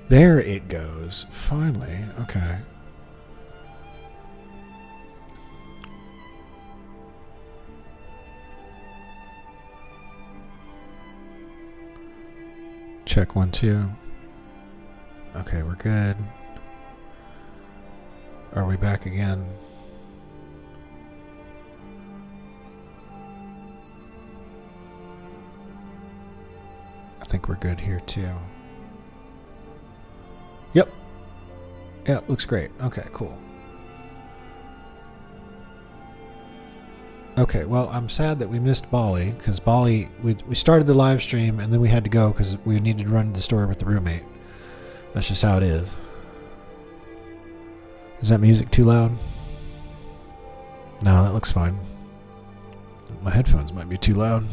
There it goes. Finally. Okay. Check 1, 2. Okay, we're good. Are we back again? I think we're good here too. Yep. Yeah, looks great. Okay, cool. Okay, well, I'm sad that we missed Bali, because Bali, we started the live stream and then we had to go because we needed to run to the store with the roommate. That's just how it is. Is that music too loud? No, that looks fine. My headphones might be too loud.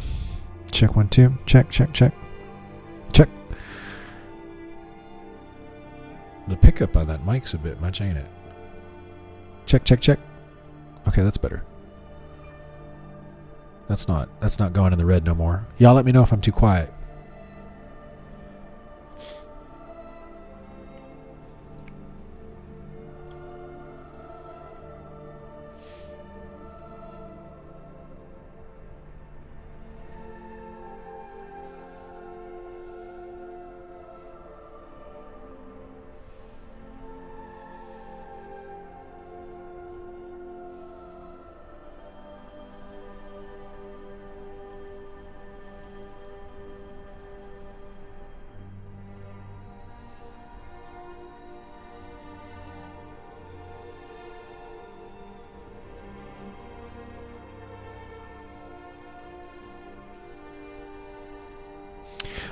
Check 1, 2. Check, check, check. Check. The pickup on that mic's a bit much, ain't it? Check, check, check. Okay, that's better. That's not going in the red no more. Y'all let me know if I'm too quiet.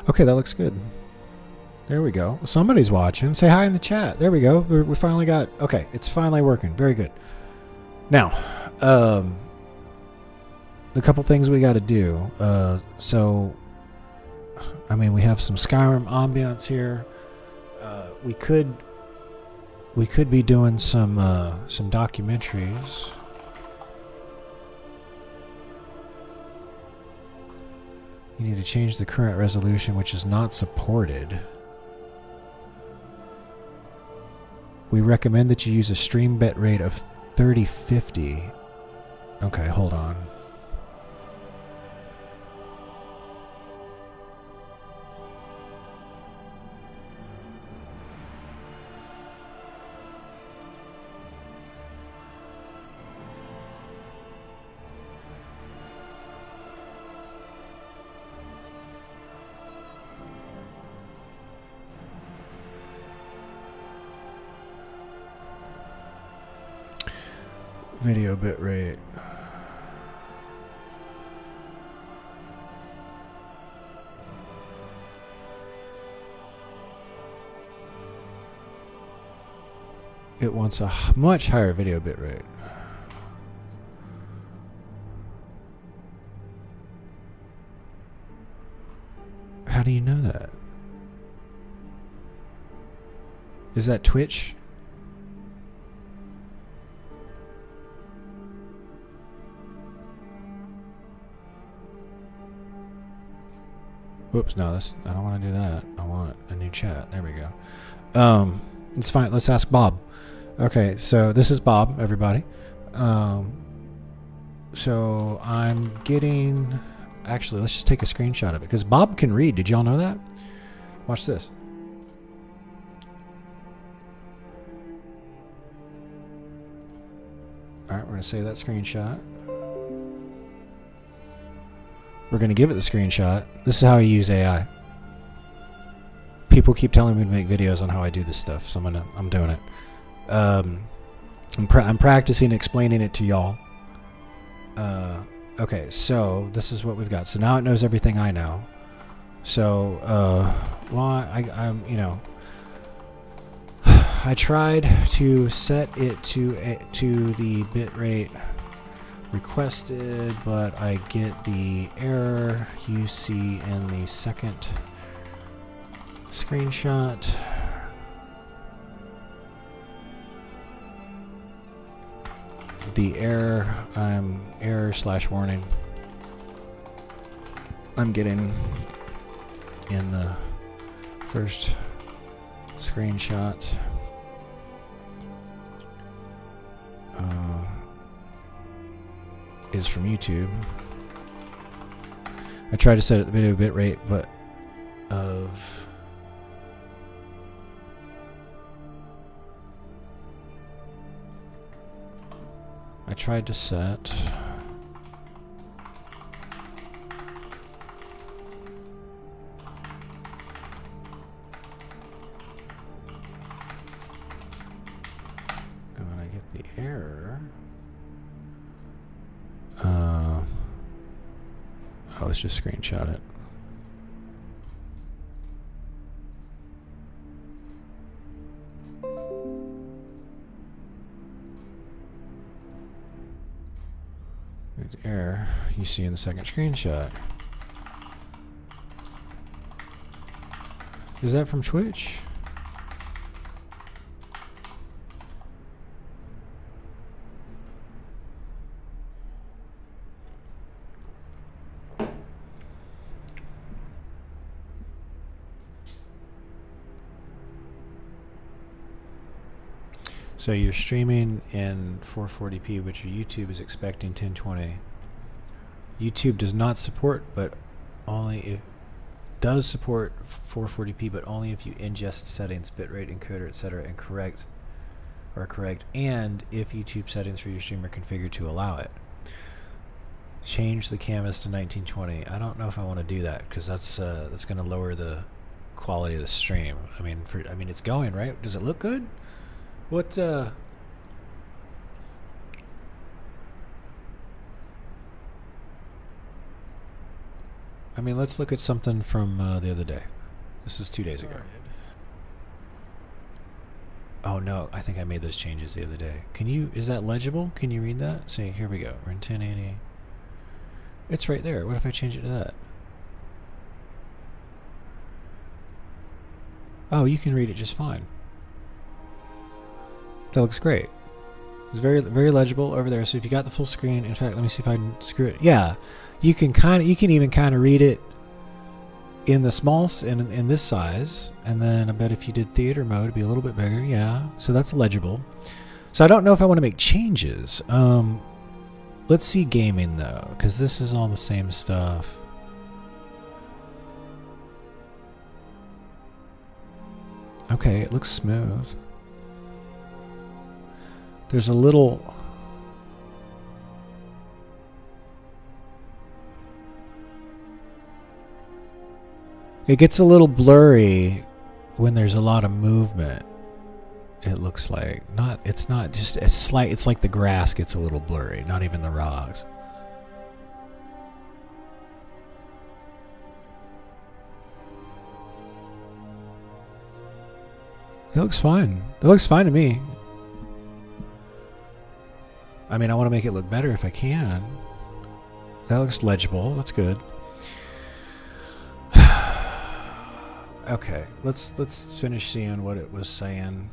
Okay, that looks good. There we go. Somebody's watching. Say hi in the chat. There we go. We finally got... Okay, it's finally working. Very good. Now, the couple things we got to do. So, I mean, we have some Skyrim ambiance here. We could be doing some documentaries. You need to change the current resolution, which is not supported. We recommend that you use a stream bitrate of 3050. Okay, hold on. Video bitrate. It wants a much higher video bitrate. How do you know that? Is that Twitch? Whoops, no, I don't want to do that. I want a new chat. There we go. It's fine. Let's ask Bob. Okay, so this is Bob, everybody. So I'm getting... Actually, let's just take a screenshot of it, because Bob can read. Did y'all know that? Watch this. All right, we're going to save that screenshot. We're going to give it the screenshot. This is how I use AI. People keep telling me to make videos on how I do this stuff, so I'm doing it. I'm practicing explaining it to y'all. Okay, so this is what we've got. So now it knows everything I know. So, well, I'm you know, I tried to set it to the bitrate requested, but I get the error you see in the second screenshot. The error, error/warning I'm getting in the first screenshot. Is from YouTube. I tried to set the video bitrate, but I tried to set and when I get the error, let's just screenshot it. There's error you see in the second screenshot. Is that from Twitch? So you're streaming in 440p, which your YouTube is expecting 1020. YouTube does not support, but only if does support 440p, but only if you ingest settings, bitrate, encoder, etc., and correct, and if YouTube settings for your stream are configured to allow it. Change the canvas to 1920. I don't know if I want to do that because that's going to lower the quality of the stream. I mean, it's going right. Does it look good? What, I mean, let's look at something from the other day. This is 2 days ago. Oh no, I think I made those changes the other day. Is that legible? Can you read that? See, here we go. We're in 1080. It's right there. What if I change it to that? Oh, you can read it just fine. That looks great. It's very, very legible over there. So if you got the full screen, in fact, let me see if I can screw it. Yeah, you can even kind of read it in the small in this size, and then I bet if you did theater mode, it'd be a little bit bigger. Yeah, so that's legible. So I don't know if I want to make changes. Let's see gaming though, because this is all the same stuff. Okay, it looks smooth. There's a little... It gets a little blurry when there's a lot of movement. It looks like it's not just a slight. It's like the grass gets a little blurry, not even the rocks. It looks fine. It looks fine to me. I mean, I want to make it look better if I can. That looks legible. That's good. Okay, let's finish seeing what it was saying.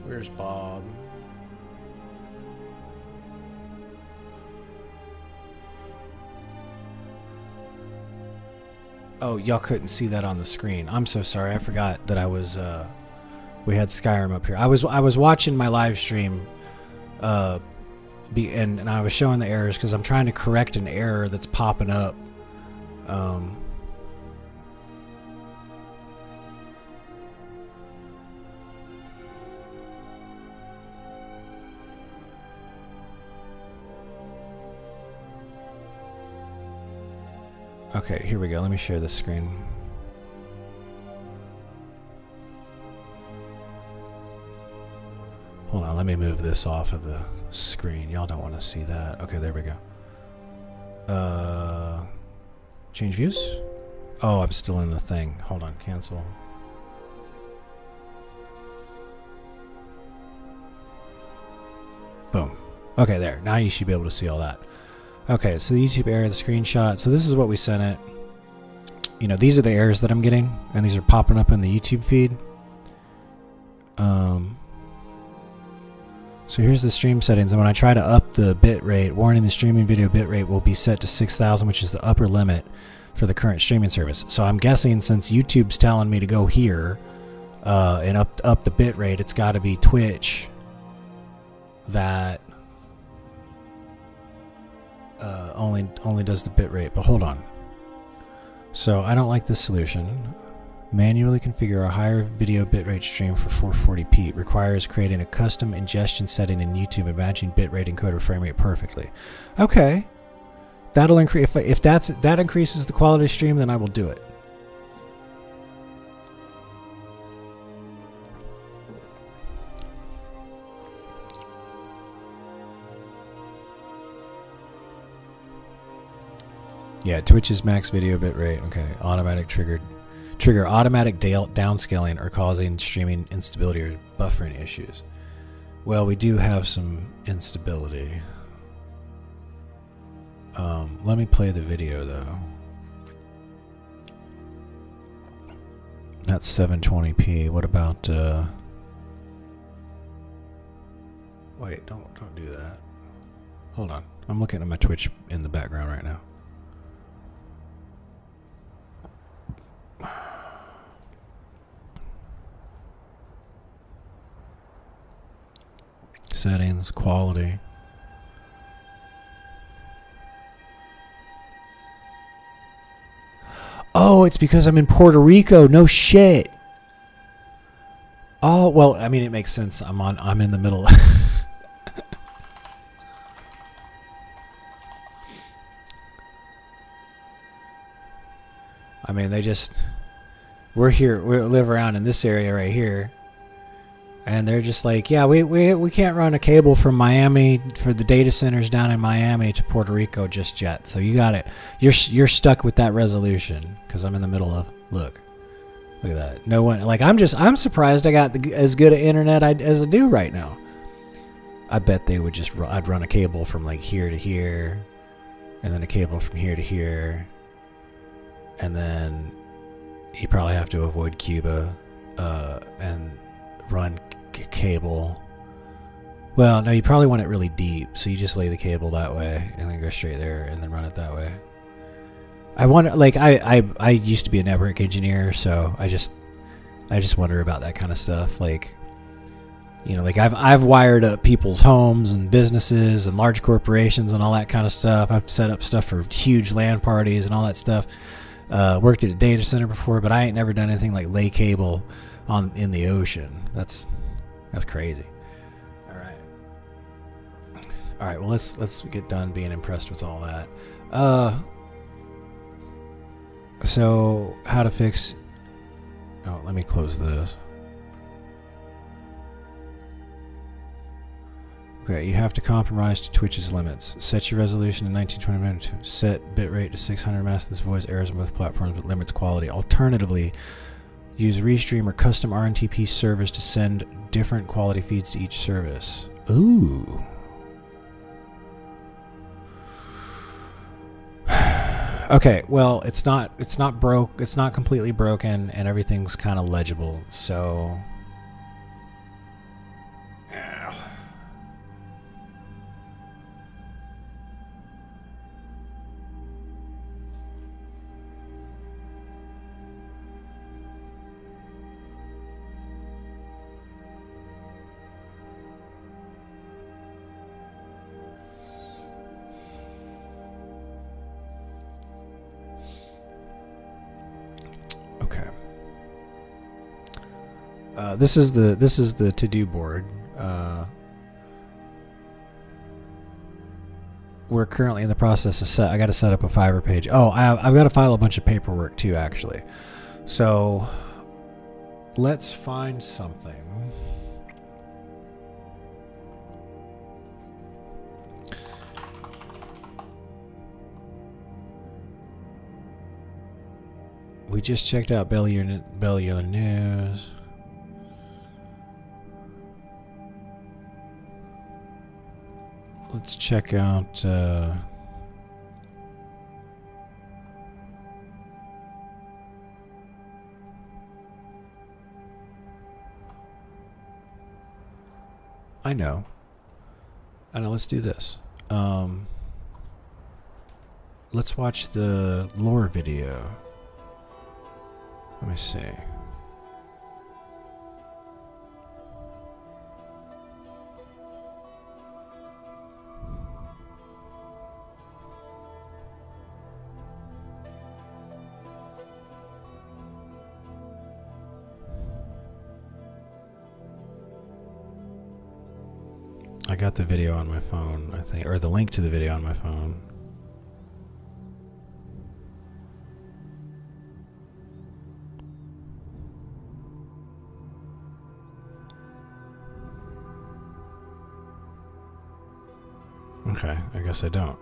Where's Bob? Oh, y'all couldn't see that on the screen. I'm so sorry. I forgot that I was we had Skyrim up here. I was watching my live stream and I was showing the errors because I'm trying to correct an error that's popping up. Okay, here we go. Let me share the screen. Hold on, let me move this off of the screen. Y'all don't want to see that. Okay, there we go. Change views? Oh, I'm still in the thing. Hold on, cancel. Boom. Okay, there. Now you should be able to see all that. Okay, so the YouTube error, the screenshot. So this is what we sent it. You know, these are the errors that I'm getting, and these are popping up in the YouTube feed. So here's the stream settings, and when I try to up the bit rate, warning the streaming video bit rate will be set to 6,000, which is the upper limit. for the current streaming service. So I'm guessing since YouTube's telling me to go here and up the bit rate, it's got to be Twitch that only does the bit rate. But hold on. So I don't like this solution. Manually configure a higher video bitrate stream for 440p. Requires creating a custom ingestion setting in YouTube and matching bitrate encoder frame rate perfectly. Okay, that'll increase. If that increases the quality of stream, then I will do it. Yeah, Twitch's max video bitrate. Okay, automatic trigger automatic downscaling or causing streaming instability or buffering issues. Well, we do have some instability. Let me play the video though. That's 720p. What about wait, don't do that. Hold on. I'm looking at my Twitch in the background right now. Settings, quality. Oh, it's because I'm in Puerto Rico. No shit. Oh, well, I mean, it makes sense. I'm in the middle. I mean, we're here, we live around in this area right here. And they're just like, yeah, we can't run a cable from Miami for the data centers down in Miami to Puerto Rico just yet. So you got it. You're stuck with that resolution because I'm in the middle of. Look at that. No one like I'm surprised I got as good an internet as I do right now. I bet they would I'd run a cable from like here to here, and then a cable from here to here, and then you probably have to avoid Cuba, and run cable. Well, no, you probably want it really deep, so you just lay the cable that way and then go straight there and then run it that way. I wonder, like, I used to be a network engineer, so I just wonder about that kind of stuff. Like, you know, like I've wired up people's homes and businesses and large corporations and all that kind of stuff. I've set up stuff for huge LAN parties and all that stuff. Worked at a data center before, but I ain't never done anything like lay cable in the ocean. That's crazy. All right. Well, let's get done being impressed with all that. So how to fix? Oh, let me close this. Okay, you have to compromise to Twitch's limits. Set your resolution to 1920 to set bitrate to 600 ms. This voice errors on both platforms but limits quality. Alternatively, use Restream or custom RNTP servers to send different quality feeds to each service. Ooh. Okay, well, it's not completely broken, and everything's kind of legible. So, this is the to-do board. We're currently in the process of I got to set up a Fiverr page. Oh, I've got to file a bunch of paperwork too, actually. So let's find something. We just checked out Bellier News. Let's check out I know, let's do this. let's watch the lore video. Let me see. I got the video on my phone, I think, or the link to the video on my phone. Okay, I guess I don't.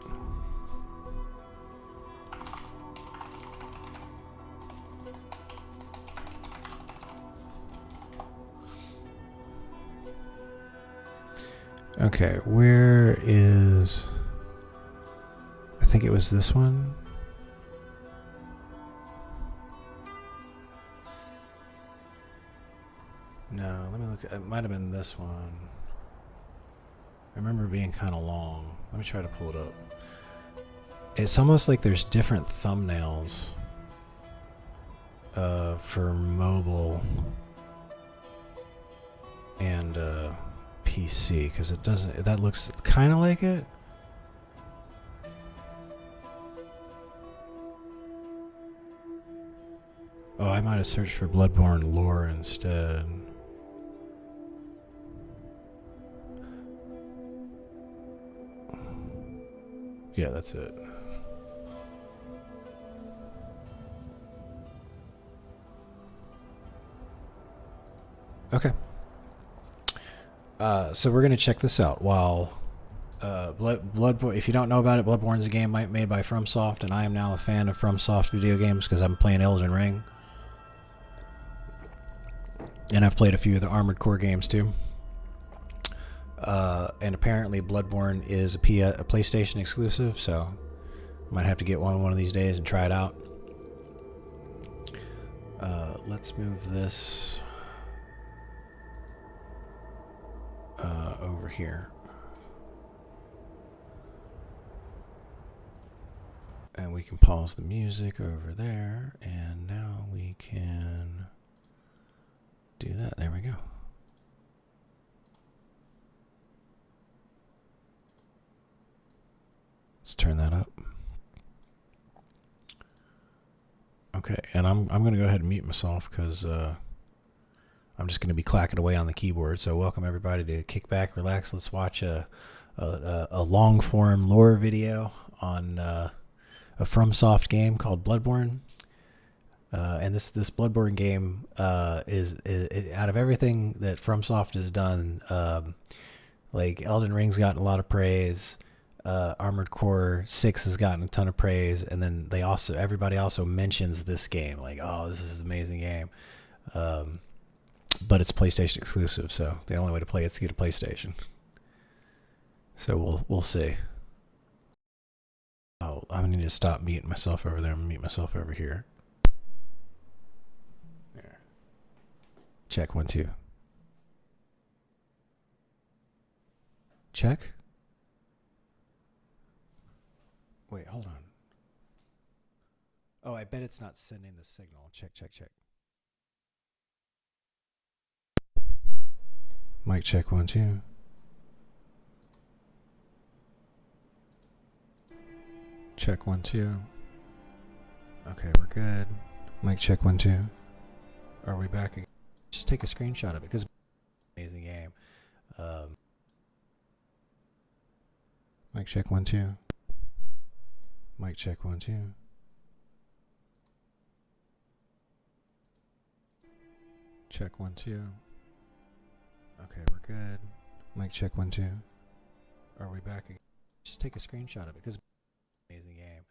Okay, where is... I think it was this one. No, let me look. It might have been this one. I remember it being kind of long. Let me try to pull it up. It's almost like there's different thumbnails for mobile and PC, because it doesn't. That looks kind of like it. Oh, I might have searched for Bloodborne lore instead. Yeah, that's it. Okay. So we're gonna check this out while Bloodborne. If you don't know about it, Bloodborne is a game made by FromSoft, and I am now a fan of FromSoft video games because I'm playing Elden Ring, and I've played a few of the Armored Core games too. And apparently, Bloodborne is a PlayStation exclusive, so I might have to get one of these days and try it out. Let's move this over here. And we can pause the music over there, and now we can do that. There we go. Let's turn that up. Okay, and I'm going to go ahead and mute myself because I'm just going to be clacking away on the keyboard. So welcome everybody to kick back, relax. Let's watch a long form lore video on a FromSoft game called Bloodborne. And this Bloodborne game is out of everything that FromSoft has done. Like Elden Ring's gotten a lot of praise. Armored Core 6 has gotten a ton of praise, and then everybody also mentions this game, like, oh, this is an amazing game. But it's PlayStation exclusive, so the only way to play it is to get a PlayStation. So we'll see. Oh, I need to stop muting myself over there and mute myself over here. There. Check 1 2. Check. Wait, hold on. Oh, I bet it's not sending the signal. Check. Mic check 1 2. Check 1 2. Okay, we're good. Mic check 1 2. Are we back again? Just take a screenshot of it because it's an amazing game. Mic check 1 2. Mic check 1 2. Check 1 2. Okay, we're good. Mic check 1 2. Are we back again? Just take a screenshot of it because it's an amazing game.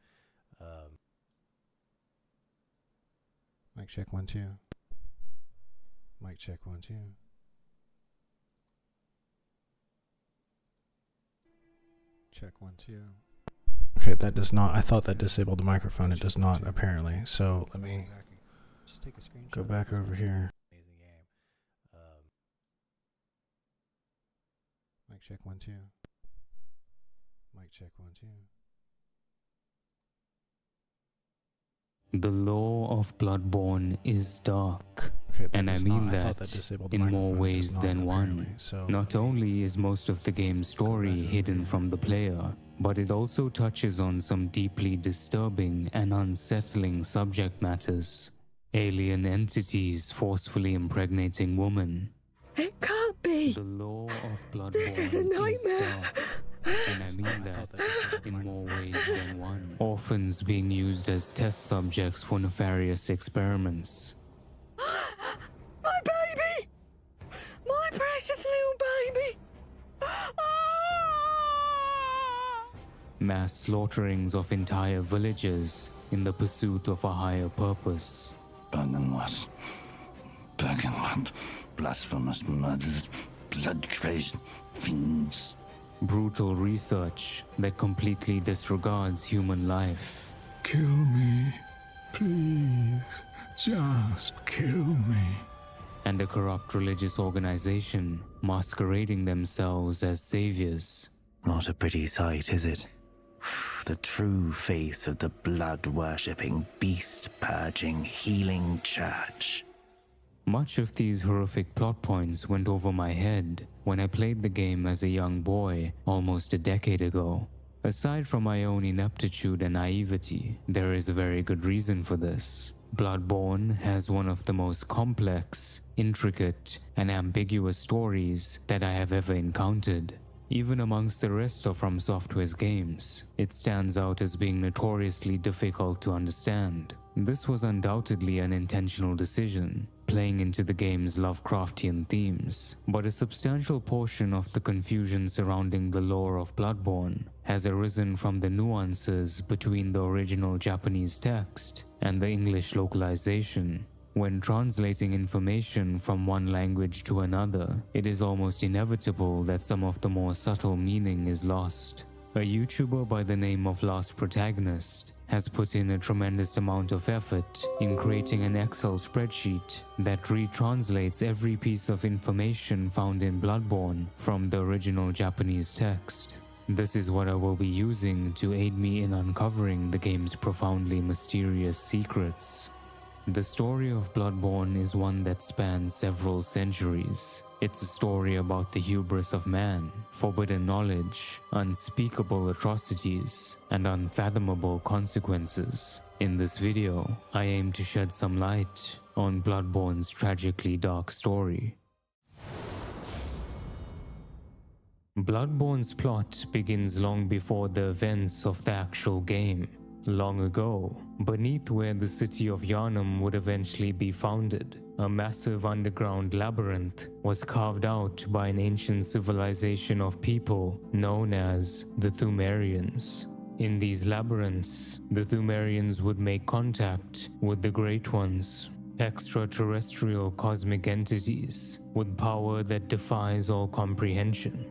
Mic check 1 2. Mic check 1 2. Check 1 2. Okay, that does not. I thought that disabled the microphone. It does not, apparently. So let me go back over here. Amazing game. Mic check 1 2. Mic check 1 2. The lore of Bloodborne is dark, Okay, and I mean that disabled the in more microphone, ways it's not, than apparently. one. So Not only is most of the game's story hidden from the player, but it also touches on some deeply disturbing and unsettling subject matters. Alien entities forcefully impregnating women. It can't be. The lore of Bloodborne This is a nightmare. dark, and I mean that in more ways than one. Orphans being used as test subjects for nefarious experiments. My baby! My precious little baby! Mass slaughterings of entire villages in the pursuit of a higher purpose. Black and what? Blasphemous murders, blood-crazed fiends. Brutal research that completely disregards human life. Kill me, please. Just kill me. And a corrupt religious organization masquerading themselves as saviors. Not a pretty sight, is it? The true face of the blood-worshipping, beast-purging, healing church. Much of these horrific plot points went over my head when I played the game as a young boy almost a decade ago. Aside from my own ineptitude and naivety, there is a very good reason for this. Bloodborne has one of the most complex, intricate, and ambiguous stories that I have ever encountered. Even amongst the rest of From Software's games, it stands out as being notoriously difficult to understand. This was undoubtedly an intentional decision, playing into the game's Lovecraftian themes, but a substantial portion of the confusion surrounding the lore of Bloodborne has arisen from the nuances between the original Japanese text and the English localization. When translating information from one language to another, it is almost inevitable that some of the more subtle meaning is lost. A YouTuber by the name of Lost Protagonist has put in a tremendous amount of effort in creating an Excel spreadsheet that retranslates every piece of information found in Bloodborne from the original Japanese text. This is what I will be using to aid me in uncovering the game's profoundly mysterious secrets. The story of Bloodborne is one that spans several centuries. It's a story about the hubris of man, forbidden knowledge, unspeakable atrocities, and unfathomable consequences. In this video, I aim to shed some light on Bloodborne's tragically dark story. Bloodborne's plot begins long before the events of the actual game. Long ago, beneath where the city of Yharnam would eventually be founded, a massive underground labyrinth was carved out by an ancient civilization of people known as the Pthumerians. In these labyrinths, the Pthumerians would make contact with the Great Ones, extraterrestrial cosmic entities with power that defies all comprehension.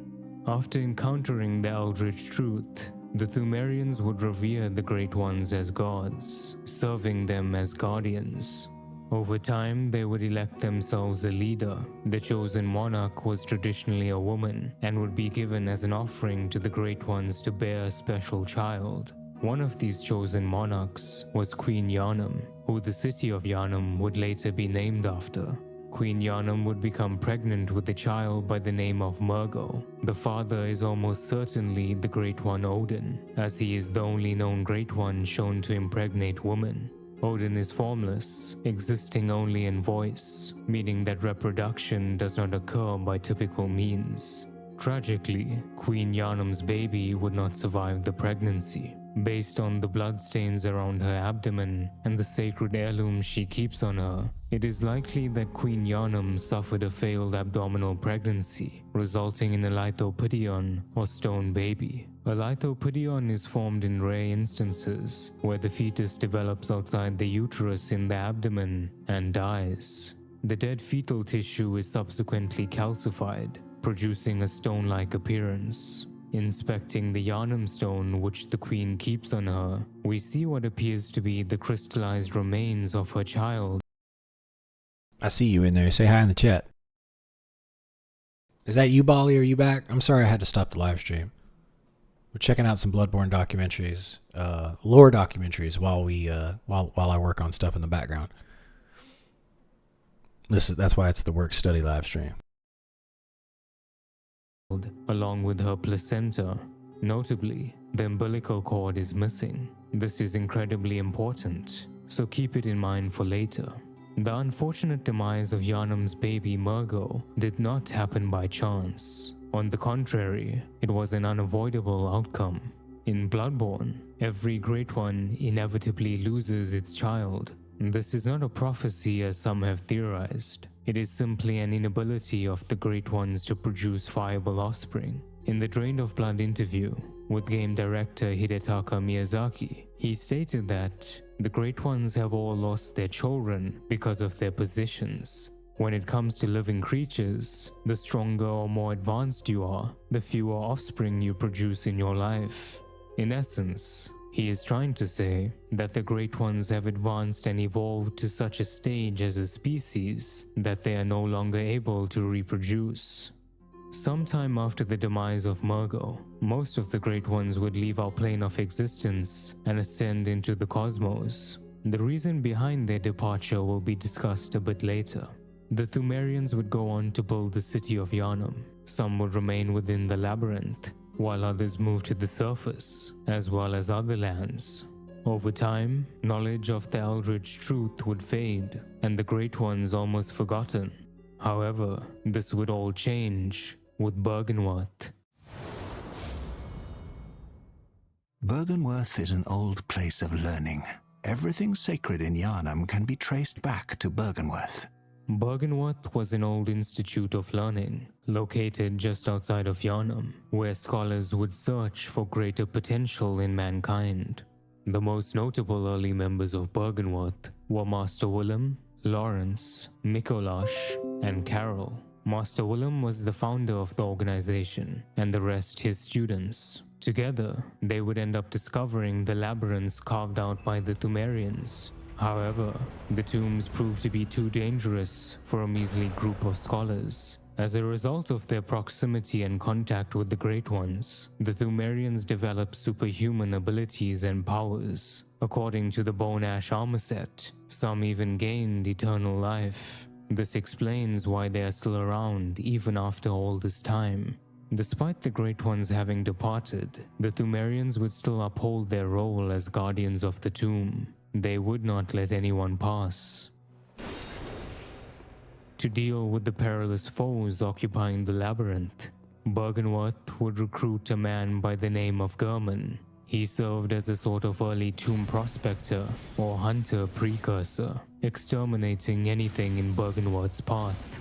After encountering the eldritch truth, the Pthumerians would revere the Great Ones as gods, serving them as guardians. Over time, they would elect themselves a leader. The chosen monarch was traditionally a woman and would be given as an offering to the Great Ones to bear a special child. One of these chosen monarchs was Queen Yharnam, who the city of Yharnam would later be named after. Queen Yharnam would become pregnant with a child by the name of Murgo. The father is almost certainly the Great One Odin, as he is the only known Great One shown to impregnate women. Odin is formless, existing only in voice, meaning that reproduction does not occur by typical means. Tragically, Queen Yharnam's baby would not survive the pregnancy. Based on the bloodstains around her abdomen and the sacred heirloom she keeps on her, it is likely that Queen Yharnam suffered a failed abdominal pregnancy, resulting in a lithopedion or stone baby. A lithopedion is formed in rare instances where the fetus develops outside the uterus in the abdomen and dies. The dead fetal tissue is subsequently calcified, producing a stone-like appearance. Inspecting the Yharnam stone which the queen keeps on her, we see what appears to be the crystallized remains of her child. I see you in there. Say hi in the chat. Is that you, Bali? Are you back? I'm sorry I had to stop the live stream. We're checking out some Bloodborne documentaries, lore documentaries while we while I work on stuff in the background. That's why it's the work study live stream. Along with her placenta. Notably, the umbilical cord is missing. This is incredibly important, so keep it in mind for later. The unfortunate demise of Yharnam's baby Murgo did not happen by chance. On the contrary, it was an unavoidable outcome. In Bloodborne, every Great One inevitably loses its child. This is not a prophecy as some have theorized. It is simply an inability of the Great Ones to produce viable offspring. In the Drained of Blood interview with game director Hidetaka Miyazaki, he stated that the Great Ones have all lost their children because of their positions. When it comes to living creatures, the stronger or more advanced you are, the fewer offspring you produce in your life. In essence, he is trying to say that the Great Ones have advanced and evolved to such a stage as a species that they are no longer able to reproduce. Sometime after the demise of Murgo, most of the Great Ones would leave our plane of existence and ascend into the cosmos. The reason behind their departure will be discussed a bit later. The Thumerians would go on to build the city of Yharnam. Some would remain within the labyrinth, while others moved to the surface, as well as other lands. Over time, knowledge of the Eldritch truth would fade, and the Great Ones almost forgotten. However, this would all change with Byrgenwerth. Byrgenwerth is an old place of learning. Everything sacred in Yharnam can be traced back to Byrgenwerth. Byrgenwerth was an old institute of learning, located just outside of Yharnam, where scholars would search for greater potential in mankind. The most notable early members of Byrgenwerth were Master Willem, Lawrence, Mikolash, and Carol. Master Willem was the founder of the organization, and the rest his students. Together, they would end up discovering the labyrinths carved out by the Thumerians. However, the tombs proved to be too dangerous for a measly group of scholars. As a result of their proximity and contact with the Great Ones, the Thumerians developed superhuman abilities and powers. According to the Bone Ash armor set, some even gained eternal life. This explains why they are still around even after all this time. Despite the Great Ones having departed, the Thumerians would still uphold their role as guardians of the tomb. They would not let anyone pass. To deal with the perilous foes occupying the labyrinth, Byrgenwerth would recruit a man by the name of Gehrman. He served as a sort of early tomb prospector or hunter precursor, exterminating anything in Byrgenwerth's path.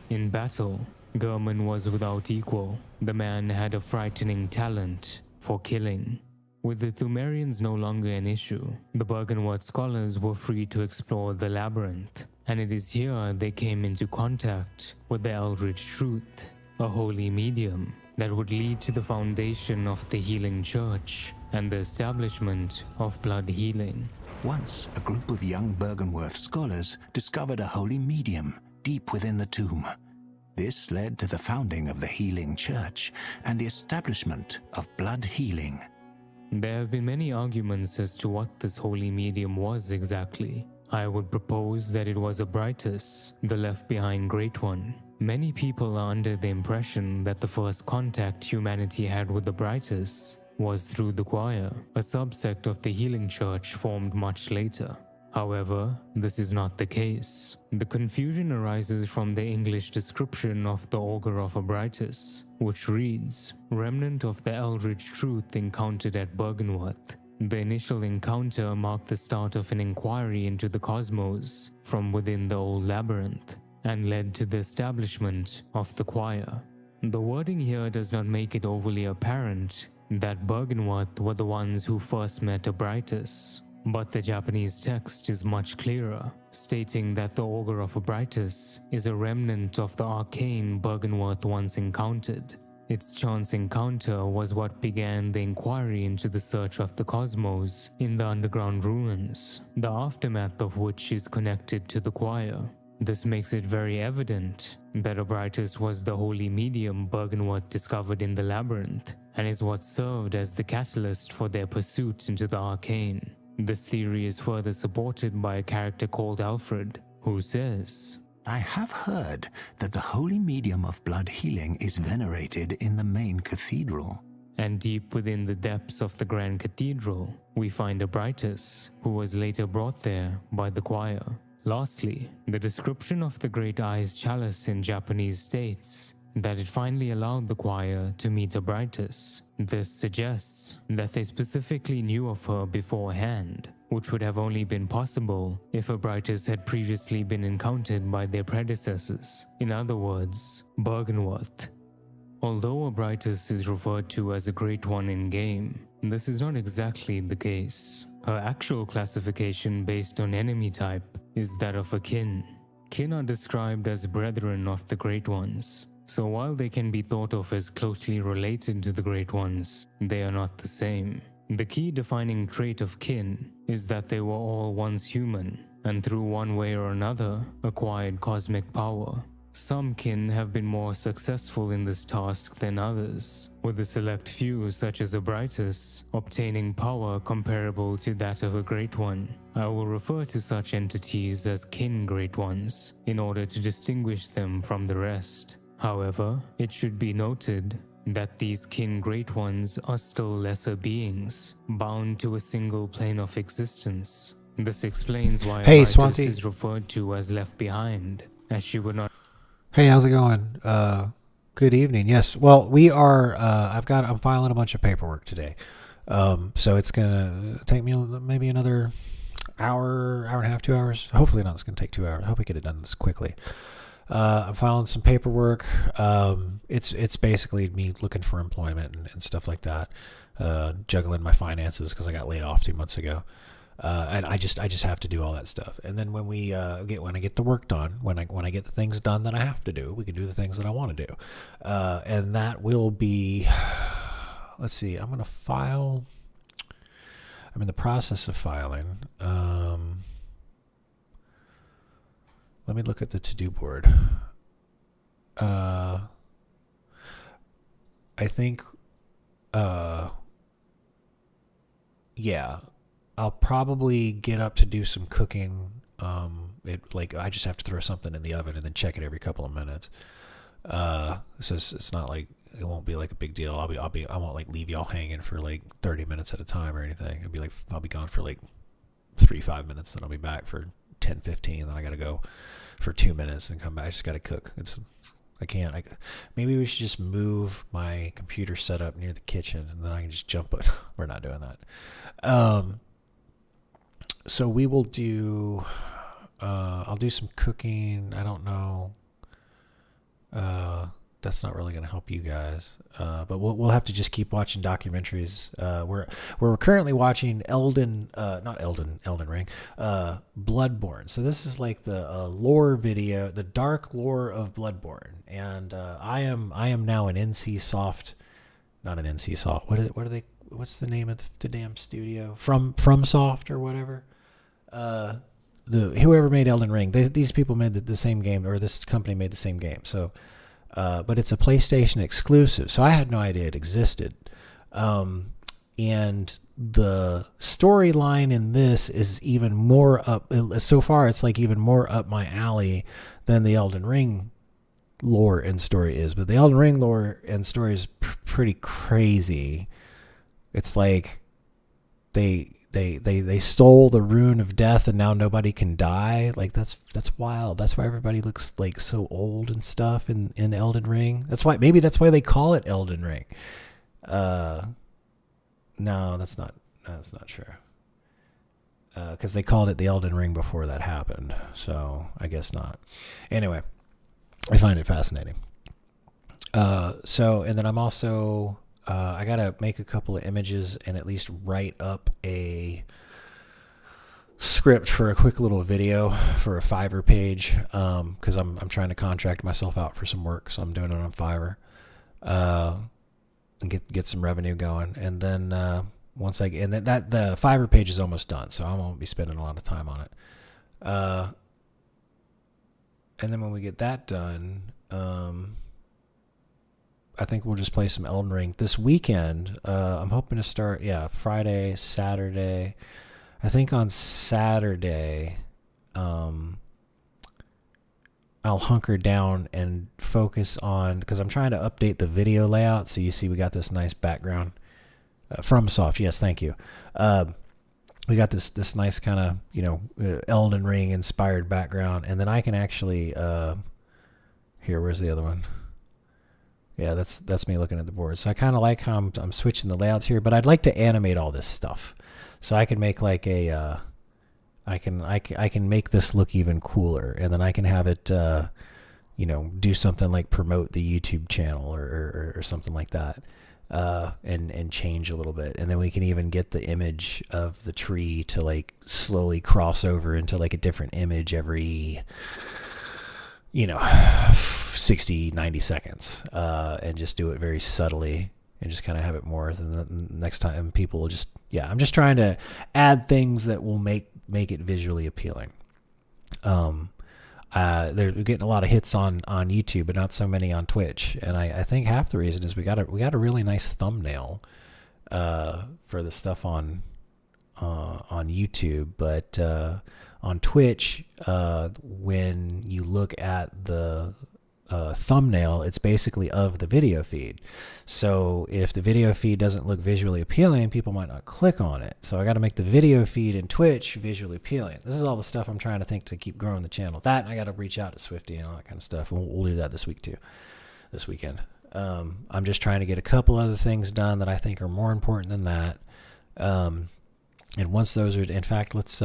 In battle, Gehrman was without equal. The man had a frightening talent for killing. With the Thumerians no longer an issue, the Byrgenwerth scholars were free to explore the labyrinth, and it is here they came into contact with the Eldritch truth, a holy medium that would lead to the foundation of the Healing Church and the establishment of blood healing. Once, a group of young Byrgenwerth scholars discovered a holy medium deep within the tomb. This led to the founding of the Healing Church and the establishment of blood healing. There have been many arguments as to what this holy medium was exactly. I would propose that it was a Brightus, the left-behind Great One. Many people are under the impression that the first contact humanity had with the Brightus was through the choir, a subsect of the Healing Church formed much later. However, this is not the case. The confusion arises from the English description of the Augur of Abritus, which reads, "Remnant of the Eldritch truth encountered at Byrgenwerth." The initial encounter marked the start of an inquiry into the cosmos from within the old labyrinth, and led to the establishment of the choir. The wording here does not make it overly apparent that Byrgenwerth were the ones who first met Abritus. But the Japanese text is much clearer, stating that the Augur of Abritus is a remnant of the arcane Byrgenwerth once encountered. Its chance encounter was what began the inquiry into the search of the cosmos in the underground ruins, the aftermath of which is connected to the choir. This makes it very evident that Abritus was the holy medium Byrgenwerth discovered in the labyrinth, and is what served as the catalyst for their pursuit into the arcane. This theory is further supported by a character called Alfred, who says, I have heard that the holy medium of blood healing is venerated in the main cathedral. and deep within the depths of the Grand Cathedral, we find Abritus, who was later brought there by the choir. Lastly, the description of the Great Eye's chalice in Japanese states that it finally allowed the choir to meet Abritus. This suggests that they specifically knew of her beforehand, which would have only been possible if Abritus had previously been encountered by their predecessors, in other words, Byrgenwerth. Although Abritus is referred to as a Great One in-game, this is not exactly the case. Her actual classification based on enemy type is that of a kin. Kin are described as brethren of the Great Ones, so while they can be thought of as closely related to the Great Ones, they are not the same. The key defining trait of kin is that they were all once human, and through one way or another, acquired cosmic power. Some kin have been more successful in this task than others, with a select few such as Abritus obtaining power comparable to that of a Great One. I will refer to such entities as kin Great Ones in order to distinguish them from the rest. However, it should be noted that these kin Great Ones are still lesser beings, bound to a single plane of existence. This explains why Abritus is referred to as left behind, as she would not. Hey, how's it going? Good evening. Yes. Well, we are. I'm filing a bunch of paperwork today, so it's gonna take me maybe another hour and a half, 2 hours. Hopefully not. It's gonna take 2 hours. I hope we get it done this quickly. I'm filing some paperwork. It's basically me looking for employment and stuff like that. Juggling my finances because I got laid off 2 months ago. And I just have to do all that stuff. And then when I get the work done, when I get the things done that I have to do, we can do the things that I want to do. And that will be, let's see, I'm going to file. I'm in the process of filing. Let me look at the to-do board. I think, yeah. I'll probably get up to do some cooking. I just have to throw something in the oven and then check it every couple of minutes. So it's not like it won't be like a big deal. I won't like leave y'all hanging for like 30 minutes at a time or anything. It'll be like I'll be gone for like 3-5 minutes, then I'll be back for 10-15. Then I gotta go for 2 minutes and come back. I just gotta cook. Maybe we should just move my computer setup near the kitchen and then I can just jump it. We're not doing that. So we will do, I'll do some cooking. I don't know. That's not really going to help you guys. But we'll have to just keep watching documentaries. We're currently watching Elden Ring, Bloodborne. So this is like the lore video, the dark lore of Bloodborne. And I am now an NC Soft, not an NC Soft. What are they? What's the name of the damn studio? From Soft or whatever. Whoever made Elden Ring, these people made the same game, or this company made the same game. So, but it's a PlayStation exclusive. So I had no idea it existed. And the storyline in this is even more up. So far, it's like even more up my alley than the Elden Ring lore and story is. But the Elden Ring lore and story is pretty crazy. It's like they stole the rune of death and now nobody can die. Like that's wild. That's why everybody looks like so old and stuff in Elden Ring. Maybe that's why they call it Elden Ring. No, that's not true. Because they called it the Elden Ring before that happened. So I guess not. Anyway, I find it fascinating. And then I'm also I gotta make a couple of images and at least write up a script for a quick little video for a Fiverr page, because I'm trying to contract myself out for some work, so I'm doing it on Fiverr, and get some revenue going. And then the Fiverr page is almost done, so I won't be spending a lot of time on it. And then when we get that done, I think we'll just play some Elden Ring this weekend. I'm hoping to start, Friday, Saturday. I think on Saturday, I'll hunker down and focus on, because I'm trying to update the video layout. So you see we got this nice background. FromSoft, yes, thank you. We got this nice kind of, Elden Ring inspired background. And then I can actually, here, where's the other one? Yeah, that's me looking at the board. So I kind of like how I'm switching the layouts here, but I'd like to animate all this stuff. So I can make like a, I can make this look even cooler, and then I can have it, do something like promote the YouTube channel or something like that, and change a little bit. And then we can even get the image of the tree to like slowly cross over into like a different image every, 60, 90 seconds, and just do it very subtly and just kind of have it more. Than the next time people will just, I'm just trying to add things that will make it visually appealing. They're getting a lot of hits on YouTube, but not so many on Twitch. And I think half the reason is we got a really nice thumbnail, for the stuff on YouTube, but, on Twitch, when you look at the thumbnail, it's basically of the video feed. So if the video feed doesn't look visually appealing, people might not click on it. So I got to make the video feed in Twitch visually appealing. This is all the stuff I'm trying to think to keep growing the channel. That, and I got to reach out to Swifty and all that kind of stuff. We'll do that this weekend. I'm just trying to get a couple other things done that I think are more important than that. And once those are, in fact, let's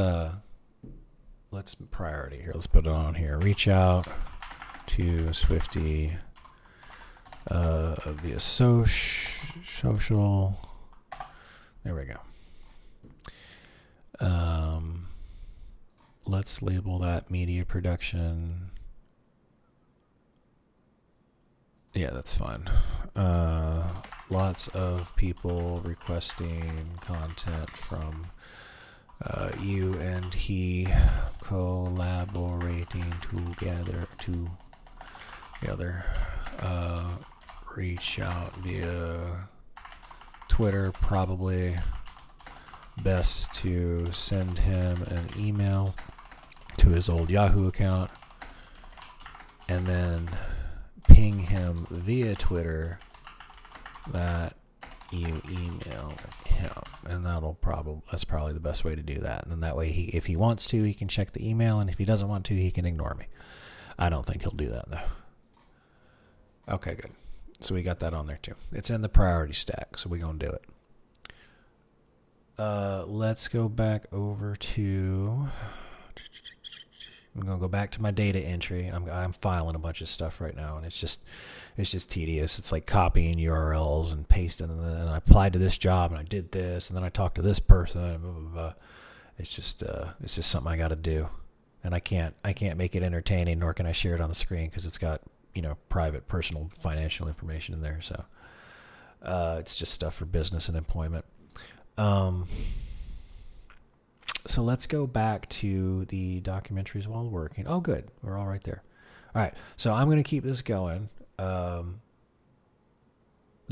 priority here. Let's put it on here. Reach out to Swifty via social. There we go. Let's label that media production. Yeah, that's fine. Lots of people requesting content from you and he collaborating together. Reach out via Twitter. Probably best to send him an email to his old Yahoo account and then ping him via Twitter that you email him, and that's probably the best way to do that. And then that way, if he wants to, he can check the email, and if he doesn't want to, he can ignore me. I don't think he'll do that though. Okay, good. So we got that on there too. It's in the priority stack, so we're gonna do it. Let's go back over to. I'm gonna go back to my data entry. I'm filing a bunch of stuff right now, and it's just tedious. It's like copying URLs and pasting, and then I applied to this job, and I did this, and then I talked to this person, and blah, blah, blah. It's just something I got to do, and I can't make it entertaining, nor can I share it on the screen because it's got private, personal, financial information in there. So it's just stuff for business and employment. So let's go back to the documentaries while working. Oh, good. We're all right there. All right. So I'm going to keep this going. The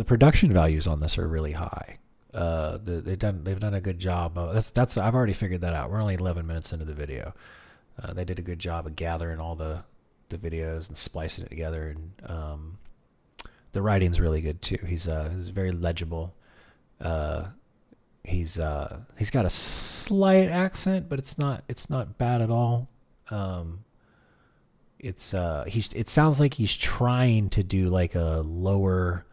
production values on this are really high. They've done a good job. That's I've already figured that out. We're only 11 minutes into the video. They did a good job of gathering all the videos and splicing it together. And the writing's really good too. He's very legible. He's got a slight accent, but it's not bad at all. It sounds like he's trying to do like a lower.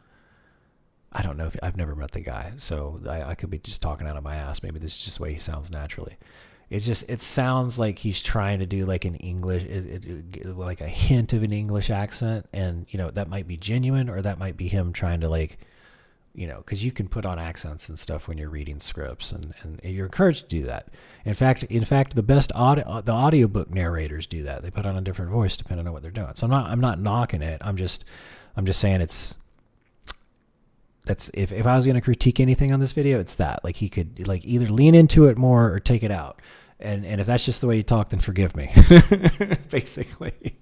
I don't know if I've never met the guy, so I could be just talking out of my ass. Maybe this is just the way he sounds naturally. It sounds like he's trying to do like an English, like a hint of an English accent, and that might be genuine, or that might be him trying to like. Because you can put on accents and stuff when you're reading scripts, and you're encouraged to do that. In fact, the best the audiobook narrators do that. They put on a different voice depending on what they're doing. So I'm not knocking it. I'm just saying if I was going to critique anything on this video, it's that. Like he could like either lean into it more or take it out. And if that's just the way you talk, then forgive me. Basically.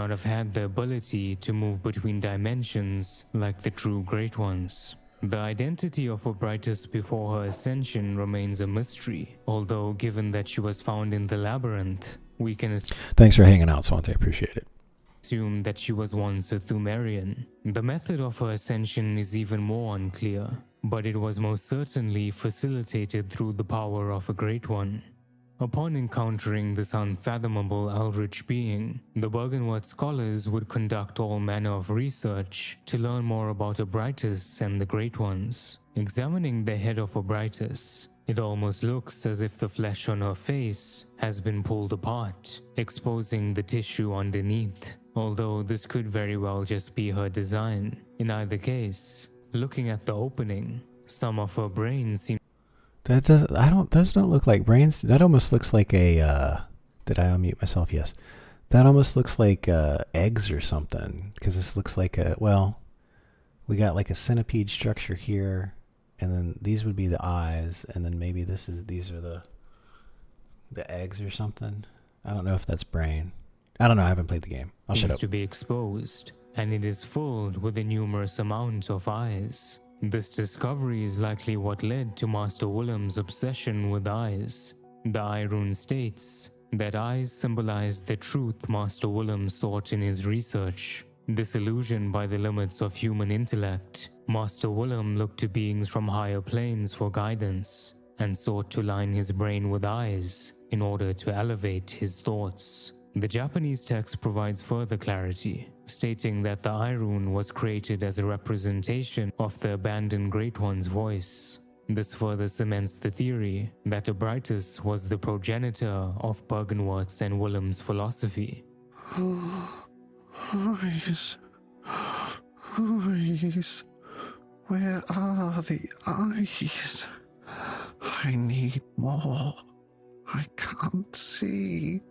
not have had the ability to move between dimensions like the true Great Ones. The identity of Obrightis before her ascension remains a mystery, although given that she was found in the labyrinth, we can Thanks for hanging out, Swante. I appreciate it. assume that she was once a Thumerian. The method of her ascension is even more unclear, but it was most certainly facilitated through the power of a Great One. Upon encountering this unfathomable eldritch being, the Bergenworth scholars would conduct all manner of research to learn more about Obrightis and the Great Ones. Examining the head of Obrightis, it almost looks as if the flesh on her face has been pulled apart, exposing the tissue underneath, although this could very well just be her design. In either case, looking at the opening, some of her brain seems That those don't look like brains. That almost looks like a, did I unmute myself? Yes. That almost looks like eggs or something, because this looks like we got like a centipede structure here, and then these would be the eyes, and then maybe these are the eggs or something. I don't know if that's brain. I don't know. I haven't played the game. I'll shut up. to be exposed, and it is filled with a numerous amount of eyes. This discovery is likely what led to Master Willem's obsession with eyes. The Eye Rune states that eyes symbolize the truth Master Willem sought in his research. Disillusioned by the limits of human intellect, Master Willem looked to beings from higher planes for guidance, and sought to line his brain with eyes in order to elevate his thoughts. The Japanese text provides further clarity, stating that the Eye Rune was created as a representation of the abandoned Great One's voice. This further cements the theory that Obrightis was the progenitor of Bergenworth's and Willem's philosophy. Eyes. Eyes. Where are the eyes? I need more. I can't see.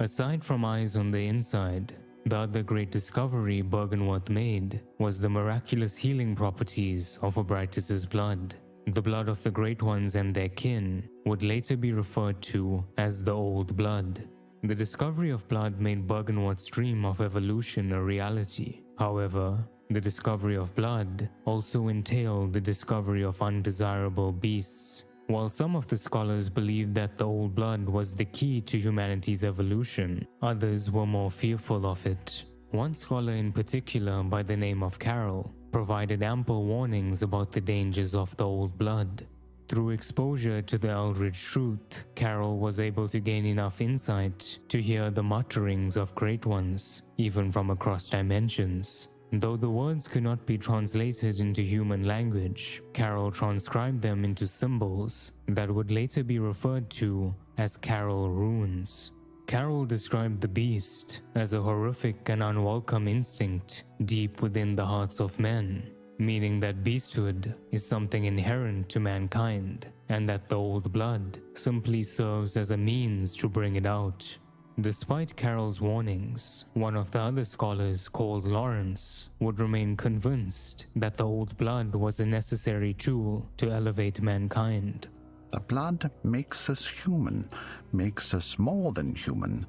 Aside from eyes on the inside, the other great discovery Bergenworth made was the miraculous healing properties of Obrightis' blood. The blood of the Great Ones and their kin would later be referred to as the Old Blood. The discovery of blood made Bergenworth's dream of evolution a reality. However, the discovery of blood also entailed the discovery of undesirable beasts. While some of the scholars believed that the Old Blood was the key to humanity's evolution, others were more fearful of it. One scholar in particular, by the name of Carroll, provided ample warnings about the dangers of the Old Blood. Through exposure to the eldritch truth, Carroll was able to gain enough insight to hear the mutterings of Great Ones, even from across dimensions. Though the words could not be translated into human language, Carroll transcribed them into symbols that would later be referred to as Carroll runes. Carroll described the beast as a horrific and unwelcome instinct deep within the hearts of men, meaning that beasthood is something inherent to mankind, and that the Old Blood simply serves as a means to bring it out. Despite Carroll's warnings, one of the other scholars, called Lawrence, would remain convinced that the Old Blood was a necessary tool to elevate mankind. The blood makes us human, makes us more than human,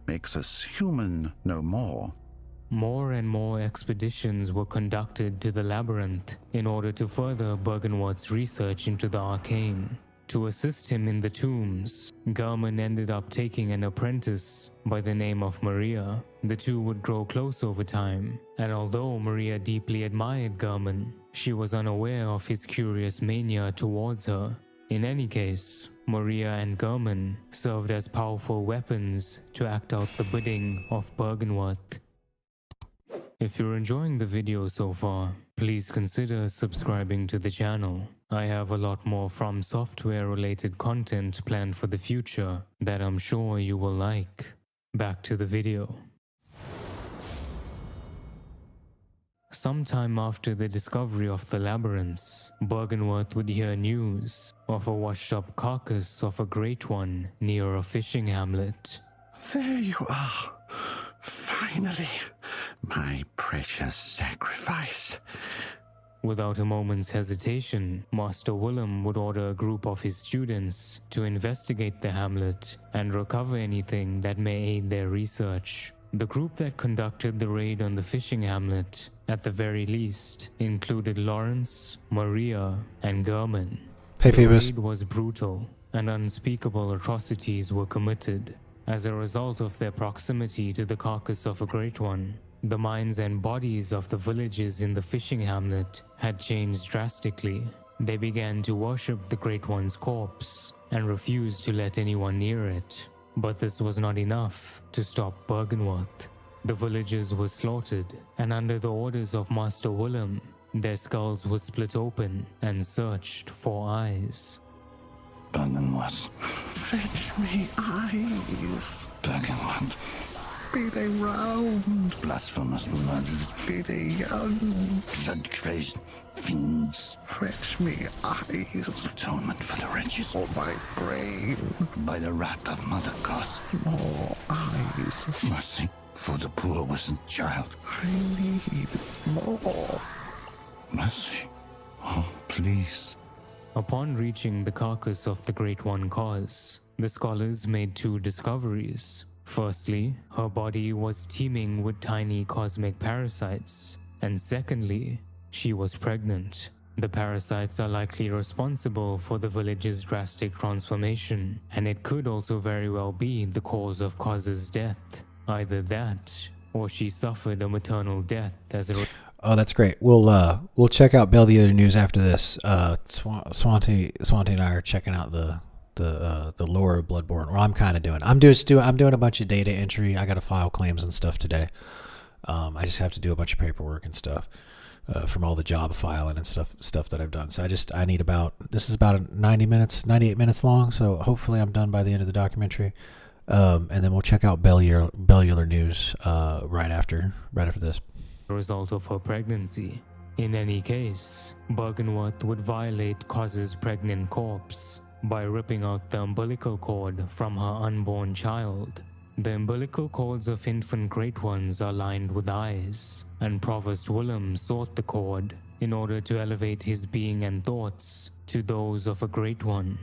makes us human no more. More and more expeditions were conducted to the labyrinth in order to further Bergenworth's research into the arcane. To assist him in the tombs, German ended up taking an apprentice by the name of Maria. The two would grow close over time, and although Maria deeply admired German, she was unaware of his curious mania towards her. In any case, Maria and German served as powerful weapons to act out the bidding of Bergenworth. If you're enjoying the video so far, please consider subscribing to the channel. I have a lot more From Software related content planned for the future that I'm sure you will like. Back to the video. Sometime after the discovery of the labyrinths, Bergenworth would hear news of a washed-up carcass of a Great One near a fishing hamlet. There you are. Finally, my precious sacrifice. Without a moment's hesitation, Master Willem would order a group of his students to investigate the hamlet and recover anything that may aid their research. The group that conducted the raid on the fishing hamlet, at the very least, included Lawrence, Maria, and German. Hey, The Phoebus. raid was brutal, and unspeakable atrocities were committed. As a result of their proximity to the carcass of a great one, the minds and bodies of the villagers in the fishing hamlet had changed drastically. They began to worship the Great One's corpse and refused to let anyone near it. But this was not enough to stop Bergenworth. The villagers were slaughtered, and under the orders of Master Willem, their skulls were split open and searched for eyes. Bergenworth. Fetch me eyes. Bergenworth. Be they round, Blasphemous murderers. be they young. Blood-crazed fiends. Fetch me eyes. Atonement for the wretches. For my brain. By the wrath of Mother Goss. More eyes. Mercy for the poor wizened child. I need more. Mercy. Oh, please. Upon reaching the carcass of the Great One Cause, the scholars made two discoveries. Firstly, her body was teeming with tiny cosmic parasites, and secondly, she was pregnant. The parasites are likely responsible for the village's drastic transformation, and it could also very well be the cause of Cause's death. Either that, or she suffered a maternal death as a Oh, that's great. We'll check out Belvedere News after this. Swanty and I are checking out the lore of Bloodborne. Or I'm kind of doing. I'm doing a bunch of data entry. I got to file claims and stuff today. I just have to do a bunch of paperwork and stuff from all the job filing and stuff that I've done. So I need this is about 98 minutes long. So hopefully I'm done by the end of the documentary. And then we'll check out Bellular News right after this. result of her pregnancy. In any case, Bergenworth would violate Cause's pregnant corpse by ripping out the umbilical cord from her unborn child. The umbilical cords of infant Great Ones are lined with eyes, and Provost Willem sought the cord in order to elevate his being and thoughts to those of a Great One.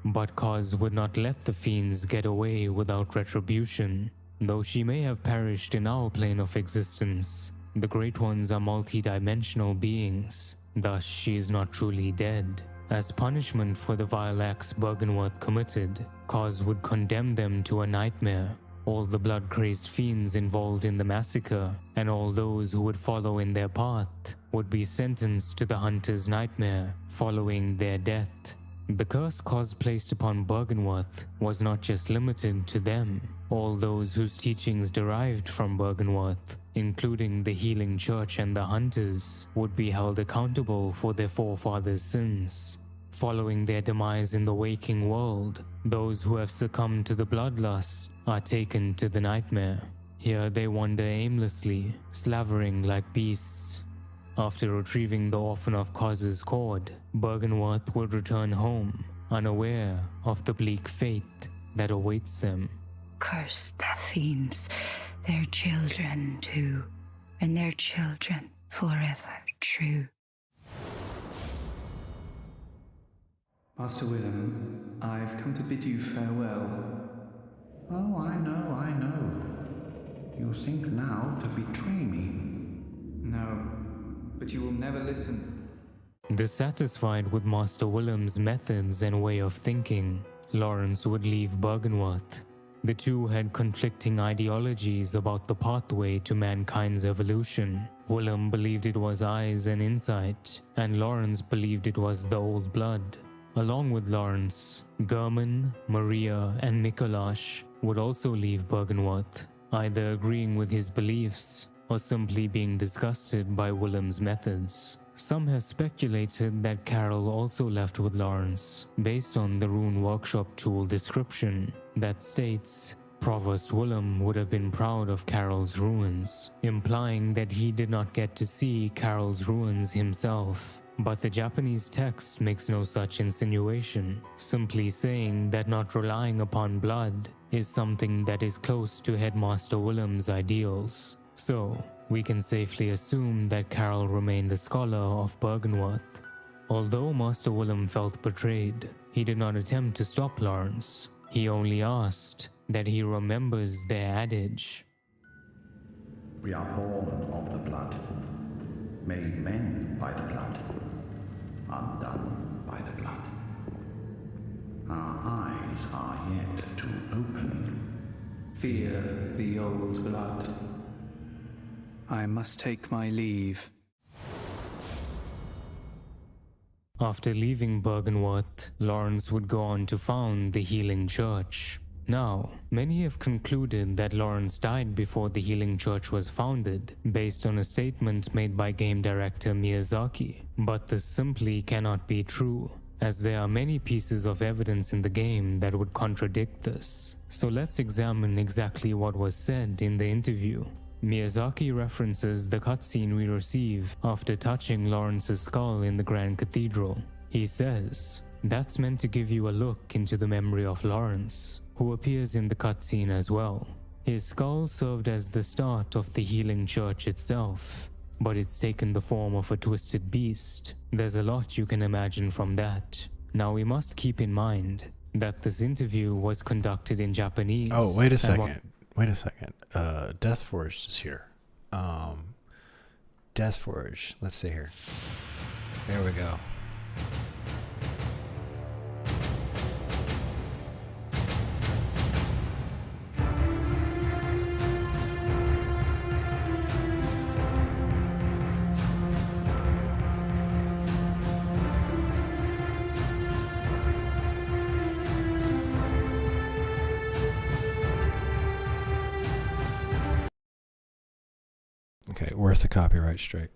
But Cause would not let the fiends get away without retribution. Though she may have perished in our plane of existence, the Great Ones are multi-dimensional beings, thus she is not truly dead. As punishment for the vile acts Bergenworth committed, Cause would condemn them to a nightmare. All the blood-crazed fiends involved in the massacre, and all those who would follow in their path, would be sentenced to the Hunter's nightmare following their death. The curse Cause placed upon Bergenworth was not just limited to them. All those whose teachings derived from Bergenworth, including the Healing Church and the Hunters, would be held accountable for their forefathers' sins. Following their demise in the waking world, those who have succumbed to the bloodlust are taken to the nightmare. Here they wander aimlessly, slavering like beasts. After retrieving the orphan of Cause's cord, Bergenworth would return home, unaware of the bleak fate that awaits them. Curse the fiends, their children too, and their children forever true. Master Willem, I've come to bid you farewell. Oh, I know. You think now to betray me. No, but you will never listen. Dissatisfied with Master Willem's methods and way of thinking, Lawrence would leave Bergenworth. The two had conflicting ideologies about the pathway to mankind's evolution. Willem believed it was eyes and insight, and Lawrence believed it was the old blood. Along with Lawrence, German, Maria, and Mikolash would also leave Bergenworth, either agreeing with his beliefs or simply being disgusted by Willem's methods. Some have speculated that Carol also left with Lawrence, based on the Rune Workshop tool description that states Provost Willem would have been proud of Carol's ruins, implying that he did not get to see Carol's ruins himself. But the Japanese text makes no such insinuation, simply saying that not relying upon blood is something that is close to Headmaster Willem's ideals. So, we can safely assume that Carol remained a scholar of Bergenworth. Although Master Willem felt betrayed, he did not attempt to stop Lawrence. He only asked that he remembers their adage. We are born of the blood, made men by the blood, undone by the blood. Our eyes are yet to open. Fear the old blood. I must take my leave. After leaving Bergenworth, Lawrence would go on to found the Healing Church. Now, many have concluded that Lawrence died before the Healing Church was founded, based on a statement made by game director Miyazaki. But this simply cannot be true, as there are many pieces of evidence in the game that would contradict this. So let's examine exactly what was said in the interview. Miyazaki references the cutscene we receive after touching Lawrence's skull in the Grand Cathedral. He says, "That's meant to give you a look into the memory of Lawrence, who appears in the cutscene as well. His skull served as the start of the Healing Church itself, but it's taken the form of a twisted beast. There's a lot you can imagine from that." Now we must keep in mind that this interview was conducted in Japanese. Oh, wait a second. Deathforged is here. Deathforged. Let's see here. There we go. Okay, worth the copyright strike.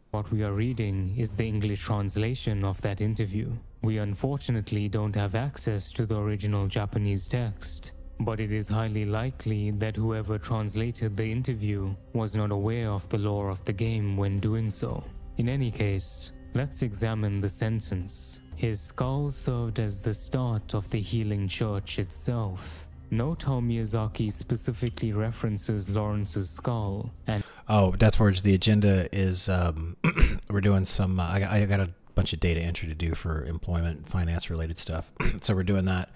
What we are reading is the English translation of that interview. We unfortunately don't have access to the original Japanese text, but it is highly likely that whoever translated the interview was not aware of the lore of the game when doing so. In any case, let's examine the sentence. His skull served as the start of the Healing Church itself. Note how Miyazaki specifically references Lawrence's skull and Deathforge, the agenda is we're doing some I got a bunch of data entry to do for employment finance related stuff. So we're doing that.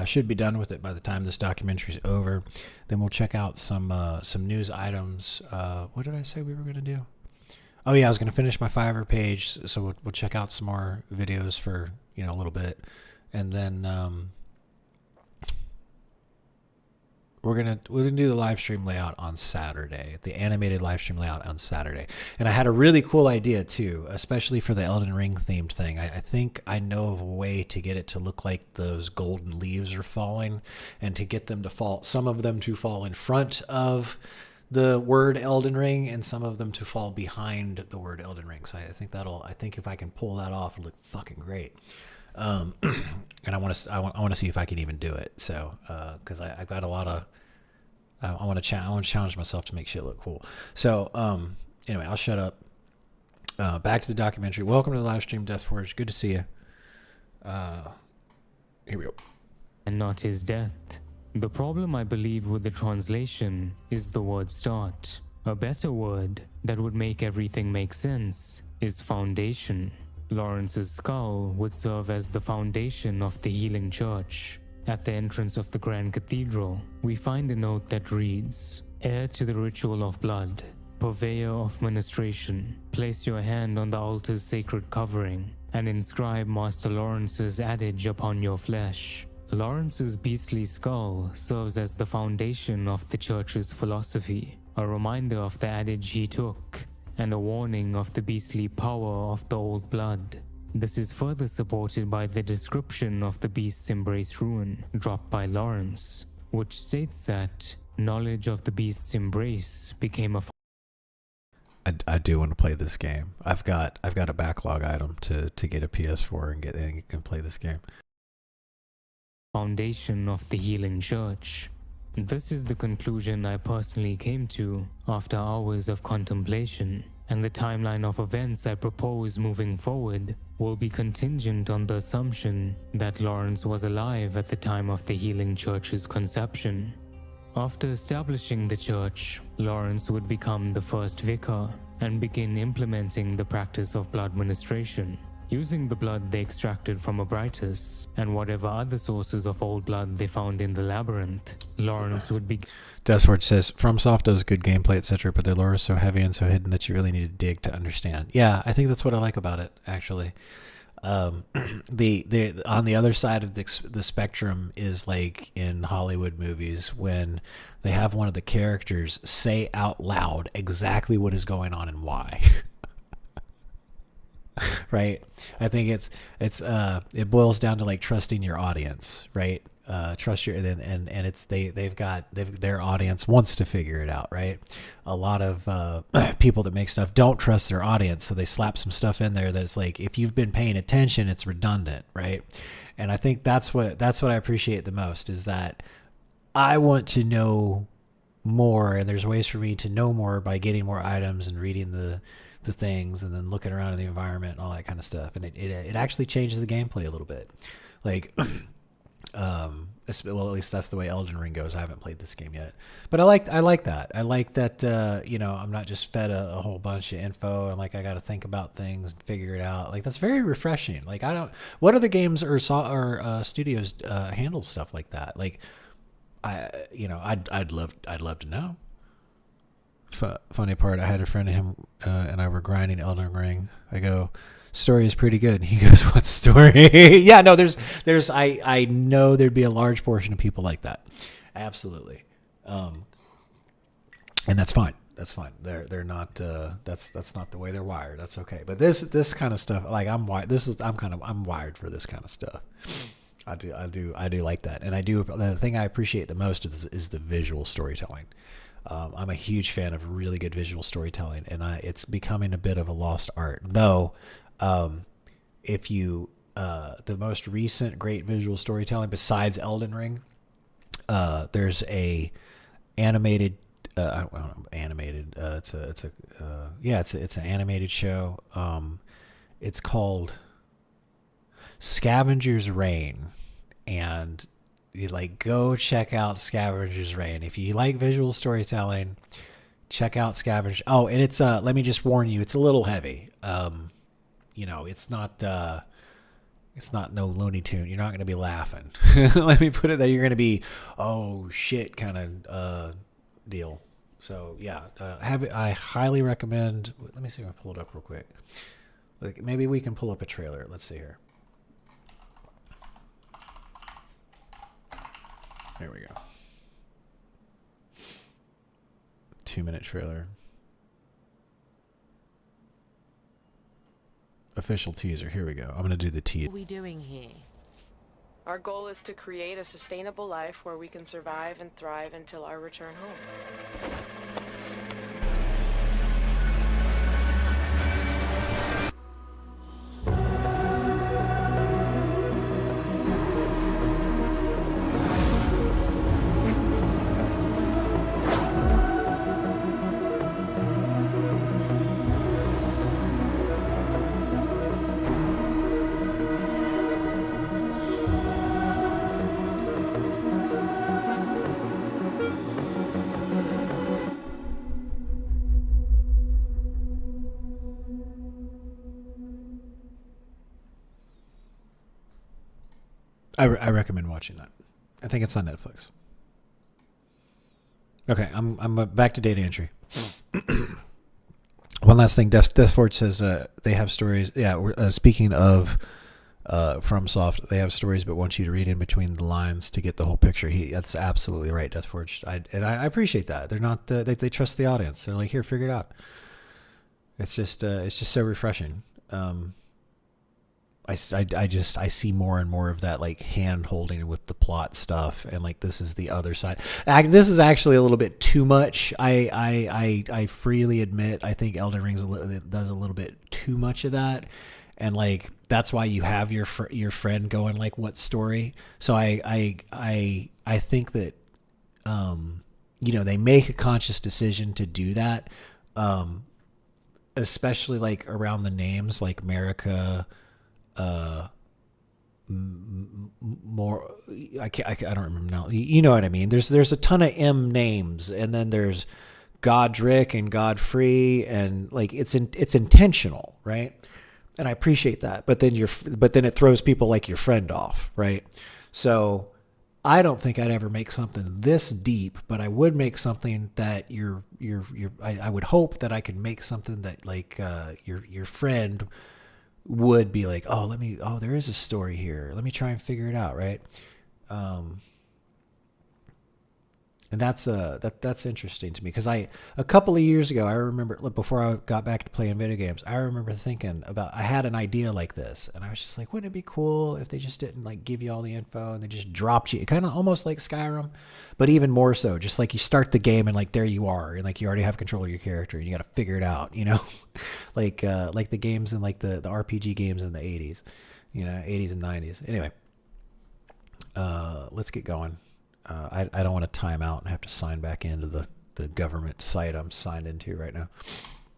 Should be done with it by the time this documentary is over. Then we'll check out some news items. What did I say we were going to do? Oh yeah, I was going to finish my Fiverr page, so we'll check out some more videos for a little bit, and then we're gonna do the live stream layout on Saturday, the animated live stream layout on Saturday. And I had a really cool idea too, especially for the Elden Ring themed thing. I think I know of a way to get it to look like those golden leaves are falling, and to get them to fall, some of them to fall in front of the word Elden Ring, and some of them to fall behind the word Elden Ring. So I think if I can pull that off, it'll look fucking great. And I want to see if I can even do it. So, because I've got a lot of, I want to challenge myself to make shit look cool. So, anyway, I'll shut up. Back to the documentary. Welcome to the live stream, Deathforge. Good to see you. Here we go. and not his death. The problem, I believe, with the translation is the word start. A better word that would make everything make sense is foundation. Lawrence's skull would serve as the foundation of the Healing Church. At the entrance of the Grand Cathedral, we find a note that reads, "Heir to the ritual of blood, purveyor of ministration, place your hand on the altar's sacred covering and inscribe Master Lawrence's adage upon your flesh." Lawrence's beastly skull serves as the foundation of the church's philosophy, a reminder of the adage he took, and a warning of the beastly power of the old blood. This is further supported by the description of the beast's embrace rune dropped by Lawrence, which states that knowledge of the beast's embrace became a I do want to play this game. I've got a backlog item to get a PS4 and play this game. foundation of the Healing Church. This is the conclusion I personally came to after hours of contemplation, and the timeline of events I propose moving forward will be contingent on the assumption that Lawrence was alive at the time of the Healing Church's conception. After establishing the church, Lawrence would become the first vicar and begin implementing the practice of blood ministration. using the blood they extracted from Abritus and whatever other sources of old blood they found in the labyrinth. Lawrence would be... Deathward says, FromSoft does good gameplay, etc., but their lore is so heavy and so hidden that you really need to dig to understand. Yeah, I think that's what I like about it, actually. The on the other side of the spectrum is like in Hollywood movies when they have one of the characters say out loud exactly what is going on and why. Right? I think it boils down to like trusting your audience, right? Trust your and it's their audience wants to figure it out, right? A lot of people that make stuff don't trust their audience, so they slap some stuff in there that's like, if you've been paying attention, it's redundant, right? And I think that's what I appreciate the most, is that I want to know more, and there's ways for me to know more by getting more items and reading the things and then looking around in the environment and all that kind of stuff. And it actually changes the gameplay a little bit. Like well, at least that's the way Elden Ring goes. I haven't played this game yet, but I like that. I like that, I'm not just fed a whole bunch of info and like I got to think about things and figure it out. Like, that's very refreshing. Like, what other games or studios handle stuff like that? Like, I'd love to know. Funny part, I had a friend of him and I were grinding Elden Ring. I go, story is pretty good. He goes, what story? Yeah, no, there's I know there'd be a large portion of people like that. Absolutely. And that's fine. That's fine. They're not that's not the way they're wired. That's okay. But this kind of stuff, like I'm wired for this kind of stuff. I do like that. And the thing I appreciate the most is the visual storytelling. I'm a huge fan of really good visual storytelling, and it's becoming a bit of a lost art. Though, if you the most recent great visual storytelling besides Elden Ring, there's a animated. I don't know, animated. It's an animated show. It's called Scavenger's Reign, and you go check out Scavenger's Reign. If you like visual storytelling, check out Scavenger. Oh, and it's let me just warn you, it's a little heavy. It's not no Looney Tune. You're not going to be laughing. Let me put it that you're going to be, oh shit, kind of deal. So yeah, I highly recommend. Let me see if I pull it up real quick. Like, maybe we can pull up a trailer. Let's see here. There we go. 2-minute trailer. Official teaser. Here we go. I'm going to do the teaser. What are we doing here? Our goal is to create a sustainable life where we can survive and thrive until our return home. I recommend watching that. I think it's on Netflix. Okay, I'm back to data entry. One last thing, Deathford says they have stories. Yeah, speaking of FromSoft, they have stories, but want you to read in between the lines to get the whole picture. That's absolutely right, Deathforge. I appreciate that. They're not they trust the audience. They're like, here, figure it out. It's just so refreshing. I see more and more of that, like, hand holding with the plot stuff, and like, this is the other side. This is actually a little bit too much. I freely admit I think Elden Ring does a little bit too much of that, and like, that's why you have your friend going like, what story? So I think that they make a conscious decision to do that, especially like around the names like America. More I don't remember now. You know what I mean? There's a ton of M names, and then there's Godric and Godfrey, and like, it's intentional, right? and I appreciate that. But then it throws people like your friend off, right? So I don't think I'd ever make something this deep, but I would make something that I would hope that I could make something that like your friend would be like, oh, there is a story here. Let me try and figure it out, right? And that's interesting to me because a couple of years ago, I remember before I got back to playing video games, I remember thinking about, I had an idea like this and I was just like, wouldn't it be cool if they just didn't like give you all the info and they just dropped you, kind of almost like Skyrim, but even more so, just like you start the game and like there you are and like you already have control of your character and you got to figure it out, you know, like the games in like the RPG games in the 80s, you know, 80s and 90s. Anyway, let's get going. I don't want to time out and have to sign back into the government site I'm signed into right now.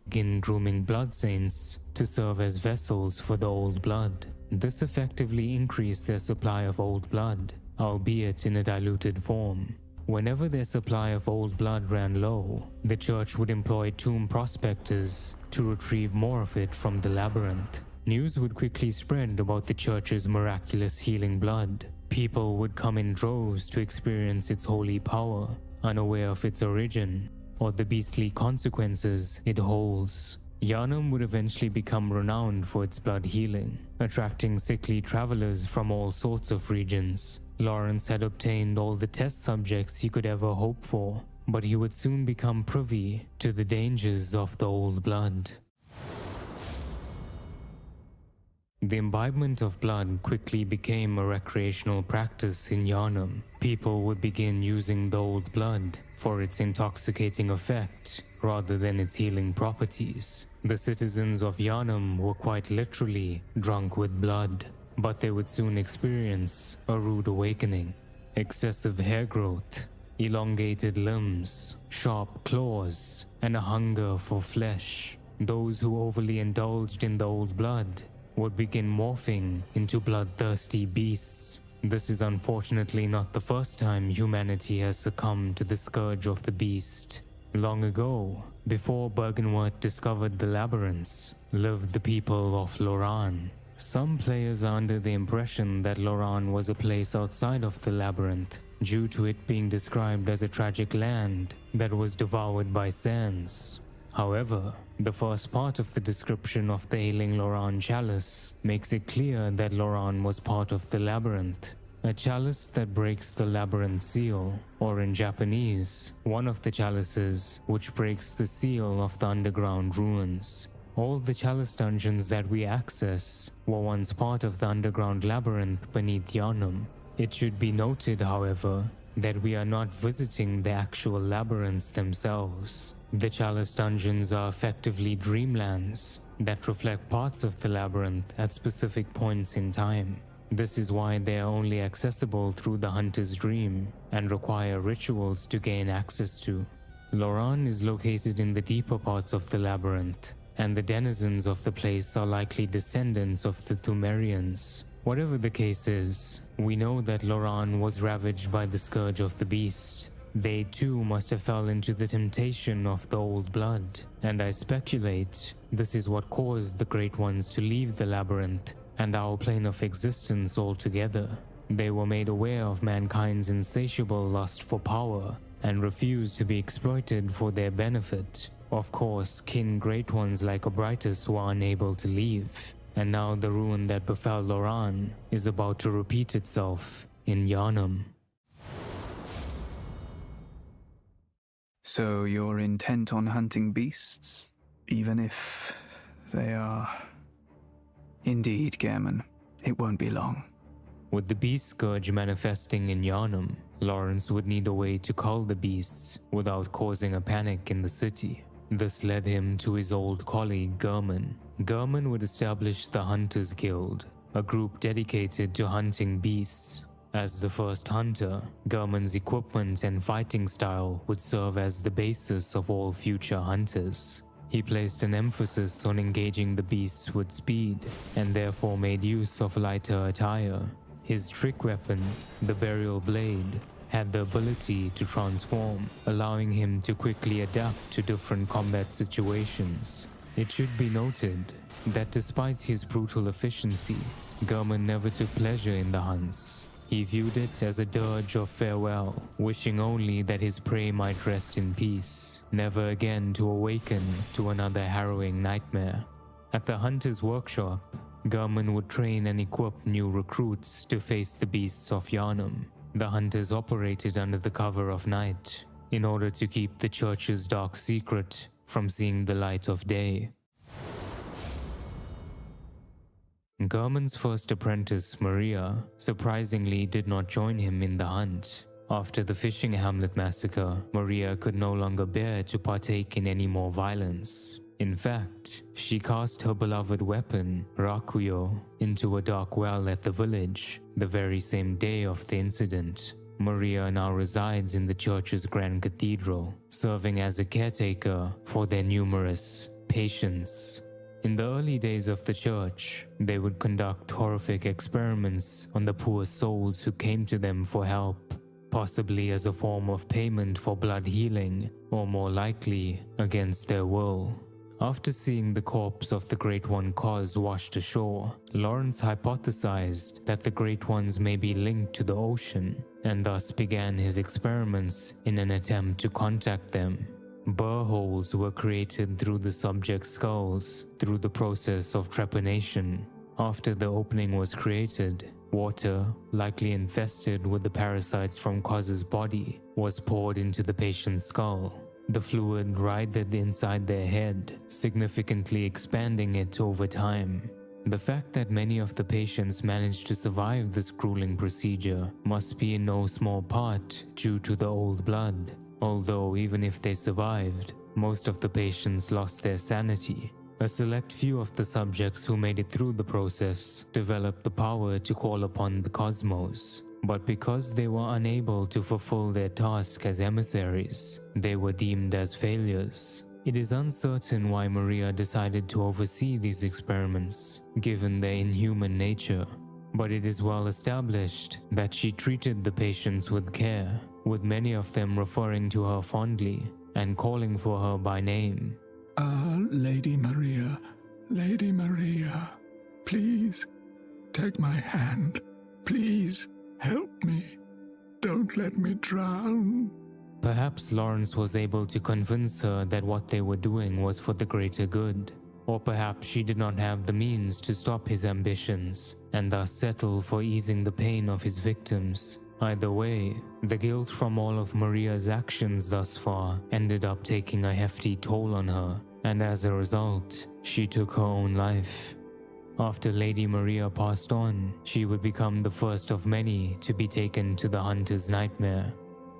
Begin grooming blood saints to serve as vessels for the old blood. This effectively increased their supply of old blood, albeit in a diluted form. Whenever their supply of old blood ran low, the church would employ tomb prospectors to retrieve more of it from the labyrinth. News would quickly spread about the church's miraculous healing blood. People would come in droves to experience its holy power, unaware of its origin or the beastly consequences it holds. Yharnam would eventually become renowned for its blood healing, attracting sickly travelers from all sorts of regions. Lawrence had obtained all the test subjects he could ever hope for, but he would soon become privy to the dangers of the old blood. The imbibement of blood quickly became a recreational practice in Yharnam. People would begin using the old blood for its intoxicating effect rather than its healing properties. The citizens of Yharnam were quite literally drunk with blood, but they would soon experience a rude awakening. Excessive hair growth, elongated limbs, sharp claws, and a hunger for flesh. Those who overly indulged in the old blood would begin morphing into bloodthirsty beasts. This is unfortunately not the first time humanity has succumbed to the scourge of the beast. Long ago, before Byrgenwerth discovered the labyrinths, lived the people of Loran. Some players are under the impression that Loran was a place outside of the labyrinth, due to it being described as a tragic land that was devoured by sands. However, the first part of the description of the ailing Loran chalice makes it clear that Loran was part of the labyrinth. A chalice that breaks the labyrinth seal, or in Japanese, one of the chalices which breaks the seal of the underground ruins. All the chalice dungeons that we access were once part of the underground labyrinth beneath Yharnam. It should be noted, however, that we are not visiting the actual labyrinths themselves. The chalice dungeons are effectively dreamlands that reflect parts of the labyrinth at specific points in time. This is why they are only accessible through the hunter's dream and require rituals to gain access to. Loran is located in the deeper parts of the labyrinth, and the denizens of the place are likely descendants of the Thumerians. Whatever the case is, we know that Loran was ravaged by the scourge of the beast. They too must have fell into the temptation of the old blood, and I speculate this is what caused the Great Ones to leave the labyrinth and our plane of existence altogether. They were made aware of mankind's insatiable lust for power and refused to be exploited for their benefit. Of course, kin Great Ones like Obritus were unable to leave, and now the ruin that befell Loran is about to repeat itself in Yharnam. So you're intent on hunting beasts, even if they are... Indeed, Gammon. It won't be long. With the beast scourge manifesting in Yharnam, Lawrence would need a way to cull the beasts without causing a panic in the city. This led him to his old colleague German. German would establish the Hunters Guild, a group dedicated to hunting beasts. As the first hunter, German's equipment and fighting style would serve as the basis of all future hunters. He placed an emphasis on engaging the beasts with speed, and therefore made use of lighter attire. His trick weapon, the burial blade, had the ability to transform, allowing him to quickly adapt to different combat situations. It should be noted that despite his brutal efficiency, Gurman never took pleasure in the hunts. He viewed it as a dirge of farewell, wishing only that his prey might rest in peace, never again to awaken to another harrowing nightmare. At the hunter's workshop, Gurman would train and equip new recruits to face the beasts of Yharnam. The hunters operated under the cover of night in order to keep the church's dark secret from seeing the light of day. Gurman's first apprentice, Maria, surprisingly did not join him in the hunt. After the fishing hamlet massacre, Maria could no longer bear to partake in any more violence. In fact, she cast her beloved weapon, Rakuyo, into a dark well at the village, the very same day of the incident. Maria now resides in the church's grand cathedral, serving as a caretaker for their numerous patients. In the early days of the church, they would conduct horrific experiments on the poor souls who came to them for help, possibly as a form of payment for blood healing, or more likely, against their will. After seeing the corpse of the Great One Cause washed ashore, Lawrence hypothesized that the Great Ones may be linked to the ocean, and thus began his experiments in an attempt to contact them. Burr holes were created through the subject's skulls through the process of trepanation. After the opening was created, water, likely infested with the parasites from Coz's body, was poured into the patient's skull. The fluid writhed inside their head, significantly expanding it over time. The fact that many of the patients managed to survive this grueling procedure must be in no small part due to the old blood. Although even if they survived, most of the patients lost their sanity. A select few of the subjects who made it through the process developed the power to call upon the cosmos. But because they were unable to fulfill their task as emissaries, they were deemed as failures. It is uncertain why Maria decided to oversee these experiments, given their inhuman nature. But it is well established that she treated the patients with care, with many of them referring to her fondly and calling for her by name. Lady Maria, please, take my hand. Please, help me. Don't let me drown. Perhaps Lawrence was able to convince her that what they were doing was for the greater good. Or perhaps she did not have the means to stop his ambitions, and thus settle for easing the pain of his victims. Either way, the guilt from all of Maria's actions thus far ended up taking a hefty toll on her, and as a result, she took her own life. After Lady Maria passed on, she would become the first of many to be taken to the hunter's nightmare.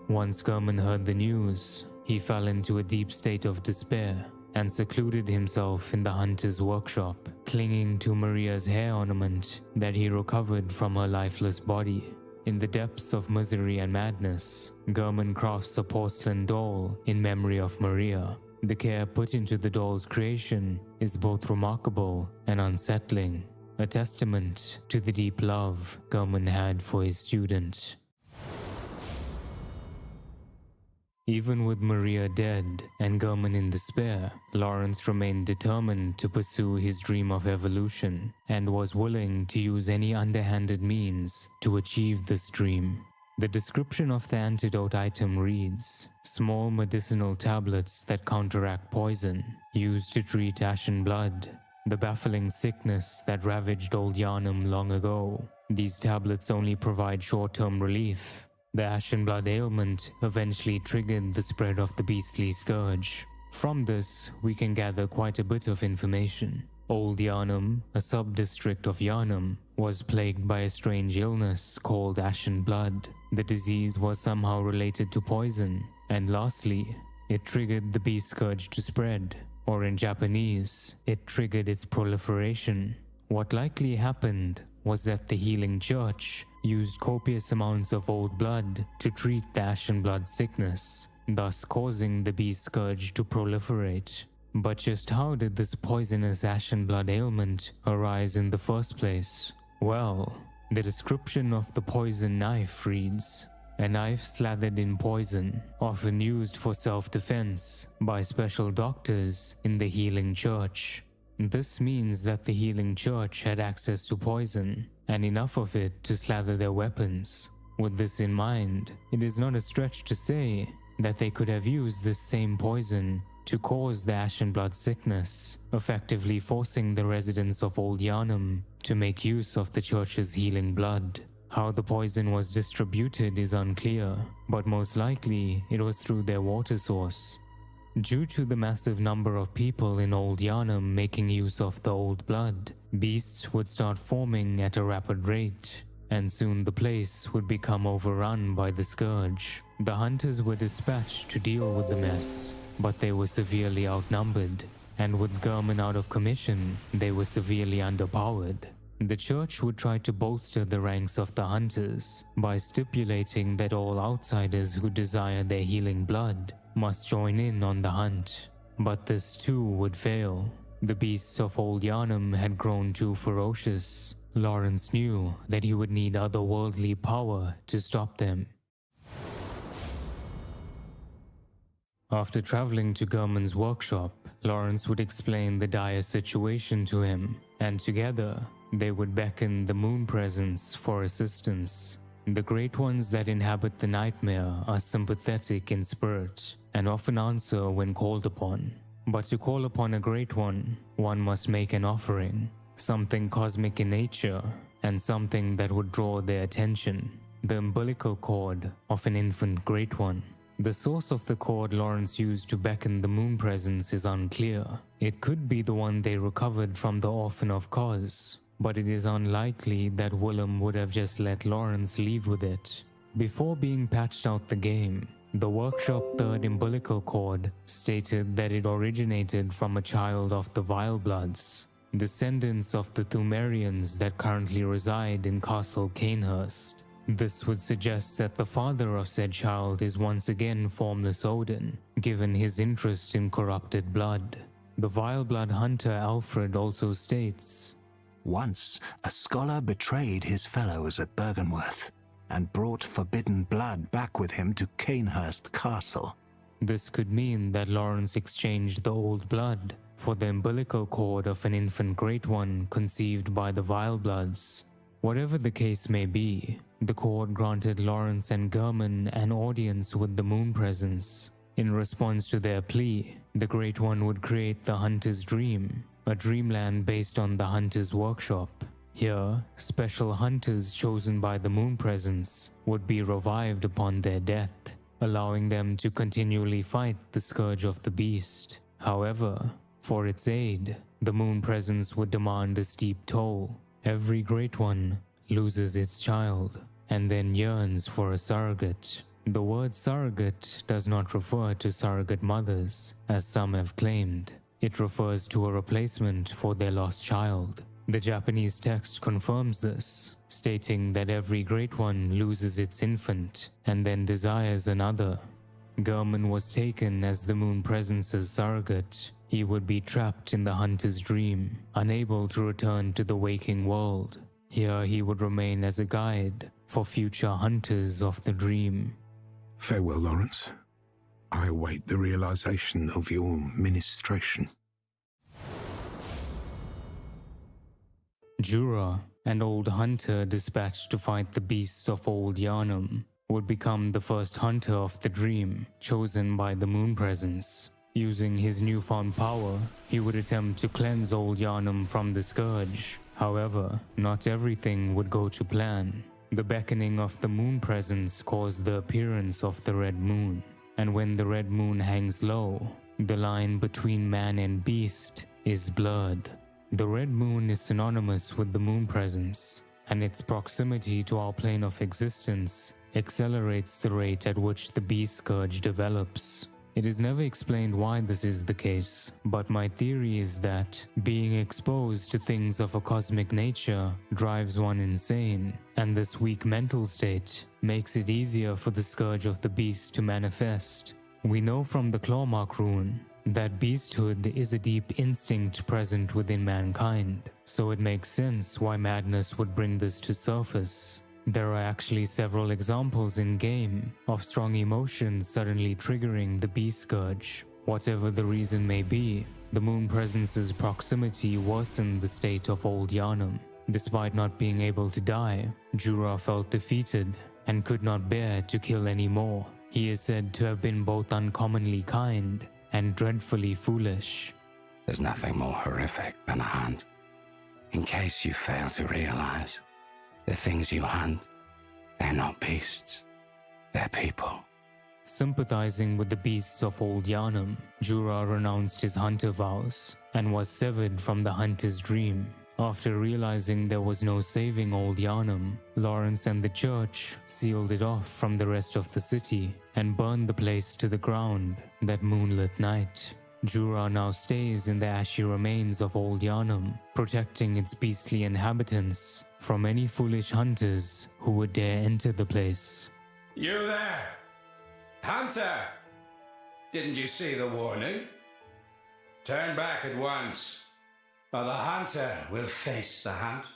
Once Gurman heard the news, he fell into a deep state of despair and secluded himself in the hunter's workshop, clinging to Maria's hair ornament that he recovered from her lifeless body. In the depths of misery and madness, Gurman crafts a porcelain doll in memory of Maria. The care put into the doll's creation is both remarkable and unsettling, a testament to the deep love Gurman had for his student. Even with Maria dead and Gurman in despair, Lawrence remained determined to pursue his dream of evolution and was willing to use any underhanded means to achieve this dream. The description of the antidote item reads, small medicinal tablets that counteract poison, used to treat ashen blood, the baffling sickness that ravaged old Yharnam long ago. These tablets only provide short-term relief. The ashen blood ailment eventually triggered the spread of the beastly scourge. From this, we can gather quite a bit of information. Old Yharnam, a sub-district of Yharnam, was plagued by a strange illness called ashen blood. The disease was somehow related to poison. And lastly, it triggered the beast scourge to spread, or in Japanese, it triggered its proliferation. What likely happened was that the healing church used copious amounts of old blood to treat the ashen blood sickness, thus causing the beast scourge to proliferate. But just how did this poisonous ashen blood ailment arise in the first place? Well, the description of the poison knife reads, a knife slathered in poison, often used for self-defense by special doctors in the healing church. This means that the healing church had access to poison, and enough of it to slather their weapons. With this in mind, it is not a stretch to say that they could have used this same poison to cause the Ashen Blood sickness, effectively forcing the residents of Old Yharnam to make use of the church's healing blood. How the poison was distributed is unclear, but most likely it was through their water source. Due to the massive number of people in Old Yharnam making use of the old blood, beasts would start forming at a rapid rate, and soon the place would become overrun by the scourge. The hunters were dispatched to deal with the mess, but they were severely outnumbered, and with Gurman out of commission, they were severely underpowered. The church would try to bolster the ranks of the hunters by stipulating that all outsiders who desire their healing blood must join in on the hunt. But this too would fail. The beasts of Old Yharnam had grown too ferocious. Lawrence knew that he would need otherworldly power to stop them. After traveling to Gurman's workshop, Lawrence would explain the dire situation to him, and together they would beckon the moon presence for assistance. The great ones that inhabit the nightmare are sympathetic in spirit and often answer when called upon. But to call upon a great one must make an offering, something cosmic in nature and something that would draw their attention: the umbilical cord of an infant great one. The source of the cord Lawrence used to beckon the moon presence is unclear. It could be the one they recovered from the Orphan of Cos, but it is unlikely that Willem would have just let Lawrence leave with it. Before being patched out the game, the workshop third umbilical cord stated that it originated from a child of the Vile Bloods, descendants of the Thumerians that currently reside in Castle Cainhurst. This would suggest that the father of said child is once again Formless Odin, given his interest in corrupted blood. The Vile Blood hunter Alfred also states, "Once a scholar betrayed his fellows at Bergenworth and brought forbidden blood back with him to Cainhurst Castle." This could mean that Lawrence exchanged the old blood for the umbilical cord of an infant great one conceived by the Vile Bloods. Whatever the case may be, the cord granted Lawrence and Gurman an audience with the moon presence. In response to their plea, the Great One would create the Hunter's Dream, a dreamland based on the Hunter's workshop. Here, special hunters chosen by the moon presence would be revived upon their death, allowing them to continually fight the scourge of the beast. However, for its aid, the moon presence would demand a steep toll. Every Great One loses its child and then yearns for a surrogate. The word surrogate does not refer to surrogate mothers, as some have claimed. It refers to a replacement for their lost child. The Japanese text confirms this, stating that every Great One loses its infant and then desires another. Gurman was taken as the moon presence's surrogate. He would be trapped in the Hunter's Dream, unable to return to the waking world. Here he would remain as a guide for future hunters of the dream. Farewell, Lawrence. I await the realization of your ministration. Jura, an old hunter dispatched to fight the beasts of Old Yharnam, would become the first hunter of the dream, chosen by the moon presence. Using his newfound power, he would attempt to cleanse Old Yharnam from the scourge. However, not everything would go to plan. The beckoning of the moon presence caused the appearance of the red moon, and when the red moon hangs low, the line between man and beast is blurred. The red moon is synonymous with the moon presence, and its proximity to our plane of existence accelerates the rate at which the beast scourge develops. It is never explained why this is the case, but my theory is that being exposed to things of a cosmic nature drives one insane, and this weak mental state makes it easier for the scourge of the beast to manifest. We know from the Clawmark rune that beasthood is a deep instinct present within mankind, so it makes sense why madness would bring this to surface. There are actually several examples in-game of strong emotions suddenly triggering the beast scourge. Whatever the reason may be, the moon presence's proximity worsened the state of old Yharnam. Despite not being able to die, Jura felt defeated and could not bear to kill any more. He is said to have been both uncommonly kind and dreadfully foolish. There's nothing more horrific than a hunt. In case you fail to realize, the things you hunt, they're not beasts, they're people. Sympathizing with the beasts of old Yharnam, Jura renounced his hunter vows and was severed from the hunter's dream. After realizing there was no saving old Yharnam, Lawrence and the church sealed it off from the rest of the city and burned the place to the ground that moonlit night. Jura now stays in the ashy remains of old Yharnam, protecting its beastly inhabitants from any foolish hunters who would dare enter the place. You there! Hunter! Didn't you see the warning? Turn back at once, or the hunter will face the hunt.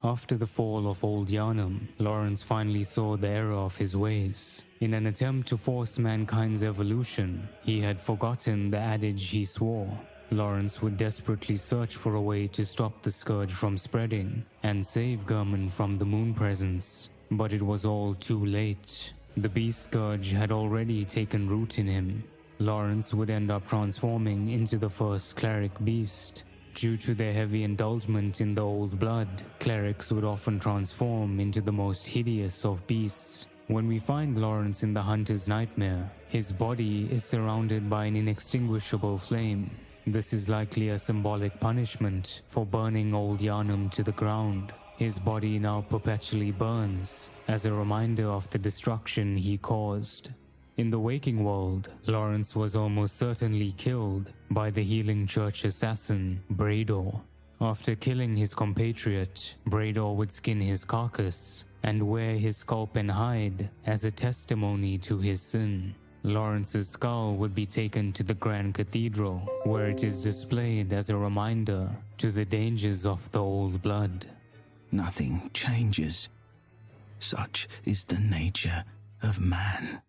After the fall of old Yharnam, Lawrence finally saw the error of his ways. In an attempt to force mankind's evolution, he had forgotten the adage he swore. Lawrence would desperately search for a way to stop the scourge from spreading and save Gehrman from the moon presence. But it was all too late. The beast scourge had already taken root in him. Lawrence would end up transforming into the first cleric beast. Due to their heavy indulgence in the old blood, clerics would often transform into the most hideous of beasts. When we find Lawrence in the Hunter's Nightmare, his body is surrounded by an inextinguishable flame. This is likely a symbolic punishment for burning old Yharnam to the ground. His body now perpetually burns as a reminder of the destruction he caused. In the waking world, Lawrence was almost certainly killed by the Healing Church assassin, Brador. After killing his compatriot, Brador would skin his carcass and wear his scalp and hide as a testimony to his sin. Lawrence's skull would be taken to the Grand Cathedral, where it is displayed as a reminder to the dangers of the old blood. Nothing changes. Such is the nature of man.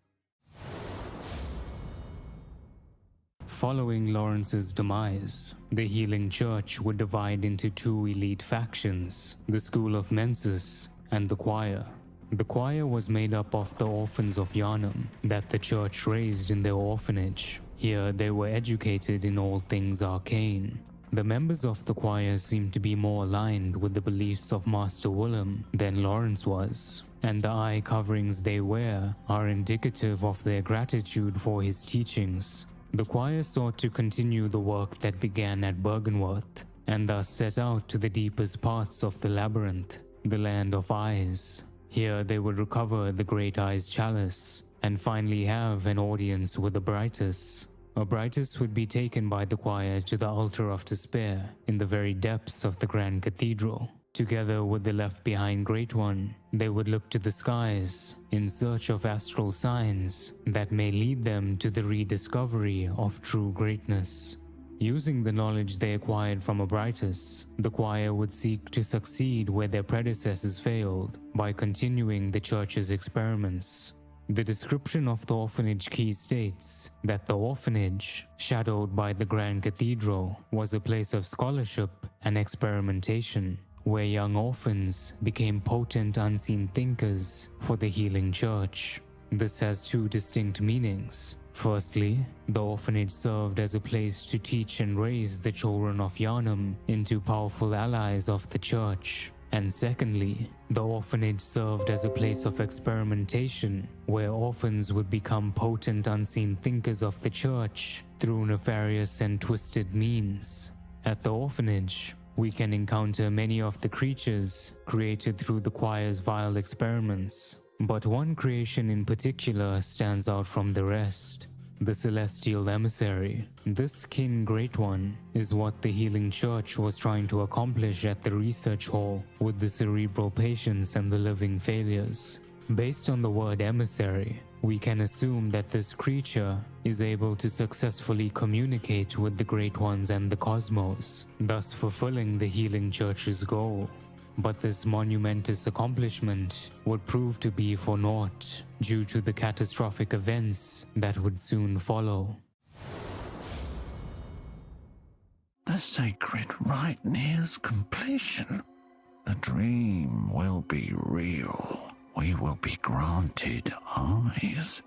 Following Lawrence's demise, the Healing Church would divide into two elite factions, the School of Mensis and the Choir. The Choir was made up of the orphans of Yharnam that the church raised in their orphanage. Here they were educated in all things arcane. The members of the Choir seemed to be more aligned with the beliefs of Master Willem than Lawrence was, and the eye coverings they wear are indicative of their gratitude for his teachings. The Choir sought to continue the work that began at Bergenworth, and thus set out to the deepest parts of the labyrinth, the Land of Eyes. Here they would recover the Great Eye's chalice, and finally have an audience with the Brightest. A Brightest would be taken by the Choir to the Altar of Despair in the very depths of the Grand Cathedral. Together with the Left Behind Great One, they would look to the skies in search of astral signs that may lead them to the rediscovery of true greatness. Using the knowledge they acquired from Abritus, the Choir would seek to succeed where their predecessors failed by continuing the church's experiments. The description of the orphanage key states that the orphanage, shadowed by the Grand Cathedral, was a place of scholarship and experimentation, where young orphans became potent unseen thinkers for the Healing Church. This has two distinct meanings. Firstly, the orphanage served as a place to teach and raise the children of Yharnam into powerful allies of the church. And secondly, the orphanage served as a place of experimentation, where orphans would become potent unseen thinkers of the church through nefarious and twisted means. At the orphanage, we can encounter many of the creatures created through the Choir's vile experiments, but one creation in particular stands out from the rest: the Celestial Emissary. This kin Great One is what the Healing Church was trying to accomplish at the research hall with the cerebral patients and the living failures. Based on the word emissary, we can assume that this creature is able to successfully communicate with the Great Ones and the cosmos, thus fulfilling the Healing Church's goal. But this monumentous accomplishment would prove to be for naught due to the catastrophic events that would soon follow. The sacred rite nears completion. The dream will be real. We will be granted eyes.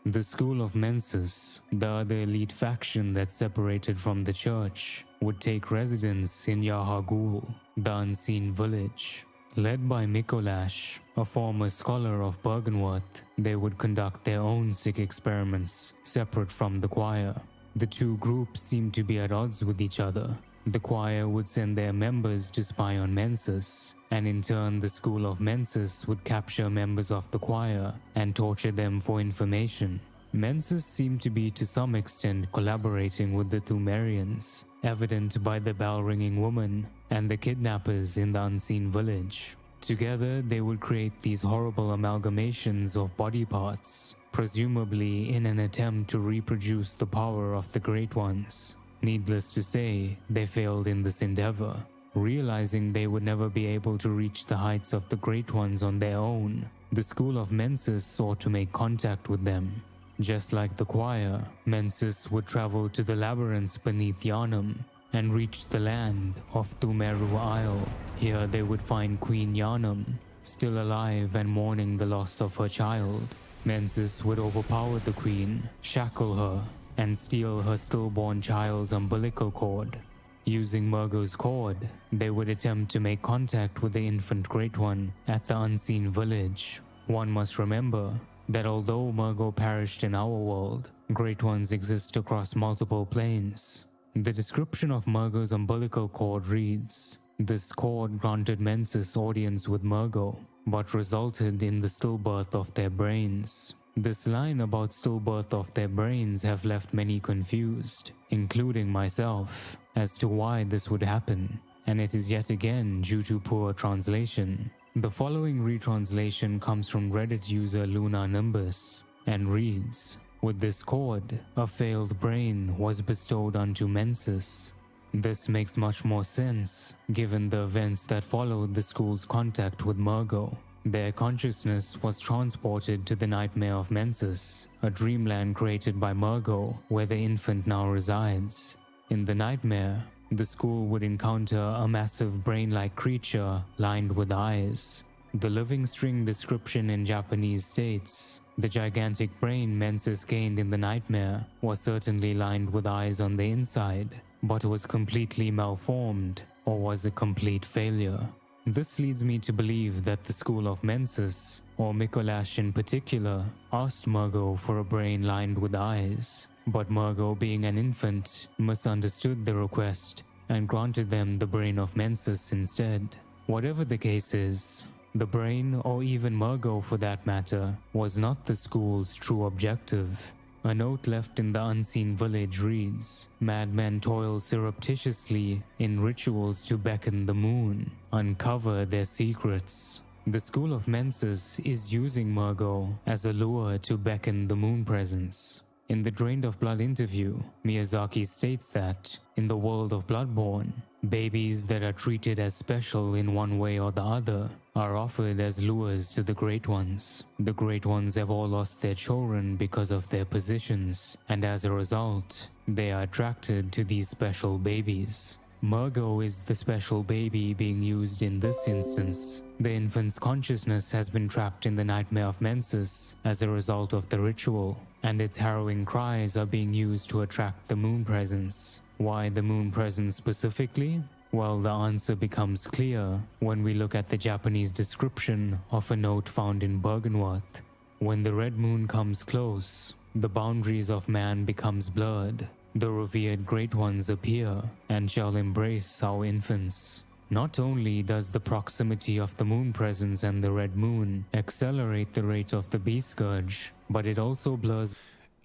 The School of Mensis, the other elite faction that separated from the church, would take residence in Yahagul, the unseen village. Led by Mikolash, a former scholar of Bergenworth, they would conduct their own sick experiments, separate from the choir. The two groups seemed to be at odds with each other. The choir would send their members to spy on Mensis, and in turn the School of Mensis would capture members of the choir and torture them for information. Mensis seemed to be to some extent collaborating with the Thumerians, evident by the bell-ringing woman and the kidnappers in the unseen village. Together they would create these horrible amalgamations of body parts, presumably in an attempt to reproduce the power of the Great Ones. Needless to say, they failed in this endeavor. Realizing they would never be able to reach the heights of the Great Ones on their own, the School of Mensis sought to make contact with them. Just like the choir, Mensis would travel to the labyrinths beneath Yharnam and reach the land of Thumeru Isle. Here they would find Queen Yharnam, still alive and mourning the loss of her child. Mensis would overpower the queen, shackle her, and steal her stillborn child's umbilical cord. Using Murgo's cord, they would attempt to make contact with the infant Great One at the unseen village. One must remember that although Murgo perished in our world, Great Ones exist across multiple planes. The description of Murgo's umbilical cord reads, "This cord granted Mensis audience with Murgo, but resulted in the stillbirth of their brains." This line about stillbirth of their brains have left many confused, including myself, as to why this would happen, and it is yet again due to poor translation. The following retranslation comes from Reddit user Luna Nimbus and reads, "With this cord, a failed brain was bestowed unto Mensis." This makes much more sense, given the events that followed the school's contact with Murgo. Their consciousness was transported to the nightmare of Mensis, a dreamland created by Murgo, where the infant now resides. In the nightmare, the school would encounter a massive brain-like creature lined with eyes. The living string description in Japanese states, "The gigantic brain Mensis gained in the nightmare was certainly lined with eyes on the inside, but was completely malformed or was a complete failure." This leads me to believe that the School of Mensis, or Mikolash in particular, asked Murgo for a brain lined with eyes, but Murgo, being an infant, misunderstood the request and granted them the brain of Mensis instead. Whatever the case is, the brain, or even Murgo for that matter, was not the school's true objective. A note left in the unseen village reads, "Madmen toil surreptitiously in rituals to beckon the moon, uncover their secrets." The School of Mensis is using Murgo as a lure to beckon the moon presence. In the Drained of Blood interview, Miyazaki states that, in the world of Bloodborne, babies that are treated as special in one way or the other are offered as lures to the Great Ones. The Great Ones have all lost their children because of their positions, and as a result, they are attracted to these special babies. Murgo is the special baby being used in this instance. The infant's consciousness has been trapped in the nightmare of Mensis as a result of the ritual, and its harrowing cries are being used to attract the moon presence. Why the moon presence specifically? Well, the answer becomes clear when we look at the Japanese description of a note found in Bergenworth. When the red moon comes close, the boundaries of man becomes blurred. The revered Great Ones appear and shall embrace our infants. Not only does the proximity of the moon presence and the red moon accelerate the rate of the beast scourge, but it also blurs.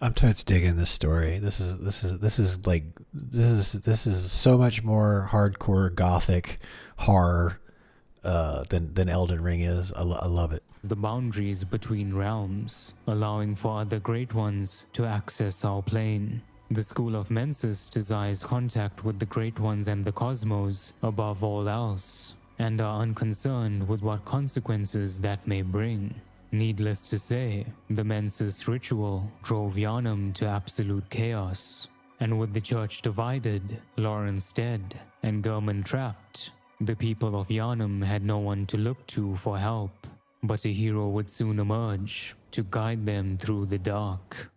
I'm totes digging this story. This is so much more hardcore gothic horror than Elden Ring is. I love it. The boundaries between realms, allowing for other Great Ones to access our plane. The School of Mensis desires contact with the Great Ones and the cosmos above all else. and are unconcerned with what consequences that may bring. Needless to say, the menses ritual drove Yharnam to absolute chaos, and with the church divided, Lawrence dead, and Gurman trapped, the people of Yharnam had no one to look to for help, but a hero would soon emerge to guide them through the dark.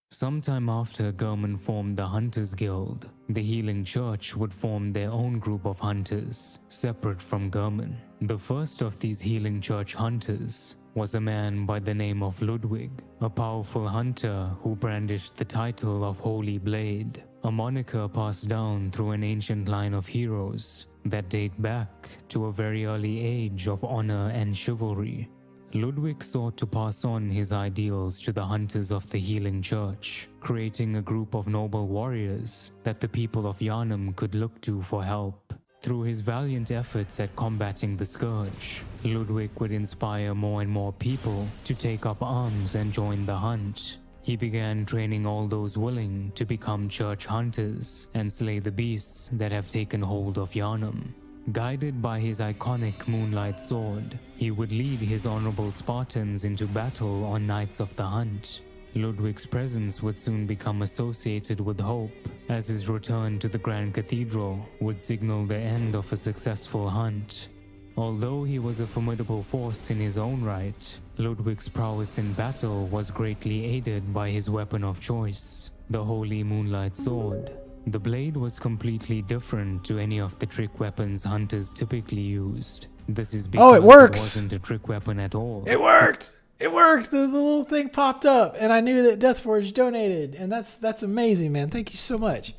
Sometime after Gurman formed the Hunters Guild, the Healing Church would form their own group of hunters, separate from Gurman. The first of these Healing Church hunters was a man by the name of Ludwig, a powerful hunter who brandished the title of Holy Blade, a moniker passed down through an ancient line of heroes that date back to a very early age of honor and chivalry. Ludwig sought to pass on his ideals to the hunters of the Healing Church, creating a group of noble warriors that the people of Yharnam could look to for help. Through his valiant efforts at combating the Scourge, Ludwig would inspire more and more people to take up arms and join the hunt. He began training all those willing to become church hunters and slay the beasts that have taken hold of Yharnam. Guided by his iconic moonlight sword, he would lead his honorable Spartans into battle on nights of the hunt. Ludwig's presence would soon become associated with hope, as his return to the Grand Cathedral would signal the end of a successful hunt. Although he was a formidable force in his own right, Ludwig's prowess in battle was greatly aided by his weapon of choice, the Holy Moonlight Sword. The blade was completely different to any of the trick weapons hunters typically used. This is because it works! It wasn't a trick weapon at all. It worked! It worked! The little thing popped up, and I knew that Deathforge donated, and that's amazing, man. Thank you so much.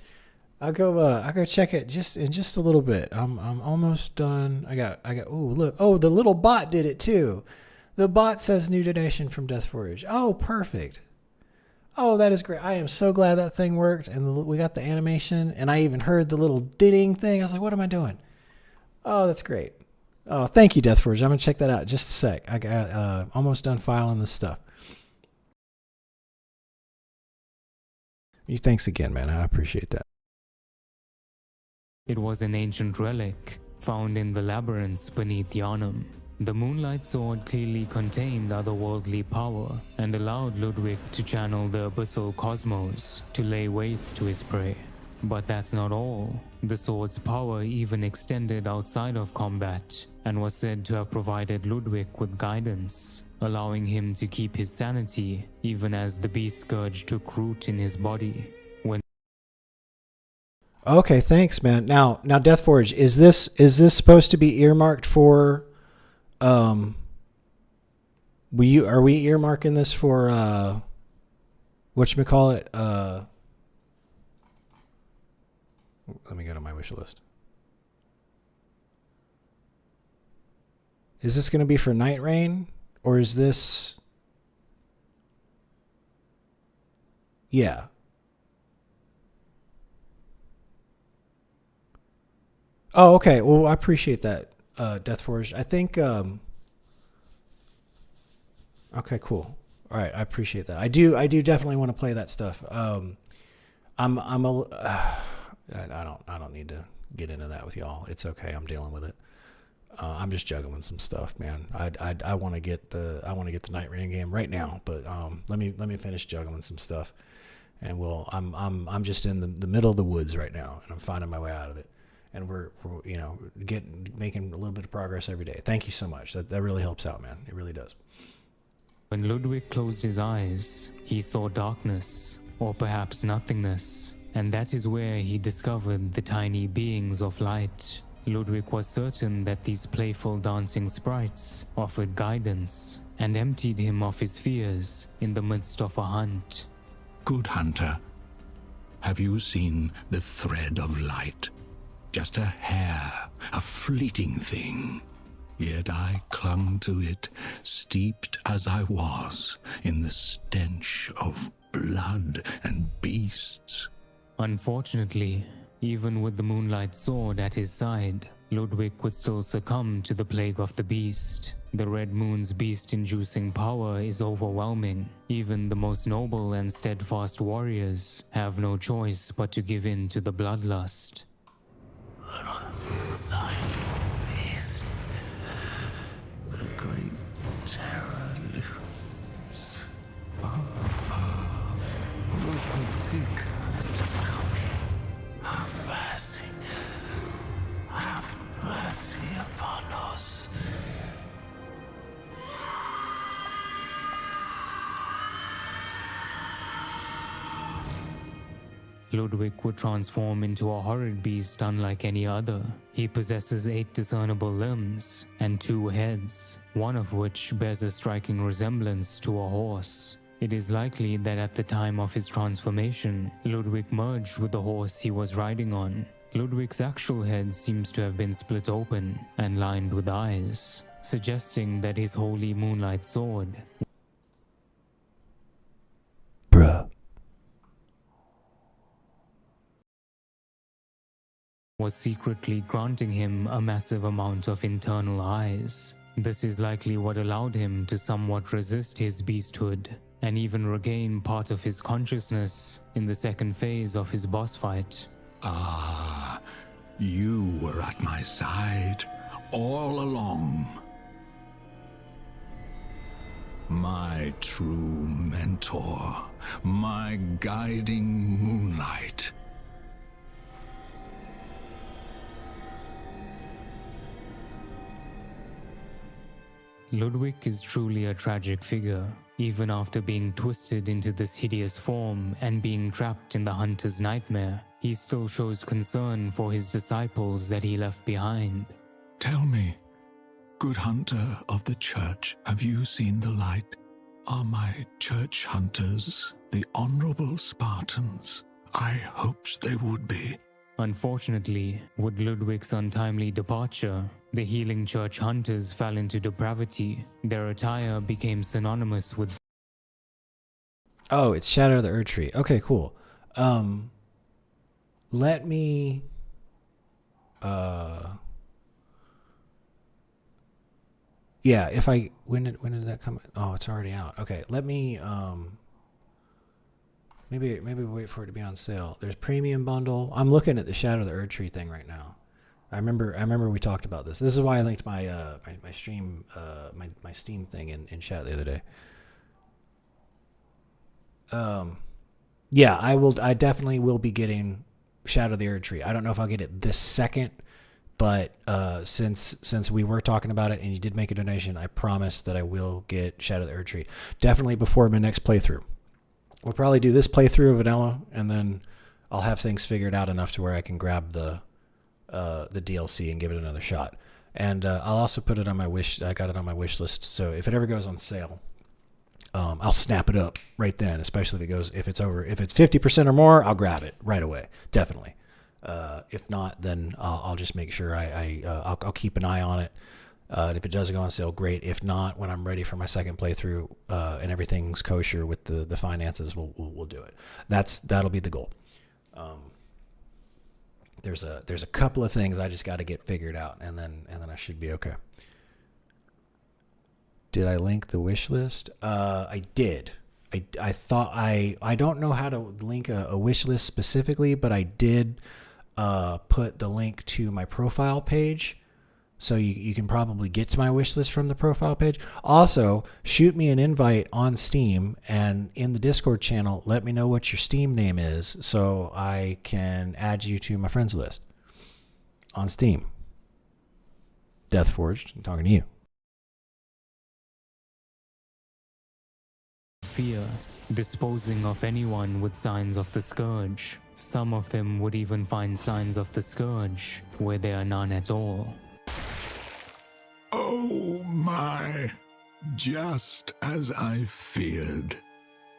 I'll go check it in just a little bit. I'm almost done. I got. Oh look! Oh, the little bot did it too. The bot says new donation from Deathforge. Oh, perfect. Oh, that is great. I am so glad that thing worked, and we got the animation, and I even heard the little ding thing. I was like, what am I doing? Oh, that's great. Oh, thank you, Deathforge. I'm going to check that out just a sec. I got almost done filing this stuff. Thanks again, man. I appreciate that. It was an ancient relic found in the labyrinths beneath Yharnam. The Moonlight Sword clearly contained otherworldly power and allowed Ludwig to channel the abyssal cosmos to lay waste to his prey. But that's not all. The sword's power even extended outside of combat and was said to have provided Ludwig with guidance, allowing him to keep his sanity even as the beast scourge took root in his body. Okay, thanks, man. Now Deathforge, is this supposed to be earmarked for are we earmarking this for whatchamacallit? Let me go to my wish list. Is this going to be for Night Rain, or is this? Yeah. Oh, okay. Well, I appreciate that, Deathforge. I think. Okay, cool. All right, I appreciate that. I do definitely want to play that stuff. I don't need to get into that with y'all. It's okay. I'm dealing with it. I'm just juggling some stuff, man. I want to get the Night Rain game right now, but let me finish juggling some stuff, and I'm just in the middle of the woods right now, and I'm finding my way out of it. And we're making a little bit of progress every day. Thank you so much. That really helps out, man. It really does. When Ludwig closed his eyes, he saw darkness, or perhaps nothingness, and that is where he discovered the tiny beings of light. Ludwig was certain that these playful dancing sprites offered guidance and emptied him of his fears in the midst of a hunt. Good hunter, have you seen the thread of light? Just a hair, a fleeting thing. Yet I clung to it, steeped as I was in the stench of blood and beasts. Unfortunately, even with the Moonlight Sword at his side, Ludwig would still succumb to the plague of the beast. The Red Moon's beast-inducing power is overwhelming. Even the most noble and steadfast warriors have no choice but to give in to the bloodlust. an unsightly beast. The great terror looms. Ludwig is coming. Have mercy. Have mercy upon us. Ludwig would transform into a horrid beast unlike any other. He possesses 8 discernible limbs and 2 heads, one of which bears a striking resemblance to a horse. It is likely that at the time of his transformation, Ludwig merged with the horse he was riding on. Ludwig's actual head seems to have been split open and lined with eyes, suggesting that his holy moonlight sword was secretly granting him a massive amount of internal eyes. This is likely what allowed him to somewhat resist his beasthood and even regain part of his consciousness in the second phase of his boss fight. Ah, you were at my side all along. My true mentor, my guiding moonlight. Ludwig is truly a tragic figure. Even after being twisted into this hideous form and being trapped in the hunter's nightmare, he still shows concern for his disciples that he left behind. Tell me, good hunter of the church, have you seen the light? Are my church hunters the honorable Spartans? I hoped they would be. Unfortunately, with Ludwig's untimely departure, the healing church hunters fell into depravity. Their attire became synonymous with... Oh, it's Shadow of the Erdtree. Okay, cool. Let me... Yeah, if I... When did that come? Oh, it's already out. Okay, let me... Maybe wait for it to be on sale. There's premium bundle. I'm looking at the Shadow of the Erdtree thing right now. I remember we talked about this. This is why I linked my my stream my Steam thing in chat the other day. Yeah, I definitely will be getting Shadow of the Erdtree. I don't know if I'll get it this second, but since we were talking about it and you did make a donation, I promise that I will get Shadow of the Erdtree. Definitely before my next playthrough. We'll probably do this playthrough of Vanilla, and then I'll have things figured out enough to where I can grab the DLC and give it another shot. And I'll also put it on my wish. I got it on my wish list, so if it ever goes on sale, I'll snap it up right then. Especially if it's 50% or more, I'll grab it right away, definitely. If not, then I'll just make sure I'll keep an eye on it. And if it does go on sale, great. If not, when I'm ready for my second playthrough and everything's kosher with the finances, we'll do it. That'll be the goal. There's a couple of things I just got to get figured out, and then I should be okay. Did I link the wish list? I did. I thought I don't know how to link a wish list specifically, but I did put the link to my profile page. So you can probably get to my wish list from the profile page. Also, shoot me an invite on Steam, and in the Discord channel, let me know what your Steam name is so I can add you to my friends list on Steam. Deathforged, I'm talking to you. Fear, disposing of anyone with signs of the scourge. Some of them would even find signs of the scourge where there are none at all. Oh my, just as I feared.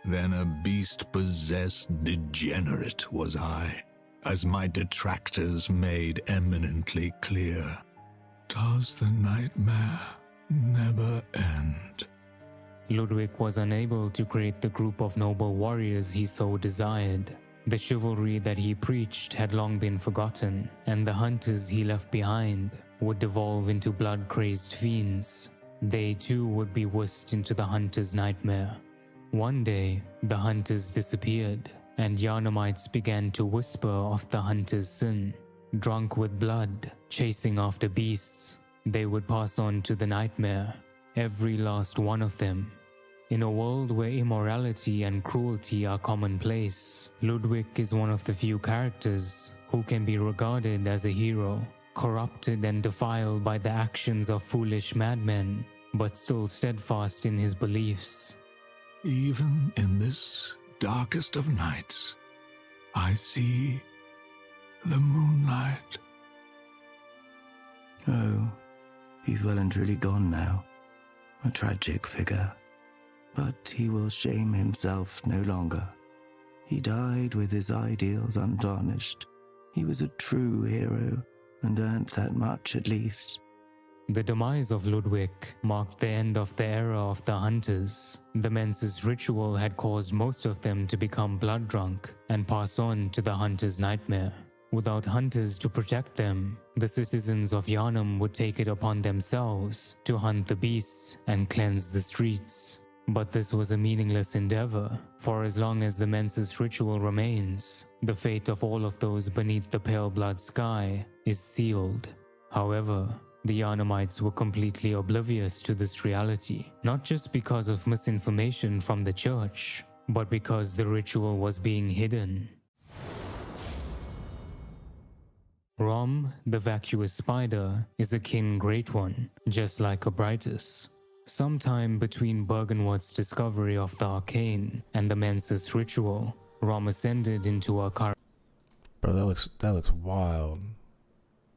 Then a beast-possessed degenerate was I, as my detractors made eminently clear. Does the nightmare never end? Ludwig was unable to create the group of noble warriors he so desired. The chivalry that he preached had long been forgotten, and the hunters he left behind would devolve into blood-crazed fiends. They too would be whisked into the hunter's nightmare. One day, the hunters disappeared, and Yharnamites began to whisper of the hunter's sin. drunk with blood, chasing after beasts. They would pass on to the nightmare, every last one of them. In a world where immorality and cruelty are commonplace, Ludwig is one of the few characters who can be regarded as a hero, corrupted and defiled by the actions of foolish madmen, but still steadfast in his beliefs. Even in this darkest of nights, I see the moonlight. Oh, he's well and truly gone now. A tragic figure. But he will shame himself no longer. He died with his ideals untarnished. He was a true hero, and earned that much at least. The demise of Ludwig marked the end of the era of the Hunters. The menses ritual had caused most of them to become blood drunk and pass on to the Hunter's nightmare. Without hunters to protect them, the citizens of Yharnam would take it upon themselves to hunt the beasts and cleanse the streets. But this was a meaningless endeavor, for as long as the menses ritual remains, the fate of all of those beneath the pale blood sky is sealed. However, the Yharnamites were completely oblivious to this reality, not just because of misinformation from the church, but because the ritual was being hidden. Rom, the vacuous spider, is a kin great one, just like Abritus. Sometime between Bergenworth's discovery of the arcane and the menses ritual, Rom ascended into a car. Bro, that looks wild.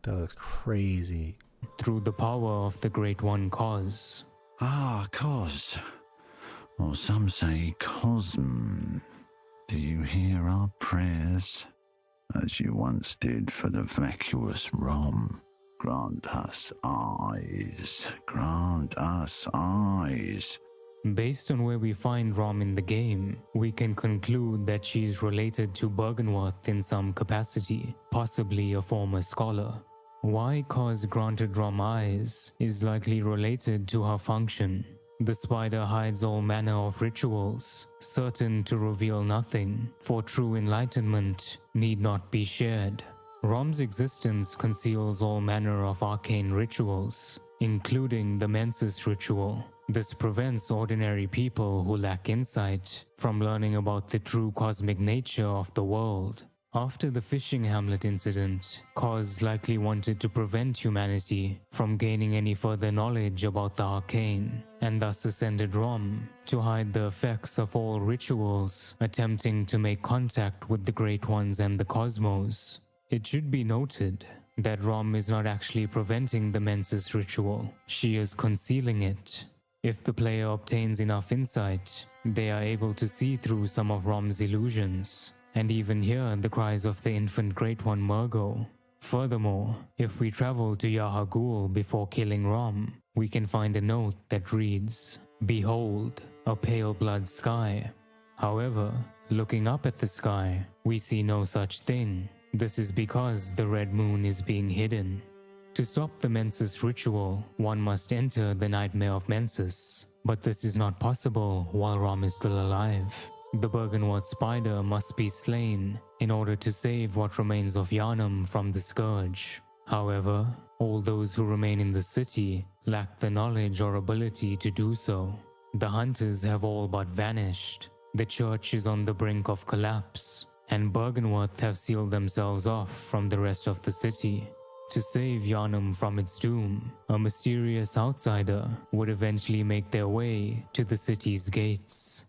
That looks crazy. Through the power of the Great One Cause. Ah, Cos. Or some say Cosm. Do you hear our prayers? As you once did for the vacuous Rom. Grant us eyes. Grant us eyes. Based on where we find Rom in the game, we can conclude that she is related to Bergenworth in some capacity, possibly a former scholar. Why Cos granted Rom eyes is likely related to her function. The spider hides all manner of rituals, certain to reveal nothing, for true enlightenment need not be shared. Rom's existence conceals all manner of arcane rituals, including the menses ritual. This prevents ordinary people who lack insight from learning about the true cosmic nature of the world. After the fishing hamlet incident, Cos likely wanted to prevent humanity from gaining any further knowledge about the arcane, and thus ascended Rom to hide the effects of all rituals attempting to make contact with the Great Ones and the cosmos. It should be noted that Rom is not actually preventing the menses ritual, she is concealing it. If the player obtains enough insight, they are able to see through some of Rom's illusions, and even hear the cries of the infant Great One Murgo. Furthermore, if we travel to Yahagul before killing Rom, we can find a note that reads, "Behold, a pale blood sky." However, looking up at the sky, we see no such thing. This is because the red moon is being hidden. To stop the menses ritual, one must enter the nightmare of menses, but this is not possible while Rom is still alive. The Bergenworth spider must be slain in order to save what remains of Yharnam from the scourge. However, all those who remain in the city lack the knowledge or ability to do so. The hunters have all but vanished. The church is on the brink of collapse, and Bergenworth have sealed themselves off from the rest of the city. To save Yharnam from its doom, a mysterious outsider would eventually make their way to the city's gates.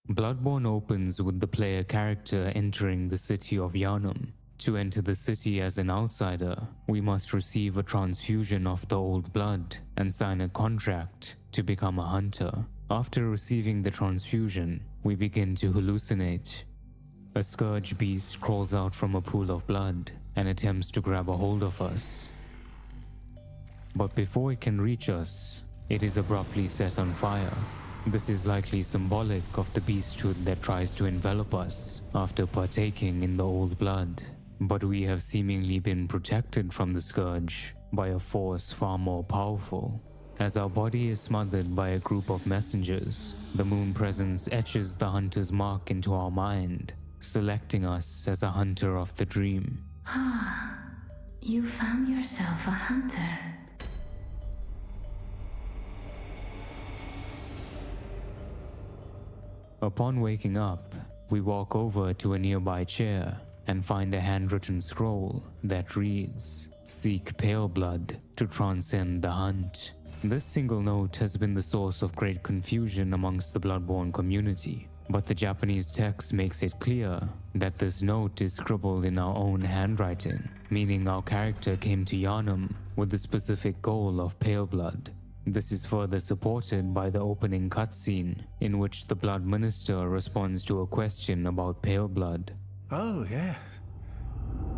Bloodborne opens with the player character entering the city of Yharnam. To enter the city as an outsider, we must receive a transfusion of the old blood and sign a contract to become a hunter. After receiving the transfusion, we begin to hallucinate. A scourge beast crawls out from a pool of blood and attempts to grab a hold of us. But before it can reach us, it is abruptly set on fire. This is likely symbolic of the beasthood that tries to envelop us after partaking in the old blood. But we have seemingly been protected from the scourge by a force far more powerful. As our body is smothered by a group of messengers, the moon presence etches the hunter's mark into our mind, selecting us as a hunter of the dream. Ah, you found yourself a hunter. Upon waking up, we walk over to a nearby chair and find a handwritten scroll that reads, "Seek pale blood to transcend the hunt." This single note has been the source of great confusion amongst the Bloodborne community, but the Japanese text makes it clear that this note is scribbled in our own handwriting, meaning our character came to Yharnam with the specific goal of pale blood. This is further supported by the opening cutscene, in which the Blood Minister responds to a question about pale blood. Oh, yeah.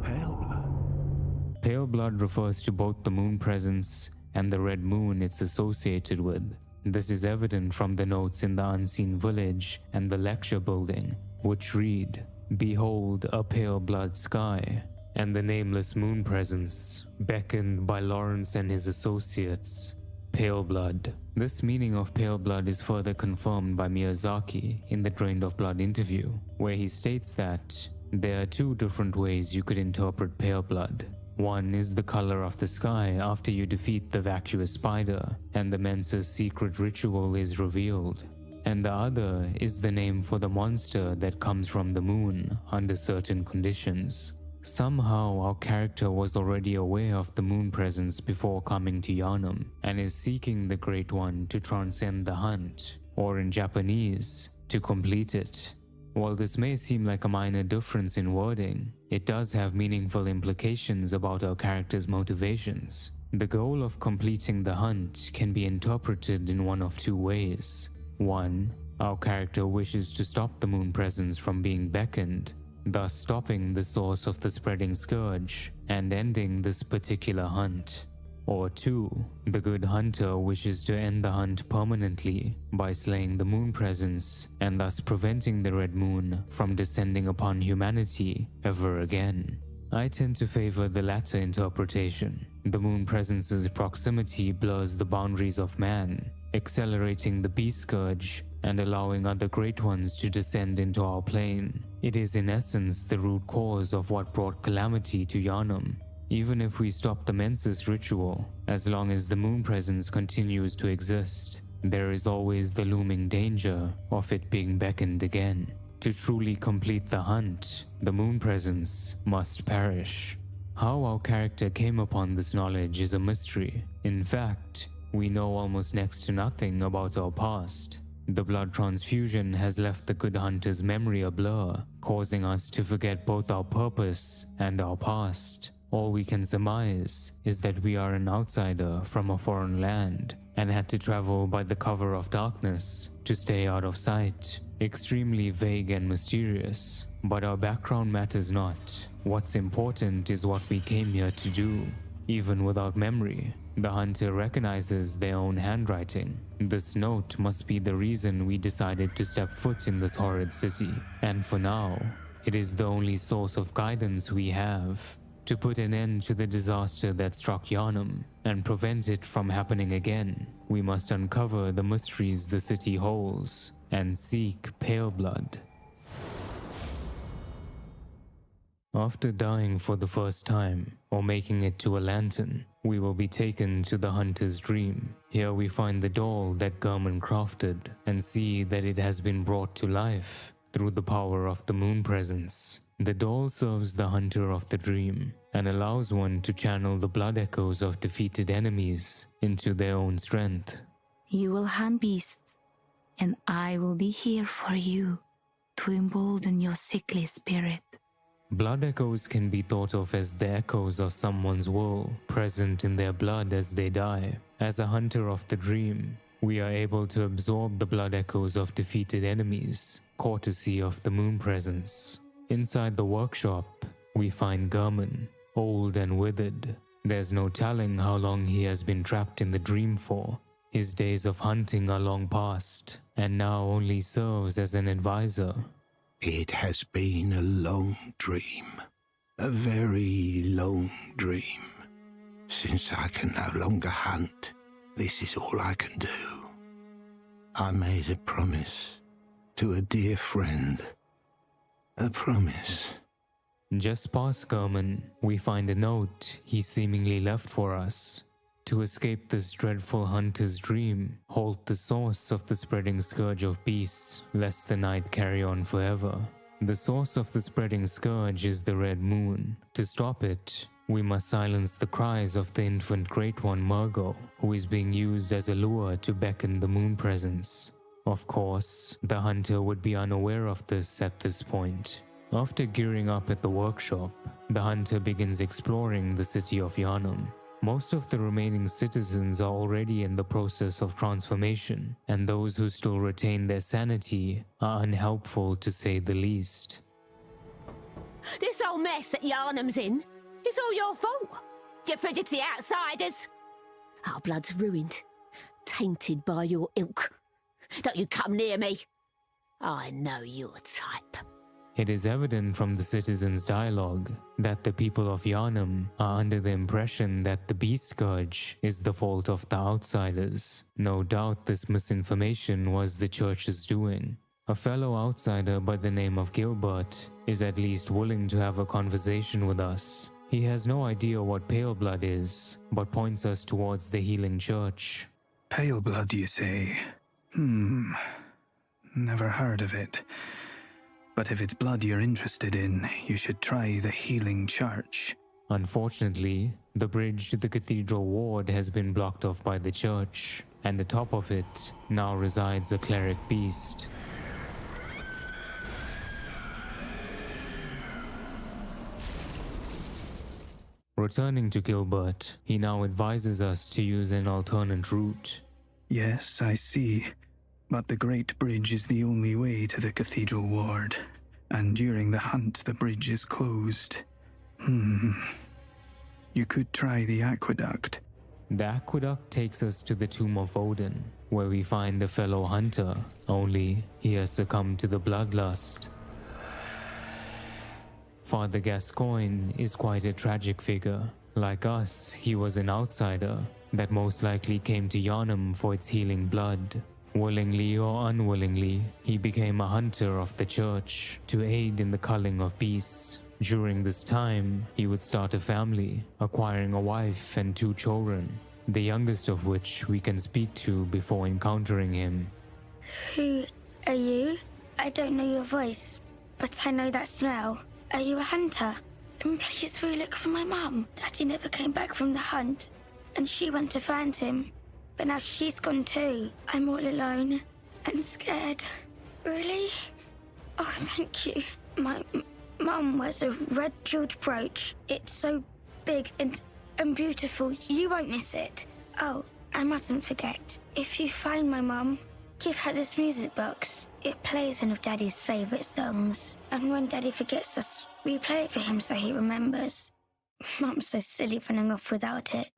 Pale blood. Pale blood refers to both the moon presence and the red moon it's associated with. This is evident from the notes in the Unseen Village and the lecture building, which read, "Behold a pale blood sky," and the nameless moon presence, beckoned by Lawrence and his associates. Pale blood. This meaning of pale blood is further confirmed by Miyazaki in the Drained of Blood interview, where he states that there are two different ways you could interpret pale blood. One is the color of the sky after you defeat the vacuous spider and the Mensa's secret ritual is revealed. And the other is the name for the monster that comes from the moon under certain conditions. Somehow our character was already aware of the moon presence before coming to Yharnam and is seeking the Great One to transcend the hunt, or in Japanese, to complete it. While this may seem like a minor difference in wording, it does have meaningful implications about our character's motivations. The goal of completing the hunt can be interpreted in one of two ways. One, our character wishes to stop the moon presence from being beckoned, thus stopping the source of the spreading scourge and ending this particular hunt. Or two, the good hunter wishes to end the hunt permanently by slaying the moon presence and thus preventing the red moon from descending upon humanity ever again. I tend to favor the latter interpretation. The moon presence's proximity blurs the boundaries of man, accelerating the beast scourge and allowing other great ones to descend into our plane. It is in essence the root cause of what brought calamity to Yharnam. Even if we stop the Mensa's ritual, as long as the moon presence continues to exist, there is always the looming danger of it being beckoned again. To truly complete the hunt, the moon presence must perish. How our character came upon this knowledge is a mystery. In fact, we know almost next to nothing about our past. The blood transfusion has left the good hunter's memory a blur, causing us to forget both our purpose and our past. All we can surmise is that we are an outsider from a foreign land and had to travel by the cover of darkness to stay out of sight. Extremely vague and mysterious, but our background matters not. What's important is what we came here to do. Even without memory, the hunter recognizes their own handwriting. This note must be the reason we decided to step foot in this horrid city, and for now, it is the only source of guidance we have. To put an end to the disaster that struck Yharnam and prevent it from happening again, we must uncover the mysteries the city holds and seek pale blood. After dying for the first time, or making it to a lantern, we will be taken to the hunter's dream. Here we find the doll that Garman crafted and see that it has been brought to life through the power of the moon presence. The doll serves the hunter of the dream and allows one to channel the blood echoes of defeated enemies into their own strength. You will hunt beasts, and I will be here for you to embolden your sickly spirit. Blood echoes can be thought of as the echoes of someone's will, present in their blood as they die. As a hunter of the dream, we are able to absorb the blood echoes of defeated enemies, courtesy of the moon presence. Inside the workshop, we find Garman, old and withered. There's no telling how long he has been trapped in the dream for. His days of hunting are long past, and now only serves as an advisor. It has been a long dream, a very long dream. Since I can no longer hunt, this is all I can do. I made a promise to a dear friend. A promise. Just past German, we find a note he seemingly left for us. To escape this dreadful hunter's dream, halt the source of the spreading scourge of beasts, lest the night carry on forever. The source of the spreading scourge is the red moon. To stop it, we must silence the cries of the infant Great One Murgo, who is being used as a lure to beckon the moon presence. Of course, the hunter would be unaware of this at this point. After gearing up at the workshop, the hunter begins exploring the city of Yharnam. Most of the remaining citizens are already in the process of transformation, and those who still retain their sanity are unhelpful to say the least. This whole mess that Yharnam's in, it's all your fault. You fidgety outsiders. Our blood's ruined, tainted by your ilk. Don't you come near me. I know your type. It is evident from the citizens' dialogue that the people of Yharnam are under the impression that the beast scourge is the fault of the outsiders. No doubt this misinformation was the church's doing. A fellow outsider by the name of Gilbert is at least willing to have a conversation with us. He has no idea what pale blood is, but points us towards the healing church. Pale blood, you say? Never heard of it. But if it's blood you're interested in, you should try the healing church. Unfortunately, the bridge to the cathedral ward has been blocked off by the church, and atop of it now resides a cleric beast. Returning to Gilbert, he now advises us to use an alternate route. Yes, I see. But the Great Bridge is the only way to the cathedral ward, and during the hunt the bridge is closed. You could try the aqueduct. The aqueduct takes us to the tomb of Odin, where we find a fellow hunter, only he has succumbed to the bloodlust. Father Gascoigne is quite a tragic figure. Like us, he was an outsider that most likely came to Yharnam for its healing blood. Willingly or unwillingly, he became a hunter of the church to aid in the culling of beasts. During this time, he would start a family, acquiring a wife and 2 children, the youngest of which we can speak to before encountering him. Who are you? I don't know your voice, but I know that smell. Are you a hunter? And please will you look for my mum? Daddy never came back from the hunt, and she went to find him. But now she's gone too. I'm all alone and scared. Really? Oh, thank you. My mum wears a red jeweled brooch. It's so big and beautiful. You won't miss it. Oh, I mustn't forget. If you find my mum, give her this music box. It plays one of Daddy's favourite songs. And when Daddy forgets us, we play it for him so he remembers. Mum's so silly running off without it.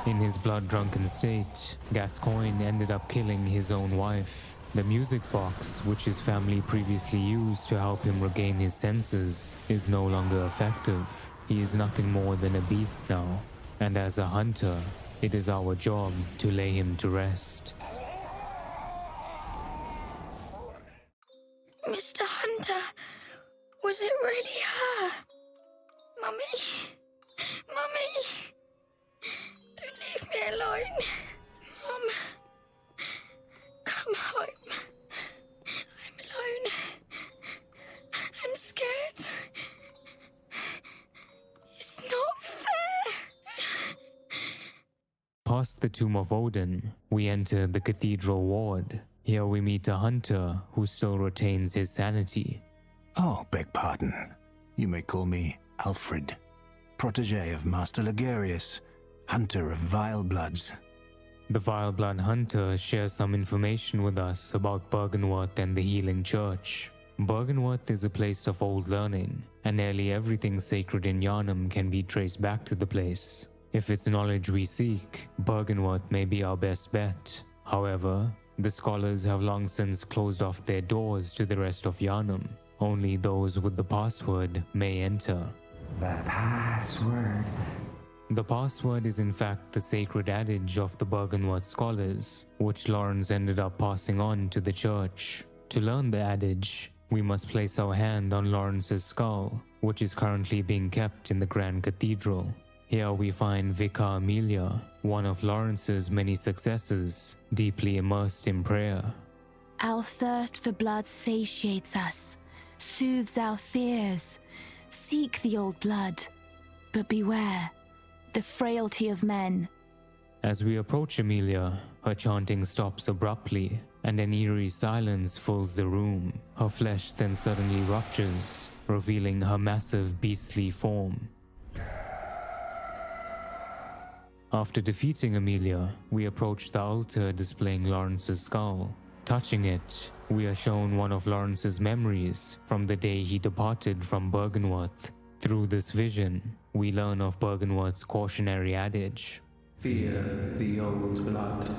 In his blood-drunken state, Gascoigne ended up killing his own wife. The music box, which his family previously used to help him regain his senses, is no longer effective. He is nothing more than a beast now, and as a hunter, it is our job to lay him to rest. Mr. Hunter, was it really her? Mummy? Mummy? Don't leave me alone. Mum, come home. I'm alone. I'm scared. It's not fair. Past the tomb of Odin, we enter the cathedral ward. Here we meet a hunter who still retains his sanity. Oh, beg pardon. You may call me Alfred, protege of Master Ligurius, hunter of vile bloods. The vile blood hunter shares some information with us about Byrgenwerth and the healing church. Byrgenwerth is a place of old learning, and nearly everything sacred in Yharnam can be traced back to the place. If it's knowledge we seek, Byrgenwerth may be our best bet. However, the scholars have long since closed off their doors to the rest of Yharnam. Only those with the password may enter. The password The password is in fact the sacred adage of the Bergenworth scholars, which Lawrence ended up passing on to the church. To learn the adage, we must place our hand on Lawrence's skull, which is currently being kept in the Grand Cathedral. Here we find Vicar Amelia, one of Lawrence's many successors, deeply immersed in prayer. Our thirst for blood satiates us, soothes our fears. Seek the old blood, but beware the frailty of men. As we approach Amelia, her chanting stops abruptly, and an eerie silence fills the room. Her flesh then suddenly ruptures, revealing her massive beastly form. After defeating Amelia, we approach the altar displaying Lawrence's skull. Touching it, we are shown one of Lawrence's memories from the day he departed from Bergenworth. Through this vision, we learn of Bergenworth's cautionary adage, "Fear the old blood."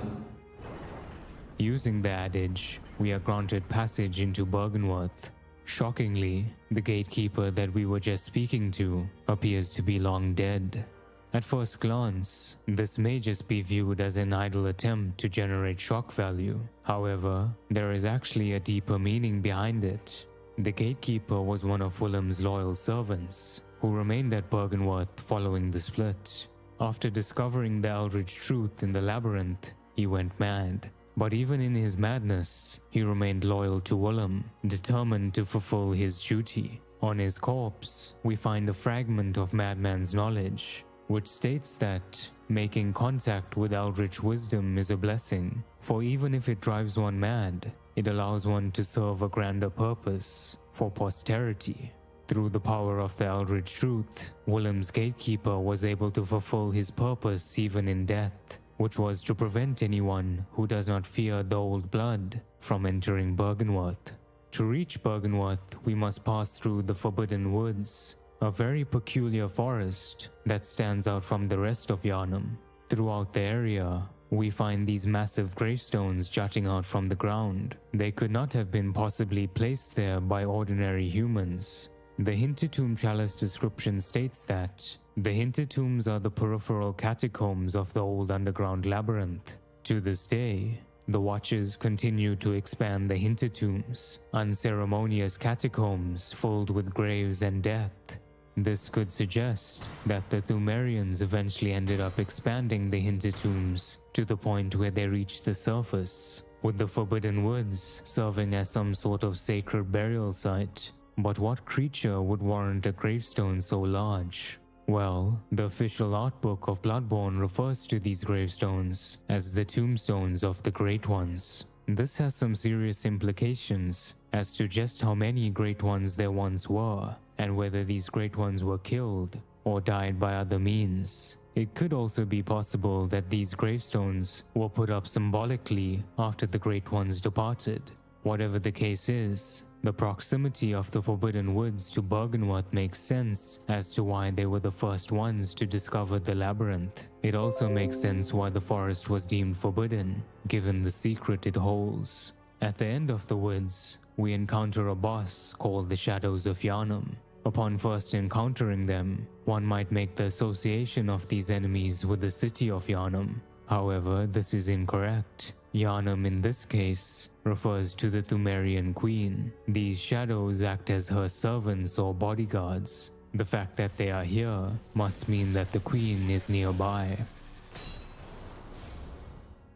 Using the adage, we are granted passage into Bergenworth. Shockingly, the gatekeeper that we were just speaking to appears to be long dead. At first glance, this may just be viewed as an idle attempt to generate shock value. However, there is actually a deeper meaning behind it. The gatekeeper was one of Willem's loyal servants, who remained at Bergenworth following the split. After discovering the eldritch truth in the labyrinth, he went mad. But even in his madness, he remained loyal to Willem, determined to fulfill his duty. On his corpse, we find a fragment of Madman's knowledge, which states that making contact with eldritch wisdom is a blessing, for even if it drives one mad, it allows one to serve a grander purpose for posterity. Through the power of the eldritch truth, Willem's gatekeeper was able to fulfill his purpose even in death, which was to prevent anyone who does not fear the old blood from entering Bergenworth. To reach Bergenworth, we must pass through the Forbidden Woods, a very peculiar forest that stands out from the rest of Yharnam. Throughout the area, we find these massive gravestones jutting out from the ground. They could not have been possibly placed there by ordinary humans. The Hintertomb Chalice description states that the Hintertombs are the peripheral catacombs of the old underground labyrinth. To this day, the Watchers continue to expand the Hintertombs, unceremonious catacombs filled with graves and death. This could suggest that the Thumerians eventually ended up expanding the Hintertombs to the point where they reached the surface, with the Forbidden Woods serving as some sort of sacred burial site. But what creature would warrant a gravestone so large? Well, the official art book of Bloodborne refers to these gravestones as the tombstones of the Great Ones. This has some serious implications as to just how many Great Ones there once were, and whether these Great Ones were killed or died by other means. It could also be possible that these gravestones were put up symbolically after the Great Ones departed. Whatever the case is, the proximity of the Forbidden Woods to Bergenworth makes sense as to why they were the first ones to discover the labyrinth. It also makes sense why the forest was deemed forbidden, given the secret it holds. At the end of the woods, we encounter a boss called the Shadows of Yharnam. Upon first encountering them, one might make the association of these enemies with the city of Yharnam. However, this is incorrect. Yharnam in this case refers to the Thumerian queen. These shadows act as her servants or bodyguards. The fact that they are here must mean that the queen is nearby.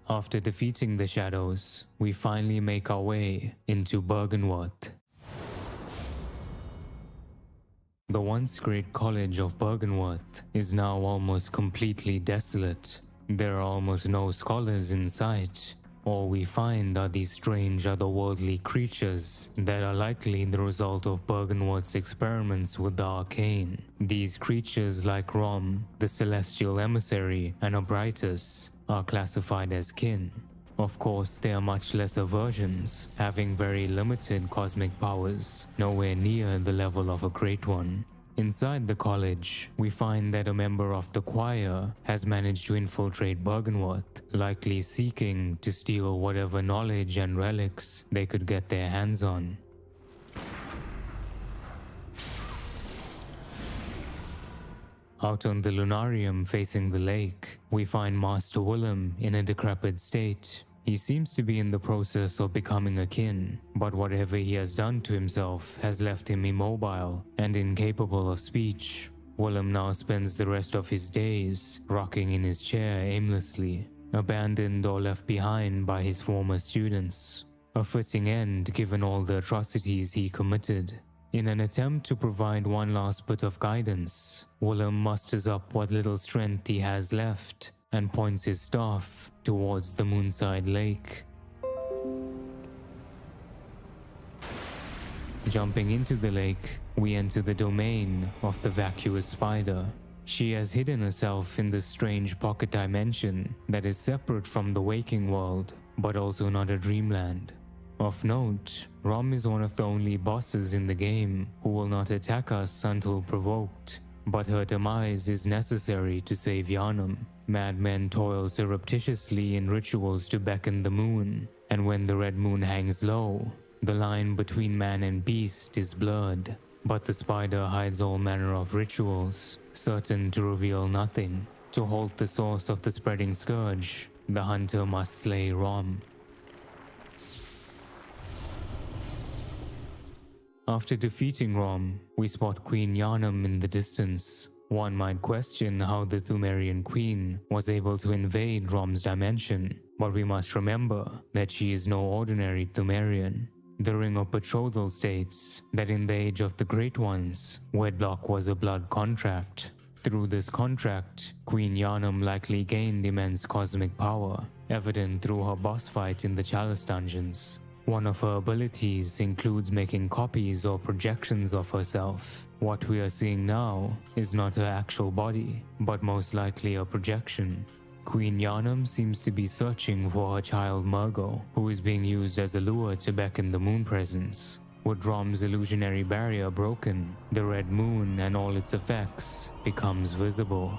After defeating the shadows, we finally make our way into Bergenworth. The once great college of Bergenworth is now almost completely desolate. There are almost no scholars in sight. All we find are these strange otherworldly creatures that are likely the result of Bergenworth's experiments with the arcane. These creatures, like Rom, the celestial emissary, and Obritus, are classified as kin. Of course, they are much lesser versions, having very limited cosmic powers, nowhere near the level of a great one. Inside the college, we find that a member of the choir has managed to infiltrate Bergenworth, likely seeking to steal whatever knowledge and relics they could get their hands on. Out on the lunarium facing the lake, we find Master Willem in a decrepit state. He seems to be in the process of becoming a kin, but whatever he has done to himself has left him immobile and incapable of speech. Willem now spends the rest of his days rocking in his chair aimlessly, abandoned or left behind by his former students. A fitting end given all the atrocities he committed. In an attempt to provide one last bit of guidance, Willem musters up what little strength he has left and points his staff towards the Moonside Lake. Jumping into the lake, we enter the domain of the vacuous spider. She has hidden herself in this strange pocket dimension that is separate from the waking world, but also not a dreamland. Of note, Rom is one of the only bosses in the game who will not attack us until provoked, but her demise is necessary to save Yharnam. Madmen toil surreptitiously in rituals to beckon the moon, and when the red moon hangs low, the line between man and beast is blurred. But the spider hides all manner of rituals, certain to reveal nothing. To halt the source of the spreading scourge, the hunter must slay Rom. After defeating Rom, we spot Queen Yharnam in the distance. One might question how the Thumerian queen was able to invade Rom's dimension, but we must remember that she is no ordinary Thumerian. The Ring of Betrothal states that in the age of the Great Ones, wedlock was a blood contract. Through this contract, Queen Yharnam likely gained immense cosmic power, evident through her boss fight in the Chalice dungeons. One of her abilities includes making copies or projections of herself. What we are seeing now is not her actual body, but most likely a projection. Queen Yharnam seems to be searching for her child Murgo, who is being used as a lure to beckon the moon presence. With Rom's illusionary barrier broken, the red moon and all its effects becomes visible.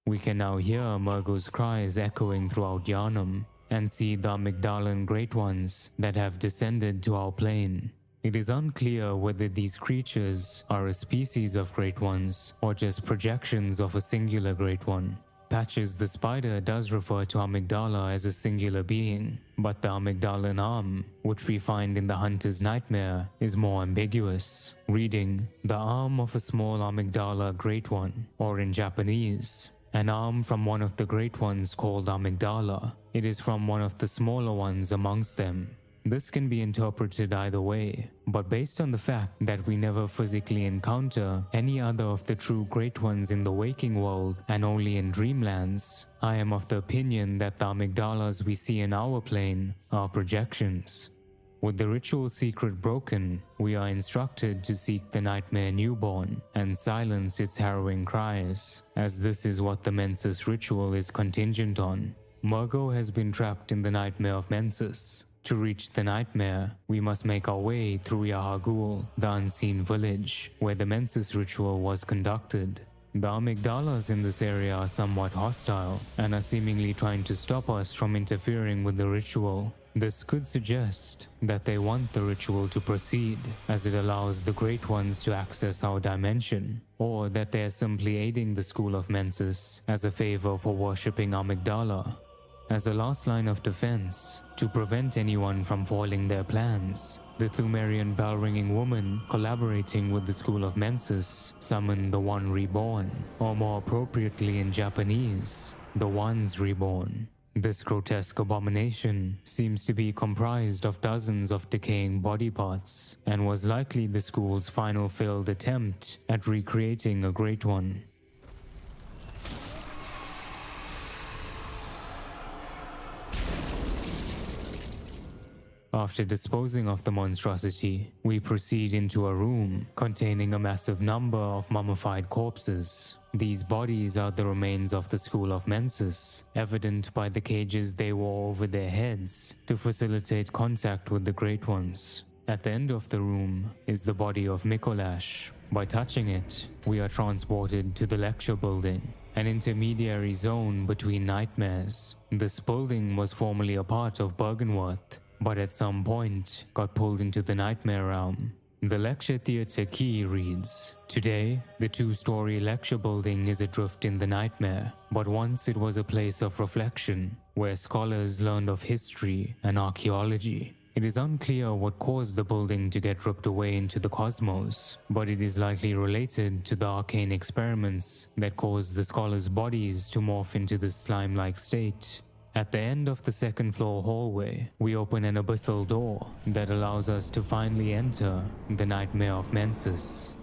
We can now hear Murgo's cries echoing throughout Yharnam, and see the Amygdalan Great Ones that have descended to our plane. It is unclear whether these creatures are a species of Great Ones or just projections of a singular Great One. Patches the Spider does refer to Amygdala as a singular being, but the Amygdalan arm, which we find in the Hunter's Nightmare, is more ambiguous, reading, "the arm of a small Amygdala Great One," or in Japanese, "an arm from one of the Great Ones called Amygdala. It is from one of the smaller ones amongst them." This can be interpreted either way, but based on the fact that we never physically encounter any other of the true Great Ones in the waking world and only in dreamlands, I am of the opinion that the Amygdalas we see in our plane are projections. With the ritual secret broken, we are instructed to seek the Nightmare Newborn and silence its harrowing cries, as this is what the Mensis ritual is contingent on. Murgo has been trapped in the Nightmare of Mensis. To reach the nightmare, we must make our way through Yahagul, the unseen village, where the Mensis ritual was conducted. The Amygdalas in this area are somewhat hostile and are seemingly trying to stop us from interfering with the ritual. This could suggest that they want the ritual to proceed, as it allows the Great Ones to access our dimension, or that they are simply aiding the School of Mensis as a favor for worshipping Amygdala. As a last line of defense, to prevent anyone from foiling their plans, the Thumerian bell-ringing woman, collaborating with the School of Mensis, summoned the One Reborn, or more appropriately in Japanese, the Ones Reborn. This grotesque abomination seems to be comprised of dozens of decaying body parts, and was likely the school's final failed attempt at recreating a Great One. After disposing of the monstrosity, we proceed into a room containing a massive number of mummified corpses. These bodies are the remains of the School of Mensis, evident by the cages they wore over their heads to facilitate contact with the Great Ones. At the end of the room is the body of Mikolash. By touching it, we are transported to the lecture building, an intermediary zone between nightmares. This building was formerly a part of Bergenworth, but at some point got pulled into the nightmare realm. The lecture theatre key reads, "Today, the two-story lecture building is adrift in the nightmare, but once it was a place of reflection, where scholars learned of history and archaeology. It is unclear what caused the building to get ripped away into the cosmos, but it is likely related to the arcane experiments that caused the scholars' bodies to morph into this slime-like state. At the end of the second-floor hallway, we open an abyssal door that allows us to finally enter the Nightmare of Mensis."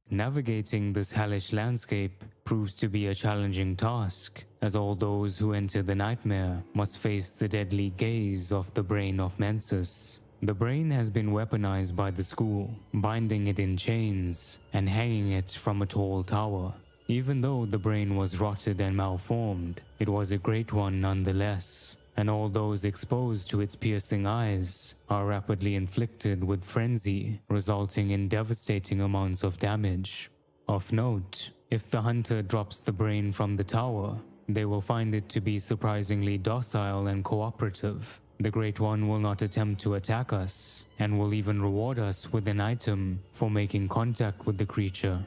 Navigating this hellish landscape proves to be a challenging task, as all those who enter the nightmare must face the deadly gaze of the brain of Mensis. The brain has been weaponized by the school, binding it in chains and hanging it from a tall tower. Even though the brain was rotted and malformed, it was a great one nonetheless, and all those exposed to its piercing eyes are rapidly inflicted with frenzy, resulting in devastating amounts of damage. Of note, if the hunter drops the brain from the tower, they will find it to be surprisingly docile and cooperative. The Great One will not attempt to attack us, and will even reward us with an item for making contact with the creature.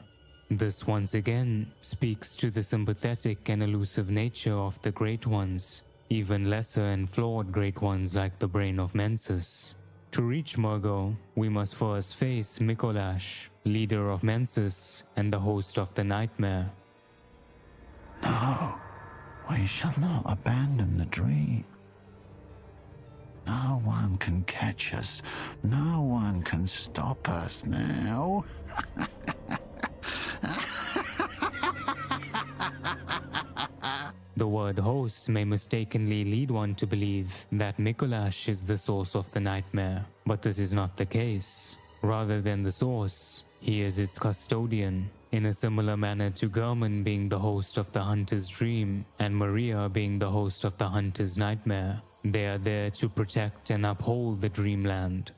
This once again speaks to the sympathetic and elusive nature of the Great Ones, even lesser and flawed Great Ones like the brain of Mensis. To reach Murgo, we must first face Mikolash, leader of Mensis and the host of the nightmare. No, we shall not abandon the dream. No one can catch us. No one can stop us now. The word host may mistakenly lead one to believe that Mikolash is the source of the nightmare, but this is not the case. Rather than the source, he is its custodian, in a similar manner to German being the host of the hunter's dream and Maria being the host of the hunter's nightmare. They are there to protect and uphold the dreamland.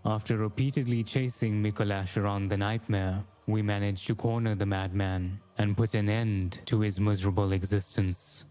After repeatedly chasing Mikolash around the nightmare, we manage to corner the madman and put an end to his miserable existence.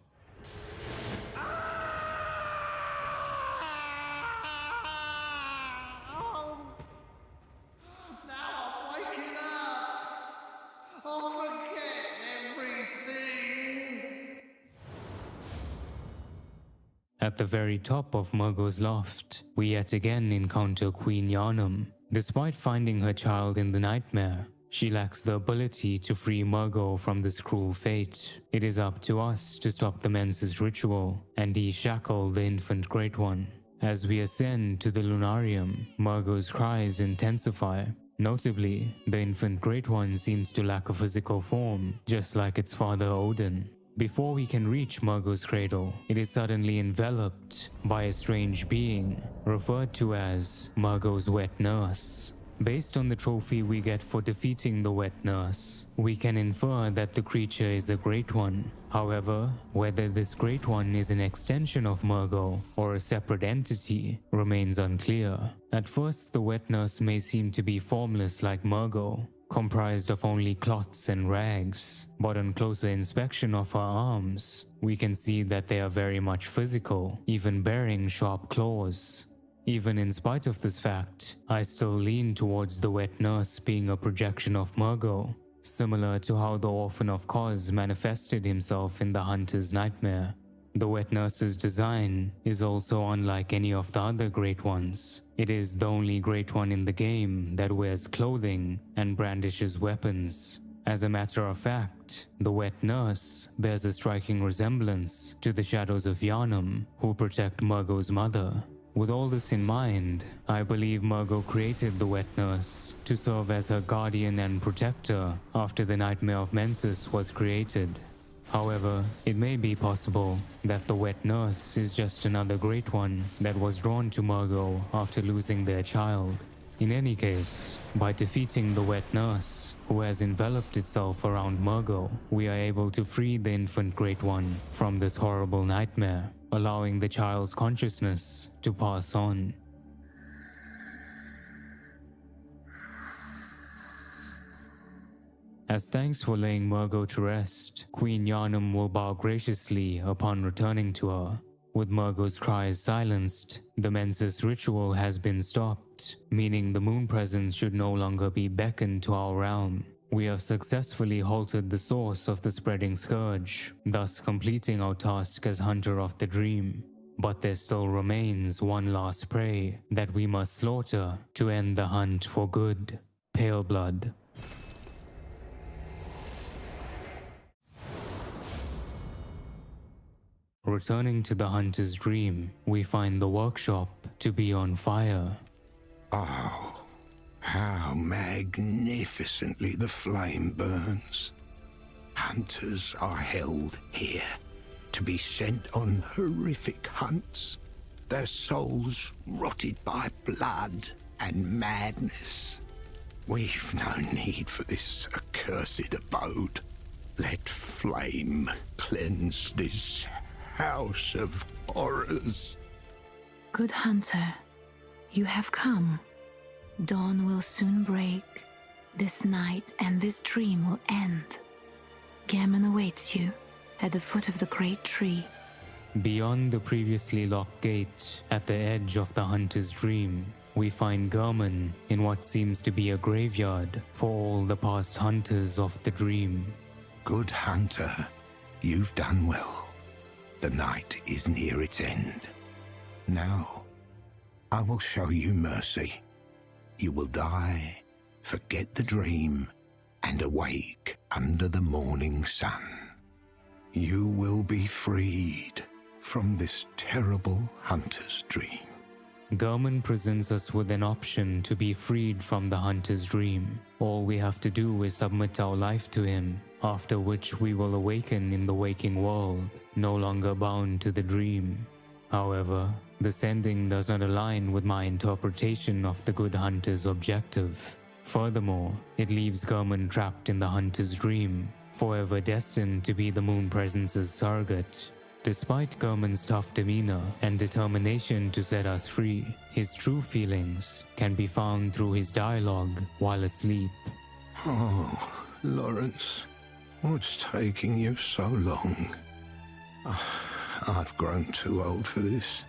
At the very top of Murgo's loft, we yet again encounter Queen Yharnam. Despite finding her child in the nightmare, she lacks the ability to free Murgo from this cruel fate. It is up to us to stop the Mensis ritual and de-shackle the infant Great One. As we ascend to the Lunarium, Murgo's cries intensify. Notably, the infant Great One seems to lack a physical form, just like its father Odin. Before we can reach Murgo's cradle, it is suddenly enveloped by a strange being, referred to as Murgo's wet nurse. Based on the trophy we get for defeating the wet nurse, we can infer that the creature is a Great One. However, whether this Great One is an extension of Murgo or a separate entity remains unclear. At first, the wet nurse may seem to be formless like Murgo, comprised of only cloths and rags, but on closer inspection of her arms, we can see that they are very much physical, even bearing sharp claws. Even in spite of this fact, I still lean towards the wet nurse being a projection of Murgo, similar to how the Orphan of Kos manifested himself in the hunter's nightmare. The wet nurse's design is also unlike any of the other Great Ones. It is the only Great One in the game that wears clothing and brandishes weapons. As a matter of fact, the wet nurse bears a striking resemblance to the shadows of Yharnam, who protect Murgo's mother. With all this in mind, I believe Murgo created the wet nurse to serve as her guardian and protector after the Nightmare of Mensis was created. However, it may be possible that the wet nurse is just another Great One that was drawn to Murgo after losing their child. In any case, by defeating the wet nurse, who has enveloped itself around Murgo, we are able to free the infant Great One from this horrible nightmare, allowing the child's consciousness to pass on. As thanks for laying Murgo to rest, Queen Yharnam will bow graciously upon returning to her. With Murgo's cries silenced, the Mensis ritual has been stopped, meaning the moon presence should no longer be beckoned to our realm. We have successfully halted the source of the spreading scourge, thus completing our task as Hunter of the Dream. But there still remains one last prey that we must slaughter to end the hunt for good: Pale Blood. Returning to the Hunter's Dream, we find the workshop to be on fire. Oh, how magnificently the flame burns. Hunters are held here to be sent on horrific hunts, their souls rotted by blood and madness. We've no need for this accursed abode. Let flame cleanse this house of horrors. Good hunter, you have come. Dawn will soon break. This night and this dream will end. Gammon awaits you at the foot of the great tree. Beyond the previously locked gate, at the edge of the Hunter's Dream, we find Gammon in what seems to be a graveyard for all the past hunters of the dream. Good hunter, you've done well. The night is near its end. Now, I will show you mercy. You will die, forget the dream, and awake under the morning sun. You will be freed from this terrible hunter's dream. Gammon presents us with an option to be freed from the Hunter's Dream. All we have to do is submit our life to him, after which we will awaken in the waking world, no longer bound to the dream. However, this ending does not align with my interpretation of the Good Hunter's objective. Furthermore, it leaves Gammon trapped in the Hunter's Dream, forever destined to be the Moon Presence's surrogate. Despite Gammon's tough demeanor and determination to set us free, his true feelings can be found through his dialogue while asleep. Oh, Lawrence, what's taking you so long? I've grown too old for this.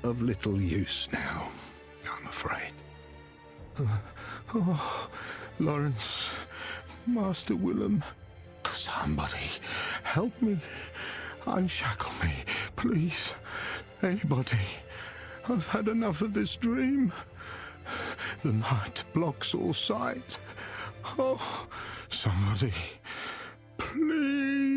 Of little use now, I'm afraid. Oh, Lawrence, Master Willem, somebody help me. Unshackle me, please. Anybody. I've had enough of this dream. The night blocks all sight. Oh, somebody, please.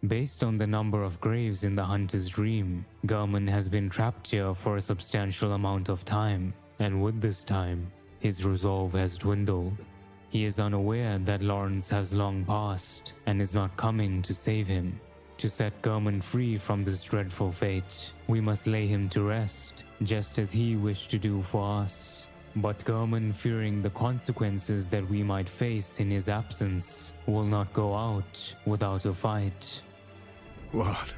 Based on the number of graves in the Hunter's Dream, Gammon has been trapped here for a substantial amount of time, and with this time, his resolve has dwindled. He is unaware that Lawrence has long passed and is not coming to save him. To set Gammon free from this dreadful fate, we must lay him to rest, just as he wished to do for us. But Gammon, fearing the consequences that we might face in his absence, will not go out without a fight. What?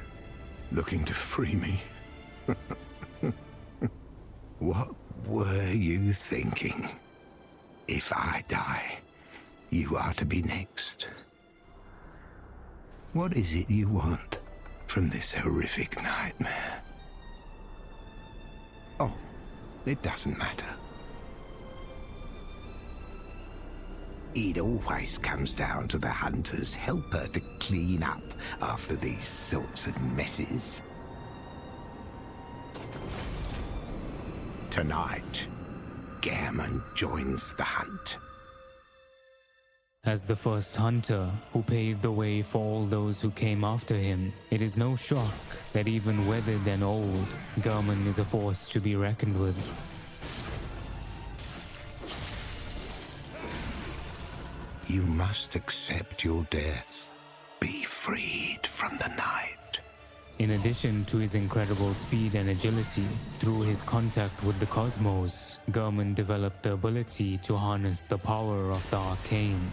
Looking to free me? What were you thinking? If I die, you are to be next. What is it you want from this horrific nightmare? Oh, it doesn't matter. It always comes down to the hunter's helper to clean up after these sorts of messes. Tonight, Gammon joins the hunt. As the first hunter who paved the way for all those who came after him, it is no shock that even weathered and old, Gammon is a force to be reckoned with. You must accept your death. Be freed from the night. In addition to his incredible speed and agility, through his contact with the cosmos, Gammon developed the ability to harness the power of the arcane.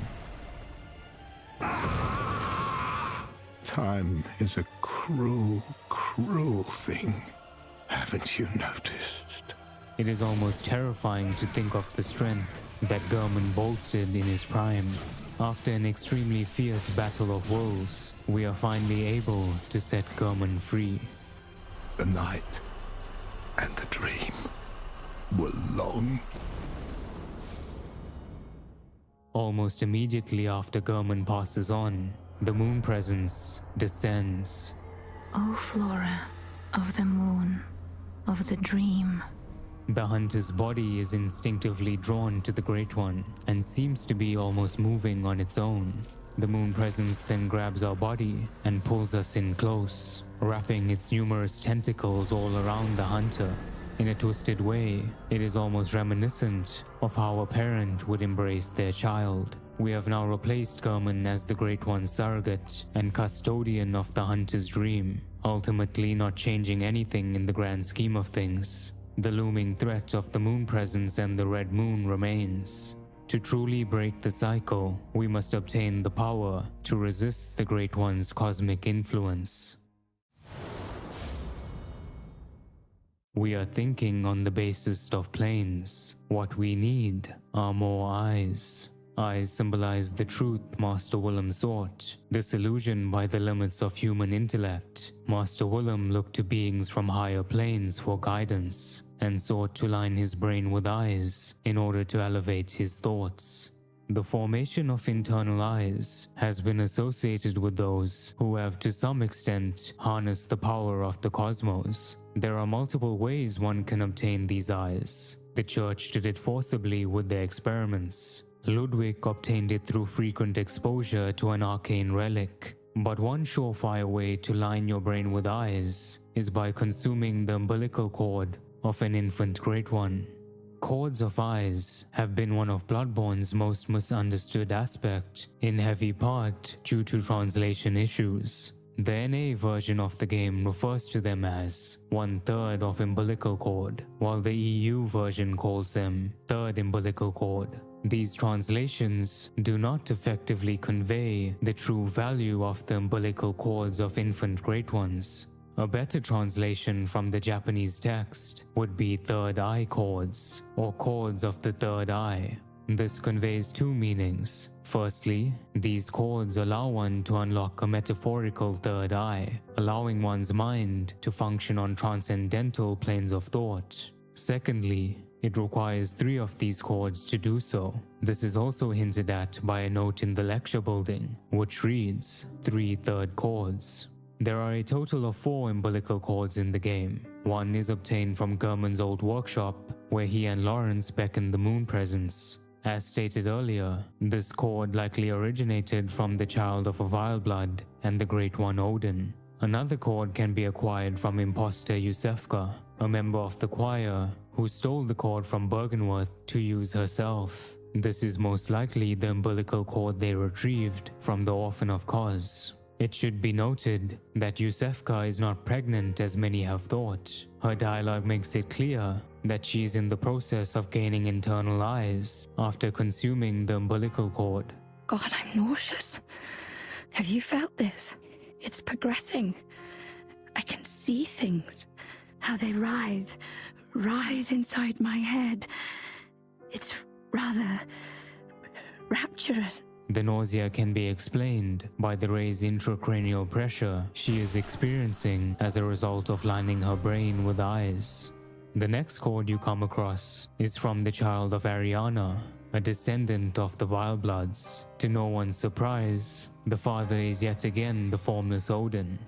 Time is a cruel, cruel thing. Haven't you noticed? It is almost terrifying to think of the strength that Gammon bolstered in his prime. After an extremely fierce battle of wills, we are finally able to set German free. The night and the dream were long. Almost immediately after German passes on, the moon presence descends. O Flora of the moon, of the dream. The hunter's body is instinctively drawn to the Great One and seems to be almost moving on its own. The moon presence then grabs our body and pulls us in close, wrapping its numerous tentacles all around the hunter. In a twisted way, it is almost reminiscent of how a parent would embrace their child. We have now replaced German as the Great One's surrogate and custodian of the hunter's dream, ultimately not changing anything in the grand scheme of things. The looming threat of the moon presence and the red moon remains. To truly break the cycle, we must obtain the power to resist the Great One's cosmic influence. We are thinking on the basis of planes. What we need are more eyes. Eyes symbolize the truth Master Willem sought. Disillusioned by the limits of human intellect, Master Willem looked to beings from higher planes for guidance and sought to line his brain with eyes in order to elevate his thoughts. The formation of internal eyes has been associated with those who have to some extent harnessed the power of the cosmos. There are multiple ways one can obtain these eyes. The Church did it forcibly with their experiments. Ludwig obtained it through frequent exposure to an arcane relic. But one surefire way to line your brain with eyes is by consuming the umbilical cord of an infant Great One. Cords of eyes have been one of Bloodborne's most misunderstood aspect, in heavy part due to translation issues. The NA version of the game refers to them as 1/3 of umbilical cord, while the EU version calls them third umbilical cord. These translations do not effectively convey the true value of the umbilical cords of infant Great Ones. A better translation from the Japanese text would be third eye cords, or cords of the third eye. This conveys two meanings. Firstly, these cords allow one to unlock a metaphorical third eye, allowing one's mind to function on transcendental planes of thought. Secondly, it requires 3 of these cords to do so. This is also hinted at by a note in the lecture building, which reads 3 third cords. There are a total of 4 umbilical cords in the game. One is obtained from German's old workshop, where he and Lawrence beckon the moon presence. As stated earlier, this cord likely originated from the child of a vile blood and the Great One Odin. Another cord can be acquired from imposter Yusefka, a member of the choir who stole the cord from Bergenworth to use herself. This is most likely the umbilical cord they retrieved from the Orphan of Kos. It should be noted that Yusefka is not pregnant as many have thought. Her dialogue makes it clear that she is in the process of gaining internal eyes after consuming the umbilical cord. God, I'm nauseous. Have you felt this? It's progressing. I can see things. How they writhe inside my head. It's rather rapturous. The nausea can be explained by the raised intracranial pressure she is experiencing as a result of lining her brain with eyes. The next cord you come across is from the child of Ariana, a descendant of the Vile Bloods. To no one's surprise, the father is yet again the formless Odin.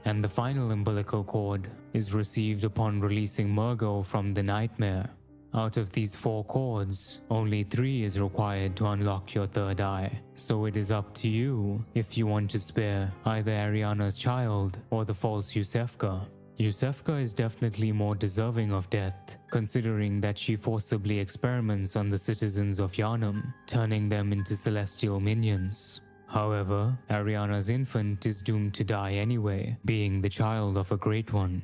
And the final umbilical cord is received upon releasing Murgo from the nightmare. Out of these 4 cords, only 3 is required to unlock your third eye, so it is up to you if you want to spare either Ariana's child or the false Yusefka. Yusefka is definitely more deserving of death, considering that she forcibly experiments on the citizens of Yharnam, turning them into celestial minions. However, Ariana's infant is doomed to die anyway, being the child of a Great One.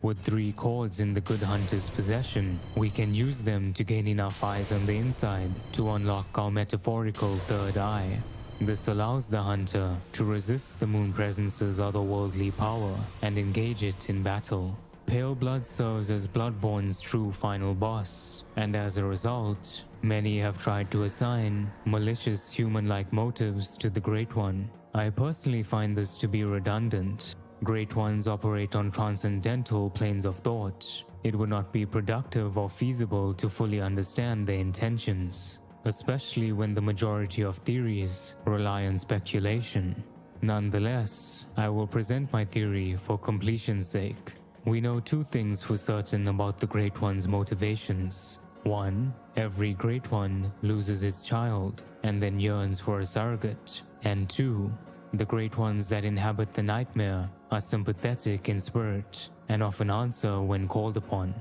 With 3 cords in the Good Hunter's possession, we can use them to gain enough eyes on the inside to unlock our metaphorical third eye. This allows the hunter to resist the moon presence's otherworldly power and engage it in battle. Pale blood serves as Bloodborne's true final boss, and as a result, many have tried to assign malicious human-like motives to the Great One. I personally find this to be redundant. Great Ones operate on transcendental planes of thought. It would not be productive or feasible to fully understand their intentions, especially when the majority of theories rely on speculation. Nonetheless, I will present my theory for completion's sake. We know two things for certain about the Great One's motivations. 1. Every Great One loses its child and then yearns for a surrogate. And 2. The Great Ones that inhabit the nightmare are sympathetic in spirit and often answer when called upon.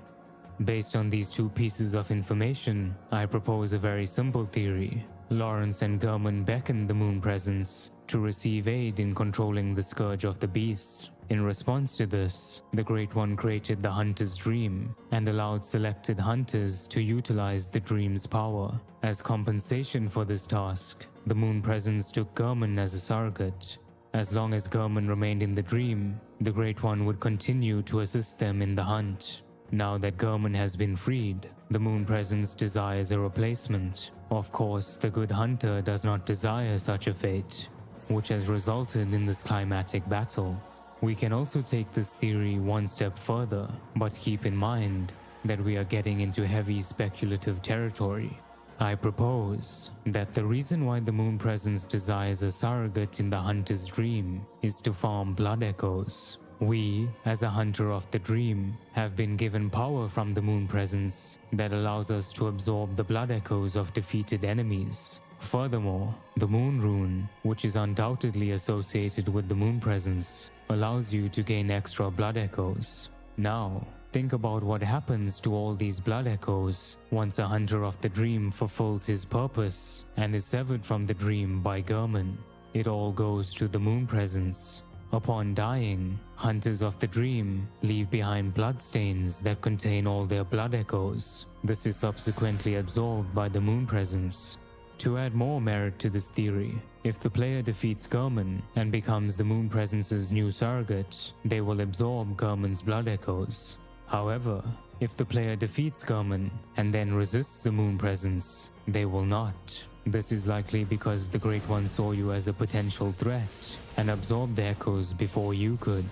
Based on these two pieces of information, I propose a very simple theory. Lawrence and Gurman beckoned the Moon Presence to receive aid in controlling the scourge of the beasts. In response to this, the Great One created the Hunter's Dream and allowed selected hunters to utilize the dream's power. As compensation for this task, the Moon Presence took Gurman as a surrogate. As long as Gurman remained in the dream, the Great One would continue to assist them in the hunt. Now that Gurman has been freed, the Moon Presence desires a replacement. Of course, the good hunter does not desire such a fate, which has resulted in this climatic battle. We can also take this theory one step further, but keep in mind that we are getting into heavy speculative territory. I propose that the reason why the Moon Presence desires a surrogate in the hunter's dream is to farm blood echoes. We, as a hunter of the dream, have been given power from the Moon Presence that allows us to absorb the blood echoes of defeated enemies. Furthermore, the Moon Rune, which is undoubtedly associated with the Moon Presence, allows you to gain extra blood echoes. Now, think about what happens to all these blood echoes once a hunter of the dream fulfills his purpose and is severed from the dream by Gurman. It all goes to the Moon Presence. Upon dying, hunters of the dream leave behind bloodstains that contain all their blood echoes. This is subsequently absorbed by the Moon Presence. To add more merit to this theory, if the player defeats Gurman and becomes the Moon Presence's new surrogate, they will absorb Gurman's blood echoes. However, if the player defeats Gurman and then resists the Moon Presence, they will not. This is likely because the Great One saw you as a potential threat and absorbed the echoes before you could.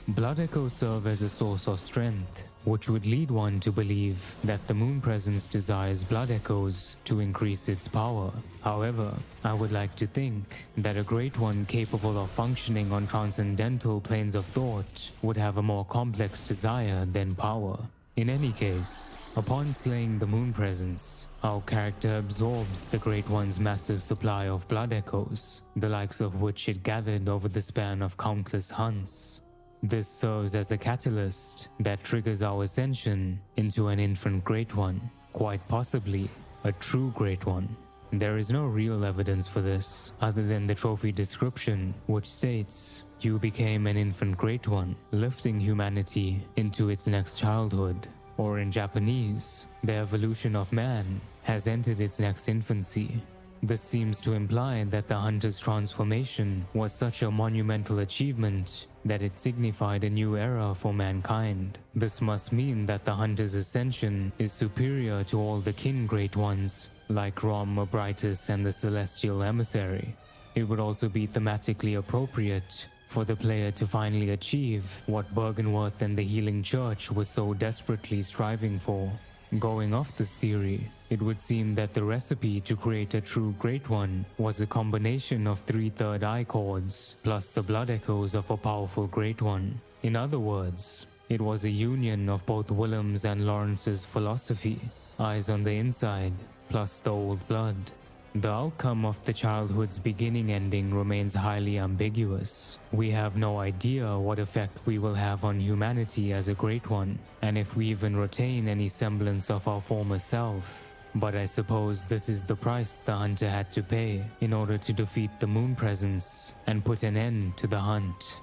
Blood echoes serve as a source of strength, which would lead one to believe that the Moon Presence desires blood echoes to increase its power. However, I would like to think that a Great One capable of functioning on transcendental planes of thought would have a more complex desire than power. In any case, upon slaying the Moon Presence, our character absorbs the Great One's massive supply of blood echoes, the likes of which it gathered over the span of countless hunts. This serves as a catalyst that triggers our ascension into an infant Great One, quite possibly a true Great One. There is no real evidence for this other than the trophy description, which states, "You became an infant Great One, lifting humanity into its next childhood." Or in Japanese, the evolution of man has entered its next infancy. This seems to imply that the hunter's transformation was such a monumental achievement that it signified a new era for mankind. This must mean that the hunter's ascension is superior to all the kin Great Ones, like Rom, Abritus, and the Celestial Emissary. It would also be thematically appropriate for the player to finally achieve what Byrgenwerth and the Healing Church was so desperately striving for. Going off this theory, it would seem that the recipe to create a true Great One was a combination of 3 third eye chords plus the blood echoes of a powerful Great One. In other words, it was a union of both Willem's and Lawrence's philosophy, eyes on the inside plus the old blood. The outcome of the childhood's beginning-ending remains highly ambiguous. We have no idea what effect we will have on humanity as a Great One, and if we even retain any semblance of our former self. But I suppose this is the price the hunter had to pay in order to defeat the Moon Presence and put an end to the hunt.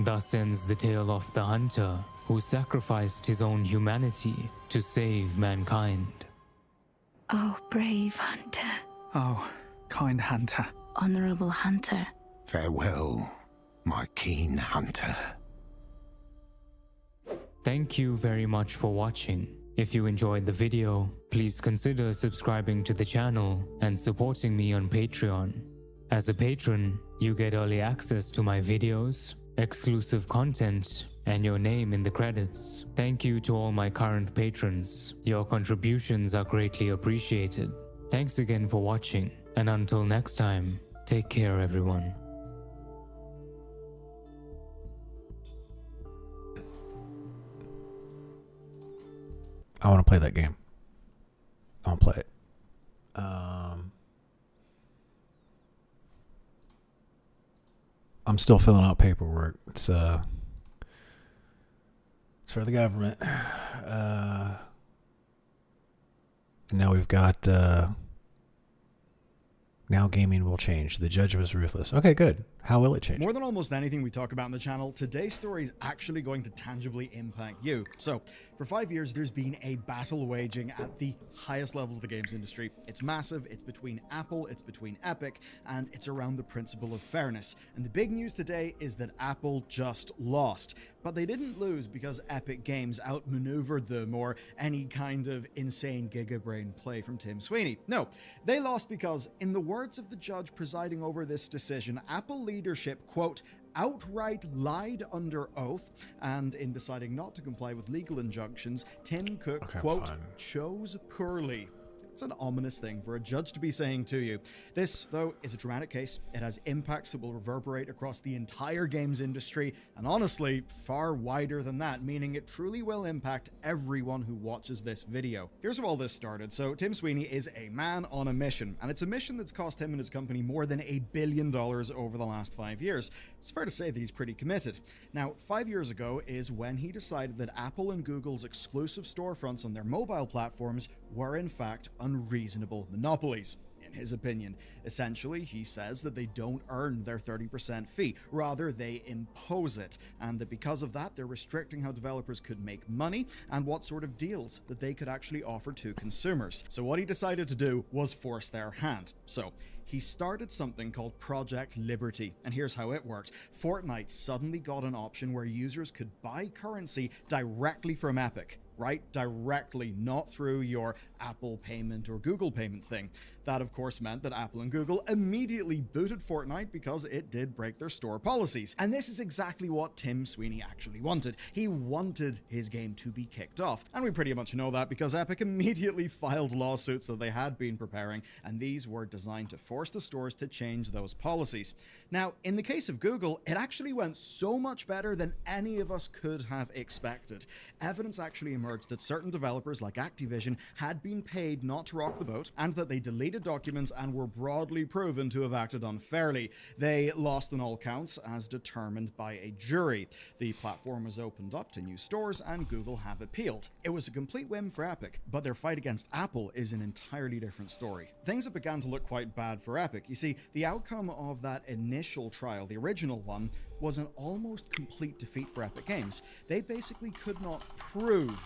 Thus ends the tale of the hunter who sacrificed his own humanity to save mankind. Oh, brave hunter. Oh, kind hunter. Honorable hunter. Farewell, my keen hunter. Thank you very much for watching. If you enjoyed the video, please consider subscribing to the channel and supporting me on Patreon. As a patron, you get early access to my videos, exclusive content, and your name in the credits. Thank you to all my current patrons. Your contributions are greatly appreciated. Thanks again for watching, and until next time, take care everyone. I want to play that game. I want to play it. I'm still filling out paperwork. It's for the government. And now we've got now gaming will change. The judge was ruthless. Okay, good. How will it change? More than almost anything we talk about on the channel, today's story is actually going to tangibly impact you. So, for 5 years, there's been a battle waging at the highest levels of the games industry. It's massive, it's between Apple, it's between Epic, and it's around the principle of fairness. And the big news today is that Apple just lost. But they didn't lose because Epic Games outmaneuvered them or any kind of insane gigabrain play from Tim Sweeney. No, they lost because, in the words of the judge presiding over this decision, Apple leadership, quote, outright lied under oath, and in deciding not to comply with legal injunctions, Tim Cook, quote, chose poorly. It's an ominous thing for a judge to be saying to you. This, though, is a dramatic case. It has impacts that will reverberate across the entire games industry, and honestly, far wider than that, meaning it truly will impact everyone who watches this video. Here's how all this started. So, Tim Sweeney is a man on a mission, and it's a mission that's cost him and his company more than $1 billion over the last 5 years. It's fair to say that he's pretty committed. Now, 5 years ago is when he decided that Apple and Google's exclusive storefronts on their mobile platforms were in fact unreasonable monopolies. In his opinion, essentially, he says that they don't earn their 30% fee, rather they impose it, and that because of that, they're restricting how developers could make money and what sort of deals that they could actually offer to consumers. So what he decided to do was force their hand. So he started something called Project Liberty, and here's how it worked. Fortnite suddenly got an option where users could buy currency directly from Epic. Right? Directly, not through your Apple payment or Google payment thing. That, of course, meant that Apple and Google immediately booted Fortnite because it did break their store policies. And this is exactly what Tim Sweeney actually wanted. He wanted his game to be kicked off. And we pretty much know that because Epic immediately filed lawsuits that they had been preparing, and these were designed to force the stores to change those policies. Now, in the case of Google, it actually went so much better than any of us could have expected. Evidence actually emerged that certain developers like Activision had been paid not to rock the boat, and that they deleted documents and were broadly proven to have acted unfairly. They lost on all counts as determined by a jury. The platform was opened up to new stores and Google have appealed. It was a complete win for Epic, but their fight against Apple is an entirely different story. Things have begun to look quite bad for Epic. You see, the outcome of that initial trial, the original one, was an almost complete defeat for Epic Games. They basically could not prove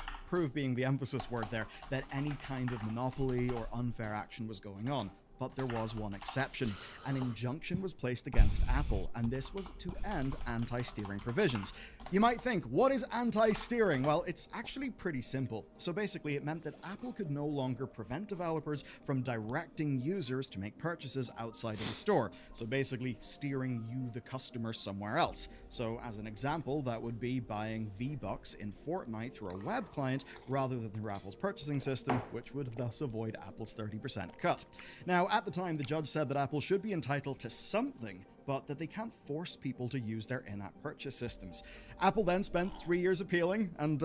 being the emphasis word there, that any kind of monopoly or unfair action was going on. But there was one exception. An injunction was placed against Apple, and this was to end anti-steering provisions. You might think, what is anti-steering? Well, it's actually pretty simple. So basically, it meant that Apple could no longer prevent developers from directing users to make purchases outside of the store. So basically, steering you, the customer, somewhere else. So as an example, that would be buying V-Bucks in Fortnite through a web client rather than through Apple's purchasing system, which would thus avoid Apple's 30% cut. Now, at the time, the judge said that Apple should be entitled to something, but that they can't force people to use their in-app purchase systems. Apple then spent 3 years appealing, and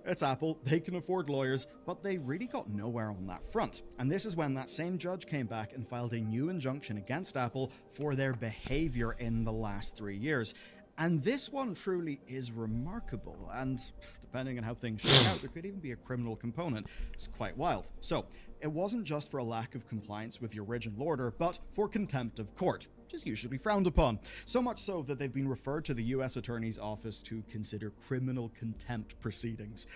it's Apple, they can afford lawyers, but they really got nowhere on that front. And this is when that same judge came back and filed a new injunction against Apple for their behavior in the last 3 years. And this one truly is remarkable, and depending on how things shake out, there could even be a criminal component. It's quite wild. So, it wasn't just for a lack of compliance with the original order, but for contempt of court, which is usually frowned upon. So much so that they've been referred to the US Attorney's Office to consider criminal contempt proceedings.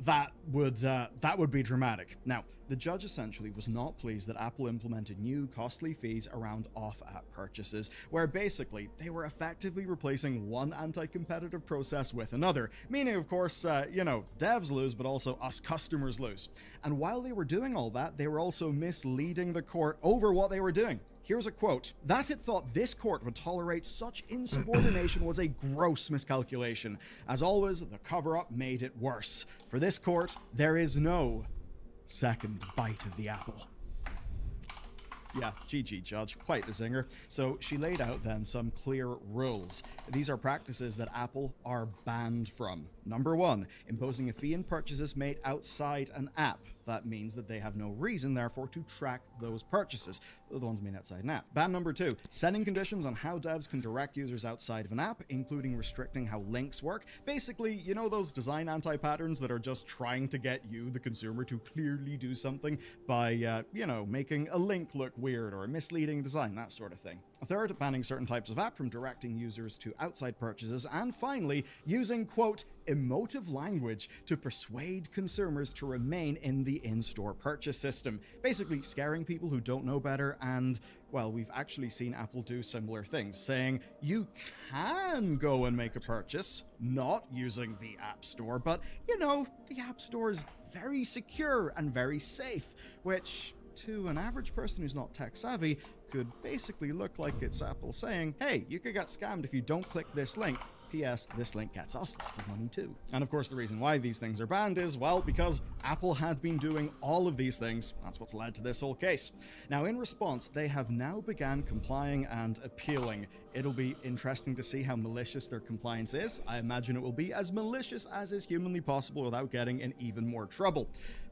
that would be dramatic. Now, the judge essentially was not pleased that Apple implemented new costly fees around off-app purchases, where basically they were effectively replacing one anti-competitive process with another, meaning of course, devs lose, but also us customers lose. And while they were doing all that, they were also misleading the court over what they were doing. Here's a quote. That it thought this court would tolerate such insubordination was a gross miscalculation. As always, the cover-up made it worse. For this court, there is no second bite of the apple. Yeah, GG, Judge. Quite the zinger. So she laid out then some clear rules. These are practices that Apple are banned from. Number 1, imposing a fee on purchases made outside an app. That means that they have no reason, therefore, to track those purchases, the ones made outside an app. Ban number 2, setting conditions on how devs can direct users outside of an app, including restricting how links work. Basically, you know those design anti-patterns that are just trying to get you, the consumer, to clearly do something by, making a link look weird or a misleading design, that sort of thing. Third, banning certain types of app from directing users to outside purchases. And finally, using, quote, emotive language to persuade consumers to remain in the in-store purchase system. Basically scaring people who don't know better, and, well, we've actually seen Apple do similar things, saying you can go and make a purchase, not using the App Store, but, the App Store is very secure and very safe, which, to an average person who's not tech savvy, could basically look like it's Apple saying, hey, you could get scammed if you don't click this link. P.S. This link gets us lots of money too. And of course, the reason why these things are banned is, well, because Apple had been doing all of these things. That's what's led to this whole case. Now, in response, they have now began complying and appealing. It'll be interesting to see how malicious their compliance is. I imagine it will be as malicious as is humanly possible without getting in even more trouble.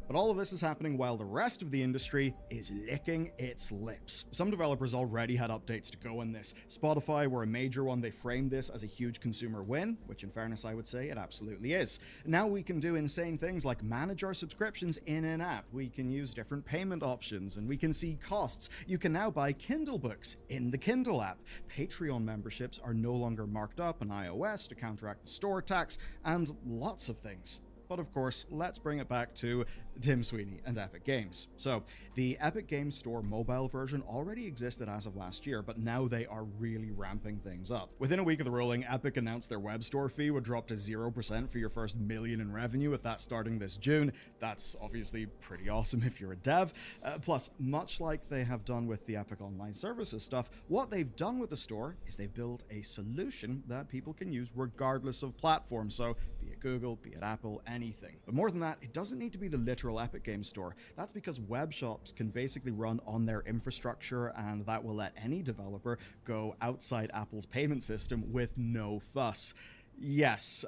But all of this is happening while the rest of the industry is licking its lips. Some developers already had updates to go on this. Spotify were a major one. They framed this as a huge consumer win, which in fairness I would say it absolutely is. Now we can do insane things like manage our subscriptions in an app. We can use different payment options, and we can see costs. You can now buy Kindle books in the Kindle app. Patreon memberships are no longer marked up on iOS to counteract the store tax, and lots of things. But of course, let's bring it back to Tim Sweeney and Epic Games. So, the Epic Games Store mobile version already existed as of last year, but now they are really ramping things up. Within a week of the ruling, Epic announced their web store fee would drop to 0% for your first $1 million in revenue, with that starting this June. That's obviously pretty awesome if you're a dev. Plus, much like they have done with the Epic Online Services stuff, what they've done with the store is they've built a solution that people can use regardless of platform. So, be it Google, be it Apple, anything. But more than that, it doesn't need to be the literal Epic Games Store. That's because web shops can basically run on their infrastructure, and that will let any developer go outside Apple's payment system with no fuss. Yes,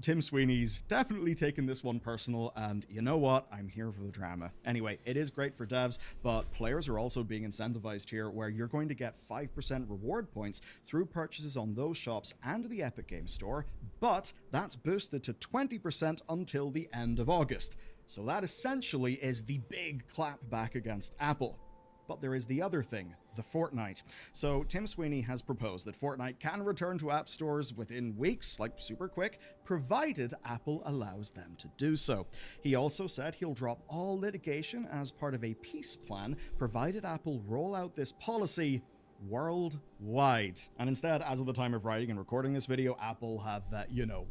Tim Sweeney's definitely taken this one personal, and you know what? I'm here for the drama. Anyway, it is great for devs, but players are also being incentivized here, where you're going to get 5% reward points through purchases on those shops and the Epic Games Store, but that's boosted to 20% until the end of August. So that essentially is the big clap back against Apple. But there is the other thing, the Fortnite. So Tim Sweeney has proposed that Fortnite can return to app stores within weeks, like super quick, provided Apple allows them to do so. He also said he'll drop all litigation as part of a peace plan, provided Apple roll out this policy worldwide. And instead, as of the time of writing and recording this video, Apple have,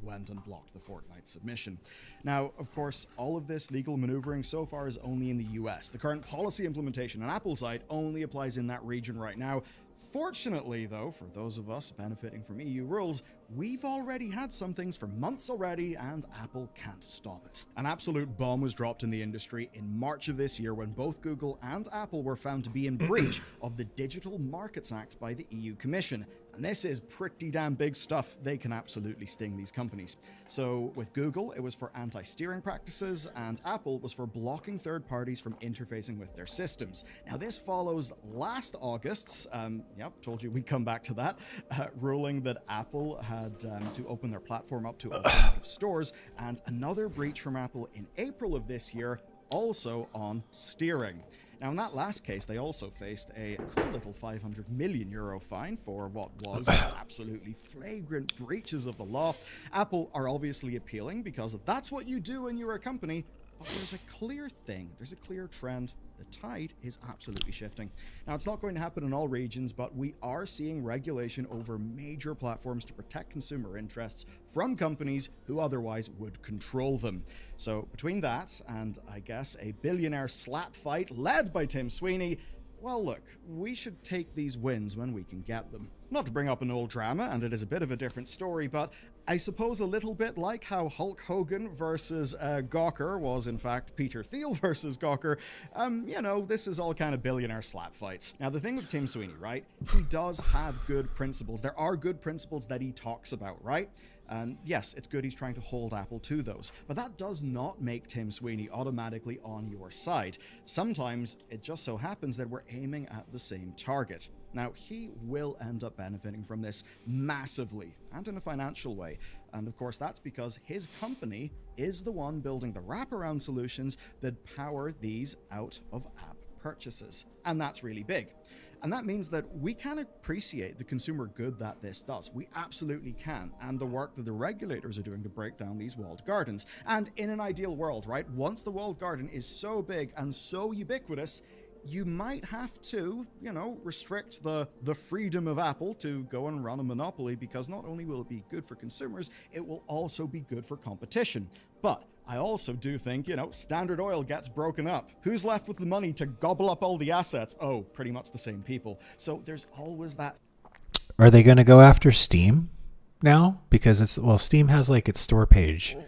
went and blocked the Fortnite submission. Now, of course, all of this legal maneuvering so far is only in the US. The current policy implementation on Apple's side only applies in that region right now. Fortunately, though, for those of us benefiting from EU rules, we've already had some things for months already, and Apple can't stop it. An absolute bomb was dropped in the industry in March of this year when both Google and Apple were found to be in breach of the Digital Markets Act by the EU Commission. And this is pretty damn big stuff. They can absolutely sting these companies. So with Google, it was for anti-steering practices, and Apple was for blocking third parties from interfacing with their systems. Now this follows last August's, told you we'd come back to that, ruling that Apple had to open their platform up to alternative stores, and another breach from Apple in April of this year, also on steering. Now, in that last case, they also faced a cool little €500 million fine for what was absolutely flagrant breaches of the law. Apple are obviously appealing because that's what you do when you're a company. But there's a clear thing, there's a clear trend. The tide is absolutely shifting. Now, it's not going to happen in all regions, but we are seeing regulation over major platforms to protect consumer interests from companies who otherwise would control them. So between that and, I guess, a billionaire slap fight led by Tim Sweeney, well, look, we should take these wins when we can get them. Not to bring up an old drama, and it is a bit of a different story, but I suppose a little bit like how Hulk Hogan versus Gawker was, in fact, Peter Thiel versus Gawker. This is all kind of billionaire slap fights. Now, the thing with Tim Sweeney, right? He does have good principles. There are good principles that he talks about, right? And yes, it's good he's trying to hold Apple to those, but that does not make Tim Sweeney automatically on your side. Sometimes it just so happens that we're aiming at the same target. Now, he will end up benefiting from this massively and in a financial way. And of course, that's because his company is the one building the wraparound solutions that power these out-of-app purchases. And that's really big. And that means that we can appreciate the consumer good that this does. We absolutely can. And the work that the regulators are doing to break down these walled gardens. And in an ideal world, right, once the walled garden is so big and so ubiquitous, you might have to, restrict the freedom of Apple to go and run a monopoly, because not only will it be good for consumers, it will also be good for competition. But I also do think, Standard Oil gets broken up. Who's left with the money to gobble up all the assets? Oh, pretty much the same people. So there's always that. Are they going to go after Steam now? Because Steam has like its store page.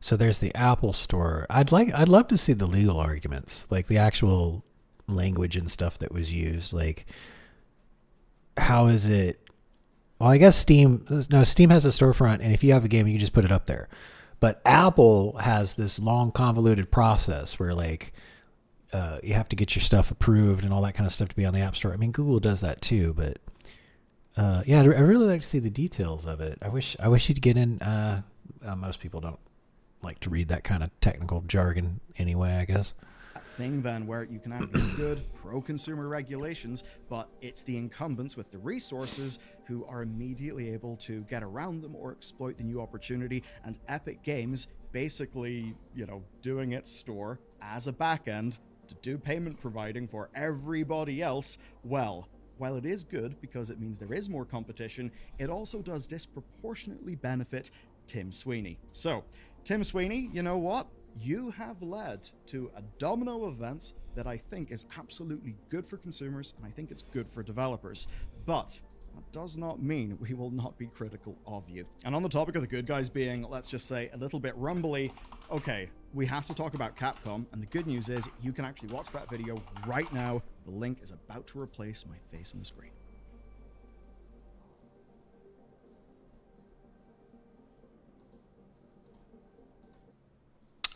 So there's the Apple Store. I'd love to see the legal arguments, like the actual language and stuff that was used. Like, how is it? Well, I guess Steam has a storefront, and if you have a game, you can just put it up there. But Apple has this long, convoluted process where, like, you have to get your stuff approved and all that kind of stuff to be on the App Store. I mean, Google does that too, but yeah, I really like to see the details of it. I wish you'd get in. Most people don't like to read that kind of technical jargon anyway, I guess. Thing then where you can have these good pro-consumer regulations, but it's the incumbents with the resources who are immediately able to get around them or exploit the new opportunity. And Epic Games basically, doing its store as a backend to do payment providing for everybody else. Well, while it is good because it means there is more competition, it also does disproportionately benefit Tim Sweeney. So, Tim Sweeney, you know what? You have led to a domino of events that I think is absolutely good for consumers, and I think it's good for developers. But that does not mean we will not be critical of you. And on the topic of the good guys being, let's just say, a little bit rumbly, okay, we have to talk about Capcom, and the good news is you can actually watch that video right now. The link is about to replace my face on the screen.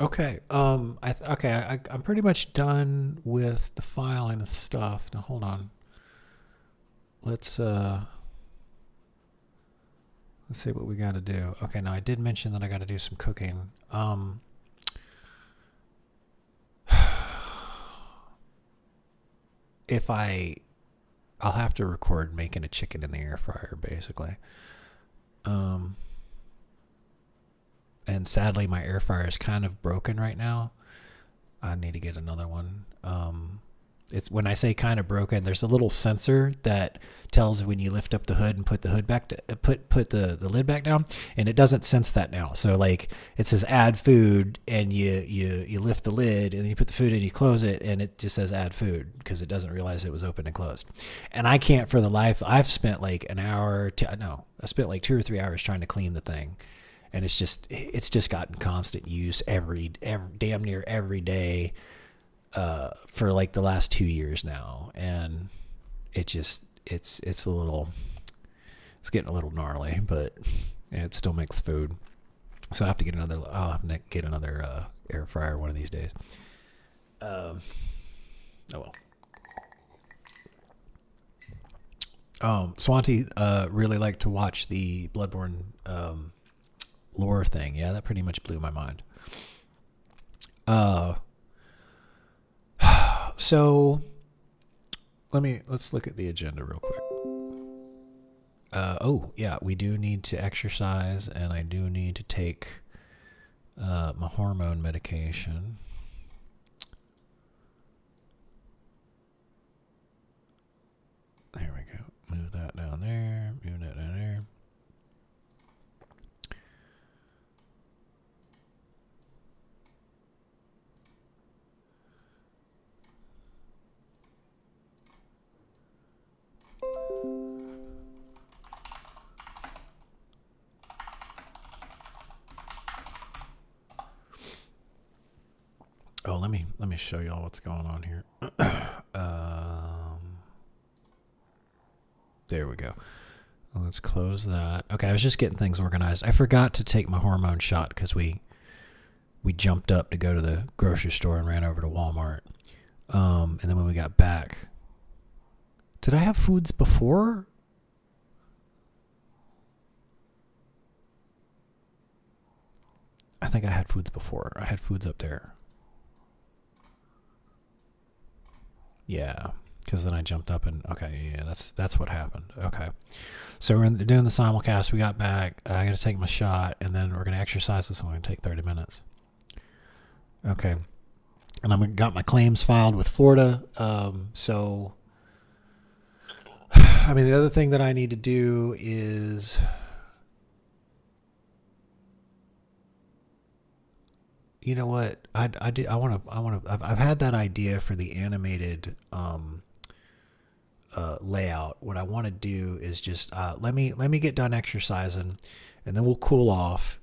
Okay. I'm pretty much done with the filing of stuff. Now hold on. Let's see what we got to do. Okay. Now I did mention that I got to do some cooking. I'll have to record making a chicken in the air fryer, basically. And sadly, my air fryer is kind of broken right now. I need to get another one. It's when I say kind of broken, there's a little sensor that tells when you lift up the hood and put the hood back to put the lid back down, and it doesn't sense that now. So like it says add food, and you lift the lid, and then you put the food in, you close it, and it just says add food because it doesn't realize it was open and closed. And I can't for the life. I've spent like I spent like 2 or 3 hours trying to clean the thing. And it's just gotten constant use every damn near every day for like the last 2 years now, and it's getting a little gnarly, but it still makes food. So I'll have to get another air fryer one of these days. Oh well. Swanti really liked to watch the Bloodborne lore thing. Yeah, that pretty much blew my mind. So let's look at the agenda real quick. Oh yeah, we do need to exercise, and I do need to take my hormone medication. There we go. Move that down there. Move that down there. Oh, let me show y'all what's going on here. There we go. Let's close that. Okay, I was just getting things organized. I forgot to take my hormone shot because we jumped up to go to the grocery store and ran over to Walmart. And then when we got back, did I have foods before? I think I had foods before. I had foods up there. Yeah, because then I jumped up and okay, yeah, that's what happened. Okay, so we're doing the simulcast. We got back. I got to take my shot, and then we're gonna exercise this one. Gonna take 30 minutes. Okay, and I got my claims filed with Florida. So, I mean, the other thing that I need to do is. You know what? I've had that idea for the animated layout. What I want to do is just let me get done exercising, and then we'll cool off,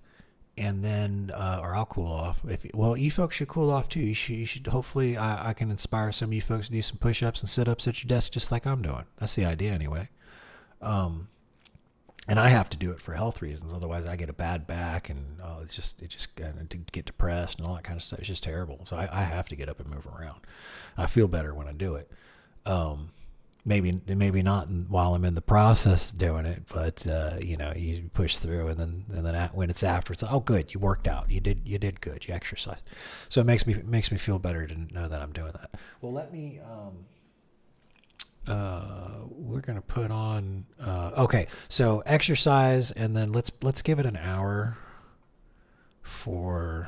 and then or I'll cool off. Well, you folks should cool off too. You should hopefully I can inspire some of you folks to do some push-ups and sit-ups at your desk just like I'm doing. That's the idea anyway. And I have to do it for health reasons. Otherwise, I get a bad back, and it just to get depressed and all that kind of stuff. It's just terrible. So I have to get up and move around. I feel better when I do it. Maybe not while I'm in the process doing it, but you push through, and then when it's after, it's oh good, you worked out, you did good, you exercised. So it makes me feel better to know that I'm doing that. Well, let me. We're gonna put on okay, so exercise, and then let's give it an hour for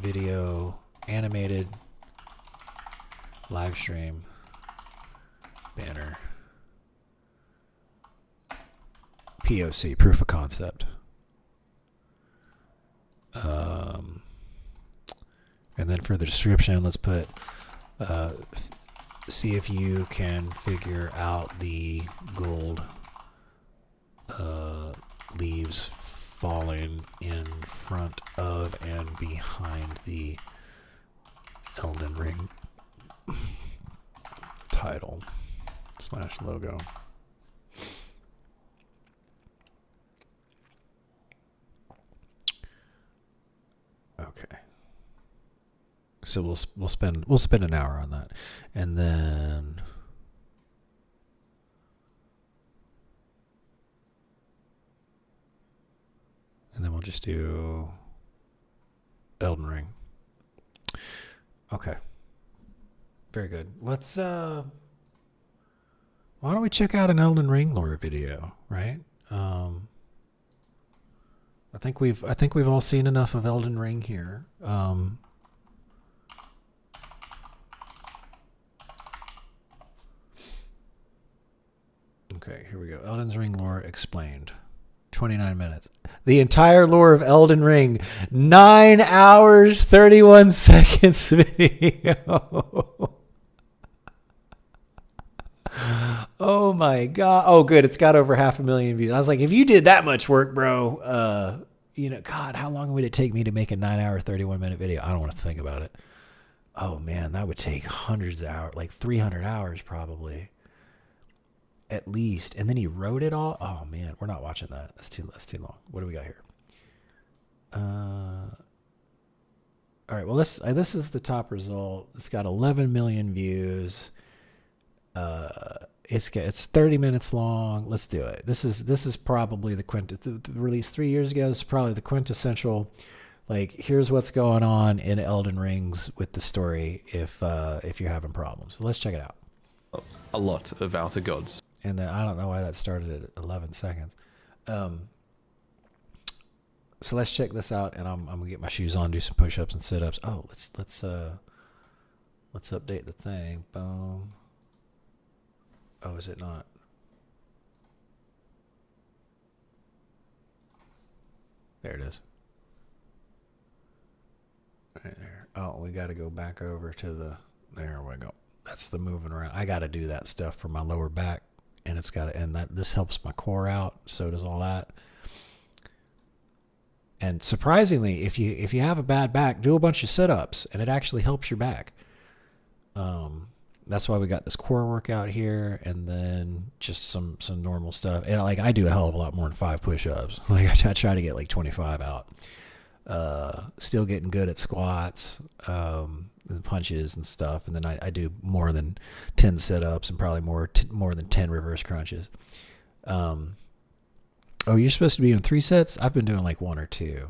video animated live stream banner POC proof of concept, and then for the description, let's put see if you can figure out the gold leaves falling in front of and behind the Elden Ring title / logo. Okay. So we'll spend an hour on that, and then we'll just do Elden Ring. Okay, very good. Let's why don't we check out an Elden Ring lore video, right? I think we've all seen enough of Elden Ring here. Okay, here we go. Elden Ring lore explained. 29 minutes. The entire lore of Elden Ring. 9 hours, 31 seconds video. Oh my God. Oh, good. It's got over 500,000 views. I was like, if you did that much work, bro, God, how long would it take me to make a 9 hour, 31 minute video? I don't want to think about it. Oh man, that would take hundreds of hours, like 300 hours probably. At least, and then he wrote it all. Oh man, we're not watching that. That's too long. What do we got here? All right. Well, this is the top result. It's got 11 million views. It's 30 minutes long. Let's do it. This is probably the released 3 years ago. This is probably the quintessential Like, here's what's going on in Elden Rings with the story if you're having problems. Let's check it out. A lot of outer gods. And then I don't know why that started at 11 seconds. So let's check this out, and I'm gonna get my shoes on, do some push-ups and sit-ups. Oh, let's update the thing. Boom. Oh, is it not? There it is. Right there. Oh, we got to go back over to the. There we go. That's the moving around. I got to do that stuff for my lower back, and it's got to. And that this helps my core out. So does all that. And surprisingly, if you have a bad back, do a bunch of sit-ups, and it actually helps your back. That's why we got this core workout here, and then just some normal stuff. And like I do a hell of a lot more than 5 push-ups. Like I try to get like 25 out. Still getting good at squats, and punches and stuff. And then I do more than 10 sit-ups and probably more than 10 reverse crunches. Oh, you're supposed to be in 3 sets? I've been doing like 1 or 2.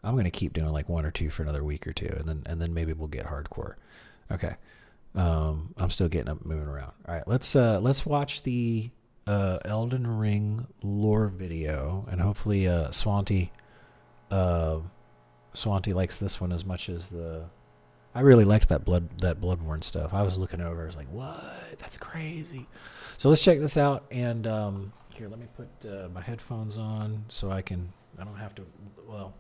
I'm going to keep doing like 1 or 2 for another week or 2, and then maybe we'll get hardcore. Okay. I'm still getting up, moving around. All right, let's watch the Elden Ring lore video, and hopefully Swanty likes this one as much as I really liked that Bloodborne stuff. I was looking over, I was like, what? That's crazy. So let's check this out, and here, let me put my headphones on so I don't have to, well,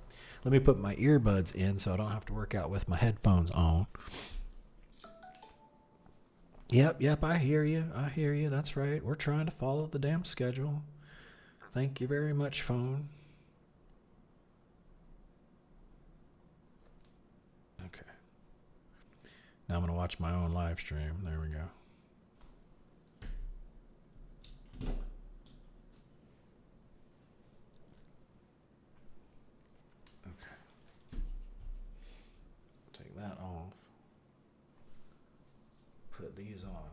let me put my earbuds in so I don't have to work out with my headphones on. Yep, I hear you. That's right. We're trying to follow the damn schedule. Thank you very much, phone. Okay. Now I'm going to watch my own live stream. There we go. That off. Put these on.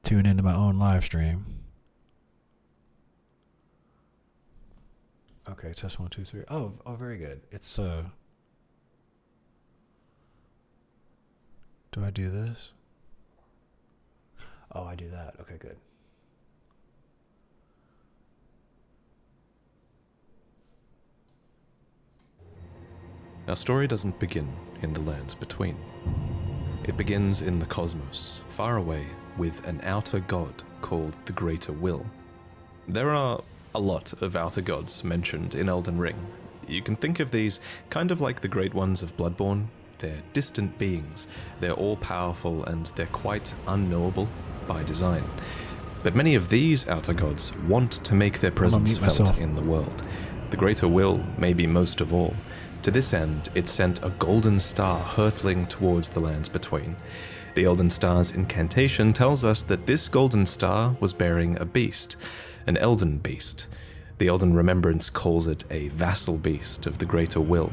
Tune into my own live stream. Okay, test 1, 2, 3. Oh, very good. It's do I do this? Oh, I do that. Okay, good. Our story doesn't begin in the lands between. It begins in the cosmos, far away, with an outer god called the Greater Will. There are a lot of outer gods mentioned in Elden Ring. You can think of these kind of like the great ones of Bloodborne. They're distant beings, they're all-powerful, and they're quite unknowable by design. But many of these outer gods want to make their presence felt in the world. The Greater Will, maybe most of all. To this end, it sent a golden star hurtling towards the lands between. The Elden Star's incantation tells us that this golden star was bearing a beast, an Elden beast. The Elden Remembrance calls it a vassal beast of the Greater Will.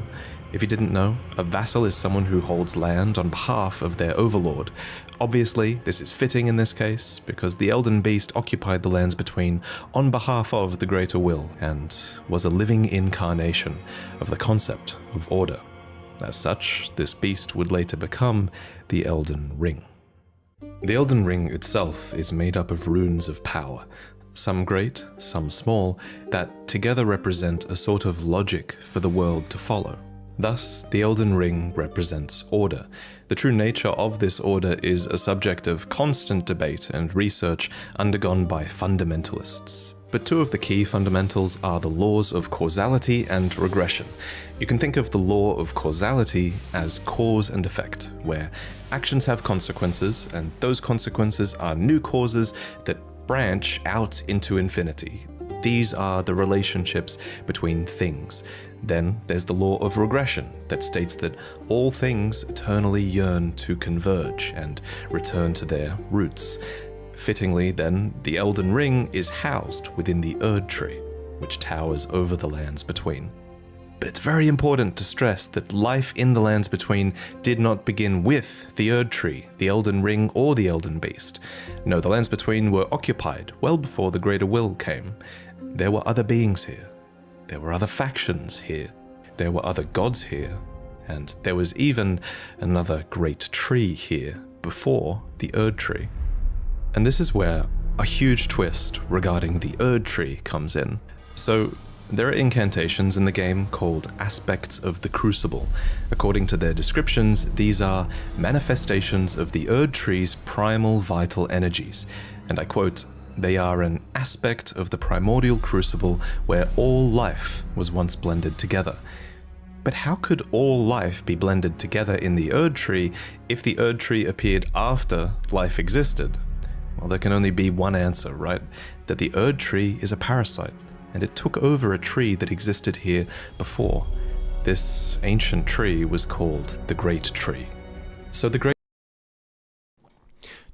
If you didn't know, a vassal is someone who holds land on behalf of their overlord. Obviously, this is fitting in this case, because the Elden Beast occupied the lands between on behalf of the Greater Will, and was a living incarnation of the concept of order. As such, this beast would later become the Elden Ring. The Elden Ring itself is made up of runes of power, some great, some small, that together represent a sort of logic for the world to follow. Thus, the Elden Ring represents order. The true nature of this order is a subject of constant debate and research undergone by fundamentalists. But 2 of the key fundamentals are the laws of causality and regression. You can think of the law of causality as cause and effect, where actions have consequences, and those consequences are new causes that branch out into infinity. These are the relationships between things. Then there's the law of regression that states that all things eternally yearn to converge and return to their roots. Fittingly, then, the Elden Ring is housed within the Erd Tree, which towers over the lands between. But it's very important to stress that life in the lands between did not begin with the Erd Tree, the Elden Ring, or the Elden Beast. No, the lands between were occupied well before the Greater Will came. There were other beings here. there were other factions here, there were other gods here, and there was even another great tree here before the Erd Tree. And this is where a huge twist regarding the Erd Tree comes in. So, there are incantations in the game called Aspects of the Crucible. According to their descriptions, these are manifestations of the Erd Tree's primal vital energies. And I quote, "They are an aspect of the primordial crucible where all life was once blended together." But how could all life be blended together in the Erd Tree if the Erd Tree appeared after life existed? Well, there can only be one answer, right? That the Erd Tree is a parasite, and it took over a tree that existed here before. This ancient tree was called the Great Tree. So the Great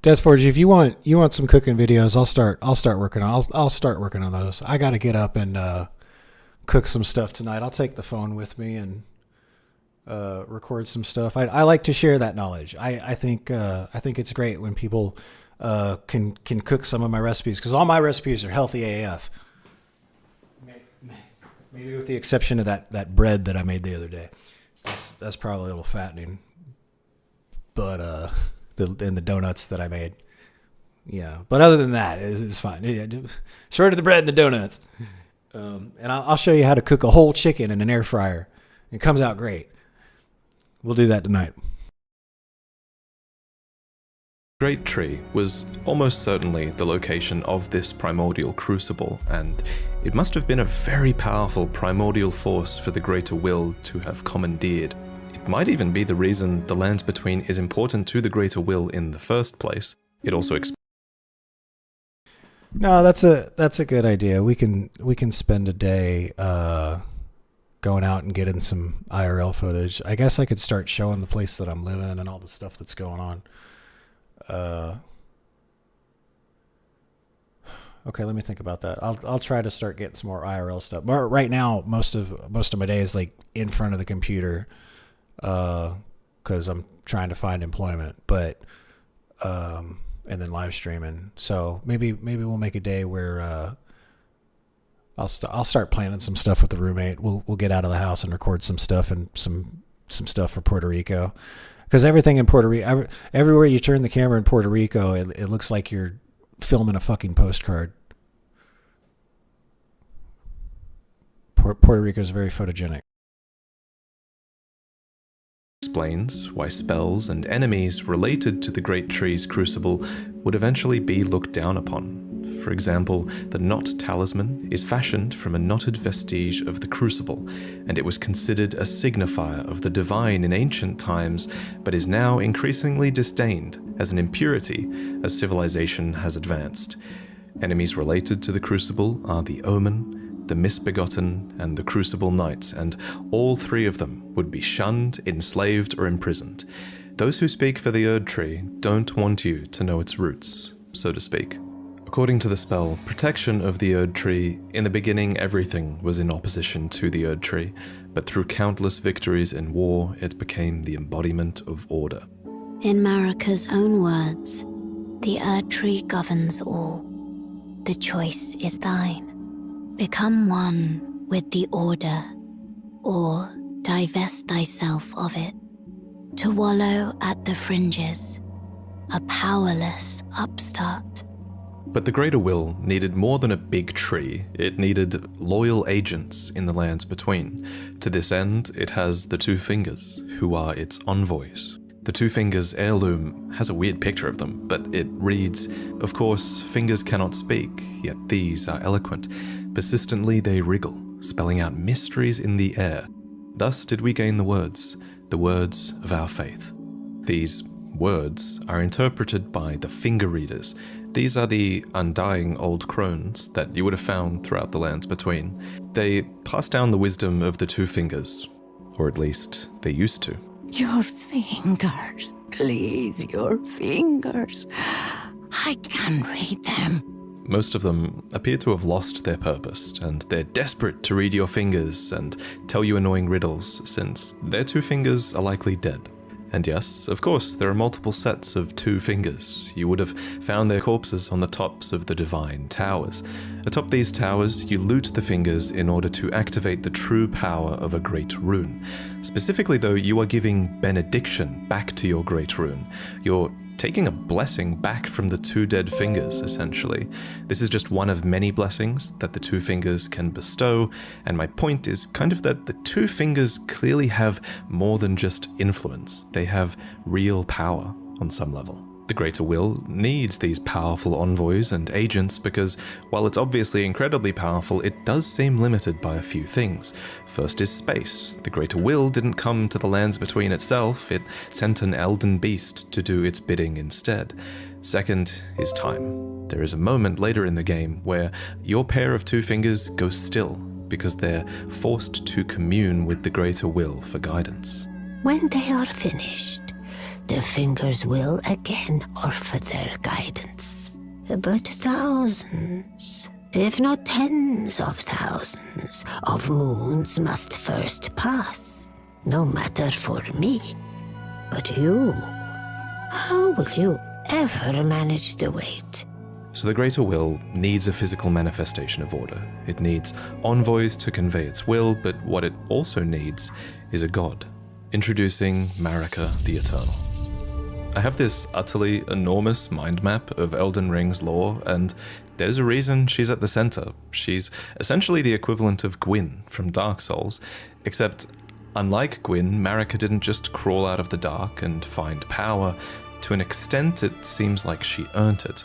Deathforge, if you want some cooking videos, I'll start working on those. I got to get up and cook some stuff tonight. I'll take the phone with me and record some stuff. I like to share that knowledge. I think it's great when people can cook some of my recipes, because all my recipes are healthy AF. Maybe with the exception of that bread that I made the other day. That's probably a little fattening. But and the donuts that I made. Yeah. But other than that, it's fine. Yeah, short of the bread and the donuts. And I'll show you how to cook a whole chicken in an air fryer. It comes out great. We'll do that tonight. Great Tree was almost certainly the location of this primordial crucible, and it must have been a very powerful primordial force for the Greater Will to have commandeered. It might even be the reason the Lands Between is important to the Greater Will in the first place. It also No, that's a good idea. We can spend a day going out and getting some IRL footage. I guess I could start showing the place that I'm living and all the stuff that's going on. Okay, let me think about that. I'll try to start getting some more IRL stuff. But right now, most of my day is like in front of the computer, because I'm trying to find employment. But and then live streaming. So maybe we'll make a day where I'll start planning some stuff with the roommate. We'll get out of the house and record some stuff and some stuff for Puerto Rico. Because everything in Puerto Rico, everywhere you turn the camera in Puerto Rico, it looks like you're filming a fucking postcard. Puerto Rico is very photogenic. Explains why spells and enemies related to the Great Tree's crucible would eventually be looked down upon. For example, the knot talisman is fashioned from a knotted vestige of the crucible, and it was considered a signifier of the divine in ancient times, but is now increasingly disdained as an impurity as civilization has advanced. Enemies related to the crucible are the Omen, the Misbegotten, and the Crucible Knights, and all three of them would be shunned, enslaved, or imprisoned. Those who speak for the Erd Tree don't want you to know its roots, so to speak. According to the spell, Protection of the Erd Tree, in the beginning everything was in opposition to the Erd Tree, but through countless victories in war, it became the embodiment of order. In Marika's own words, the Erd Tree governs all. The choice is thine. Become one with the order, or divest thyself of it. To wallow at the fringes, a powerless upstart. But the Greater Will needed more than a big tree. It needed loyal agents in the Lands Between. To this end, it has the Two Fingers, who are its envoys. The Two Fingers heirloom has a weird picture of them, but it reads, "Of course, fingers cannot speak, yet these are eloquent. Persistently they wriggle, spelling out mysteries in the air. Thus did we gain the words of our faith." These words are interpreted by the finger readers. These are the undying old crones that you would have found throughout the Lands Between. They pass down the wisdom of the Two Fingers, or at least they used to. Your fingers, please, your fingers. I can read them. Most of them appear to have lost their purpose, and they're desperate to read your fingers and tell you annoying riddles, since their two fingers are likely dead. And yes, of course, there are multiple sets of 2 fingers. You would have found their corpses on the tops of the divine towers. Atop these towers, you loot the fingers in order to activate the true power of a great rune. Specifically though, you are giving benediction back to your great rune. You're taking a blessing back from the 2 dead fingers, essentially. This is just one of many blessings that the 2 fingers can bestow, and my point is kind of that the 2 fingers clearly have more than just influence. They have real power on some level. The Greater Will needs these powerful envoys and agents because, while it's obviously incredibly powerful, it does seem limited by a few things. First is space. The Greater Will didn't come to the Lands Between itself, it sent an elden beast to do its bidding instead. Second is time. There is a moment later in the game where your pair of 2 fingers go still because they're forced to commune with the Greater Will for guidance. When they are finished, the fingers will again offer their guidance. But thousands, if not tens of thousands, of moons must first pass. No matter for me. But you, how will you ever manage to wait? So the Greater Will needs a physical manifestation of order. It needs envoys to convey its will, but what it also needs is a god. Introducing Marika the Eternal. I have this utterly enormous mind map of Elden Ring's lore, and there's a reason she's at the center. She's essentially the equivalent of Gwyn from Dark Souls, except unlike Gwyn, Marika didn't just crawl out of the dark and find power. To an extent, it seems like she earned it.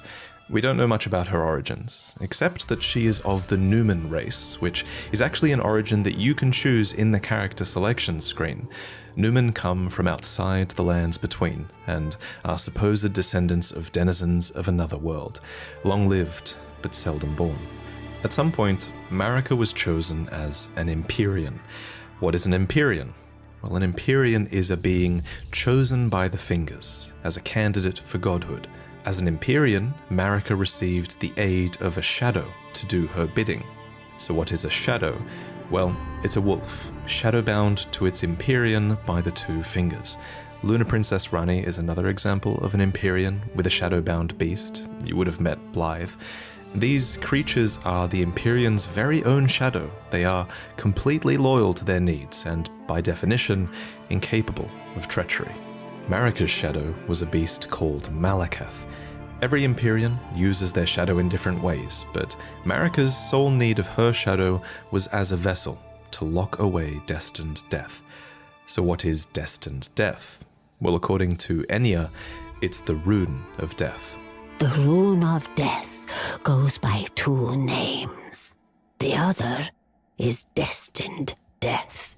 We don't know much about her origins, except that she is of the Numen race, which is actually an origin that you can choose in the character selection screen. Numen come from outside the Lands Between, and are supposed descendants of denizens of another world, long-lived but seldom born. At some point, Marika was chosen as an Empyrean. What is an Empyrean? Well, an Empyrean is a being chosen by the Fingers as a candidate for godhood. As an Empyrean, Marika received the aid of a shadow to do her bidding. So what is a shadow? Well, it's a wolf, shadowbound to its Empyrean by the 2 fingers. Luna Princess Rani is another example of an Empyrean with a shadowbound beast. You would have met Blythe. These creatures are the Empyrean's very own shadow. They are completely loyal to their needs and, by definition, incapable of treachery. Marika's shadow was a beast called Malakath. Every Empyrean uses their shadow in different ways, but Marika's sole need of her shadow was as a vessel to lock away destined death. So what is destined death? Well, according to Enya, it's the rune of death. The rune of death goes by 2 names. The other is destined death.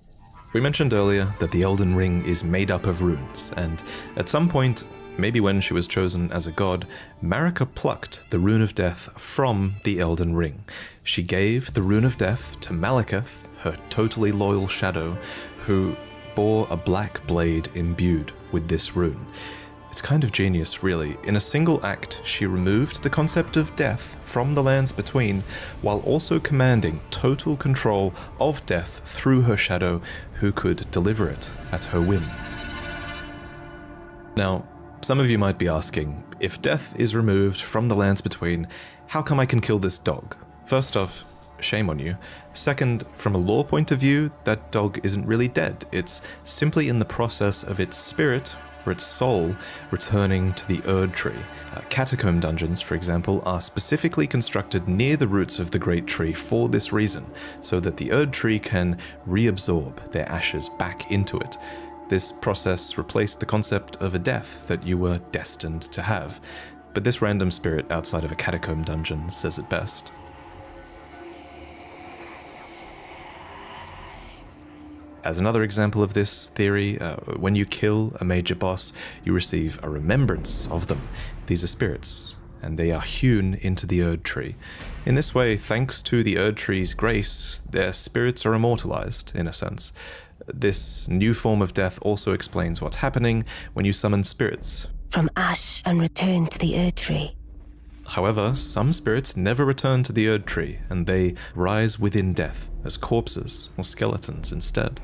We mentioned earlier that the Elden Ring is made up of runes, and at some point, maybe when she was chosen as a god, Marika plucked the Rune of Death from the Elden Ring. She gave the Rune of Death to Malakath, her totally loyal shadow, who bore a black blade imbued with this rune. It's kind of genius, really. In a single act, she removed the concept of death from the Lands Between, while also commanding total control of death through her shadow, who could deliver it at her whim. Now, some of you might be asking, if death is removed from the Lands Between, how come I can kill this dog? First off, shame on you. Second, from a lore point of view, that dog isn't really dead. It's simply in the process of its spirit, or its soul, returning to the Erd Tree. Catacomb dungeons, for example, are specifically constructed near the roots of the Great Tree for this reason, so that the Erd Tree can reabsorb their ashes back into it. This process replaced the concept of a death that you were destined to have, but this random spirit outside of a catacomb dungeon says it best. As another example of this theory, when you kill a major boss, you receive a remembrance of them. These are spirits, and they are hewn into the Erd Tree. In this way, thanks to the Erd Tree's grace, their spirits are immortalized, in a sense. This new form of death also explains what's happening when you summon spirits from ash and return to the Erd Tree. However, some spirits never return to the Erd Tree, and they rise within death as corpses or skeletons instead.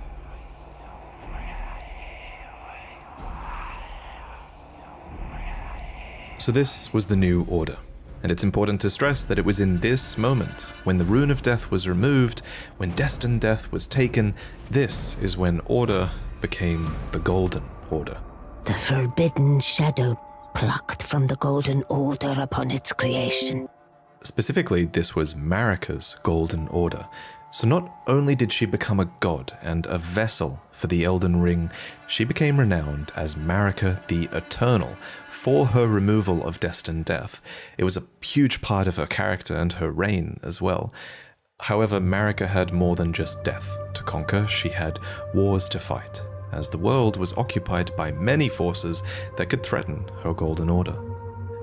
So this was the new order. And it's important to stress that it was in this moment, when the Rune of Death was removed, when Destined Death was taken, this is when Order became the Golden Order. The forbidden shadow plucked from the Golden Order upon its creation. Specifically, this was Marika's Golden Order. So not only did she become a god and a vessel for the Elden Ring, she became renowned as Marika the Eternal for her removal of Destined Death. It was a huge part of her character and her reign as well. However, Marika had more than just death to conquer. She had wars to fight, as the world was occupied by many forces that could threaten her Golden Order.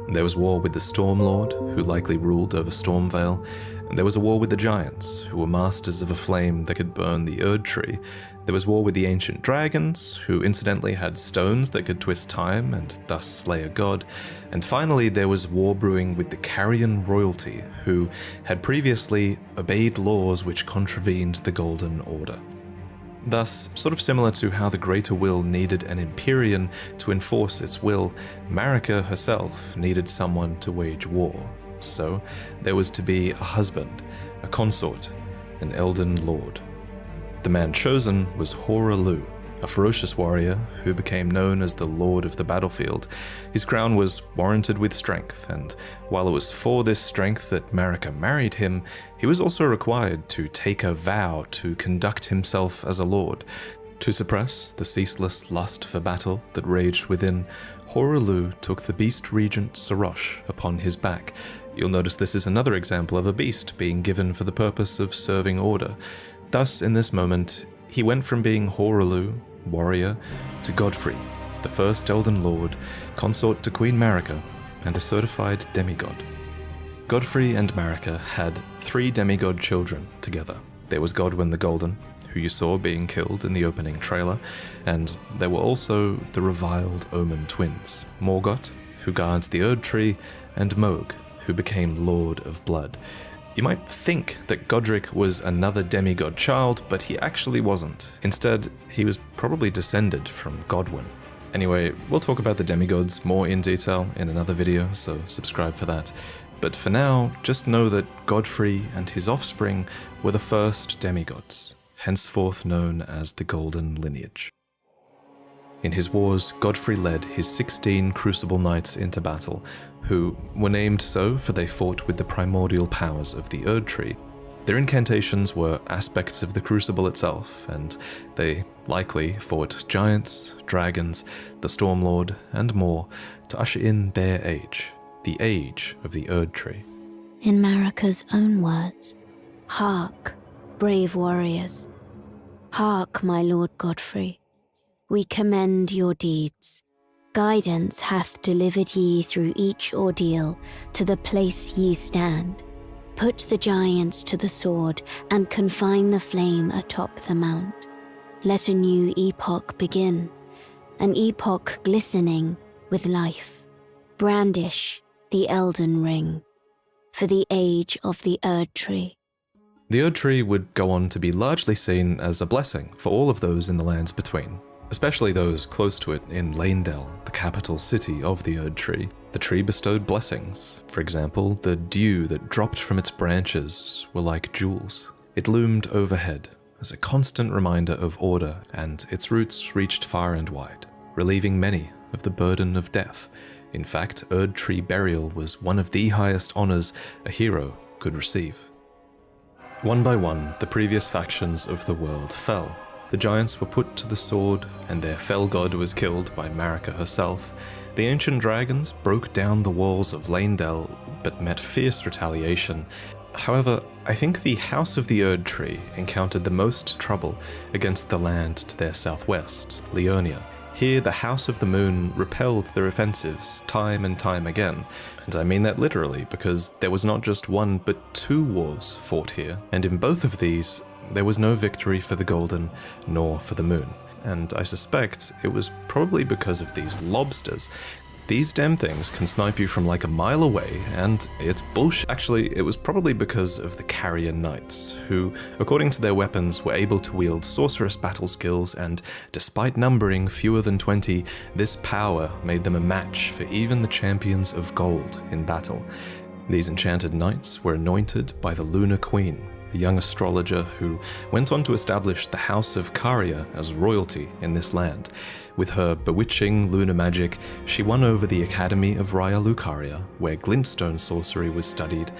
There was war with the Stormlord, who likely ruled over Stormvale, and there was a war with the Giants, who were masters of a flame that could burn the Erd Tree. There was war with the Ancient Dragons, who incidentally had stones that could twist time and thus slay a god. And finally, there was war brewing with the Carrion Royalty, who had previously obeyed laws which contravened the Golden Order. Thus, sort of similar to how the Greater Will needed an Empyrean to enforce its will, Marika herself needed someone to wage war. So, there was to be a husband, a consort, an Elden Lord. The man chosen was Hoarah, a ferocious warrior who became known as the Lord of the Battlefield. His crown was warranted with strength, and while it was for this strength that Marika married him, he was also required to take a vow to conduct himself as a lord. To suppress the ceaseless lust for battle that raged within, Hoarah took the beast regent Sarosh upon his back. You'll notice this is another example of a beast being given for the purpose of serving order. Thus, in this moment, he went from being Hoarah, warrior, to Godfrey, the first Elden Lord, consort to Queen Marika, and a certified demigod. Godfrey and Marika had 3 demigod children together. There was Godwyn the Golden, who you saw being killed in the opening trailer, and there were also the reviled Omen twins, Morgoth, who guards the Erd Tree, and Mohg, who became Lord of Blood. You might think that Godric was another demigod child, but he actually wasn't. Instead, he was probably descended from Godwyn. Anyway, we'll talk about the demigods more in detail in another video, so subscribe for that. But for now, just know that Godfrey and his offspring were the first demigods, henceforth known as the Golden Lineage. In his wars, Godfrey led his 16 Crucible Knights into battle, who were named so for they fought with the primordial powers of the Erd Tree. Their incantations were aspects of the Crucible itself, and they likely fought giants, dragons, the Stormlord, and more to usher in their age, the age of the Erd Tree. In Marika's own words, "Hark, brave warriors. Hark, my Lord Godfrey. We commend your deeds. Guidance hath delivered ye through each ordeal to the place ye stand. Put the giants to the sword and confine the flame atop the mount. Let a new epoch begin, an epoch glistening with life. Brandish the Elden Ring for the age of the Erd Tree." The Erd Tree would go on to be largely seen as a blessing for all of those in the lands between, especially those close to it in Leyndell, the capital city of the Erd Tree. The tree bestowed blessings. For example, the dew that dropped from its branches were like jewels. It loomed overhead as a constant reminder of order, and its roots reached far and wide, relieving many of the burden of death. In fact, Erd Tree burial was one of the highest honors a hero could receive. One by one, the previous factions of the world fell. The giants were put to the sword, and their fell god was killed by Marika herself. The ancient dragons broke down the walls of Leyndell, but met fierce retaliation. However, I think the House of the Erd Tree encountered the most trouble against the land to their southwest, Leonia. Here, the House of the Moon repelled their offensives time and time again, and I mean that literally, because there was not just one but 2 wars fought here, and in both of these, there was no victory for the Golden nor for the Moon. And I suspect it was probably because of these lobsters. These damn things can snipe you from like a mile away, and it's bullshit. Actually, it was probably because of the Carrier Knights, who, according to their weapons, were able to wield sorceress battle skills, and despite numbering fewer than 20, this power made them a match for even the champions of gold in battle. These enchanted knights were anointed by the Lunar Queen, a young astrologer who went on to establish the House of Caria as royalty in this land. With her bewitching lunar magic, she won over the Academy of Raya Lucaria, where glintstone sorcery was studied,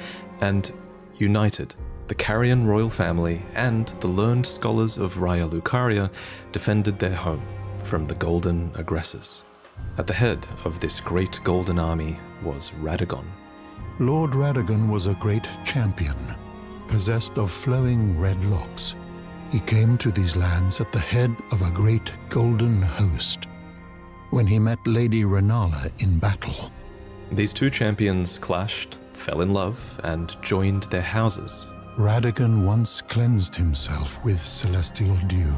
and united the Carian royal family and the learned scholars of Raya Lucaria defended their home from the golden aggressors. At the head of this great golden army was Radagon. Lord Radagon was a great champion, possessed of flowing red locks. He came to these lands at the head of a great golden host when he met Lady Renala in battle. These two champions clashed, fell in love, and joined their houses. Radagon once cleansed himself with celestial dew,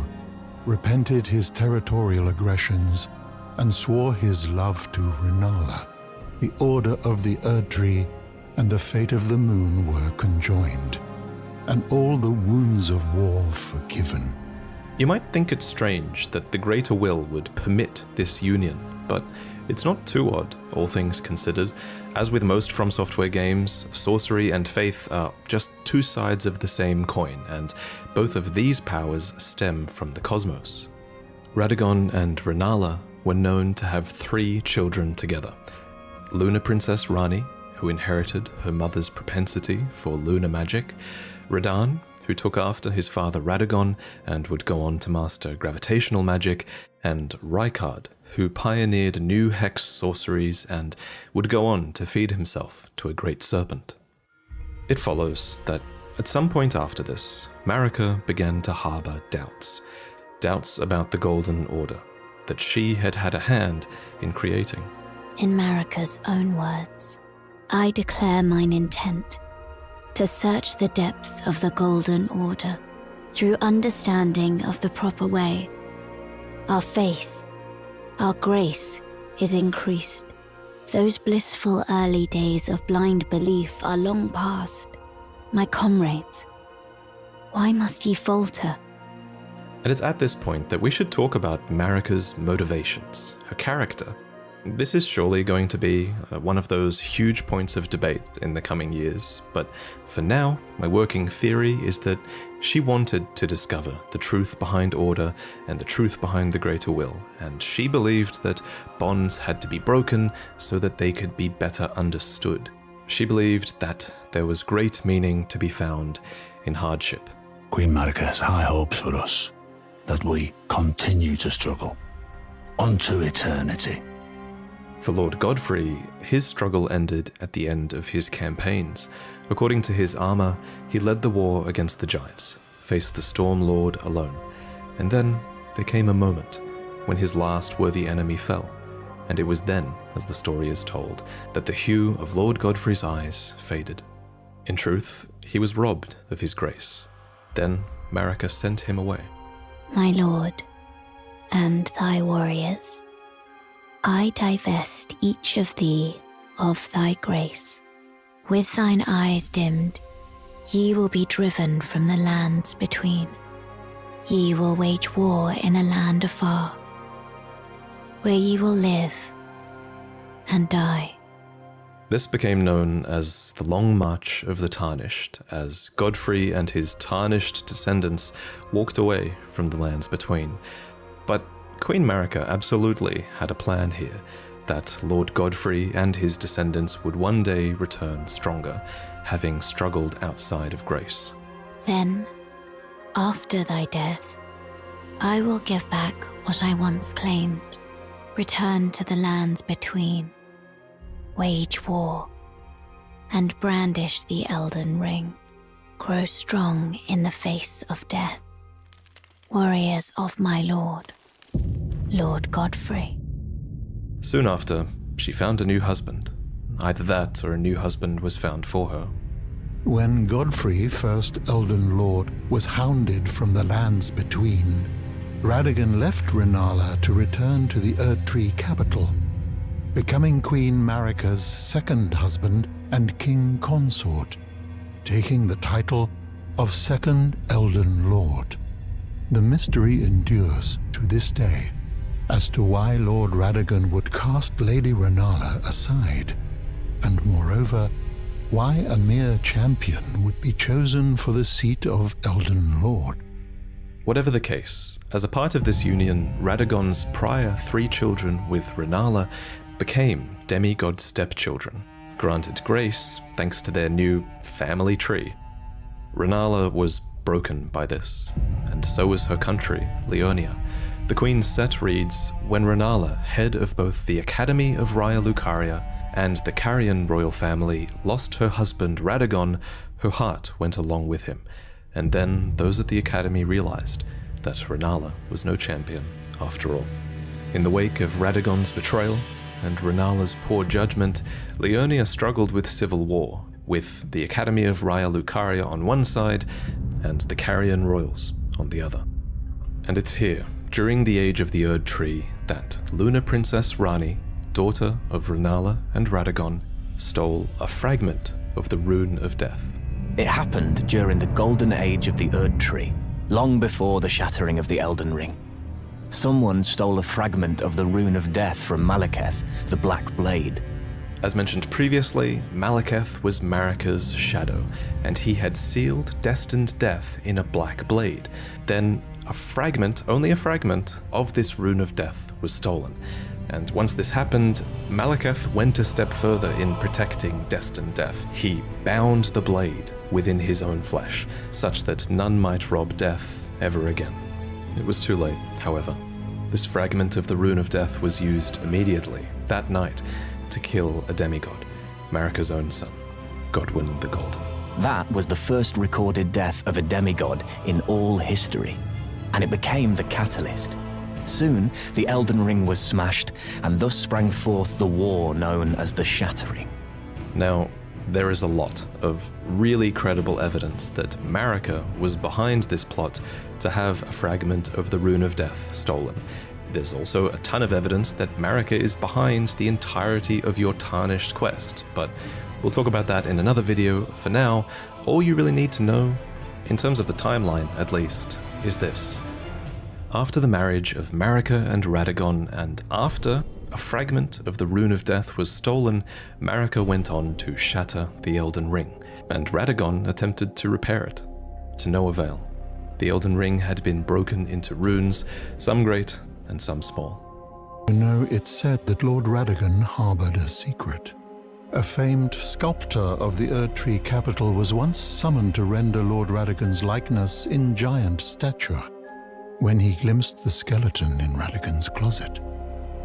repented his territorial aggressions, and swore his love to Renala. The Order of the Erdtree and the fate of the moon were conjoined, and all the wounds of war forgiven. You might think it strange that the Greater Will would permit this union, but it's not too odd, all things considered. As with most From Software games, sorcery and faith are just two sides of the same coin, and both of these powers stem from the cosmos. Radagon and Renala were known to have 3 children together. Lunar Princess Rani, who inherited her mother's propensity for lunar magic, Radahn, who took after his father Radagon and would go on to master gravitational magic, and Rykard, who pioneered new hex sorceries and would go on to feed himself to a great serpent. It follows that at some point after this, Marika began to harbor doubts about the Golden Order, that she had had a hand in creating. In Marika's own words, I declare mine intent to search the depths of the Golden Order through understanding of the proper way. Our faith, our grace is increased. Those blissful early days of blind belief are long past. My comrades, why must ye falter? And it's at this point that we should talk about Marika's motivations, her character. This is surely going to be one of those huge points of debate in the coming years, but for now, my working theory is that she wanted to discover the truth behind order and the truth behind the Greater Will, and she believed that bonds had to be broken so that they could be better understood. She believed that there was great meaning to be found in hardship. Queen Marika has high hopes for us, that we continue to struggle unto eternity. For Lord Godfrey, his struggle ended at the end of his campaigns. According to his armor, he led the war against the giants, faced the Storm Lord alone, and then there came a moment when his last worthy enemy fell, and it was then, as the story is told, that the hue of Lord Godfrey's eyes faded. In truth, he was robbed of his grace. Then Marika sent him away. My lord, and thy warriors, I divest each of thee of thy grace. With thine eyes dimmed, ye will be driven from the lands between. Ye will wage war in a land afar, where ye will live and die. This became known as the Long March of the Tarnished, as Godfrey and his tarnished descendants walked away from the lands between. But Queen Marika absolutely had a plan here, that Lord Godfrey and his descendants would one day return stronger, having struggled outside of grace. Then, after thy death, I will give back what I once claimed, return to the lands between, wage war, and brandish the Elden Ring, grow strong in the face of death. Warriors of my lord, Lord Godfrey. Soon after, she found a new husband. Either that or a new husband was found for her. When Godfrey, first Elden Lord, was hounded from the lands between, Radagon left Renala to return to the Erdtree capital. becoming Queen Marika's second husband and king consort, taking the title of Second Elden Lord. The mystery endures to this day as to why Lord Radagon would cast Lady Renala aside, and moreover, why a mere champion would be chosen for the seat of Elden Lord. Whatever the case, as a part of this union, Radagon's prior 3 children with Renala became demigod stepchildren, granted grace thanks to their new family tree. Renala was broken by this, and so was her country, Leonia. The Queen's set reads, when Renala, head of both the Academy of Raya Lucaria and the Carian royal family, lost her husband Radagon, her heart went along with him. And then those at the Academy realized that Renala was no champion after all. In the wake of Radagon's betrayal and Renala's poor judgment, Leonia struggled with civil war, with the Academy of Raya Lucaria on one side and the Carian royals on the other. And it's here, during the age of the Erd Tree, that Lunar Princess Rani, daughter of Renala and Radagon, stole a fragment of the Rune of Death. It happened during the golden age of the Erd Tree, long before the shattering of the Elden Ring. Someone stole a fragment of the Rune of Death from Malekith, the Black Blade. As mentioned previously, Malekith was Marika's shadow, and he had sealed destined death in a black blade. Then a fragment, only a fragment, of this Rune of Death was stolen. And once this happened, Malekith went a step further in protecting destined death. He bound the blade within his own flesh, such that none might rob death ever again. It was too late, however. This fragment of the Rune of Death was used immediately, that night, to kill a demigod, Marika's own son, Godwyn the Golden. That was the first recorded death of a demigod in all history, and it became the catalyst. Soon, the Elden Ring was smashed, and thus sprang forth the war known as the Shattering. Now, there is a lot of really credible evidence that Marika was behind this plot to have a fragment of the Rune of Death stolen. There's also a ton of evidence that Marika is behind the entirety of your Tarnished quest, but we'll talk about that in another video. For now, all you really need to know, in terms of the timeline at least, is this. After the marriage of Marika and Radagon, and after a fragment of the Rune of Death was stolen, Marika went on to shatter the Elden Ring, and Radagon attempted to repair it, to no avail. The Elden Ring had been broken into runes, some great and some small. You know, it's said that Lord Radagon harbored a secret. A famed sculptor of the Erd Tree capital was once summoned to render Lord Radagon's likeness in giant stature, when he glimpsed the skeleton in Radagon's closet.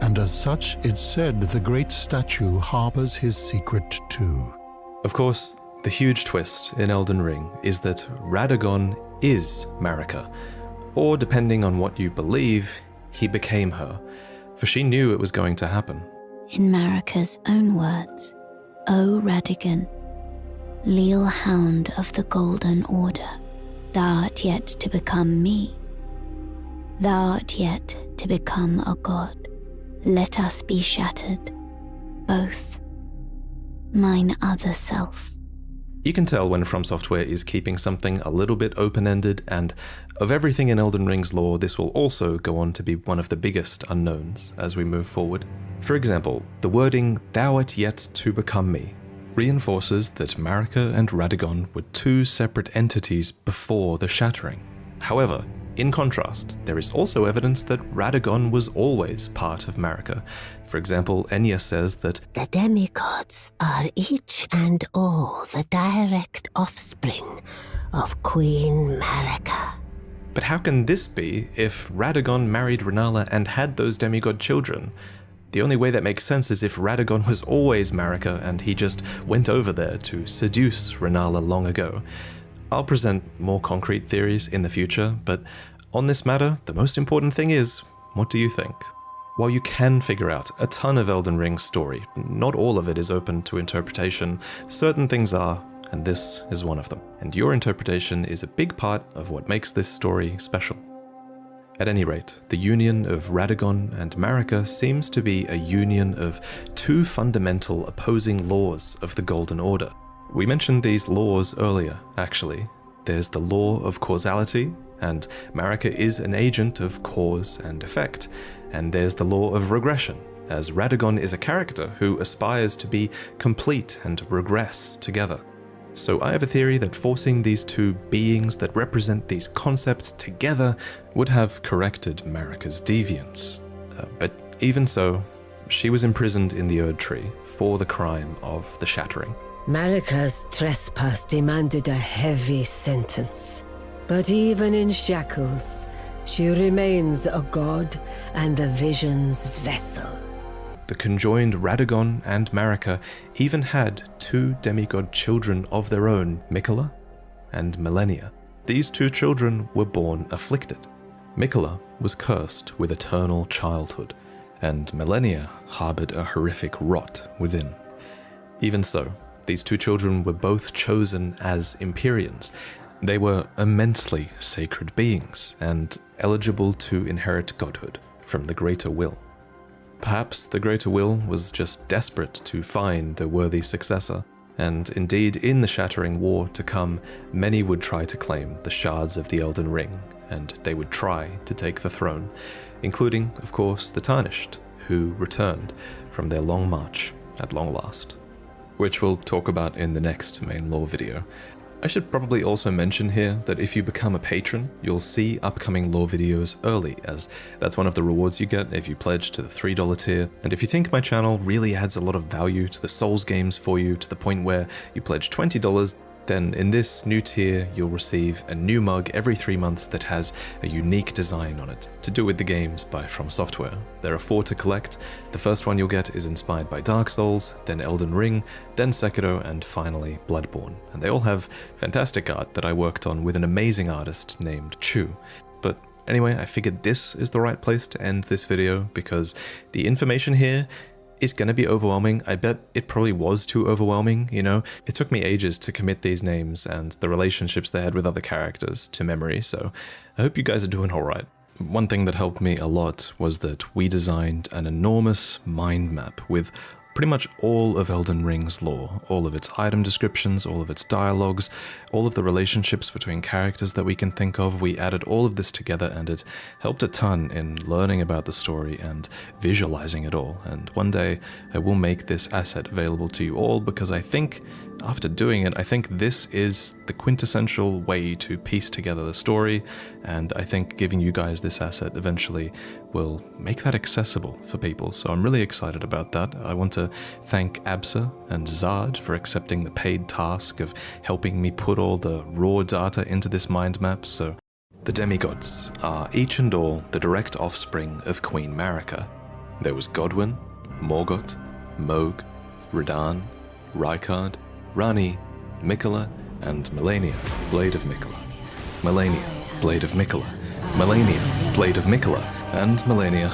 And as such, it's said the great statue harbors his secret too. Of course, the huge twist in Elden Ring is that Radagon is Marika, or depending on what you believe, he became her, for she knew it was going to happen. In Marika's own words, O Radagon, leal hound of the Golden Order, thou art yet to become me. Thou art yet to become a god. Let us be shattered, both. Mine other self. You can tell when From Software is keeping something a little bit open-ended, and of everything in Elden Ring's lore, this will also go on to be one of the biggest unknowns as we move forward. For example, the wording, thou art yet to become me, reinforces that Marika and Radagon were two separate entities before the Shattering. However, in contrast, there is also evidence that Radagon was always part of Marika. For example, Enya says that the demigods are each and all the direct offspring of Queen Marika. But how can this be if Radagon married Renala and had those demigod children? The only way that makes sense is if Radagon was always Marika and he just went over there to seduce Renala long ago. I'll present more concrete theories in the future, but on this matter, the most important thing is, what do you think? While you can figure out a ton of Elden Ring's story, not all of it is open to interpretation. Certain things are, and this is one of them. And your interpretation is a big part of what makes this story special. At any rate, the union of Radagon and Marika seems to be a union of two fundamental opposing laws of the Golden Order. We mentioned these laws earlier, actually. There's the law of causality, and Marika is an agent of cause and effect. And there's the law of regression, as Radagon is a character who aspires to be complete and regress together. So I have a theory that forcing these two beings that represent these concepts together would have corrected Marika's deviance. But even so, she was imprisoned in the Erd Tree for the crime of the Shattering. Marika's trespass demanded a heavy sentence. But even in shackles, she remains a god and the Vision's vessel. The conjoined Radagon and Marika even had two demigod children of their own, Mikola and Millennia. These two children were born afflicted. Mikola was cursed with eternal childhood, and Millennia harbored a horrific rot within. Even so, these two children were both chosen as Empyreans. They were immensely sacred beings and eligible to inherit godhood from the Greater Will. Perhaps the Greater Will was just desperate to find a worthy successor, and indeed in the Shattering War to come, many would try to claim the shards of the Elden Ring, and they would try to take the throne, including, of course, the Tarnished, who returned from their long march at long last, which we'll talk about in the next main lore video. I should probably also mention here that if you become a patron, you'll see upcoming lore videos early, as that's one of the rewards you get if you pledge to the $3 tier. And if you think my channel really adds a lot of value to the Souls games for you to the point where you pledge $20, then in this new tier you'll receive a new mug every 3 months that has a unique design on it, to do with the games by From Software. There are 4 to collect. The first one you'll get is inspired by Dark Souls, then Elden Ring, then Sekiro, and finally Bloodborne. And they all have fantastic art that I worked on with an amazing artist named Chu. But anyway, I figured this is the right place to end this video because the information here is going to be overwhelming. I bet it probably was too overwhelming, you know? It took me ages to commit these names and the relationships they had with other characters to memory, so I hope you guys are doing alright. One thing that helped me a lot was that we designed an enormous mind map with pretty much all of Elden Ring's lore, all of its item descriptions, all of its dialogues, all of the relationships between characters that we can think of. We added all of this together and it helped a ton in learning about the story and visualizing it all. And one day I will make this asset available to you all because I think after doing it, I think this is the quintessential way to piece together the story, and I think giving you guys this asset eventually will make that accessible for people. So I'm really excited about that. I want to thank Absa and Zard for accepting the paid task of helping me put all the raw data into this mind map. So the demigods are each and all the direct offspring of Queen Marika. There was Godwyn, Morgoth, Mohg, Radahn, Rykard, Rani, Mikola, and Millennia, Blade of Mikola. Millennia, Blade of Mikola. Millennia, Blade of Mikola. And Millennia.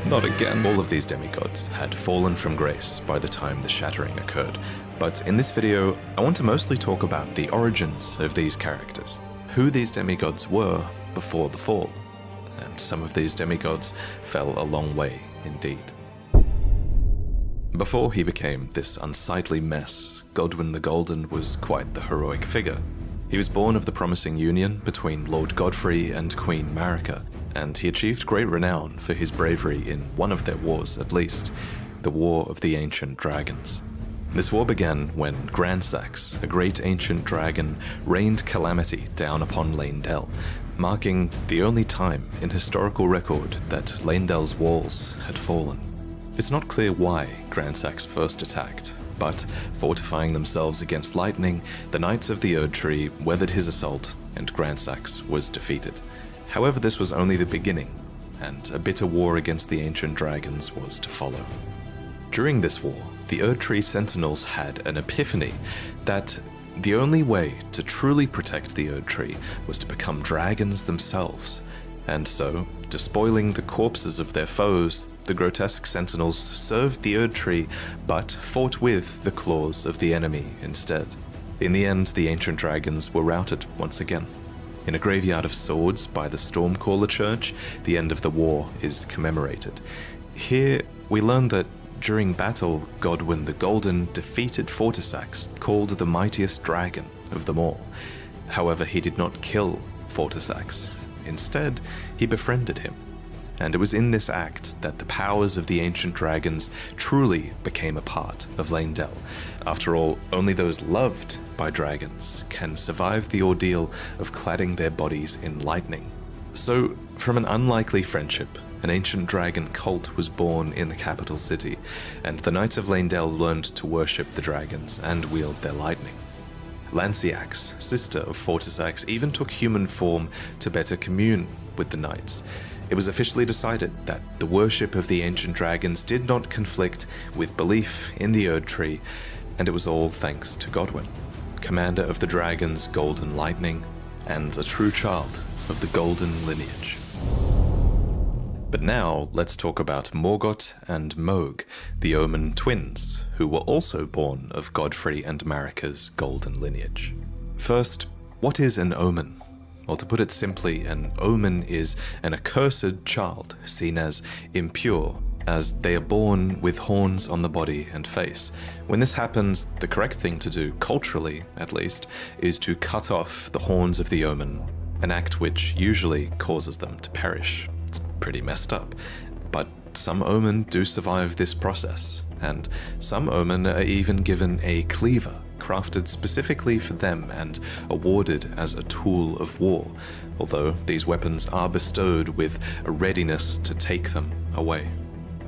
Not again. All of these demigods had fallen from grace by the time the Shattering occurred. But in this video, I want to mostly talk about the origins of these characters, who these demigods were before the fall. And some of these demigods fell a long way indeed. Before he became this unsightly mess, Godwyn the Golden was quite the heroic figure. He was born of the promising union between Lord Godfrey and Queen Marika, and he achieved great renown for his bravery in one of their wars at least, the War of the Ancient Dragons. This war began when Grandsax, a great ancient dragon, rained calamity down upon Leyndell, marking the only time in historical record that Leyndell's walls had fallen. It's not clear why Grandsax first attacked, but fortifying themselves against lightning, the Knights of the Erd Tree weathered his assault and Grandsax was defeated. However, this was only the beginning, and a bitter war against the ancient dragons was to follow. During this war, the Erd Tree Sentinels had an epiphany that the only way to truly protect the Erd Tree was to become dragons themselves. And so, despoiling the corpses of their foes, the grotesque sentinels served the Erd Tree, but fought with the claws of the enemy instead. In the end, the ancient dragons were routed once again. In a graveyard of swords by the Stormcaller Church, the end of the war is commemorated. Here, we learn that during battle, Godwyn the Golden defeated Fortisax, called the mightiest dragon of them all. However, he did not kill Fortisax. Instead, he befriended him. And it was in this act that the powers of the ancient dragons truly became a part of Leyndell. After all, only those loved by dragons can survive the ordeal of cladding their bodies in lightning. So, from an unlikely friendship, an ancient dragon cult was born in the capital city, and the Knights of Leyndell learned to worship the dragons and wield their lightning. Lanciax, sister of Fortisax, even took human form to better commune with the knights. It was officially decided that the worship of the ancient dragons did not conflict with belief in the Erd Tree, and it was all thanks to Godwyn, commander of the dragon's golden lightning, and a true child of the golden lineage. But now, let's talk about Morgott and Mohg, the Omen twins, who were also born of Godfrey and Marika's golden lineage. First, what is an omen? Well, to put it simply, an omen is an accursed child, seen as impure, as they are born with horns on the body and face. When this happens, the correct thing to do, culturally at least, is to cut off the horns of the omen, an act which usually causes them to perish. It's pretty messed up, but some omen do survive this process, and some omen are even given a cleaver, crafted specifically for them and awarded as a tool of war, although these weapons are bestowed with a readiness to take them away.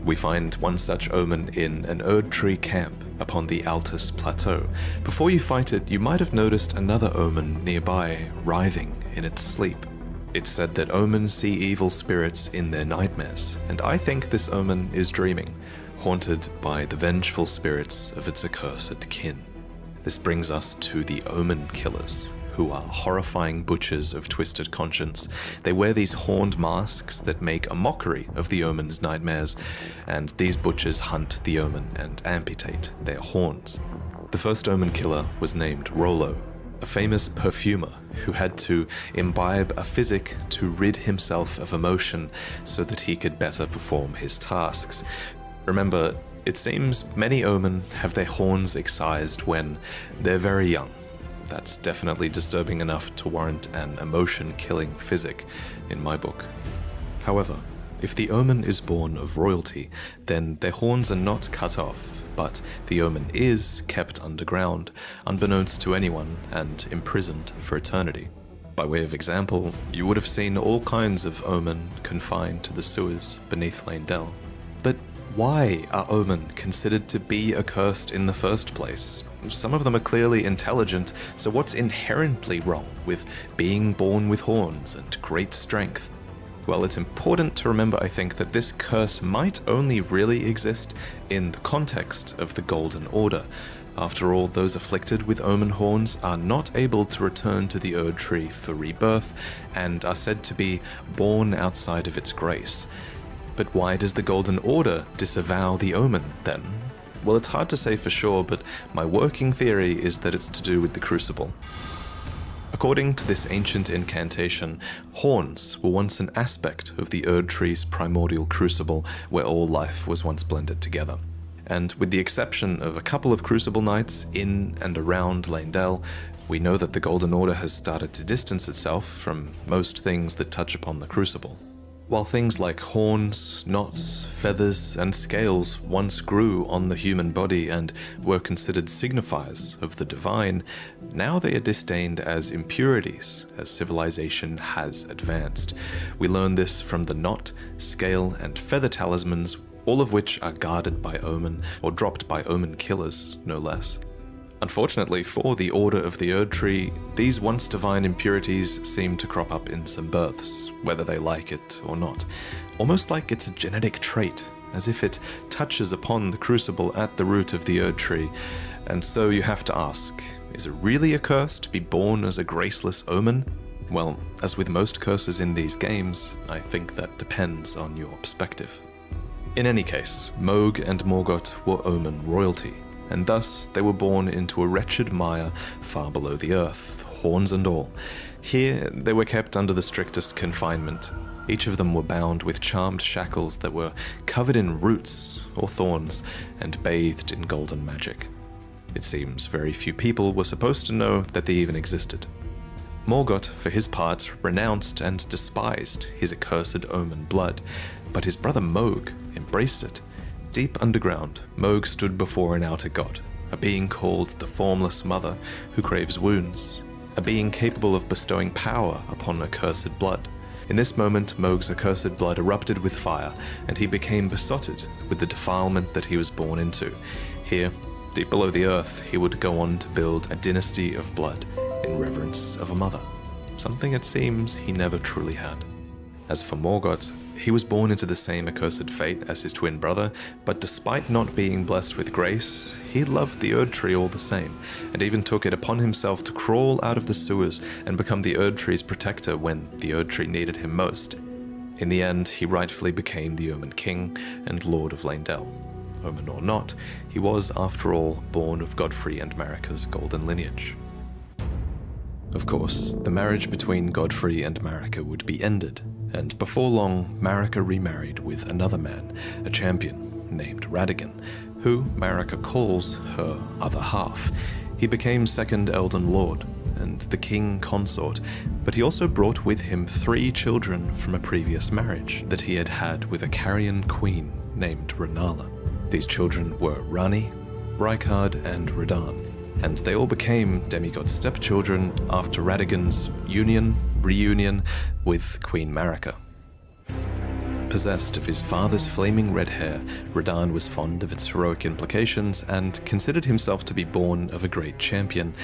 We find one such omen in an Erd Tree camp upon the Altus Plateau. Before you fight it, you might have noticed another omen nearby writhing in its sleep. It's said that omens see evil spirits in their nightmares, and I think this omen is dreaming, haunted by the vengeful spirits of its accursed kin. This brings us to the Omen Killers, who are horrifying butchers of twisted conscience. They wear these horned masks that make a mockery of the Omen's nightmares, and these butchers hunt the Omen and amputate their horns. The first Omen Killer was named Rollo, a famous perfumer who had to imbibe a physic to rid himself of emotion so that he could better perform his tasks. Remember, it seems many omen have their horns excised when they're very young. That's definitely disturbing enough to warrant an emotion-killing physic in my book. However, if the omen is born of royalty, then their horns are not cut off, but the omen is kept underground, unbeknownst to anyone, and imprisoned for eternity. By way of example, you would have seen all kinds of omen confined to the sewers beneath Leyndell. But why are omen considered to be accursed in the first place? Some of them are clearly intelligent, so what's inherently wrong with being born with horns and great strength? Well, it's important to remember, I think, that this curse might only really exist in the context of the Golden Order. After all, those afflicted with omen horns are not able to return to the Erd Tree for rebirth, and are said to be born outside of its grace. But why does the Golden Order disavow the omen, then? Well, it's hard to say for sure, but my working theory is that it's to do with the Crucible. According to this ancient incantation, horns were once an aspect of the Erd Tree's primordial crucible, where all life was once blended together. And with the exception of a couple of Crucible Knights in and around Leyndell, we know that the Golden Order has started to distance itself from most things that touch upon the Crucible. While things like horns, knots, feathers, and scales once grew on the human body and were considered signifiers of the divine, now they are disdained as impurities as civilization has advanced. We learn this from the knot, scale, and feather talismans, all of which are guarded by omen, or dropped by omen killers, no less. Unfortunately for the Order of the Erd Tree, these once divine impurities seem to crop up in some births, whether they like it or not. Almost like it's a genetic trait, as if it touches upon the crucible at the root of the Erd Tree. And so you have to ask, is it really a curse to be born as a graceless omen? Well, as with most curses in these games, I think that depends on your perspective. In any case, Mohg and Morgott were omen royalty, and thus they were born into a wretched mire far below the earth, horns and all. Here, they were kept under the strictest confinement. Each of them were bound with charmed shackles that were covered in roots or thorns and bathed in golden magic. It seems very few people were supposed to know that they even existed. Morgoth, for his part, renounced and despised his accursed omen blood, but his brother Mohg embraced it. Deep underground, Mohg stood before an outer god, a being called the Formless Mother who craves wounds, a being capable of bestowing power upon accursed blood. In this moment, Mohg's accursed blood erupted with fire, and he became besotted with the defilement that he was born into. Here, deep below the earth, he would go on to build a dynasty of blood in reverence of a mother, something it seems he never truly had. As for Morgoth, he was born into the same accursed fate as his twin brother, but despite not being blessed with grace, he loved the Erd Tree all the same, and even took it upon himself to crawl out of the sewers and become the Erd Tree's protector when the Erd Tree needed him most. In the end, he rightfully became the Omen King and Lord of Leyndell. Omen or not, he was, after all, born of Godfrey and Marika's golden lineage. Of course, the marriage between Godfrey and Marika would be ended, and before long, Marika remarried with another man, a champion named Radagon, who Marika calls her other half. He became second Elden Lord and the king consort, but he also brought with him 3 children from a previous marriage that he had had with a Carian queen named Rennala. These children were Rani, Rykard, and Radahn, and they all became demigod stepchildren after Radagon's reunion with Queen Marika. Possessed of his father's flaming red hair, Radahn was fond of its heroic implications and considered himself to be born of a great champion,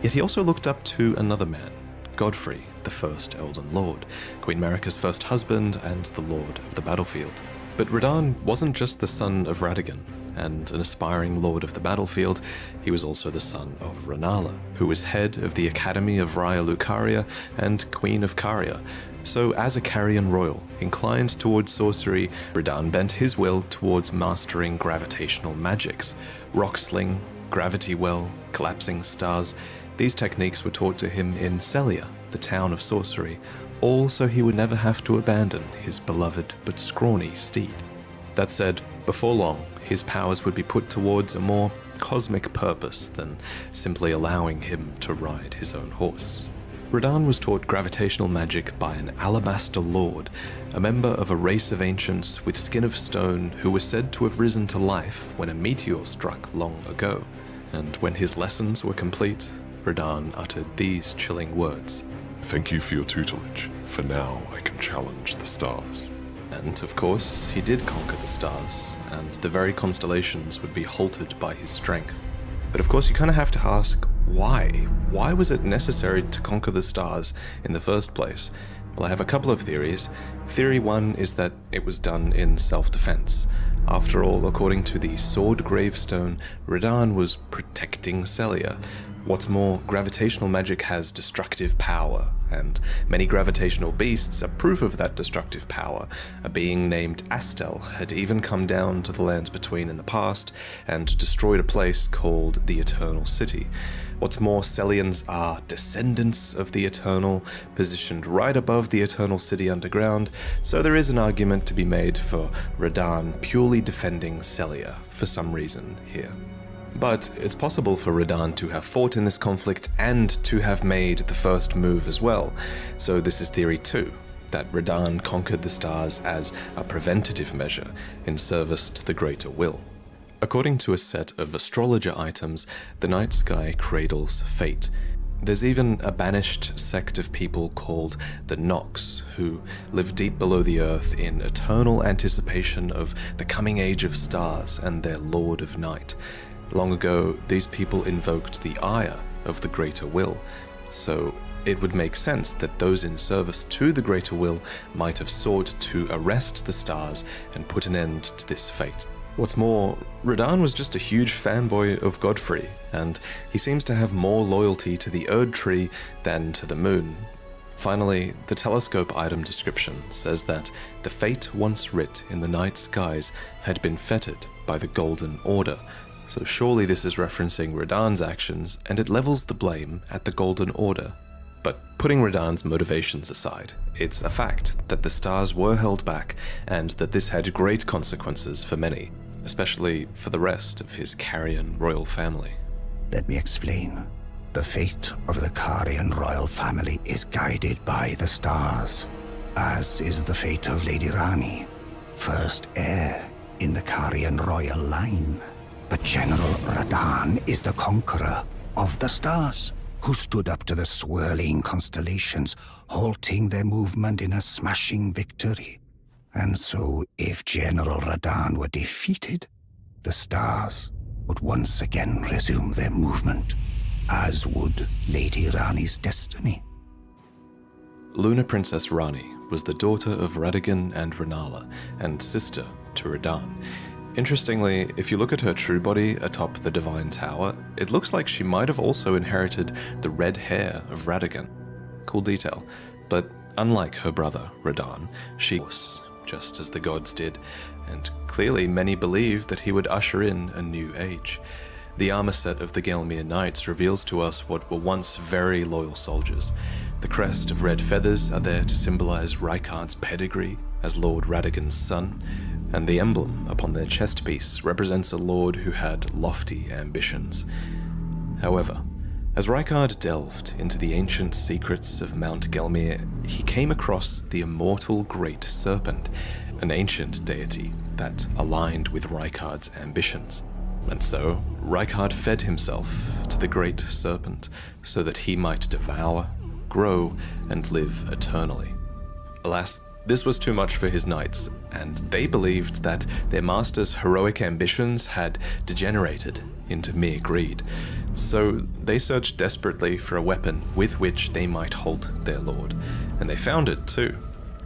yet he also looked up to another man, Godfrey, the first Elden Lord, Queen Marika's first husband and the Lord of the Battlefield. But Radahn wasn't just the son of Radagon and an aspiring lord of the battlefield, he was also the son of Rennala, who was head of the Academy of Raya Lucaria and Queen of Caria. So as a Carian royal, inclined towards sorcery, Radahn bent his will towards mastering gravitational magics. Rock sling, gravity well, collapsing stars. These techniques were taught to him in Celia, the town of sorcery, all so he would never have to abandon his beloved but scrawny steed. That said, before long, his powers would be put towards a more cosmic purpose than simply allowing him to ride his own horse. Radahn was taught gravitational magic by an Alabaster Lord, a member of a race of ancients with skin of stone who was said to have risen to life when a meteor struck long ago. And when his lessons were complete, Radahn uttered these chilling words. Thank you for your tutelage. For now, I can challenge the stars. And, of course, he did conquer the stars, and the very constellations would be halted by his strength. But of course, you kind of have to ask, why? Why was it necessary to conquer the stars in the first place? Well, I have a couple of theories. Theory 1 is that it was done in self-defense. After all, according to the Sword Gravestone, Radahn was protecting Celia. What's more, gravitational magic has destructive power, and many gravitational beasts are proof of that destructive power. A being named Astel had even come down to the Lands Between in the past and destroyed a place called the Eternal City. What's more, Celians are descendants of the Eternal, positioned right above the Eternal City underground, so there is an argument to be made for Radahn purely defending Celia for some reason here. But it's possible for Radahn to have fought in this conflict and to have made the first move as well. So this is theory 2, that Radahn conquered the stars as a preventative measure in service to the greater will. According to a set of astrologer items, the night sky cradles fate. There's even a banished sect of people called the Nox, who live deep below the earth in eternal anticipation of the coming age of stars and their Lord of Night. Long ago, these people invoked the ire of the greater will, so it would make sense that those in service to the greater will might have sought to arrest the stars and put an end to this fate. What's more, Radahn was just a huge fanboy of Godfrey, and he seems to have more loyalty to the Erd Tree than to the moon. Finally, the telescope item description says that the fate once writ in the night skies had been fettered by the Golden Order, so surely this is referencing Radahn's actions, and it levels the blame at the Golden Order. But putting Radahn's motivations aside, it's a fact that the stars were held back, and that this had great consequences for many, especially for the rest of his Carian royal family. Let me explain. The fate of the Carian royal family is guided by the stars, as is the fate of Lady Rani, first heir in the Carian royal line. But General Radahn is the conqueror of the stars, who stood up to the swirling constellations, halting their movement in a smashing victory. And so, if General Radahn were defeated, the stars would once again resume their movement, as would Lady Rani's destiny. Lunar Princess Rani was the daughter of Radagon and Rennala, and sister to Radahn. Interestingly, if you look at her true body atop the Divine Tower, it looks like she might have also inherited the red hair of Radagon. Cool detail. But unlike her brother, Radahn, she was, just as the gods did, and clearly many believed that he would usher in a new age. The armor set of the Gelmir Knights reveals to us what were once very loyal soldiers. The crest of red feathers are there to symbolize Rykard's pedigree as Lord Radagon's son, and the emblem upon their chest piece represents a lord who had lofty ambitions. However, as Rykard delved into the ancient secrets of Mount Gelmir, he came across the immortal Great Serpent, an ancient deity that aligned with Rykard's ambitions. And so, Rykard fed himself to the Great Serpent so that he might devour, grow, and live eternally. Alas, this was too much for his knights, and they believed that their master's heroic ambitions had degenerated into mere greed. So they searched desperately for a weapon with which they might halt their lord, and they found it too.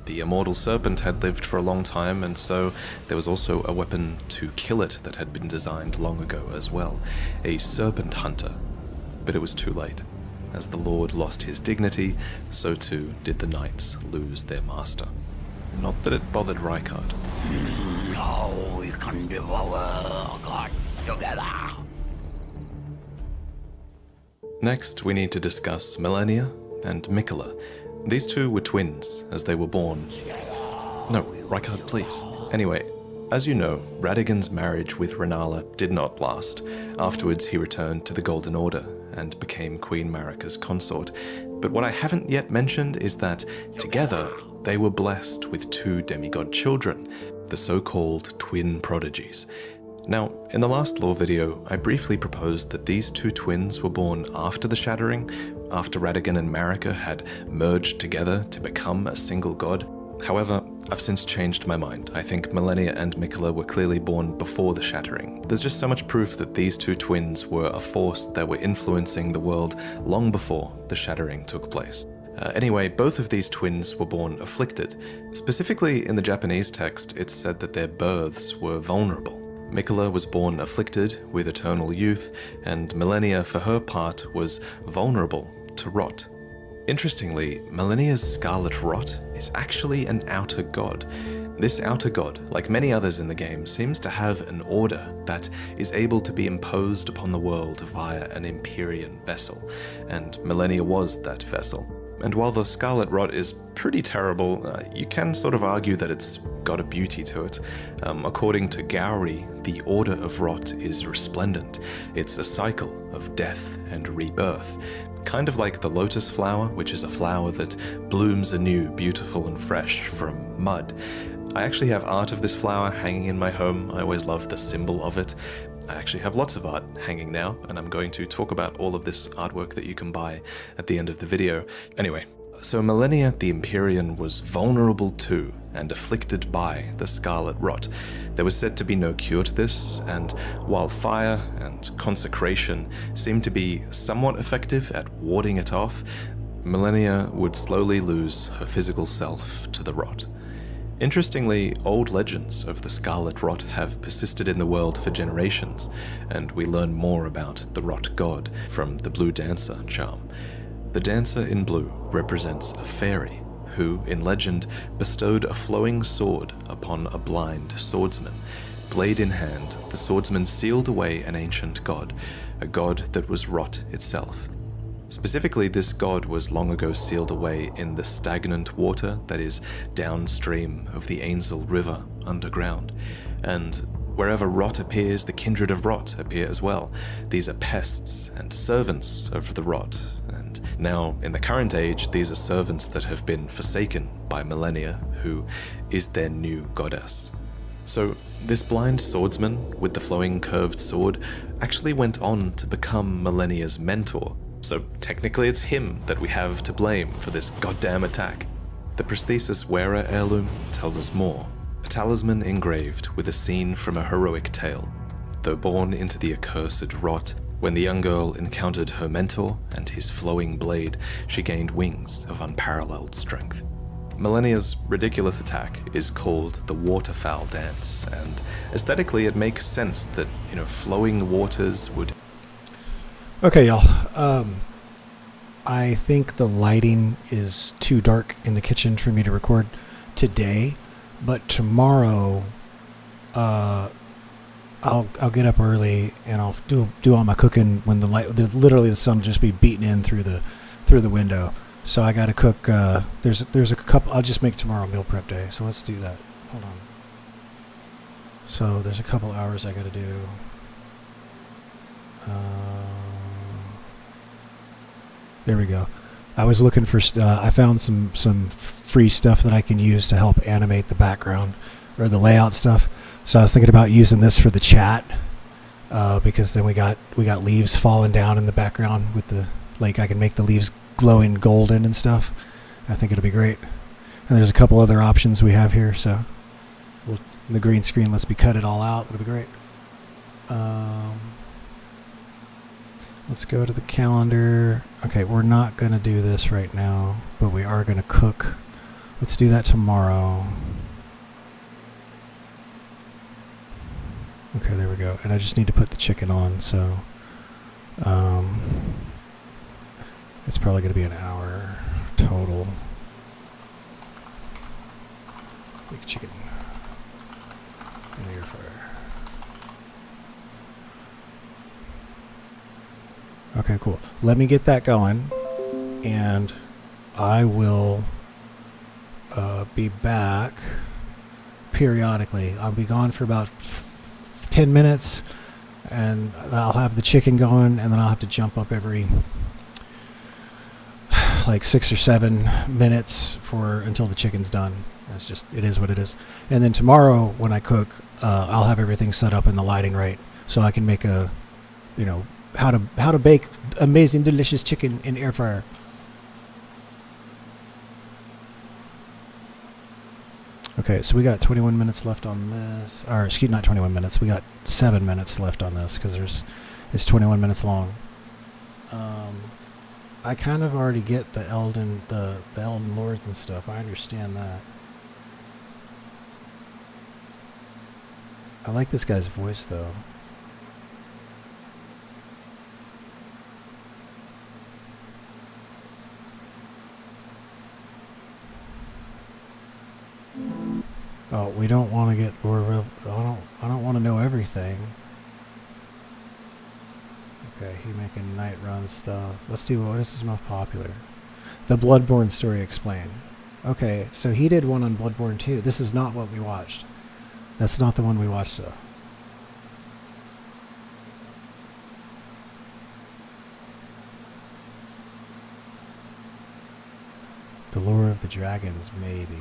The immortal serpent had lived for a long time, and so there was also a weapon to kill it that had been designed long ago as well, a serpent hunter. But it was too late. As the lord lost his dignity, so too did the knights lose their master. Not that it bothered Rykard. Now we can devour God together. Next, we need to discuss Millennia and Miquella. These two were twins as they were born. No, Rykard, please. Anyway, as you know, Radagon's marriage with Rennala did not last. Afterwards, he returned to the Golden Order and became Queen Marika's consort. But what I haven't yet mentioned is that, together, they were blessed with two demigod children, the so-called twin prodigies. Now, in the last lore video, I briefly proposed that these two twins were born after the Shattering, after Radagon and Marika had merged together to become a single god. However, I've since changed my mind. I think Millennia and Miquella were clearly born before the Shattering. There's just so much proof that these two twins were a force that were influencing the world long before the Shattering took place. Anyway, both of these twins were born afflicted. Specifically, in the Japanese text, it's said that their births were vulnerable. Miquella was born afflicted with eternal youth, and Millennia, for her part, was vulnerable to rot. Interestingly, Millennia's scarlet rot is actually an outer god. This outer god, like many others in the game, seems to have an order that is able to be imposed upon the world via an Empyrean vessel, and Millennia was that vessel. And while the scarlet rot is pretty terrible, you can sort of argue that it's got a beauty to it. According to Gowry, the order of rot is resplendent. It's a cycle of death and rebirth, kind of like the lotus flower, which is a flower that blooms anew, beautiful and fresh from mud. I actually have art of this flower hanging in my home. I always love the symbol of it. I actually have lots of art hanging now, and I'm going to talk about all of this artwork that you can buy at the end of the video. Anyway, so Millennia the Empyrean was vulnerable to and afflicted by the scarlet rot. There was said to be no cure to this, and while fire and consecration seemed to be somewhat effective at warding it off, Millennia would slowly lose her physical self to the rot. Interestingly, old legends of the Scarlet Rot have persisted in the world for generations, and we learn more about the Rot God from the Blue Dancer charm. The dancer in blue represents a fairy who, in legend, bestowed a flowing sword upon a blind swordsman. blade in hand, the swordsman sealed away an ancient god, a god that was rot itself. Specifically, this god was long ago sealed away in the stagnant water that is downstream of the Ainsel River underground. And wherever rot appears, the kindred of rot appear as well. These are pests and servants of the rot. And now, in the current age, these are servants that have been forsaken by Millennia, who is their new goddess. So, this blind swordsman with the flowing curved sword actually went on to become Millennia's mentor. So technically it's him that we have to blame for this goddamn attack. The prosthesis wearer heirloom tells us more. A talisman engraved with a scene from a heroic tale. Though born into the accursed rot, when the young girl encountered her mentor and his flowing blade, she gained wings of unparalleled strength. Millennia's ridiculous attack is called the Waterfowl Dance, and aesthetically it makes sense that, flowing waters would... Okay, y'all. I think the lighting is too dark in the kitchen for me to record today, but tomorrow I'll get up early and I'll do all my cooking when literally the sun will just be beating in through the window. So I got to cook. There's a couple. I'll just make tomorrow meal prep day. So let's do that. Hold on. So there's a couple hours I got to do. There we go. I was looking for. I found some free stuff that I can use to help animate the background or the layout stuff. So I was thinking about using this for the chat because then we got leaves falling down in the background with the I can make the leaves glowing golden and stuff. I think it'll be great. And there's a couple other options we have here. So the green screen lets me cut it all out. That'll be great. Let's go to the calendar. Okay, we're not going to do this right now, but we are going to cook. Let's do that tomorrow. Okay, there we go. And I just need to put the chicken on, so it's probably going to be an hour total. Make chicken in the air fryer. Okay, cool. Let me get that going, and I will be back periodically. I'll be gone for about 10 minutes, and I'll have the chicken going, and then I'll have to jump up every 6 or 7 minutes until the chicken's done. It is what it is. And then tomorrow when I cook, I'll have everything set up and the lighting right, so I can make how to bake amazing, delicious chicken in air fryer. Okay, so we got 21 minutes left on this. Or, excuse me, not 21 minutes. We got 7 minutes left on this because it's 21 minutes long. I kind of already get the Elden Lords and stuff. I understand that. I like this guy's voice though. Oh, we don't want to get Lord. I don't want to know everything. Okay, he making night run stuff. Let's do what is his most popular. The Bloodborne story explained. Okay, so he did one on Bloodborne 2. This is not what we watched. That's not the one we watched though. The Lure of the Dragons, maybe.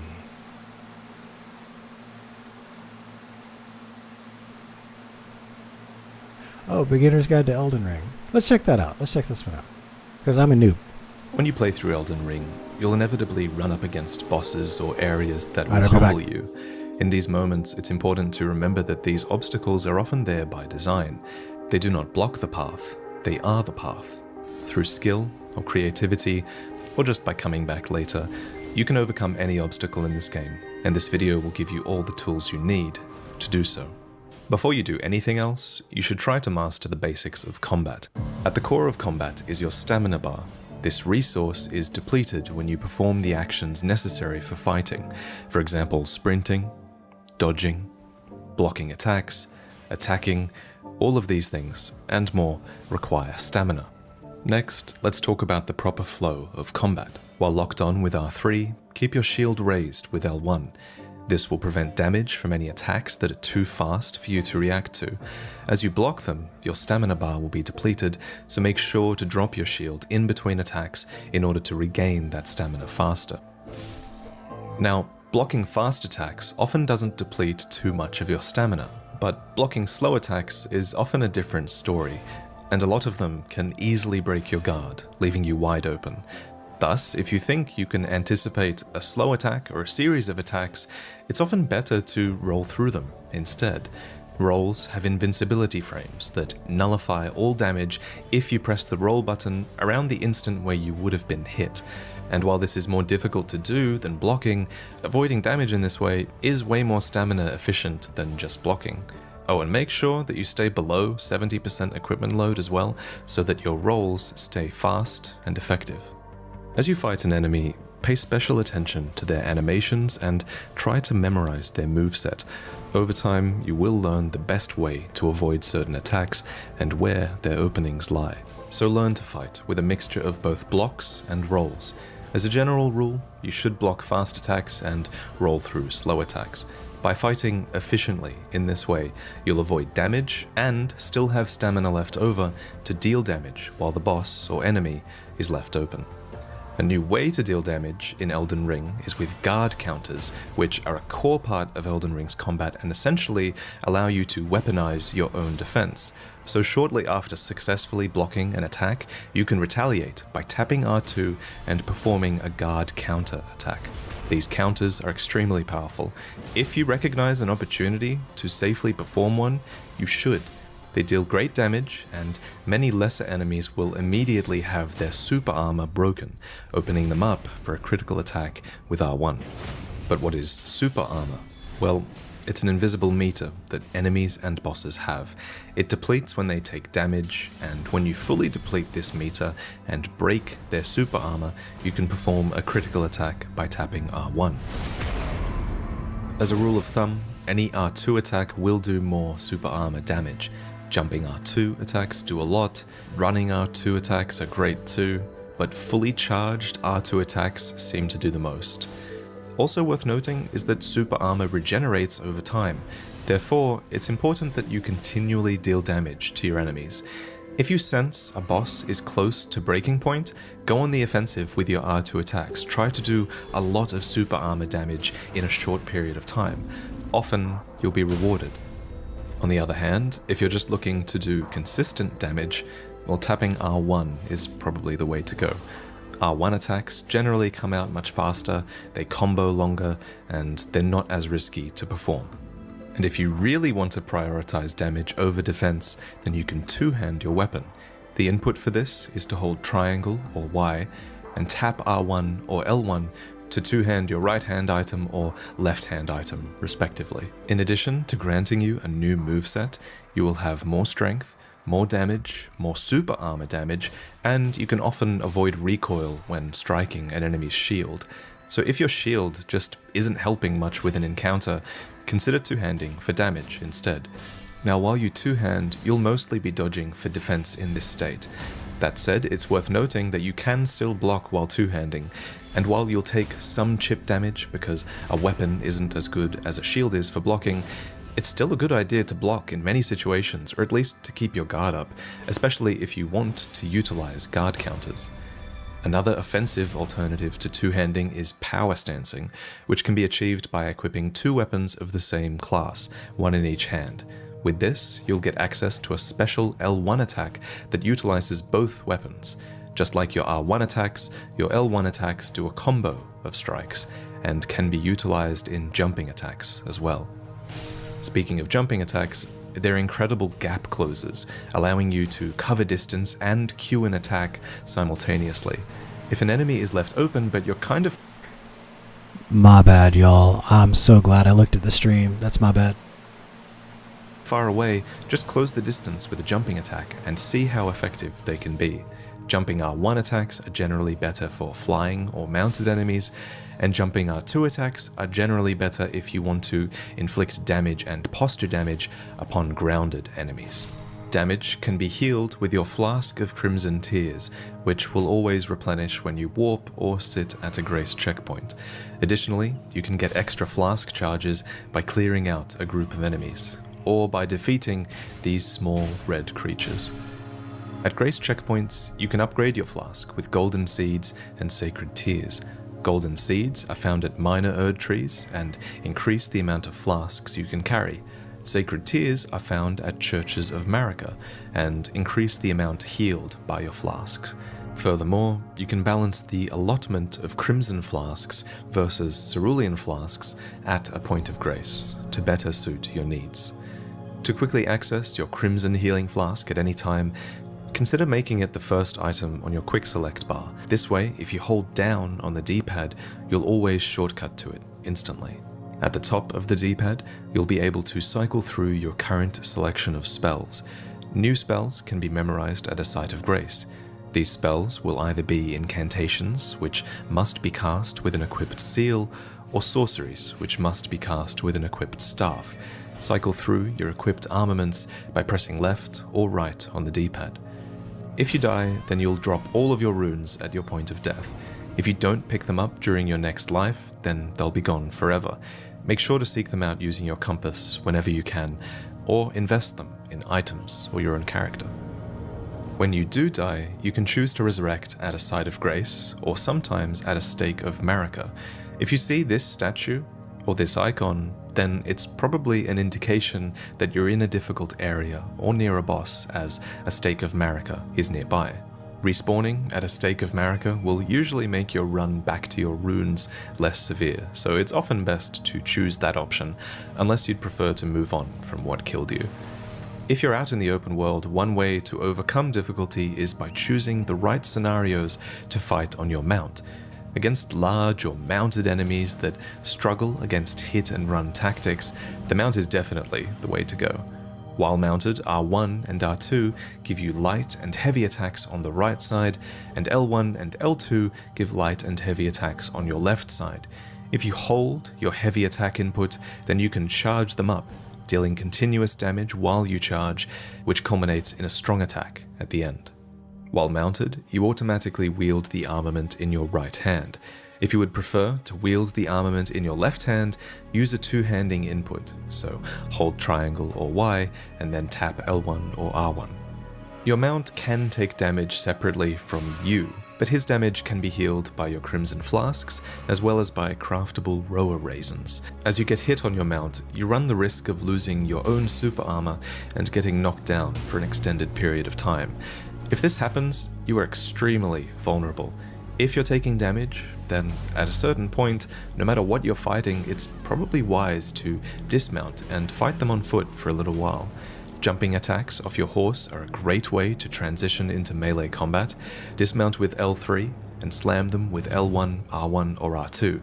Oh, Beginner's Guide to Elden Ring. Let's check that out. Let's check this one out. Because I'm a noob. When you play through Elden Ring, you'll inevitably run up against bosses or areas that will humble you. In these moments, it's important to remember that these obstacles are often there by design. They do not block the path, they are the path. Through skill or creativity, or just by coming back later, you can overcome any obstacle in this game, and this video will give you all the tools you need to do so. Before you do anything else, you should try to master the basics of combat. At the core of combat is your stamina bar. This resource is depleted when you perform the actions necessary for fighting, for example sprinting, dodging, blocking attacks, attacking, all of these things, and more, require stamina. Next, let's talk about the proper flow of combat. While locked on with R3, keep your shield raised with L1. This will prevent damage from any attacks that are too fast for you to react to. As you block them, your stamina bar will be depleted, so make sure to drop your shield in between attacks in order to regain that stamina faster. Now, blocking fast attacks often doesn't deplete too much of your stamina, but blocking slow attacks is often a different story, and a lot of them can easily break your guard, leaving you wide open. Thus, if you think you can anticipate a slow attack or a series of attacks, it's often better to roll through them instead. Rolls have invincibility frames that nullify all damage if you press the roll button around the instant where you would have been hit. And while this is more difficult to do than blocking, avoiding damage in this way is way more stamina efficient than just blocking. Oh, and make sure that you stay below 70% equipment load as well, so that your rolls stay fast and effective. As you fight an enemy, pay special attention to their animations and try to memorize their moveset. Over time, you will learn the best way to avoid certain attacks and where their openings lie. So learn to fight with a mixture of both blocks and rolls. As a general rule, you should block fast attacks and roll through slow attacks. By fighting efficiently in this way, you'll avoid damage and still have stamina left over to deal damage while the boss or enemy is left open. A new way to deal damage in Elden Ring is with guard counters, which are a core part of Elden Ring's combat and essentially allow you to weaponize your own defense. So shortly after successfully blocking an attack, you can retaliate by tapping R2 and performing a guard counter attack. These counters are extremely powerful. If you recognize an opportunity to safely perform one, you should. They deal great damage, and many lesser enemies will immediately have their super armor broken, opening them up for a critical attack with R1. But what is super armor? Well, it's an invisible meter that enemies and bosses have. It depletes when they take damage, and when you fully deplete this meter and break their super armor, you can perform a critical attack by tapping R1. As a rule of thumb, any R2 attack will do more super armor damage. Jumping R2 attacks do a lot, running R2 attacks are great too, but fully charged R2 attacks seem to do the most. Also worth noting is that super armor regenerates over time. Therefore, it's important that you continually deal damage to your enemies. If you sense a boss is close to breaking point, go on the offensive with your R2 attacks. Try to do a lot of super armor damage in a short period of time. Often, you'll be rewarded. On the other hand, if you're just looking to do consistent damage, well, tapping R1 is probably the way to go. R1 attacks generally come out much faster, they combo longer, and they're not as risky to perform. And if you really want to prioritize damage over defense, then you can two-hand your weapon. The input for this is to hold triangle or Y and tap R1 or L1 to two-hand your right-hand item or left-hand item, respectively. In addition to granting you a new moveset, you will have more strength, more damage, more super armor damage, and you can often avoid recoil when striking an enemy's shield. So if your shield just isn't helping much with an encounter, consider two-handing for damage instead. Now while you two-hand, you'll mostly be dodging for defense in this state. That said, it's worth noting that you can still block while two-handing, and while you'll take some chip damage because a weapon isn't as good as a shield is for blocking, it's still a good idea to block in many situations, or at least to keep your guard up, especially if you want to utilize guard counters. Another offensive alternative to two-handing is power stancing, which can be achieved by equipping two weapons of the same class, one in each hand. With this, you'll get access to a special L1 attack that utilizes both weapons. Just like your R1 attacks, your L1 attacks do a combo of strikes, and can be utilized in jumping attacks as well. Speaking of jumping attacks, they're incredible gap closers, allowing you to cover distance and queue an attack simultaneously. If an enemy is left open but you're kind of... My bad, y'all. I'm so glad I looked at the stream. That's my bad. far away, just close the distance with a jumping attack and see how effective they can be. Jumping R1 attacks are generally better for flying or mounted enemies, and jumping R2 attacks are generally better if you want to inflict damage and posture damage upon grounded enemies. Damage can be healed with your Flask of Crimson Tears, which will always replenish when you warp or sit at a grace checkpoint. Additionally, you can get extra flask charges by clearing out a group of enemies, or by defeating these small red creatures. At grace checkpoints, you can upgrade your flask with golden seeds and sacred tears. Golden seeds are found at minor Erd trees and increase the amount of flasks you can carry. Sacred tears are found at churches of Marika and increase the amount healed by your flasks. Furthermore, you can balance the allotment of crimson flasks versus cerulean flasks at a point of grace to better suit your needs. To quickly access your crimson healing flask at any time, consider making it the first item on your quick select bar. This way, if you hold down on the D-pad, you'll always shortcut to it instantly. At the top of the D-pad, you'll be able to cycle through your current selection of spells. New spells can be memorized at a site of grace. These spells will either be incantations, which must be cast with an equipped seal, or sorceries, which must be cast with an equipped staff. Cycle through your equipped armaments by pressing left or right on the D-pad. If you die, then you'll drop all of your runes at your point of death. If you don't pick them up during your next life, then they'll be gone forever. Make sure to seek them out using your compass whenever you can, or invest them in items or your own character. When you do die, you can choose to resurrect at a site of grace, or sometimes at a stake of Marika. If you see this statue, or this icon, then it's probably an indication that you're in a difficult area or near a boss, as a stake of Marika is nearby. Respawning at a stake of Marika will usually make your run back to your runes less severe, so it's often best to choose that option, unless you'd prefer to move on from what killed you. If you're out in the open world, one way to overcome difficulty is by choosing the right scenarios to fight on your mount. Against large or mounted enemies that struggle against hit and run tactics, the mount is definitely the way to go. While mounted, R1 and R2 give you light and heavy attacks on the right side, and L1 and L2 give light and heavy attacks on your left side. If you hold your heavy attack input, then you can charge them up, dealing continuous damage while you charge, which culminates in a strong attack at the end. While mounted, you automatically wield the armament in your right hand. If you would prefer to wield the armament in your left hand, use a two-handing input, so hold triangle or Y and then tap L1 or R1. Your mount can take damage separately from you, but his damage can be healed by your crimson flasks, as well as by craftable rower raisins. As you get hit on your mount, you run the risk of losing your own super armor and getting knocked down for an extended period of time. If this happens, you are extremely vulnerable. If you're taking damage, then at a certain point, no matter what you're fighting, it's probably wise to dismount and fight them on foot for a little while. Jumping attacks off your horse are a great way to transition into melee combat. Dismount with L3 and slam them with L1, R1, or R2.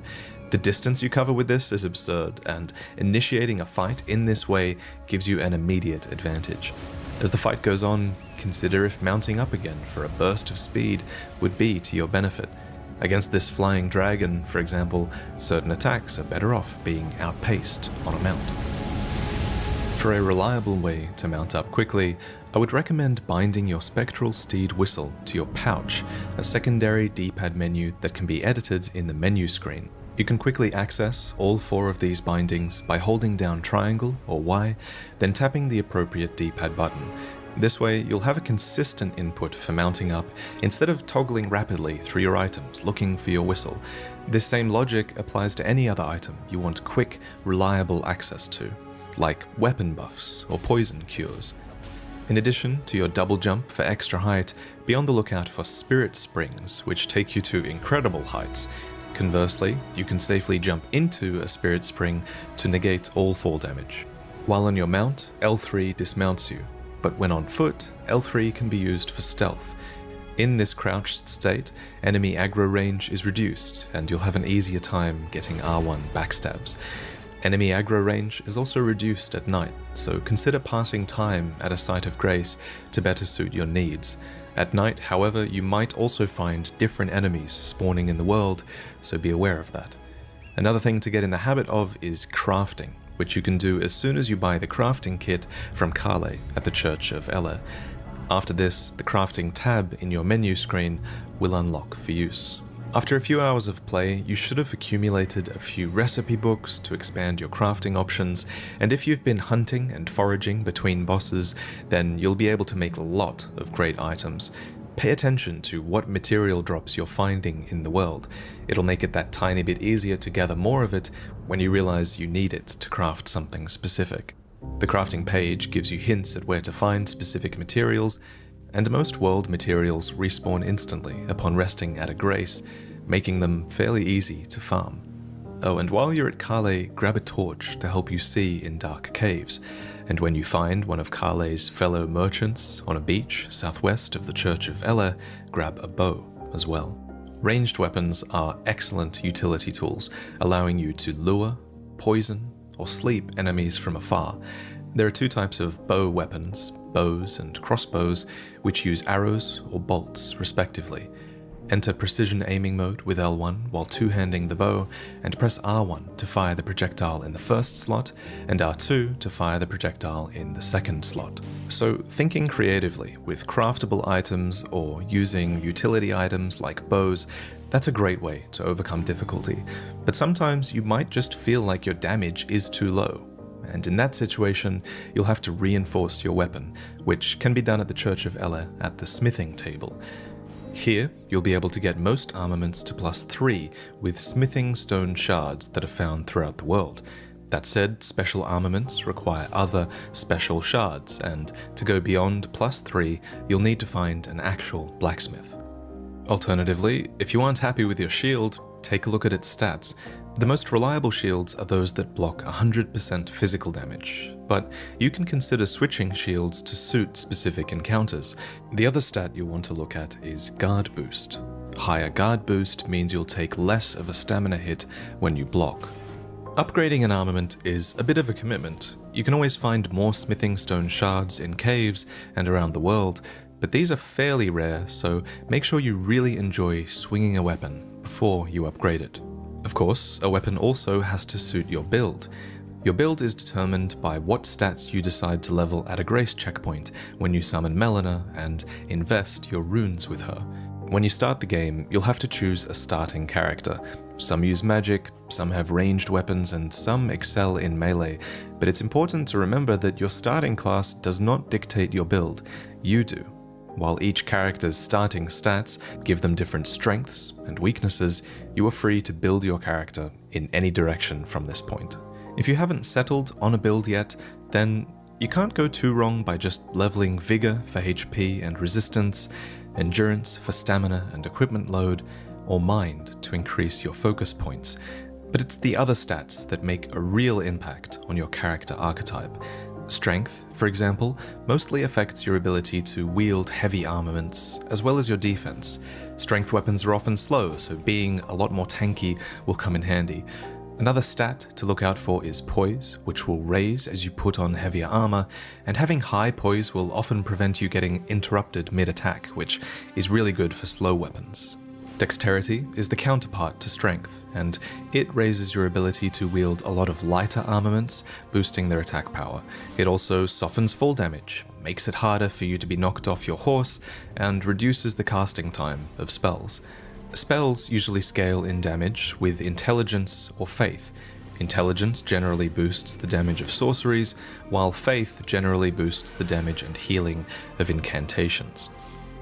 The distance you cover with this is absurd, and initiating a fight in this way gives you an immediate advantage. As the fight goes on, consider if mounting up again for a burst of speed would be to your benefit. Against this flying dragon, for example, certain attacks are better off being outpaced on a mount. For a reliable way to mount up quickly, I would recommend binding your Spectral Steed Whistle to your pouch, a secondary D-pad menu that can be edited in the menu screen. You can quickly access all 4 of these bindings by holding down triangle or Y, then tapping the appropriate D-pad button. This way, you'll have a consistent input for mounting up instead of toggling rapidly through your items looking for your whistle. This same logic applies to any other item you want quick, reliable access to, like weapon buffs or poison cures. In addition to your double jump for extra height, be on the lookout for spirit springs, which take you to incredible heights. Conversely, you can safely jump into a spirit spring to negate all fall damage. While on your mount, L3 dismounts you, but when on foot, L3 can be used for stealth. In this crouched state, enemy aggro range is reduced, and you'll have an easier time getting R1 backstabs. Enemy aggro range is also reduced at night, so consider passing time at a site of grace to better suit your needs. At night, however, you might also find different enemies spawning in the world, so be aware of that. Another thing to get in the habit of is crafting, which you can do as soon as you buy the crafting kit from Kale at the Church of Ella. After this, the crafting tab in your menu screen will unlock for use. After a few hours of play, you should have accumulated a few recipe books to expand your crafting options, and if you've been hunting and foraging between bosses, then you'll be able to make a lot of great items. Pay attention to what material drops you're finding in the world. It'll make it that tiny bit easier to gather more of it when you realize you need it to craft something specific. The crafting page gives you hints at where to find specific materials, and most world materials respawn instantly upon resting at a grace, making them fairly easy to farm. Oh, and while you're at Kale, grab a torch to help you see in dark caves, and when you find one of Kale's fellow merchants on a beach southwest of the Church of Ella, grab a bow as well. Ranged weapons are excellent utility tools, allowing you to lure, poison, or sleep enemies from afar. There are two types of bow weapons, bows and crossbows, which use arrows or bolts respectively. Enter precision aiming mode with L1 while two-handing the bow, and press R1 to fire the projectile in the first slot, and R2 to fire the projectile in the second slot. So thinking creatively with craftable items or using utility items like bows, that's a great way to overcome difficulty. But sometimes you might just feel like your damage is too low, and in that situation, you'll have to reinforce your weapon, which can be done at the Church of Ella at the smithing table. Here, you'll be able to get most armaments to +3 with smithing stone shards that are found throughout the world. That said, special armaments require other special shards, and to go beyond +3, you'll need to find an actual blacksmith. Alternatively, if you aren't happy with your shield, take a look at its stats. The most reliable shields are those that block 100% physical damage, but you can consider switching shields to suit specific encounters. The other stat you'll want to look at is guard boost. Higher guard boost means you'll take less of a stamina hit when you block. Upgrading an armament is a bit of a commitment. You can always find more smithing stone shards in caves and around the world, but these are fairly rare, so make sure you really enjoy swinging a weapon before you upgrade it. Of course, a weapon also has to suit your build. Your build is determined by what stats you decide to level at a grace checkpoint when you summon Melina and invest your runes with her. When you start the game, you'll have to choose a starting character. Some use magic, some have ranged weapons, and some excel in melee, but it's important to remember that your starting class does not dictate your build, you do. While each character's starting stats give them different strengths and weaknesses, you are free to build your character in any direction from this point. If you haven't settled on a build yet, then you can't go too wrong by just leveling Vigor for HP and resistance, Endurance for stamina and equipment load, or Mind to increase your focus points. But it's the other stats that make a real impact on your character archetype. Strength, for example, mostly affects your ability to wield heavy armaments, as well as your defense. Strength weapons are often slow, so being a lot more tanky will come in handy. Another stat to look out for is poise, which will raise as you put on heavier armor, and having high poise will often prevent you getting interrupted mid-attack, which is really good for slow weapons. Dexterity is the counterpart to strength, and it raises your ability to wield a lot of lighter armaments, boosting their attack power. It also softens fall damage, makes it harder for you to be knocked off your horse, and reduces the casting time of spells. Spells usually scale in damage with intelligence or faith. Intelligence generally boosts the damage of sorceries, while faith generally boosts the damage and healing of incantations.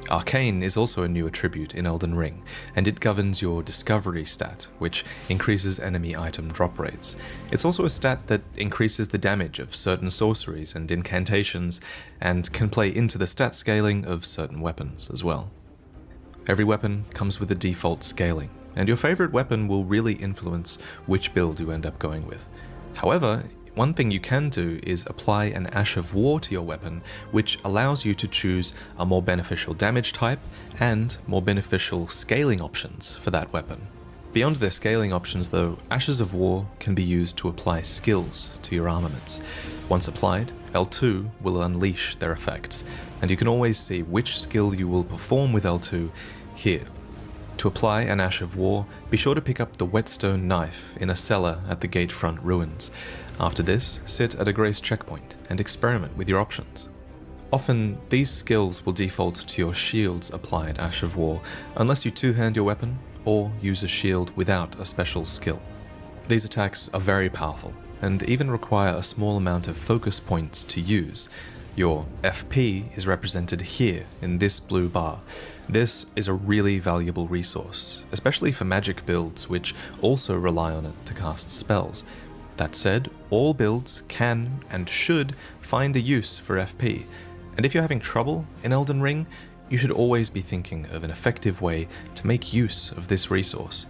Arcane is also a new attribute in Elden Ring, and it governs your discovery stat, which increases enemy item drop rates. It's also a stat that increases the damage of certain sorceries and incantations, and can play into the stat scaling of certain weapons as well. Every weapon comes with a default scaling, and your favorite weapon will really influence which build you end up going with. However, one thing you can do is apply an Ash of War to your weapon, which allows you to choose a more beneficial damage type and more beneficial scaling options for that weapon. Beyond their scaling options though, Ashes of War can be used to apply skills to your armaments. Once applied, L2 will unleash their effects, and you can always see which skill you will perform with L2 here. To apply an Ash of War, be sure to pick up the whetstone knife in a cellar at the Gatefront ruins. After this, sit at a Grace checkpoint and experiment with your options. Often, these skills will default to your shield's applied Ash of War, unless you two-hand your weapon or use a shield without a special skill. These attacks are very powerful, and even require a small amount of focus points to use. Your FP is represented here in this blue bar. This is a really valuable resource, especially for magic builds which also rely on it to cast spells. That said, all builds can and should find a use for FP, and if you're having trouble in Elden Ring, you should always be thinking of an effective way to make use of this resource.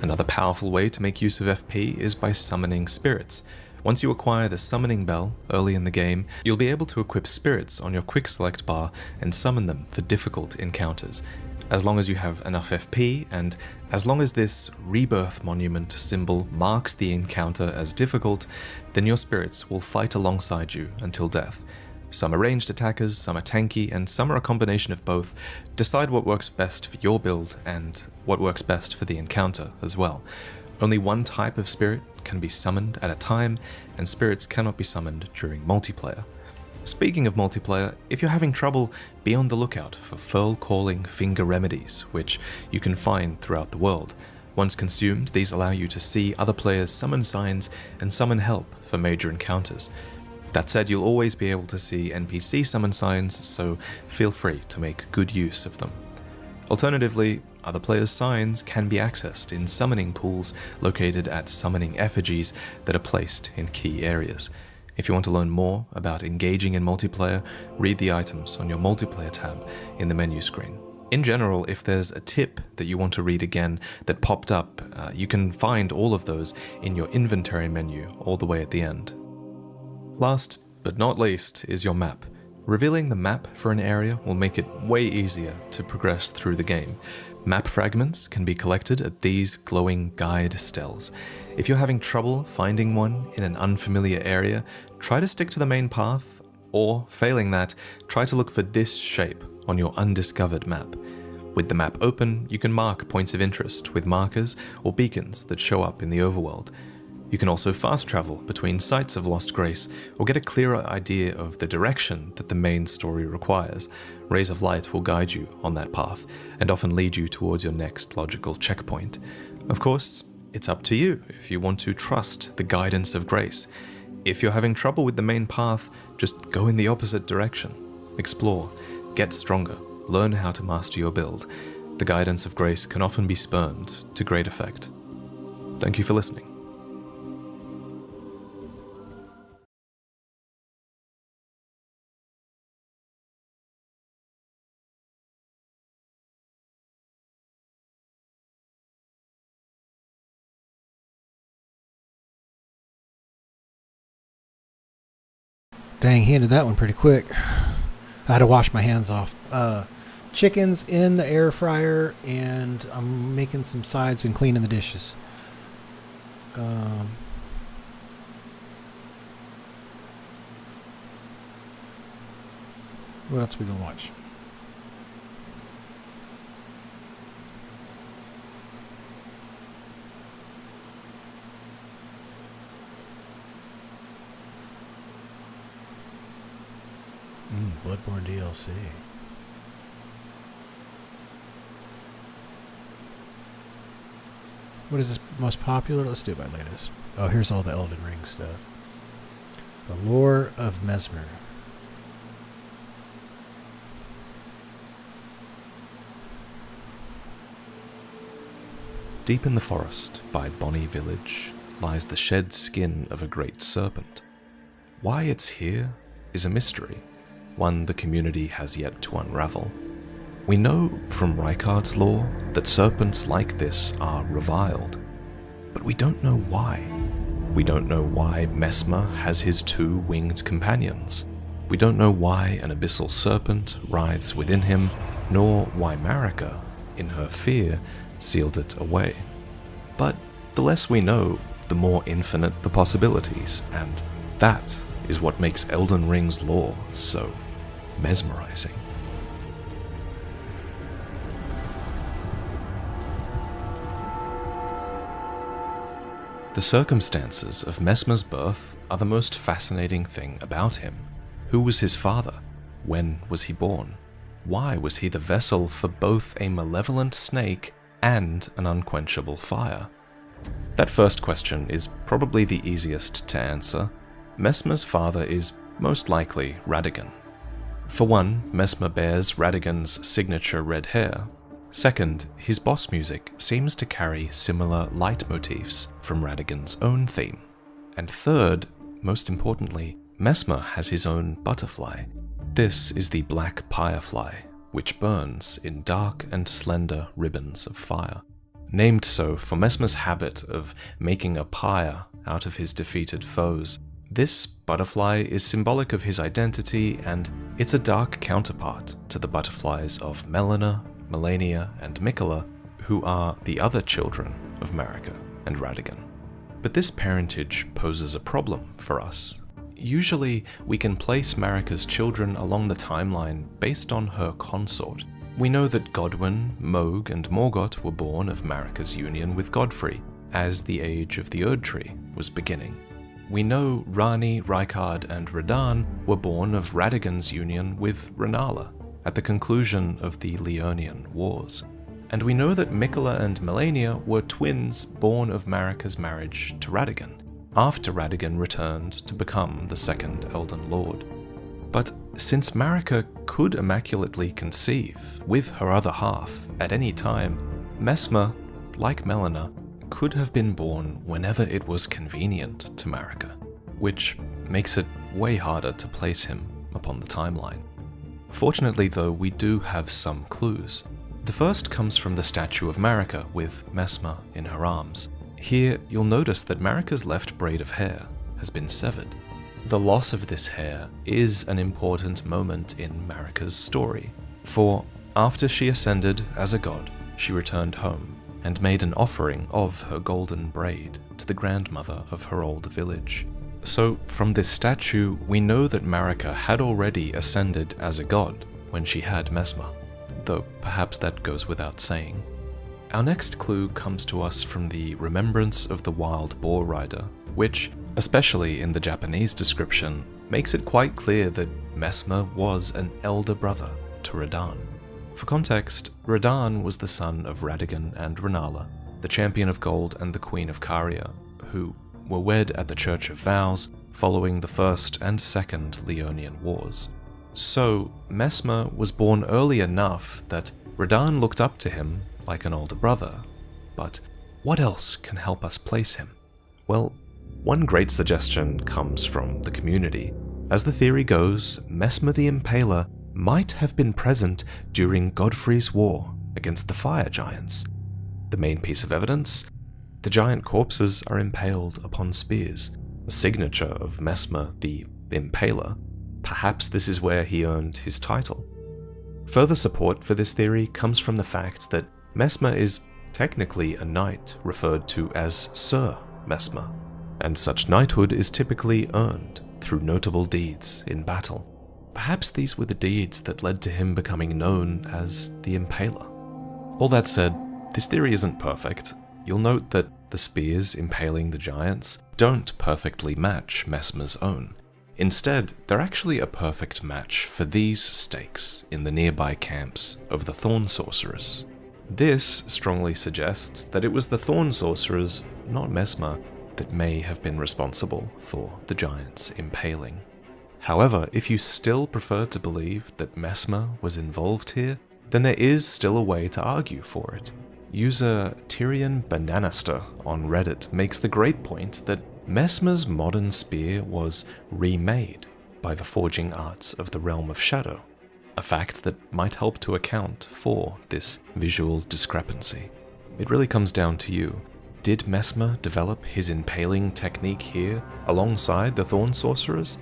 Another powerful way to make use of FP is by summoning spirits. Once you acquire the summoning bell early in the game, you'll be able to equip spirits on your quick select bar and summon them for difficult encounters. As long as you have enough FP, and as long as this rebirth monument symbol marks the encounter as difficult, then your spirits will fight alongside you until death. Some are ranged attackers, some are tanky, and some are a combination of both. Decide what works best for your build and what works best for the encounter as well. Only one type of spirit can be summoned at a time, and spirits cannot be summoned during multiplayer. Speaking of multiplayer, if you're having trouble, be on the lookout for Furl Calling Finger Remedies, which you can find throughout the world. Once consumed, these allow you to see other players' summon signs and summon help for major encounters. That said, you'll always be able to see NPC summon signs, so feel free to make good use of them. Alternatively, other players' signs can be accessed in summoning pools located at summoning effigies that are placed in key areas. If you want to learn more about engaging in multiplayer, read the items on your multiplayer tab in the menu screen. In general, if there's a tip that you want to read again that popped up, you can find all of those in your inventory menu all the way at the end. Last but not least is your map. Revealing the map for an area will make it way easier to progress through the game. Map fragments can be collected at these glowing guide stels. If you're having trouble finding one in an unfamiliar area, try to stick to the main path, or failing that, try to look for this shape on your undiscovered map. With the map open, you can mark points of interest with markers or beacons that show up in the overworld. You can also fast travel between sites of Lost Grace or get a clearer idea of the direction that the main story requires. Rays of Light will guide you on that path and often lead you towards your next logical checkpoint. Of course, it's up to you if you want to trust the guidance of Grace. If you're having trouble with the main path, just go in the opposite direction. Explore, get stronger, learn how to master your build. The guidance of Grace can often be spurned to great effect. Thank you for listening. Dang, he ended that one pretty quick. I had to wash my hands off. Chickens in the air fryer, and I'm making some sides and cleaning the dishes. What else are we gonna watch? Bloodborne DLC. What is this most popular? Let's do it by latest. Oh, here's all the Elden Ring stuff. The Lore of Mesmer. Deep in the forest, by Bonny Village, lies the shed skin of a great serpent. Why it's here is a mystery, one the community has yet to unravel. We know from Rykard's lore that serpents like this are reviled, but we don't know why. We don't know why Mesmer has his two winged companions. We don't know why an abyssal serpent writhes within him, nor why Marika, in her fear, sealed it away. But the less we know, the more infinite the possibilities, and that is what makes Elden Ring's lore so mesmerizing. The circumstances of Messmer's birth are the most fascinating thing about him. Who was his father? When was he born? Why was he the vessel for both a malevolent snake and an unquenchable fire? That first question is probably the easiest to answer. Messmer's father is most likely Radagon. For one, Messmer bears Radagon's signature red hair. Second, his boss music seems to carry similar leitmotifs from Radagon's own theme. And third, most importantly, Messmer has his own butterfly. This is the black pyrefly, which burns in dark and slender ribbons of fire. Named so for Messmer's habit of making a pyre out of his defeated foes, this butterfly is symbolic of his identity, and it's a dark counterpart to the butterflies of Melina, Melania, and Miquella, who are the other children of Marika and Radagon. But this parentage poses a problem for us. Usually, we can place Marika's children along the timeline based on her consort. We know that Godwyn, Mohg, and Morgoth were born of Marika's union with Godfrey, as the age of the Erdtree was beginning. We know Rani, Rykard, and Radahn were born of Radagon's union with Rennala at the conclusion of the Leonian Wars. And we know that Miquella and Melania were twins born of Marika's marriage to Radagon, after Radagon returned to become the second Elden Lord. But since Marika could immaculately conceive with her other half at any time, Messmer, like Melina, could have been born whenever it was convenient to Marika, which makes it way harder to place him upon the timeline. Fortunately though, we do have some clues. The first comes from the statue of Marika with Messmer in her arms. Here, you'll notice that Marika's left braid of hair has been severed. The loss of this hair is an important moment in Marika's story, for after she ascended as a god, she returned home and made an offering of her golden braid to the grandmother of her old village. So, from this statue, we know that Marika had already ascended as a god when she had Messmer, though perhaps that goes without saying. Our next clue comes to us from the remembrance of the wild boar rider, which, especially in the Japanese description, makes it quite clear that Messmer was an elder brother to Radahn. For context, Radahn was the son of Radagon and Rennala, the champion of gold and the queen of Caria, who were wed at the Church of Vows following the First and Second Leonian Wars. So, Messmer was born early enough that Radahn looked up to him like an older brother. But what else can help us place him? Well, one great suggestion comes from the community. As the theory goes, Messmer the Impaler might have been present during Godfrey's war against the fire giants. The main piece of evidence? The giant corpses are impaled upon spears, a signature of Messmer the Impaler. Perhaps this is where he earned his title. Further support for this theory comes from the fact that Messmer is technically a knight referred to as Sir Messmer, and such knighthood is typically earned through notable deeds in battle. Perhaps these were the deeds that led to him becoming known as the Impaler. All that said, this theory isn't perfect. You'll note that the spears impaling the giants don't perfectly match Messmer's own. Instead, they're actually a perfect match for these stakes in the nearby camps of the Thorn Sorcerers. This strongly suggests that it was the Thorn Sorcerers, not Messmer, that may have been responsible for the giants' impaling. However, if you still prefer to believe that Messmer was involved here, then there is still a way to argue for it. User Tyrion Bananister on Reddit makes the great point that Messmer's modern spear was remade by the forging arts of the Realm of Shadow, a fact that might help to account for this visual discrepancy. It really comes down to you. Did Messmer develop his impaling technique here alongside the Thorn Sorcerers?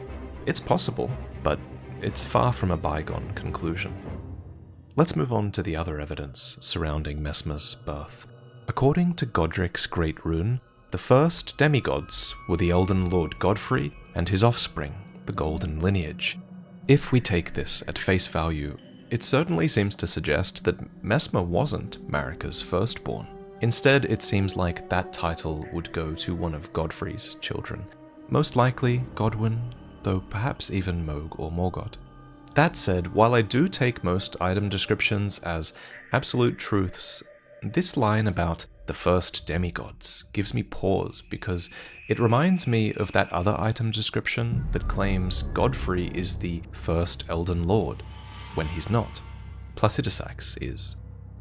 It's possible, but it's far from a bygone conclusion. Let's move on to the other evidence surrounding Messmer's birth. According to Godric's Great Rune, the first demigods were the Elden Lord Godfrey and his offspring, the Golden Lineage. If we take this at face value, it certainly seems to suggest that Messmer wasn't Marika's firstborn. Instead, it seems like that title would go to one of Godfrey's children. Most likely Godwyn, though perhaps even Mohg or Morgoth. That said, while I do take most item descriptions as absolute truths, this line about the first demigods gives me pause because it reminds me of that other item description that claims Godfrey is the first Elden Lord, when he's not. Placidusax is.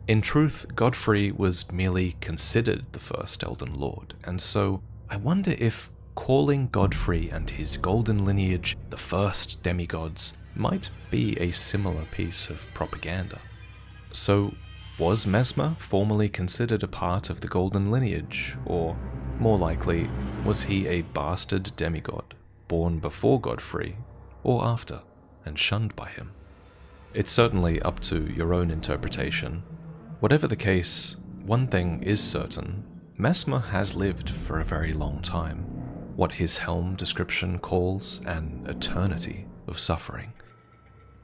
In truth, Godfrey was merely considered the first Elden Lord, and so I wonder if calling Godfrey and his golden lineage the first demigods might be a similar piece of propaganda. So, was Messmer formerly considered a part of the golden lineage, or, more likely, was he a bastard demigod, born before Godfrey, or after, and shunned by him? It's certainly up to your own interpretation. Whatever the case, one thing is certain: Messmer has lived for a very long time, what his helm description calls an eternity of suffering.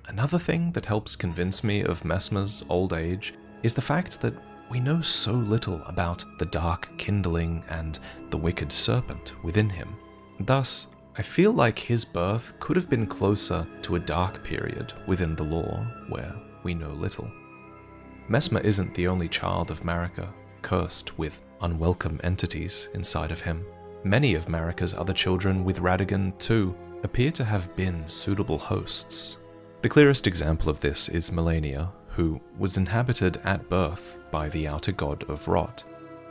Another thing that helps convince me of Messmer's old age is the fact that we know so little about the dark kindling and the wicked serpent within him. Thus, I feel like his birth could have been closer to a dark period within the lore where we know little. Messmer isn't the only child of Marika cursed with unwelcome entities inside of him. Many of Marika's other children with Radagon, too, appear to have been suitable hosts. The clearest example of this is Melania, who was inhabited at birth by the outer god of rot,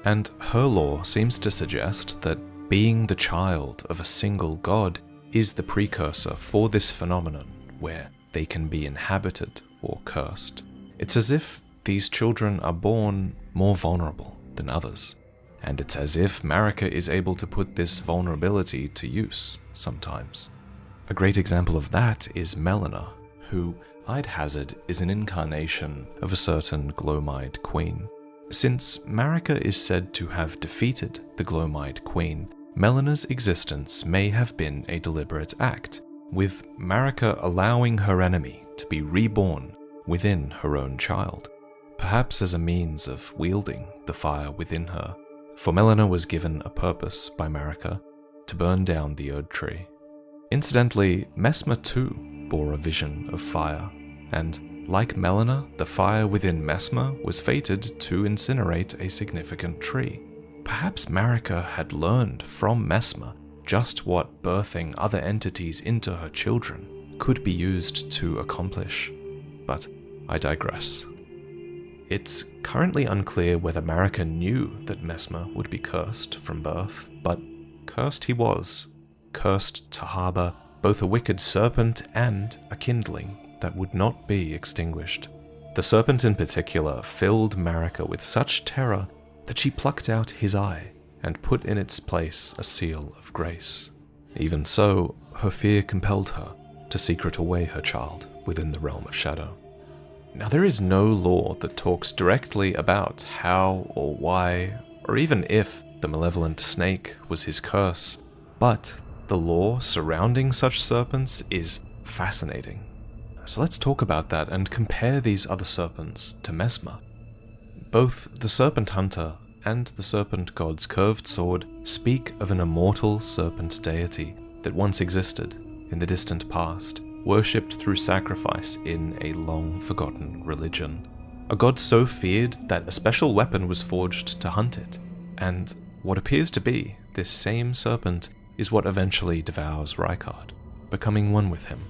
and her lore seems to suggest that being the child of a single god is the precursor for this phenomenon where they can be inhabited or cursed. It's as if these children are born more vulnerable than others, and it's as if Marika is able to put this vulnerability to use sometimes. A great example of that is Melina, who I'd hazard is an incarnation of a certain Glowmide Queen. Since Marika is said to have defeated the Glowmide Queen, Melina's existence may have been a deliberate act, with Marika allowing her enemy to be reborn within her own child, perhaps as a means of wielding the fire within her, for Melina was given a purpose by Marika to burn down the Erd Tree. Incidentally, Messmer too bore a vision of fire, and like Melina, the fire within Messmer was fated to incinerate a significant tree. Perhaps Marika had learned from Messmer just what birthing other entities into her children could be used to accomplish. But I digress. It's currently unclear whether Marika knew that Messmer would be cursed from birth, but cursed he was, cursed to harbour both a wicked serpent and a kindling that would not be extinguished. The serpent in particular filled Marika with such terror that she plucked out his eye and put in its place a seal of grace. Even so, her fear compelled her to secret away her child within the realm of shadow. Now, there is no lore that talks directly about how or why, or even if the malevolent snake was his curse, but the lore surrounding such serpents is fascinating. So let's talk about that and compare these other serpents to Messmer. Both the Serpent Hunter and the Serpent God's curved sword speak of an immortal serpent deity that once existed in the distant past, worshipped through sacrifice in a long-forgotten religion. A god so feared that a special weapon was forged to hunt it, and what appears to be this same serpent is what eventually devours Rykard, becoming one with him.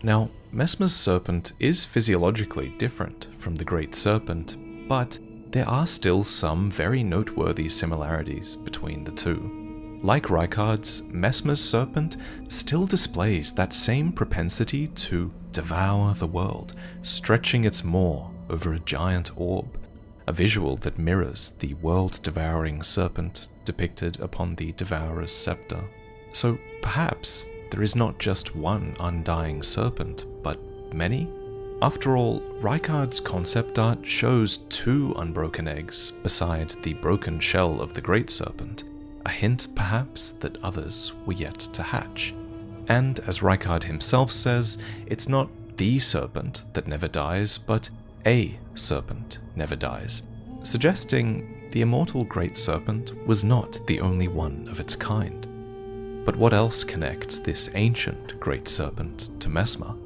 Now, Messmer's serpent is physiologically different from the Great Serpent, but there are still some very noteworthy similarities between the two. Like Rykard's, Messmer's serpent still displays that same propensity to devour the world, stretching its maw over a giant orb, a visual that mirrors the world-devouring serpent depicted upon the Devourer's scepter. So perhaps there is not just one undying serpent, but many? After all, Rijkaard's concept art shows 2 unbroken eggs beside the broken shell of the Great Serpent, a hint perhaps that others were yet to hatch. And as Rijkaard himself says, it's not the serpent that never dies, but a serpent never dies, suggesting the immortal Great Serpent was not the only one of its kind. But what else connects this ancient Great Serpent to Messmer?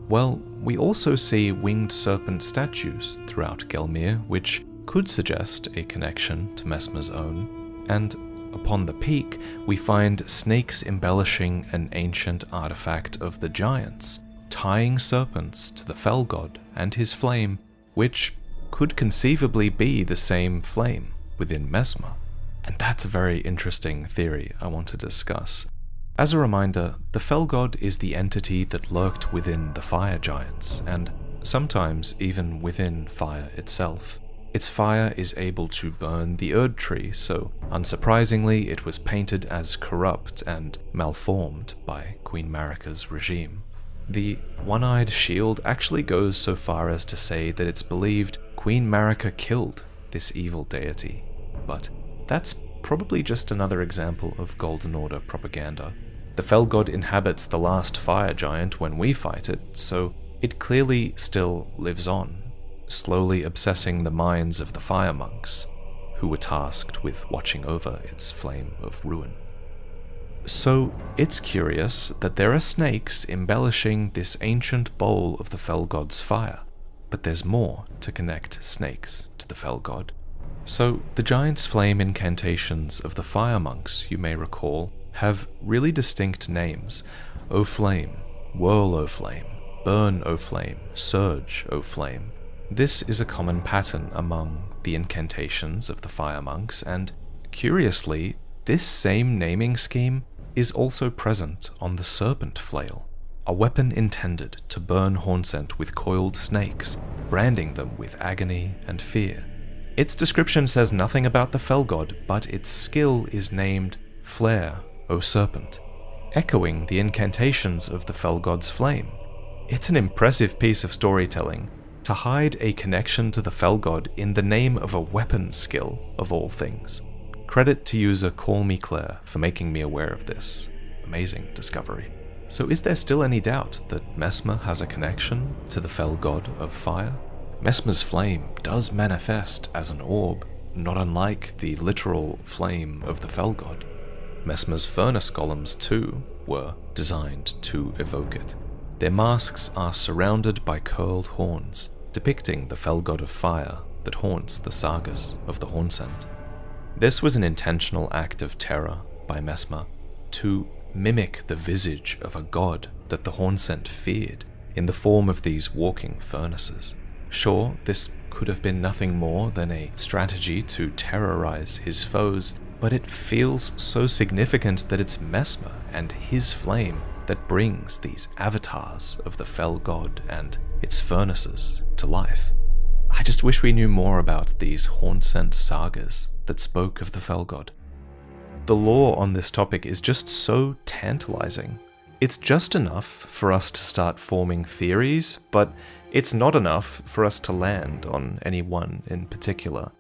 Well, we also see winged serpent statues throughout Gelmir, which could suggest a connection to Messmer's own, and upon the peak we find snakes embellishing an ancient artifact of the giants, tying serpents to the fell god and his flame, which could conceivably be the same flame within Messmer. And that's a very interesting theory I want to discuss. As a reminder, the Fell God is the entity that lurked within the fire giants, and sometimes even within fire itself. Its fire is able to burn the Erd Tree, so unsurprisingly it was painted as corrupt and malformed by Queen Marika's regime. The one-eyed shield actually goes so far as to say that it's believed Queen Marika killed this evil deity, but that's probably just another example of Golden Order propaganda. The Fell God inhabits the last fire giant when we fight it, so it clearly still lives on, slowly obsessing the minds of the fire monks, who were tasked with watching over its flame of ruin. So it's curious that there are snakes embellishing this ancient bowl of the Fell God's fire, but there's more to connect snakes to the Fell God. So, the Giant's Flame incantations of the fire monks, you may recall, have really distinct names. O Flame, Whirl O Flame, Burn O Flame, Surge O Flame. This is a common pattern among the incantations of the fire monks, and curiously, this same naming scheme is also present on the Serpent Flail, a weapon intended to burn Hornsent with coiled snakes, branding them with agony and fear. Its description says nothing about the Fell God, but its skill is named Flare, O Serpent, echoing the incantations of the Fell God's flame. It's an impressive piece of storytelling to hide a connection to the Fell God in the name of a weapon skill, of all things. Credit to user Call Me Claire for making me aware of this. Amazing discovery. So is there still any doubt that Messmer has a connection to the Fell God of Fire? Messmer's flame does manifest as an orb, not unlike the literal flame of the Fell God. Messmer's furnace golems, too, were designed to evoke it. Their masks are surrounded by curled horns, depicting the Fell God of Fire that haunts the sagas of the Hornsent. This was an intentional act of terror by Messmer to mimic the visage of a god that the Hornsent feared in the form of these walking furnaces. Sure, this could have been nothing more than a strategy to terrorize his foes, but it feels so significant that it's Messmer and his flame that brings these avatars of the Fell God and its furnaces to life. I just wish we knew more about these Hornsent sagas that spoke of the Fell God. The lore on this topic is just so tantalizing. It's just enough for us to start forming theories, but it's not enough for us to land on any one in particular.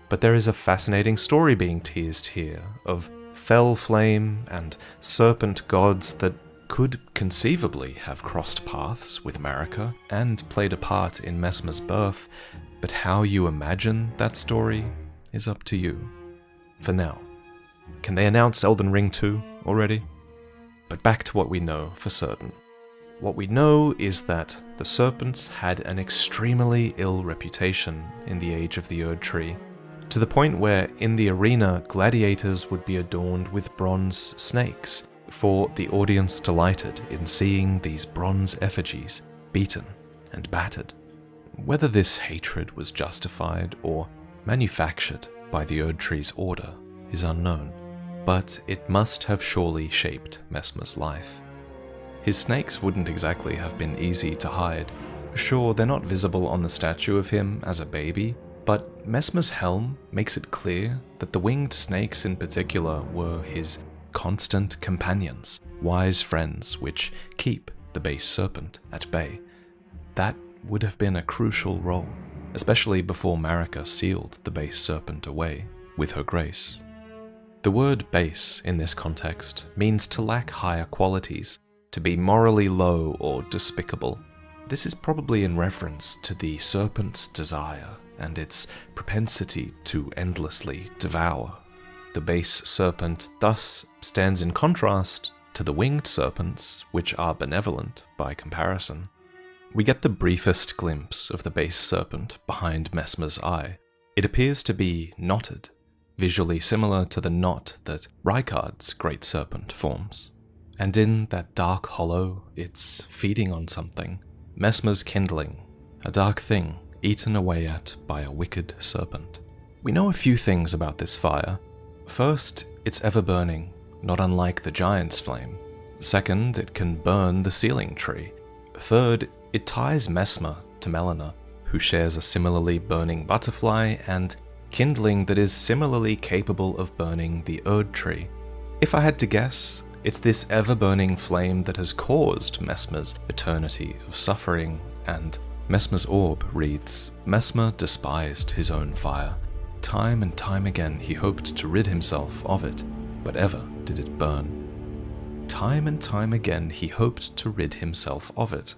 But there is a fascinating story being teased here of fell flame and serpent gods that could conceivably have crossed paths with Marika and played a part in Messmer's birth, but how you imagine that story is up to you. For now. Can they announce Elden Ring 2 already? But back to what we know for certain. What we know is that the serpents had an extremely ill reputation in the age of the Erd Tree, to the point where in the arena gladiators would be adorned with bronze snakes, for the audience delighted in seeing these bronze effigies beaten and battered. Whether this hatred was justified or manufactured by the Erd Tree's order is unknown, but it must have surely shaped Messmer's life. His snakes wouldn't exactly have been easy to hide. Sure, they're not visible on the statue of him as a baby, but Messmer's helm makes it clear that the winged snakes in particular were his constant companions, wise friends which keep the base serpent at bay. That would have been a crucial role, especially before Marika sealed the base serpent away with her grace. The word base in this context means to lack higher qualities, to be morally low or despicable. This is probably in reference to the serpent's desire and its propensity to endlessly devour. The base serpent thus stands in contrast to the winged serpents, which are benevolent by comparison. We get the briefest glimpse of the base serpent behind Messmer's eye. It appears to be knotted, visually similar to the knot that Rykard's great serpent forms. And in that dark hollow, it's feeding on something. Messmer's kindling, a dark thing eaten away at by a wicked serpent. We know a few things about this fire. First, it's ever burning, not unlike the giant's flame. Second, it can burn the sealing tree. Third, it ties Messmer to Melina, who shares a similarly burning butterfly and kindling that is similarly capable of burning the Erd tree. If I had to guess, it's this ever-burning flame that has caused Messmer's eternity of suffering, and Messmer's orb reads, Messmer despised his own fire. Time and time again he hoped to rid himself of it, but ever did it burn. Time and time again he hoped to rid himself of it.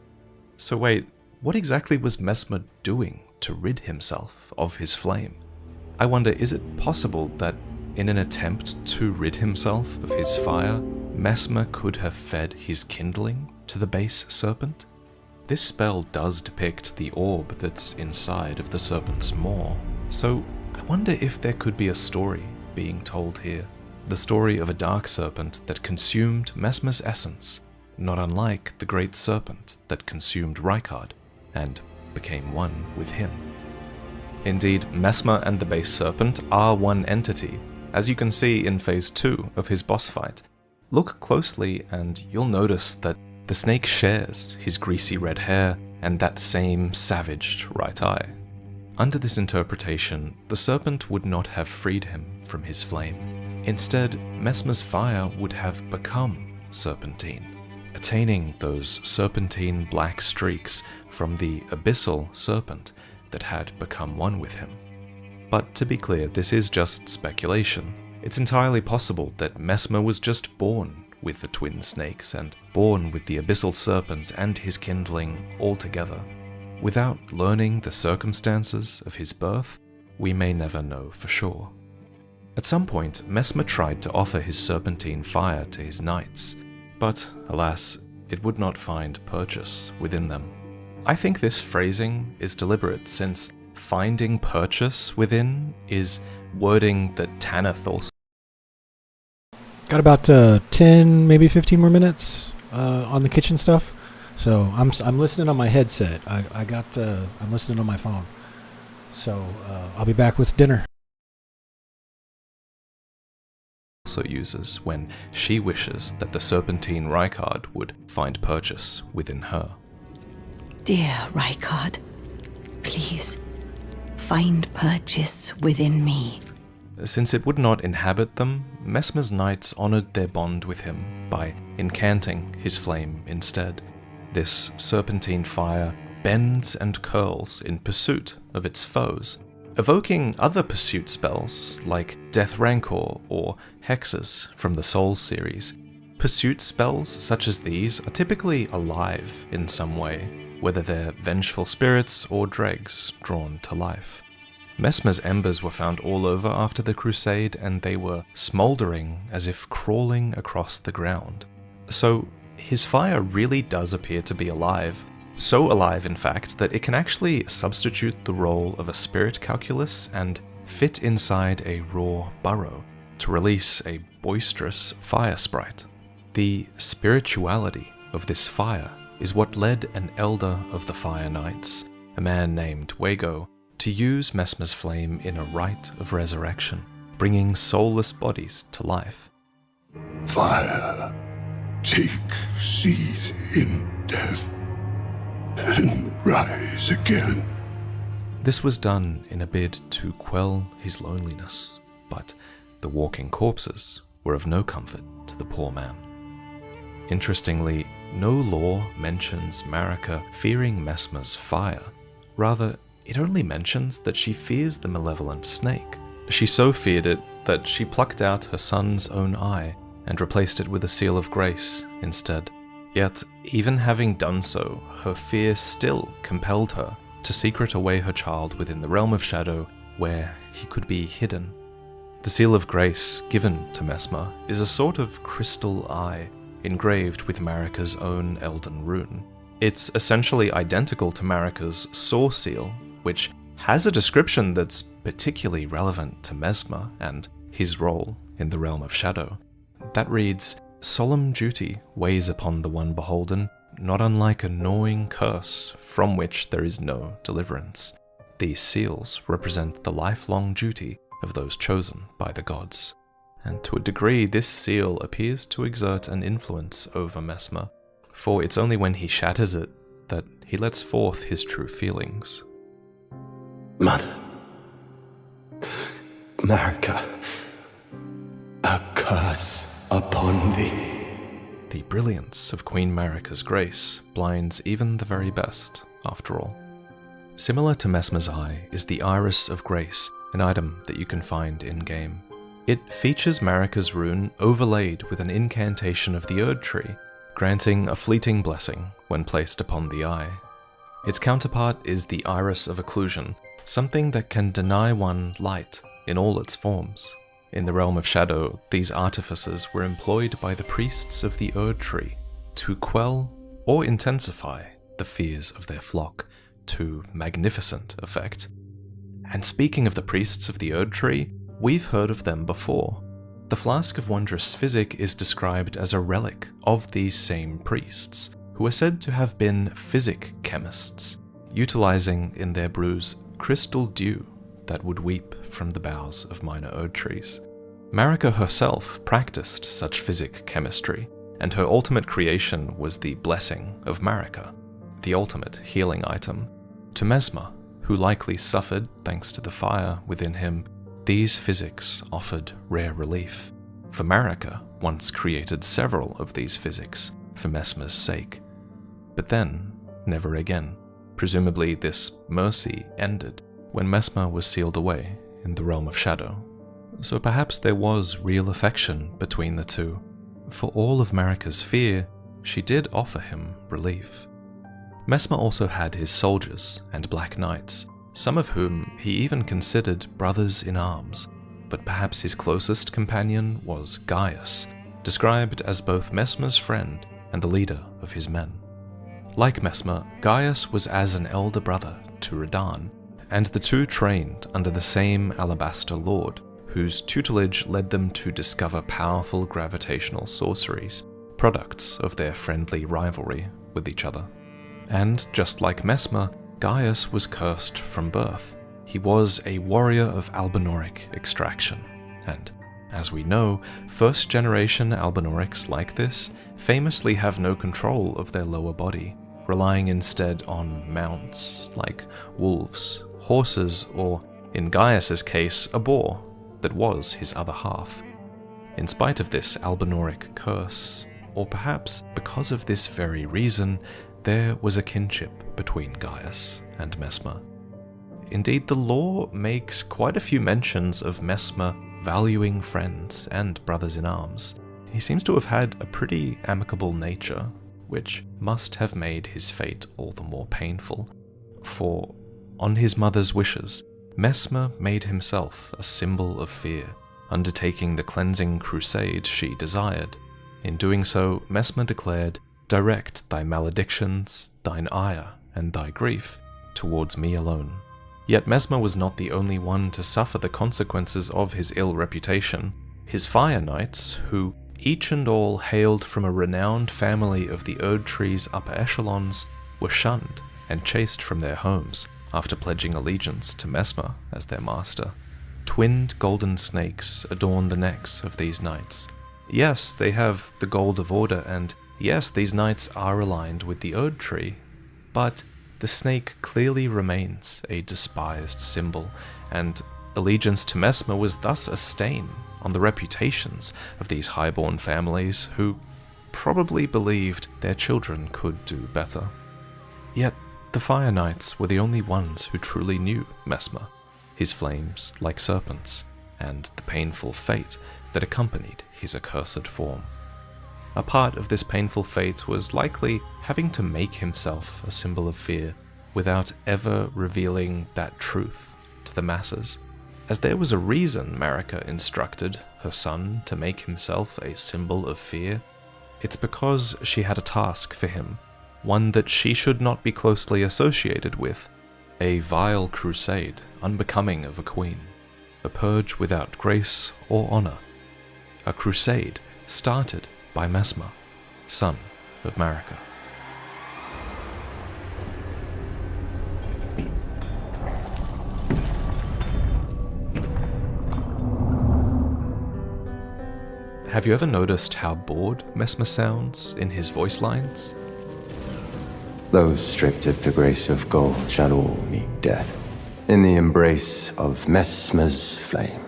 So wait, what exactly was Messmer doing to rid himself of his flame? I wonder, is it possible that in an attempt to rid himself of his fire, Messmer could have fed his kindling to the base serpent? This spell does depict the orb that's inside of the serpent's maw, so I wonder if there could be a story being told here. The story of a dark serpent that consumed Messmer's essence, not unlike the great serpent that consumed Rykard and became one with him. Indeed, Messmer and the base serpent are one entity, as you can see in Phase 2 of his boss fight. Look closely and you'll notice that the snake shares his greasy red hair and that same savaged right eye. Under this interpretation, the serpent would not have freed him from his flame. Instead, Messmer's fire would have become serpentine, attaining those serpentine black streaks from the abyssal serpent that had become one with him. But to be clear, this is just speculation. It's entirely possible that Messmer was just born with the twin snakes and born with the abyssal serpent and his kindling all together. Without learning the circumstances of his birth, we may never know for sure. At some point, Messmer tried to offer his serpentine fire to his knights, but alas, it would not find purchase within them. I think this phrasing is deliberate, since finding purchase within is wording that Tanith also. Got about 10, maybe 15 more minutes on the kitchen stuff. So I'm listening on my headset. I'm listening on my phone. So I'll be back with dinner. Also uses when she wishes that the serpentine Rykard would find purchase within her. Dear Rykard, please find purchase within me. Since it would not inhabit them, Messmer's knights honored their bond with him by incanting his flame instead. This serpentine fire bends and curls in pursuit of its foes, evoking other pursuit spells like Death Rancor or Hexes from the Souls series. Pursuit spells such as these are typically alive in some way, whether they're vengeful spirits or dregs drawn to life. Messmer's embers were found all over after the crusade, and they were smouldering as if crawling across the ground. So his fire really does appear to be alive, so alive in fact that it can actually substitute the role of a spirit calculus and fit inside a raw burrow to release a boisterous fire sprite. The spirituality of this fire is what led an elder of the Fire Knights, a man named Wago, to use Messmer's flame in a rite of resurrection, bringing soulless bodies to life. Fire, take seed in death and rise again. This was done in a bid to quell his loneliness, but the walking corpses were of no comfort to the poor man. Interestingly, no lore mentions Marika fearing Messmer's fire. Rather, it only mentions that she fears the malevolent snake. She so feared it that she plucked out her son's own eye and replaced it with a seal of grace instead. Yet, even having done so, her fear still compelled her to secret away her child within the realm of shadow where he could be hidden. The seal of grace given to Messmer is a sort of crystal eye engraved with Marika's own Elden rune. It's essentially identical to Marika's Saw seal, which has a description that's particularly relevant to Messmer and his role in the realm of shadow. That reads, "Solemn duty weighs upon the one beholden, not unlike a gnawing curse from which there is no deliverance. These seals represent the lifelong duty of those chosen by the gods." And to a degree, this seal appears to exert an influence over Messmer, for it's only when he shatters it that he lets forth his true feelings. Mother, Marika, a curse upon thee. The brilliance of Queen Marika's grace blinds even the very best, after all. Similar to Messmer's eye is the Iris of Grace, an item that you can find in-game. It features Marika's rune overlaid with an incantation of the Erd Tree, granting a fleeting blessing when placed upon the eye. Its counterpart is the Iris of Occlusion, something that can deny one light in all its forms. In the realm of shadow, these artifices were employed by the priests of the Erd Tree to quell or intensify the fears of their flock to magnificent effect. And speaking of the priests of the Erd Tree, we've heard of them before. The Flask of Wondrous Physic is described as a relic of these same priests, who are said to have been physic chemists, utilizing in their brews crystal dew that would weep from the boughs of minor Erd trees. Marika herself practiced such physic chemistry, and her ultimate creation was the Blessing of Marika, the ultimate healing item. To Messmer, who likely suffered thanks to the fire within him, these physics offered rare relief. For Marika once created several of these physics for Messmer's sake. But then, never again. Presumably this mercy ended when Messmer was sealed away in the realm of shadow. So perhaps there was real affection between the two. For all of Marika's fear, she did offer him relief. Messmer also had his soldiers and black knights, some of whom he even considered brothers in arms, but perhaps his closest companion was Gaius, described as both Messmer's friend and the leader of his men. Like Messmer, Gaius was as an elder brother to Radahn, and the two trained under the same Alabaster Lord, whose tutelage led them to discover powerful gravitational sorceries, products of their friendly rivalry with each other. And just like Messmer, Gaius was cursed from birth. He was a warrior of Albinoric extraction, and as we know, first-generation Albinorics like this famously have no control of their lower body, relying instead on mounts like wolves, horses, or, in Gaius's case, a boar that was his other half. In spite of this Albinoric curse, or perhaps because of this very reason, there was a kinship between Gaius and Messmer. Indeed, the lore makes quite a few mentions of Messmer valuing friends and brothers-in-arms. He seems to have had a pretty amicable nature, which must have made his fate all the more painful, for, on his mother's wishes, Messmer made himself a symbol of fear, undertaking the cleansing crusade she desired. In doing so, Messmer declared, "Direct thy maledictions, thine ire, and thy grief towards me alone." Yet Messmer was not the only one to suffer the consequences of his ill reputation. His Fire Knights, who each and all hailed from a renowned family of the Erd Tree's upper echelons, were shunned and chased from their homes after pledging allegiance to Messmer as their master. Twinned golden snakes adorn the necks of these knights. Yes, they have the Gold of Order, and yes, these knights are aligned with the Erd Tree, but the snake clearly remains a despised symbol, and allegiance to Messmer was thus a stain on the reputations of these highborn families who probably believed their children could do better. Yet, the Fire Knights were the only ones who truly knew Messmer, his flames like serpents, and the painful fate that accompanied his accursed form. A part of this painful fate was likely having to make himself a symbol of fear without ever revealing that truth to the masses, as there was a reason Marika instructed her son to make himself a symbol of fear. It's because she had a task for him, one that she should not be closely associated with, a vile crusade unbecoming of a queen, a purge without grace or honor, a crusade started by Messmer, son of Marika. Have you ever noticed how bored Messmer sounds in his voice lines? Those stripped of the grace of gold shall all meet death, in the embrace of Messmer's flame.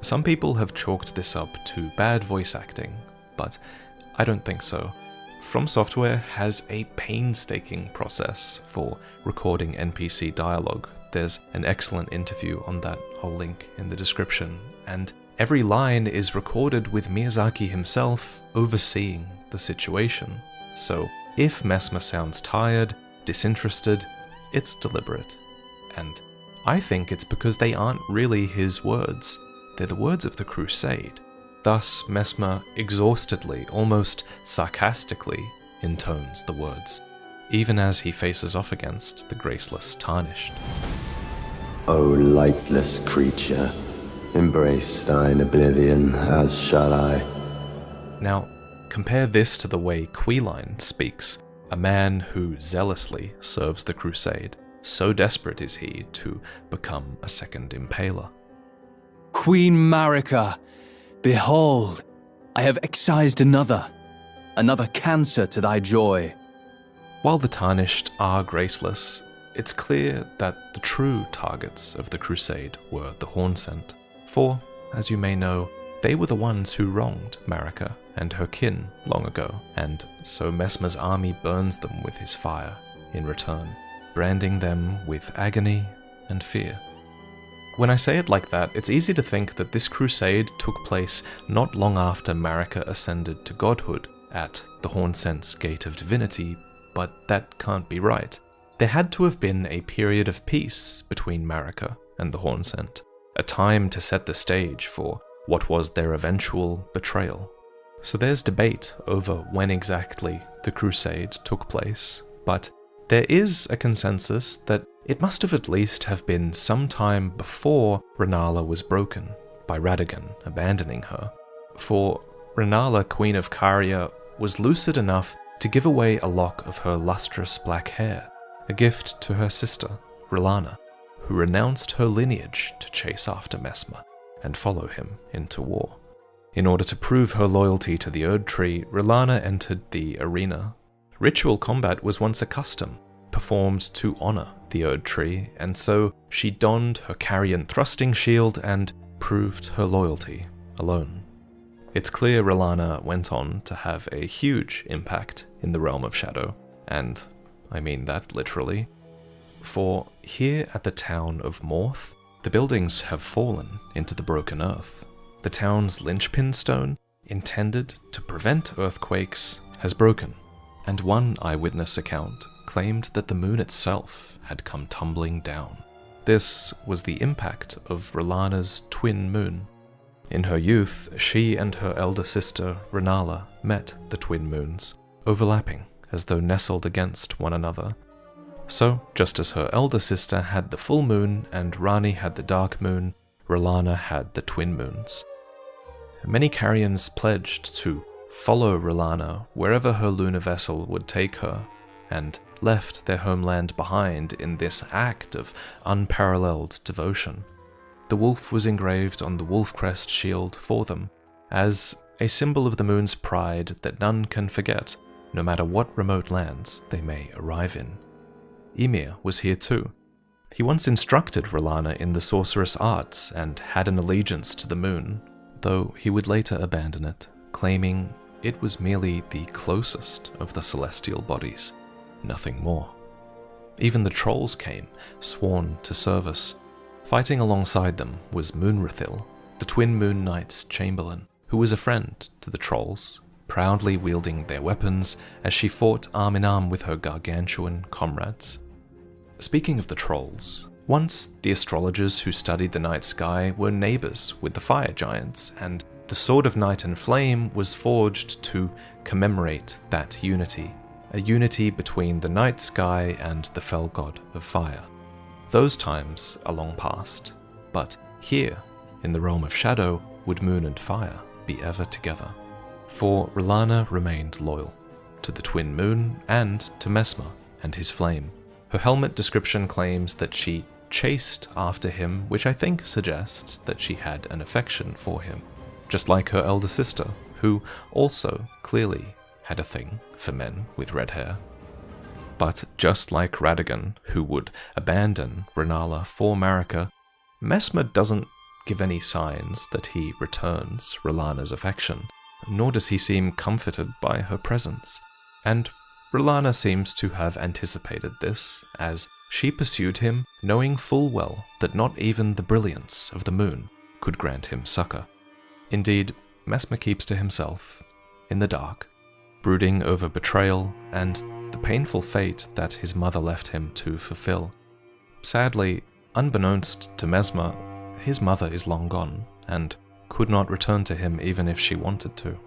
Some people have chalked this up to bad voice acting, but I don't think so. From Software has a painstaking process for recording NPC dialogue. There's an excellent interview on that I'll link in the description, and every line is recorded with Miyazaki himself overseeing the situation. So if Messmer sounds tired, disinterested, it's deliberate. And I think it's because they aren't really his words. They're the words of the Crusade. Thus, Messmer exhaustedly, almost sarcastically, intones the words, even as he faces off against the graceless Tarnished. O lightless creature, embrace thine oblivion, as shall I. Now, compare this to the way Queeline speaks, a man who zealously serves the Crusade. So desperate is he to become a second Impaler. Queen Marika, behold, I have excised another cancer to thy joy. While the Tarnished are graceless, it's clear that the true targets of the Crusade were the Hornsent. For, as you may know, they were the ones who wronged Marika and her kin long ago, and so Messmer's army burns them with his fire in return, branding them with agony and fear. When I say it like that, it's easy to think that this crusade took place not long after Marika ascended to godhood at the Hornsent's Gate of Divinity, but that can't be right. There had to have been a period of peace between Marika and the Hornsent, a time to set the stage for what was their eventual betrayal. So there's debate over when exactly the crusade took place, but there is a consensus that it must have at least have been some time before Rennala was broken by Radagon abandoning her. For Rennala, Queen of Caria, was lucid enough to give away a lock of her lustrous black hair, a gift to her sister, Rellana, who renounced her lineage to chase after Messmer and follow him into war. In order to prove her loyalty to the Erd Tree, Rellana entered the arena. Ritual combat was once a custom, performed to honor the Erd Tree, and so she donned her Carian thrusting shield and proved her loyalty alone. It's clear Rellana went on to have a huge impact in the Realm of Shadow, and I mean that literally. For here at the town of Morth, the buildings have fallen into the broken earth. The town's linchpin stone, intended to prevent earthquakes, has broken, and one eyewitness account claimed that the moon itself had come tumbling down. This was the impact of Rellana's twin moon. In her youth, she and her elder sister, Rennala, met the twin moons, overlapping as though nestled against one another. So, just as her elder sister had the full moon and Rani had the dark moon, Rellana had the twin moons. Many Carians pledged to follow Rellana wherever her lunar vessel would take her, and left their homeland behind in this act of unparalleled devotion. The wolf was engraved on the wolf crest shield for them, as a symbol of the moon's pride that none can forget, no matter what remote lands they may arrive in. Ymir was here too. He once instructed Rellana in the sorcerous arts and had an allegiance to the moon, though he would later abandon it, claiming it was merely the closest of the celestial bodies, nothing more. Even the trolls came, sworn to service. Fighting alongside them was Moonrathil, the twin Moon Knight's chamberlain, who was a friend to the trolls, proudly wielding their weapons as she fought arm in arm with her gargantuan comrades. Speaking of the trolls, once the astrologers who studied the night sky were neighbors with the fire giants, and the Sword of Night and Flame was forged to commemorate that unity, a unity between the night sky and the fell god of fire. Those times are long past, but here, in the realm of shadow, would moon and fire be ever together. For R'hllana remained loyal to the twin moon and to Messmer and his flame. Her helmet description claims that she chased after him, which I think suggests that she had an affection for him, just like her elder sister, who also clearly had a thing for men with red hair. But just like Radagon, who would abandon R'hllana for Marika, Messmer doesn't give any signs that he returns R'hllana's affection, nor does he seem comforted by her presence. And R'hllana seems to have anticipated this, as she pursued him, knowing full well that not even the brilliance of the moon could grant him succor. Indeed, Messmer keeps to himself, in the dark, brooding over betrayal and the painful fate that his mother left him to fulfill. Sadly, unbeknownst to Messmer, his mother is long gone, and could not return to him even if she wanted to.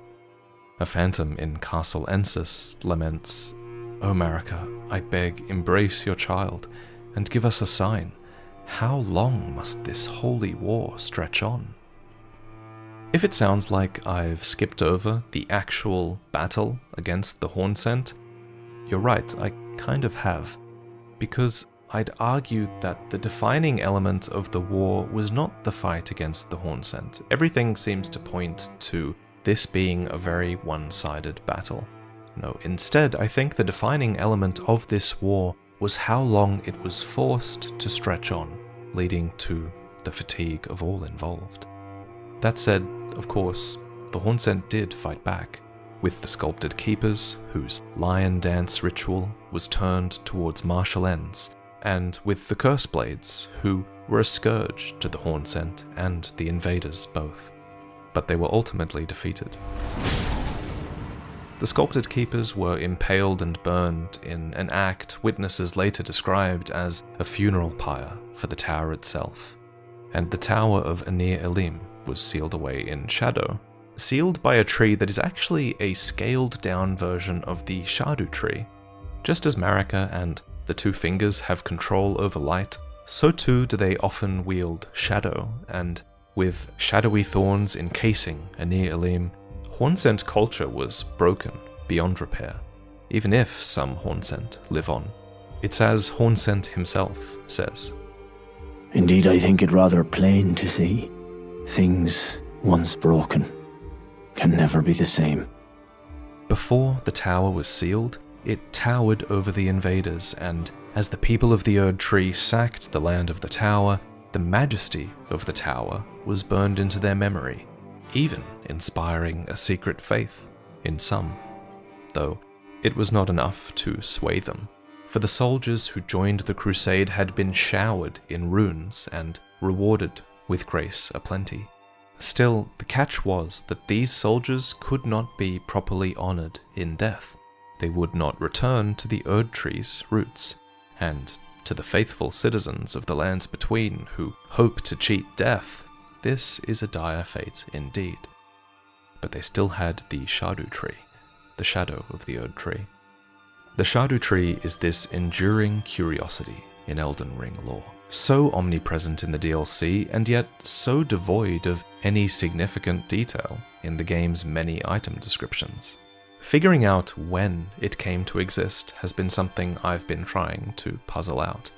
A phantom in Castle Ensis laments, "O Marika, I beg, embrace your child, and give us a sign. How long must this holy war stretch on?" If it sounds like I've skipped over the actual battle against the Hornsent, you're right, I kind of have, because I'd argue that the defining element of the war was not the fight against the Hornsent. Everything seems to point to this being a very one-sided battle. No, instead, I think the defining element of this war was how long it was forced to stretch on, leading to the fatigue of all involved. That said, of course, the Hornsent did fight back, with the Sculpted Keepers, whose lion dance ritual was turned towards martial ends, and with the Curseblades, who were a scourge to the Hornsent and the invaders both. But they were ultimately defeated. The Sculpted Keepers were impaled and burned in an act witnesses later described as a funeral pyre for the tower itself, and the Tower of Anir Elim was sealed away in shadow, sealed by a tree that is actually a scaled-down version of the Shardu tree. Just as Marika and the Two Fingers have control over light, so too do they often wield shadow, and with shadowy thorns encasing Anir Elim, Hornsent culture was broken beyond repair, even if some Hornsent live on. It's as Hornsent himself says. Indeed, I think it rather plain to see. Things once broken can never be the same. Before the tower was sealed, it towered over the invaders, and as the people of the Erd Tree sacked the land of the tower, the majesty of the tower was burned into their memory, even inspiring a secret faith in some. Though it was not enough to sway them, for the soldiers who joined the crusade had been showered in runes and rewarded with grace aplenty. Still, the catch was that these soldiers could not be properly honored in death. They would not return to the Erd Tree's roots, and to the faithful citizens of the lands between who hope to cheat death, this is a dire fate indeed. But they still had the Shardu tree, the shadow of the Erd Tree. The Shardu tree is this enduring curiosity in Elden Ring lore, so omnipresent in the DLC and yet so devoid of any significant detail in the game's many item descriptions. Figuring out when it came to exist has been something I've been trying to puzzle out.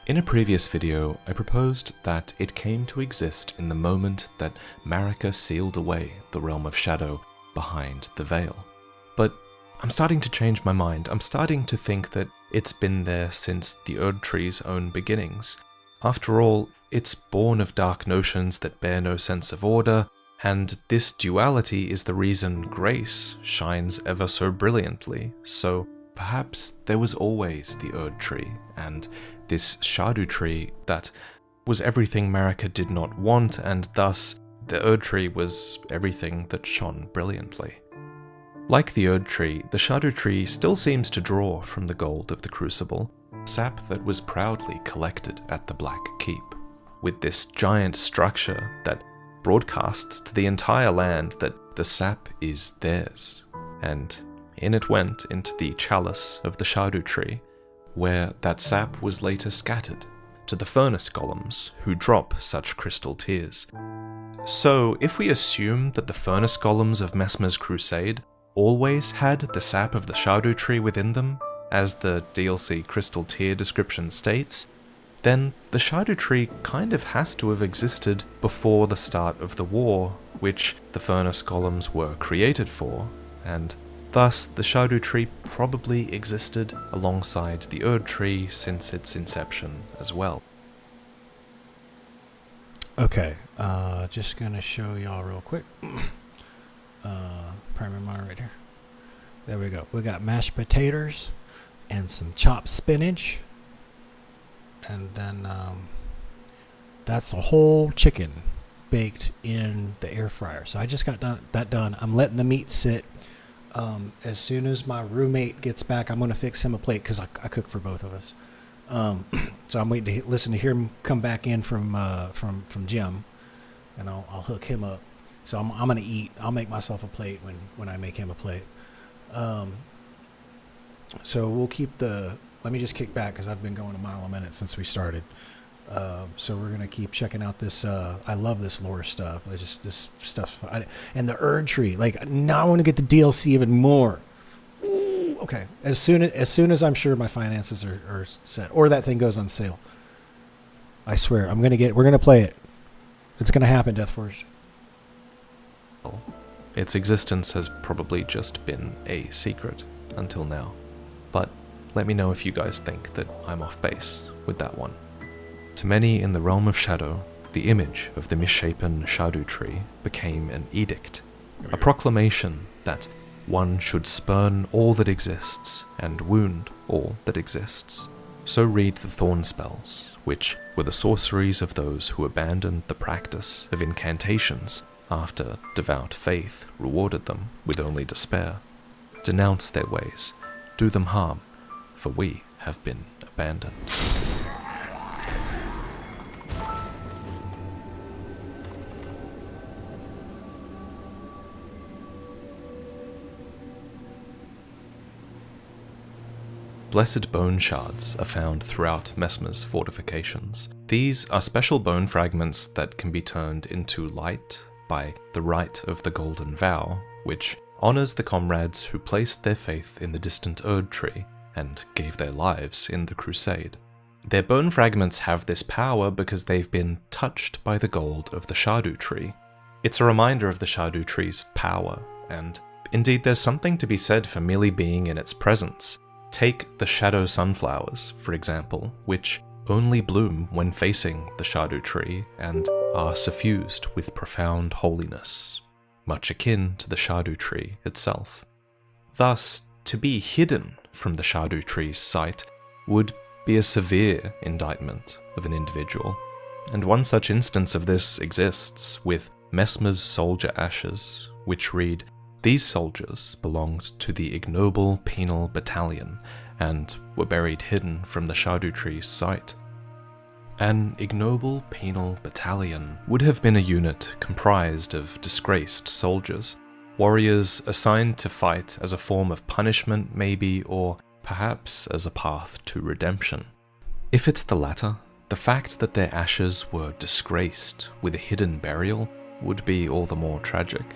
In a previous video, I proposed that it came to exist in the moment that Marika sealed away the realm of shadow behind the veil. But I'm starting to change my mind. I'm starting to think that it's been there since the Erd Tree's own beginnings. After all, it's born of dark notions that bear no sense of order, And this duality is the reason grace shines ever so brilliantly, so perhaps there was always the Erd Tree, and this Shadu Tree that was everything Marika did not want, and thus the Erd Tree was everything that shone brilliantly. Like the Erd Tree, the Shadu Tree still seems to draw from the gold of the Crucible, sap that was proudly collected at the Black Keep, with this giant structure that broadcasts to the entire land that the sap is theirs, and in it went into the chalice of the Shadu Tree, where that sap was later scattered to the furnace golems who drop such crystal tears. So if we assume that the furnace golems of Messmer's crusade always had the sap of the Shadu Tree within them, as the DLC crystal tear description states, then the Shadu Tree kind of has to have existed before the start of the war, which the furnace golems were created for, and thus the Shadu Tree probably existed alongside the Erd Tree since its inception as well. Okay, just gonna show y'all real quick. Primary monitor right here. There we go. We got mashed potatoes and some chopped spinach. And then that's a whole chicken baked in the air fryer. So I just got that done. I'm letting the meat sit. As soon as my roommate gets back, I'm going to fix him a plate because I cook for both of us. So I'm waiting to listen to hear him come back in from gym, and I'll hook him up. So I'm going to eat. I'll make myself a plate when I make him a plate. So we'll keep the... Let me just kick back because I've been going a mile a minute since we started. So we're going to keep checking out this. I love this lore stuff. This stuff's fun. And the Erd Tree. Like, now I want to get the DLC even more. Ooh, okay. As soon as I'm sure my finances are set. Or that thing goes on sale. I swear. We're going to play it. It's going to happen, Deathforge. Its existence has probably just been a secret until now. But let me know if you guys think that I'm off base with that one. To many in the realm of shadow, the image of the misshapen Shadu Tree became an edict, a proclamation that one should spurn all that exists and wound all that exists. So read the thorn spells, which were the sorceries of those who abandoned the practice of incantations after devout faith rewarded them with only despair. Denounce their ways, do them harm, for we have been abandoned. Blessed bone shards are found throughout Messmer's fortifications. These are special bone fragments that can be turned into light by the rite of the Golden Vow, which honors the comrades who placed their faith in the distant Erd Tree and gave their lives in the crusade. Their bone fragments have this power because they've been touched by the gold of the Shadu Tree. It's a reminder of the Shadu Tree's power, and indeed there's something to be said for merely being in its presence. Take the shadow sunflowers, for example, which only bloom when facing the Shadu Tree and are suffused with profound holiness, much akin to the Shadu Tree itself. Thus, to be hidden from the Shadu Tree's sight would be a severe indictment of an individual, and one such instance of this exists with Messmer's soldier ashes, which read, "These soldiers belonged to the ignoble penal battalion and were buried hidden from the Shadu Tree's sight." An ignoble penal battalion would have been a unit comprised of disgraced soldiers, warriors assigned to fight as a form of punishment maybe, or perhaps as a path to redemption. If it's the latter, the fact that their ashes were disgraced with a hidden burial would be all the more tragic.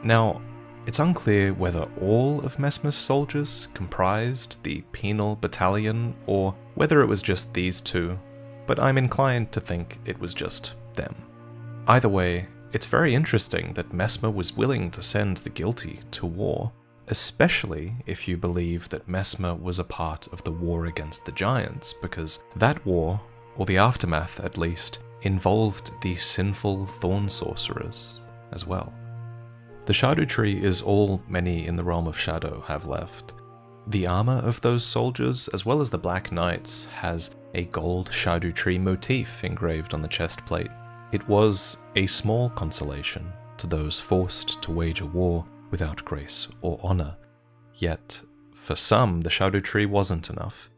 Now, it's unclear whether all of Messmer's soldiers comprised the penal battalion or whether it was just these two, but I'm inclined to think it was just them. Either way, it's very interesting that Messmer was willing to send the guilty to war, especially if you believe that Messmer was a part of the war against the Giants, because that war, or the aftermath at least, involved the sinful thorn sorcerers. as well. The Shadow Tree is all many in the realm of shadow have left. The armor of those soldiers, as well as the Black Knights, has a gold Shadow Tree motif engraved on the chest plate. It was a small consolation to those forced to wage a war without grace or honor. Yet, for some, the Shadow Tree wasn't enough.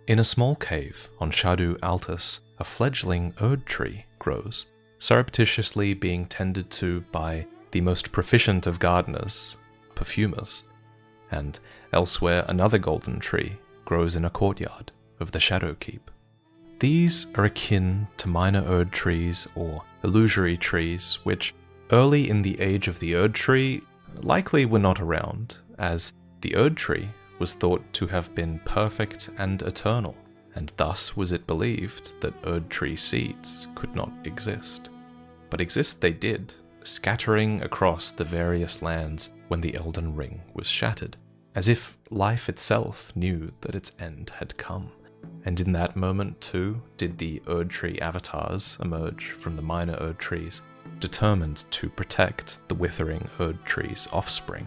In a small cave on Shadow Altus, a fledgling Erd tree grows, surreptitiously being tended to by the most proficient of gardeners, perfumers, and elsewhere another golden tree grows in a courtyard of the Shadow Keep. These are akin to minor Erd trees or illusory trees, which early in the age of the Erd tree likely were not around, as the Erd tree was thought to have been perfect and eternal, and thus was it believed that Erd tree seeds could not exist. But exist they did, scattering across the various lands when the Elden Ring was shattered, as if life itself knew that its end had come. And in that moment too did the Erd tree avatars emerge from the minor Erd trees, determined to protect the withering Erd tree's offspring.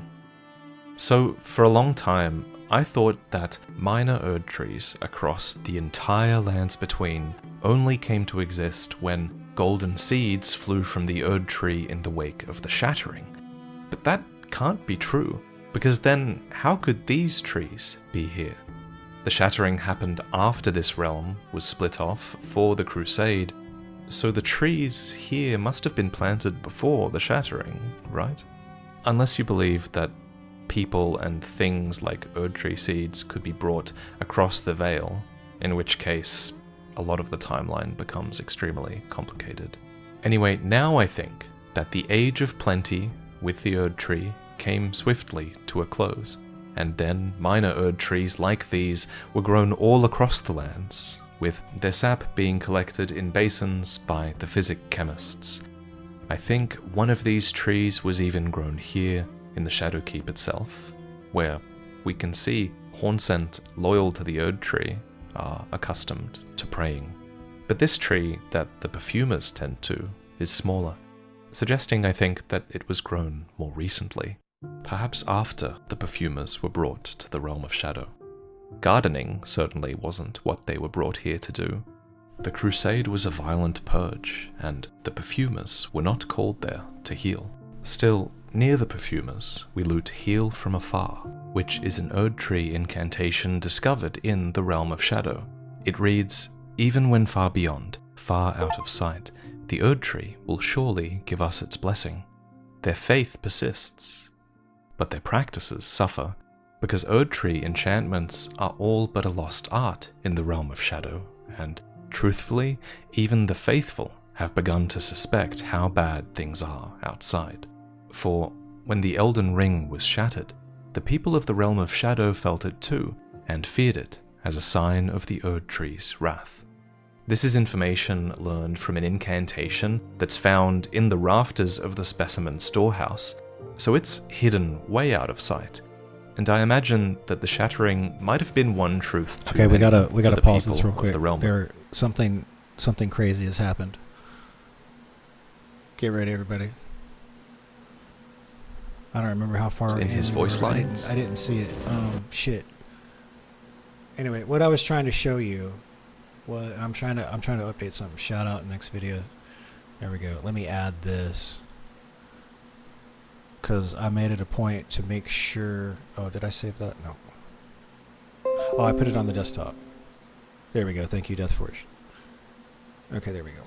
So for a long time, I thought that minor Erd trees across the entire lands between only came to exist when golden seeds flew from the Erd tree in the wake of the shattering. But that can't be true, because then how could these trees be here? The shattering happened after this realm was split off for the Crusade, so the trees here must have been planted before the shattering, right? Unless you believe that people and things like Erd tree seeds could be brought across the Veil, in which case a lot of the timeline becomes extremely complicated. Anyway, now I think that the Age of Plenty with the Erd tree came swiftly to a close, and then minor Erd trees like these were grown all across the lands, with their sap being collected in basins by the physic chemists. I think one of these trees was even grown here in the Shadowkeep itself, where we can see Hornsent, loyal to the Erd tree, are accustomed to praying. But this tree that the perfumers tend to is smaller, suggesting I think that it was grown more recently, perhaps after the perfumers were brought to the realm of shadow. Gardening certainly wasn't what they were brought here to do. The crusade was a violent purge, and the perfumers were not called there to heal. Still, near the perfumers, we loot Heal from Afar, which is an Erd tree incantation discovered in the realm of shadow. It reads, "Even when far beyond, far out of sight, the Erd tree will surely give us its blessing." Their faith persists, but their practices suffer, because Erd tree enchantments are all but a lost art in the realm of shadow, and truthfully, even the faithful have begun to suspect how bad things are outside. For when the Elden Ring was shattered, the people of the realm of shadow felt it too, and feared it as a sign of the Erd tree's wrath. This is information learned from an incantation that's found in the rafters of the specimen storehouse, so it's hidden way out of sight. And I imagine that the shattering might have been one truth. Okay, we gotta pause this real quick. Something crazy has happened. Get ready, everybody. I don't remember how far in his voice lines. I didn't see it. Shit. Anyway, what I was trying to show you was I'm trying to update something. Shout out next video. There we go. Let me add this, because I made it a point to make sure. Oh, did I save that? No. Oh, I put it on the desktop. There we go. Thank you, Deathforge. Okay, there we go.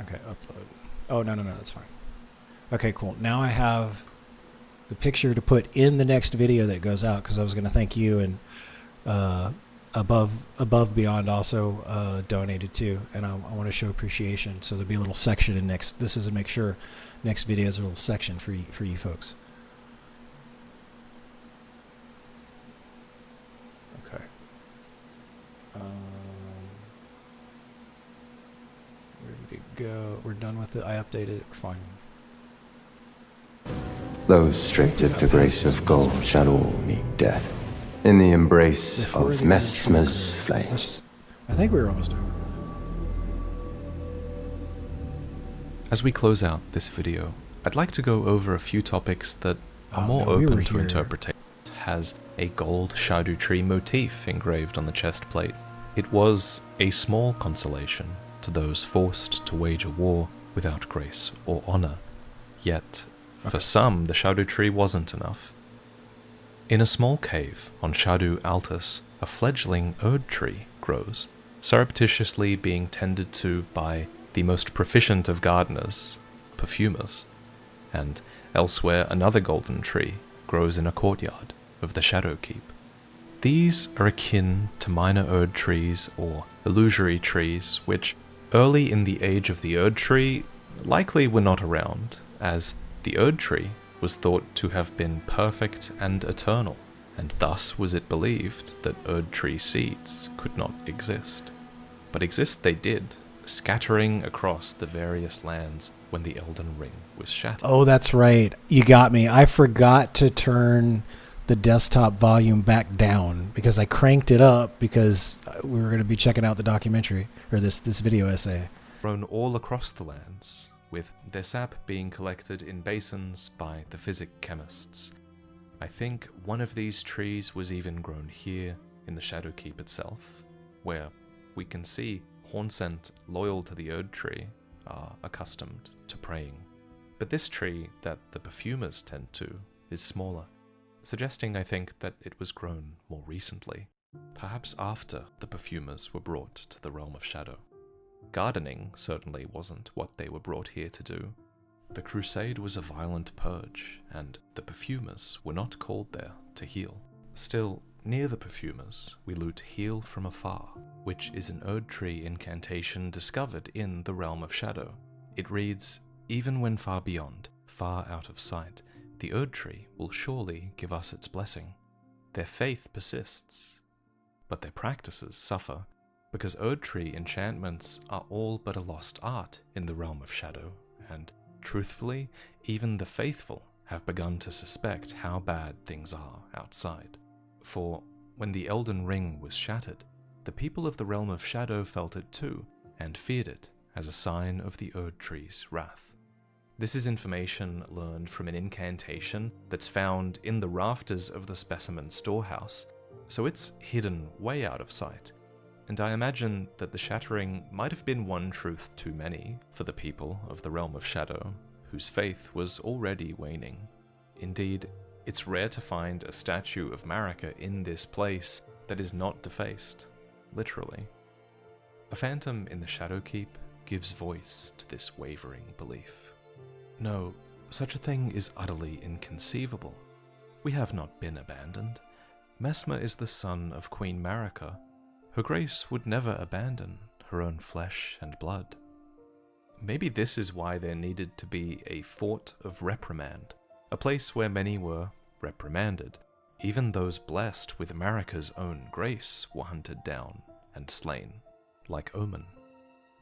Okay, upload. Oh, no, that's fine. Okay, cool. Now I have the picture to put in the next video that goes out, because I was going to thank you, and Above Beyond also donated too, and I want to show appreciation. So there'll be a little section in next. This is to make sure next video is a little section for you folks. Okay. Where did it go? We're done with it. I updated it. We're fine. Those stripped of the grace of gold shall all meet death in the embrace of Messmer's flame. I think we were almost over. As we close out this video, I'd like to go over a few topics that are more we were open to here. interpretation. It has a gold shadow tree motif engraved on the chest plate. It was a small consolation to those forced to wage a war without grace or honor. Yet, for some, the shadow tree wasn't enough. In a small cave on Shadow Altus, a fledgling Erd tree grows, surreptitiously being tended to by the most proficient of gardeners, perfumers, and elsewhere another golden tree grows in a courtyard of the Shadow Keep. These are akin to minor Erd trees or illusory trees, which early in the age of the Erd tree likely were not around, as the Erd tree was thought to have been perfect and eternal, and thus was it believed that Erd tree seeds could not exist. But exist they did, scattering across the various lands when the Elden Ring was shattered. Oh, that's right. You got me. I forgot to turn the desktop volume back down because I cranked it up because we were going to be checking out the documentary, or this video essay. Grown all across the lands, with their sap being collected in basins by the physic chemists. I think one of these trees was even grown here in the Shadowkeep itself, where we can see Hornsent, loyal to the Erd tree, are accustomed to praying. But this tree that the perfumers tend to is smaller, suggesting I think that it was grown more recently, perhaps after the perfumers were brought to the realm of shadow. Gardening certainly wasn't what they were brought here to do. The crusade was a violent purge, and the perfumers were not called there to heal. Still, near the perfumers, we loot Heal from Afar, which is an Erd tree incantation discovered in the realm of shadow. It reads, "Even when far beyond, far out of sight, the Erd tree will surely give us its blessing." Their faith persists, but their practices suffer, because Erd tree enchantments are all but a lost art in the realm of shadow, and truthfully, even the faithful have begun to suspect how bad things are outside. For when the Elden Ring was shattered, the people of the realm of shadow felt it too, and feared it as a sign of the Erd tree's wrath. This is information learned from an incantation that's found in the rafters of the specimen storehouse, so it's hidden way out of sight. And I imagine that the shattering might have been one truth too many for the people of the realm of shadow, whose faith was already waning. Indeed, it's rare to find a statue of Marika in this place that is not defaced, literally. A phantom in the Shadowkeep gives voice to this wavering belief. No, such a thing is utterly inconceivable. We have not been abandoned. Messmer is the son of Queen Marika. Her Grace would never abandon her own flesh and blood. Maybe this is why there needed to be a fort of reprimand, a place where many were reprimanded. Even those blessed with Marika's own grace were hunted down and slain, like Omen.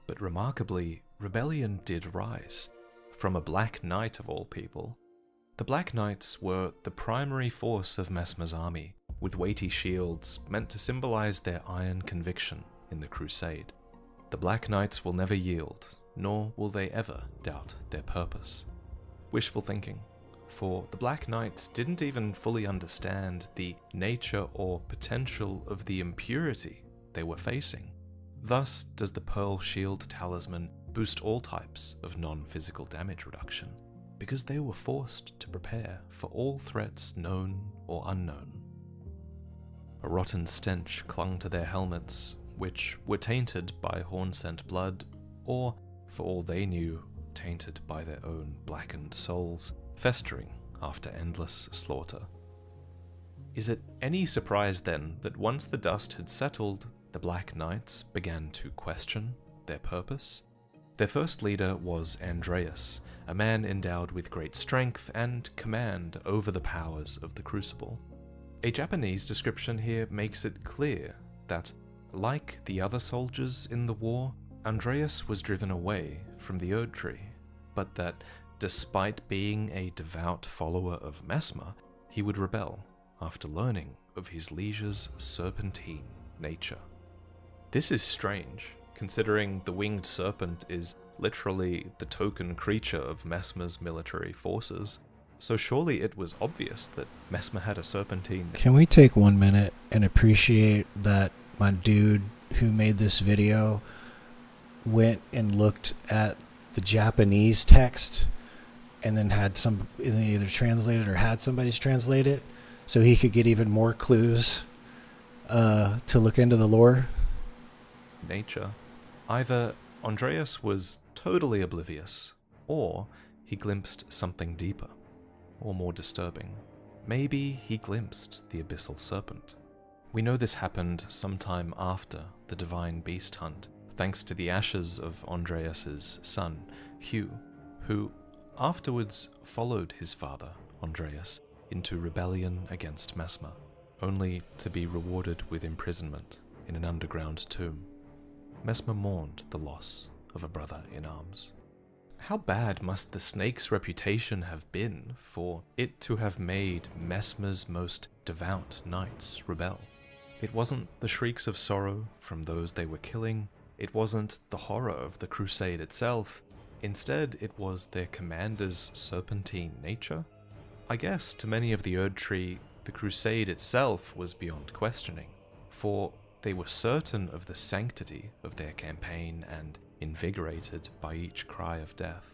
But remarkably, rebellion did rise, from a Black Knight of all people. The Black Knights were the primary force of Messmer's army, with weighty shields meant to symbolize their iron conviction in the crusade. The Black Knights will never yield, nor will they ever doubt their purpose. Wishful thinking, for the Black Knights didn't even fully understand the nature or potential of the impurity they were facing. Thus does the Pearl Shield Talisman boost all types of non-physical damage reduction, because they were forced to prepare for all threats known or unknown. A rotten stench clung to their helmets, which were tainted by Hornsent blood, or, for all they knew, tainted by their own blackened souls, festering after endless slaughter. Is it any surprise then that once the dust had settled, the Black Knights began to question their purpose? Their first leader was Andreas, a man endowed with great strength and command over the powers of the Crucible. A Japanese description here makes it clear that, like the other soldiers in the war, Andreas was driven away from the Erd tree, but that, despite being a devout follower of Messmer, he would rebel after learning of his liege's serpentine nature. This is strange, considering the winged serpent is literally the token creature of Messmer's military forces, so surely it was obvious that Messmer had a serpentine. Can we take 1 minute and appreciate that my dude who made this video went and looked at the Japanese text and then had some either translated or had somebody's translate it so he could get even more clues to look into the lore? Nature. Either Andreas was totally oblivious, or he glimpsed something deeper, or more disturbing. Maybe he glimpsed the abyssal serpent. We know this happened sometime after the divine beast hunt, thanks to the ashes of Andreas's son, Hugh, who afterwards followed his father, Andreas, into rebellion against Messmer, only to be rewarded with imprisonment in an underground tomb. Messmer mourned the loss of a brother in arms. How bad must the snake's reputation have been for it to have made Messmer's most devout knights rebel? It wasn't the shrieks of sorrow from those they were killing, it wasn't the horror of the crusade itself, instead it was their commander's serpentine nature? I guess to many of the Erdtree, the crusade itself was beyond questioning, for they were certain of the sanctity of their campaign and invigorated by each cry of death.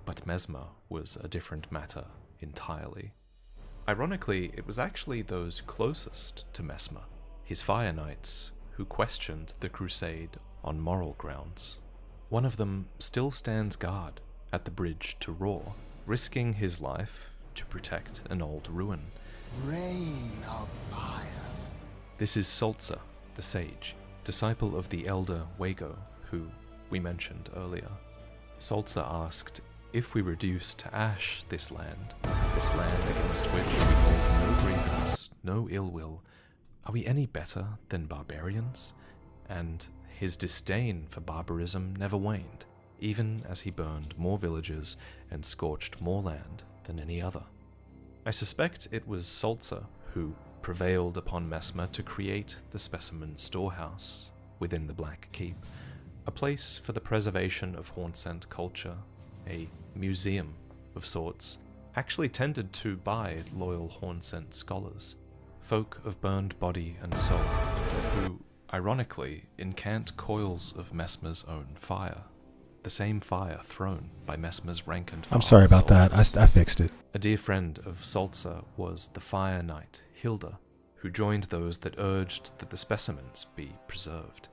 But Messmer was a different matter entirely. Ironically, it was actually those closest to Messmer, his Fire Knights, who questioned the crusade on moral grounds. One of them still stands guard at the bridge to Roar, risking his life to protect an old ruin. Rain of fire. This is Salza, the sage, disciple of the elder Wago, who we mentioned earlier. Salza asked, if we reduce to ash this land against which we hold no grievance, no ill will, are we any better than barbarians? And his disdain for barbarism never waned, even as he burned more villages and scorched more land than any other. I suspect it was Salza who prevailed upon Messmer to create the specimen storehouse within the Black Keep, a place for the preservation of Hornsent culture, a museum of sorts, actually tended to by loyal Hornsent scholars, folk of burned body and soul, who, ironically, incant coils of Messmer's own fire, the same fire thrown by Messmer's rank and file. I'm sorry about that. I fixed it. A dear friend of Salza was the Fire Knight Hilda, who joined those that urged that the specimens be preserved.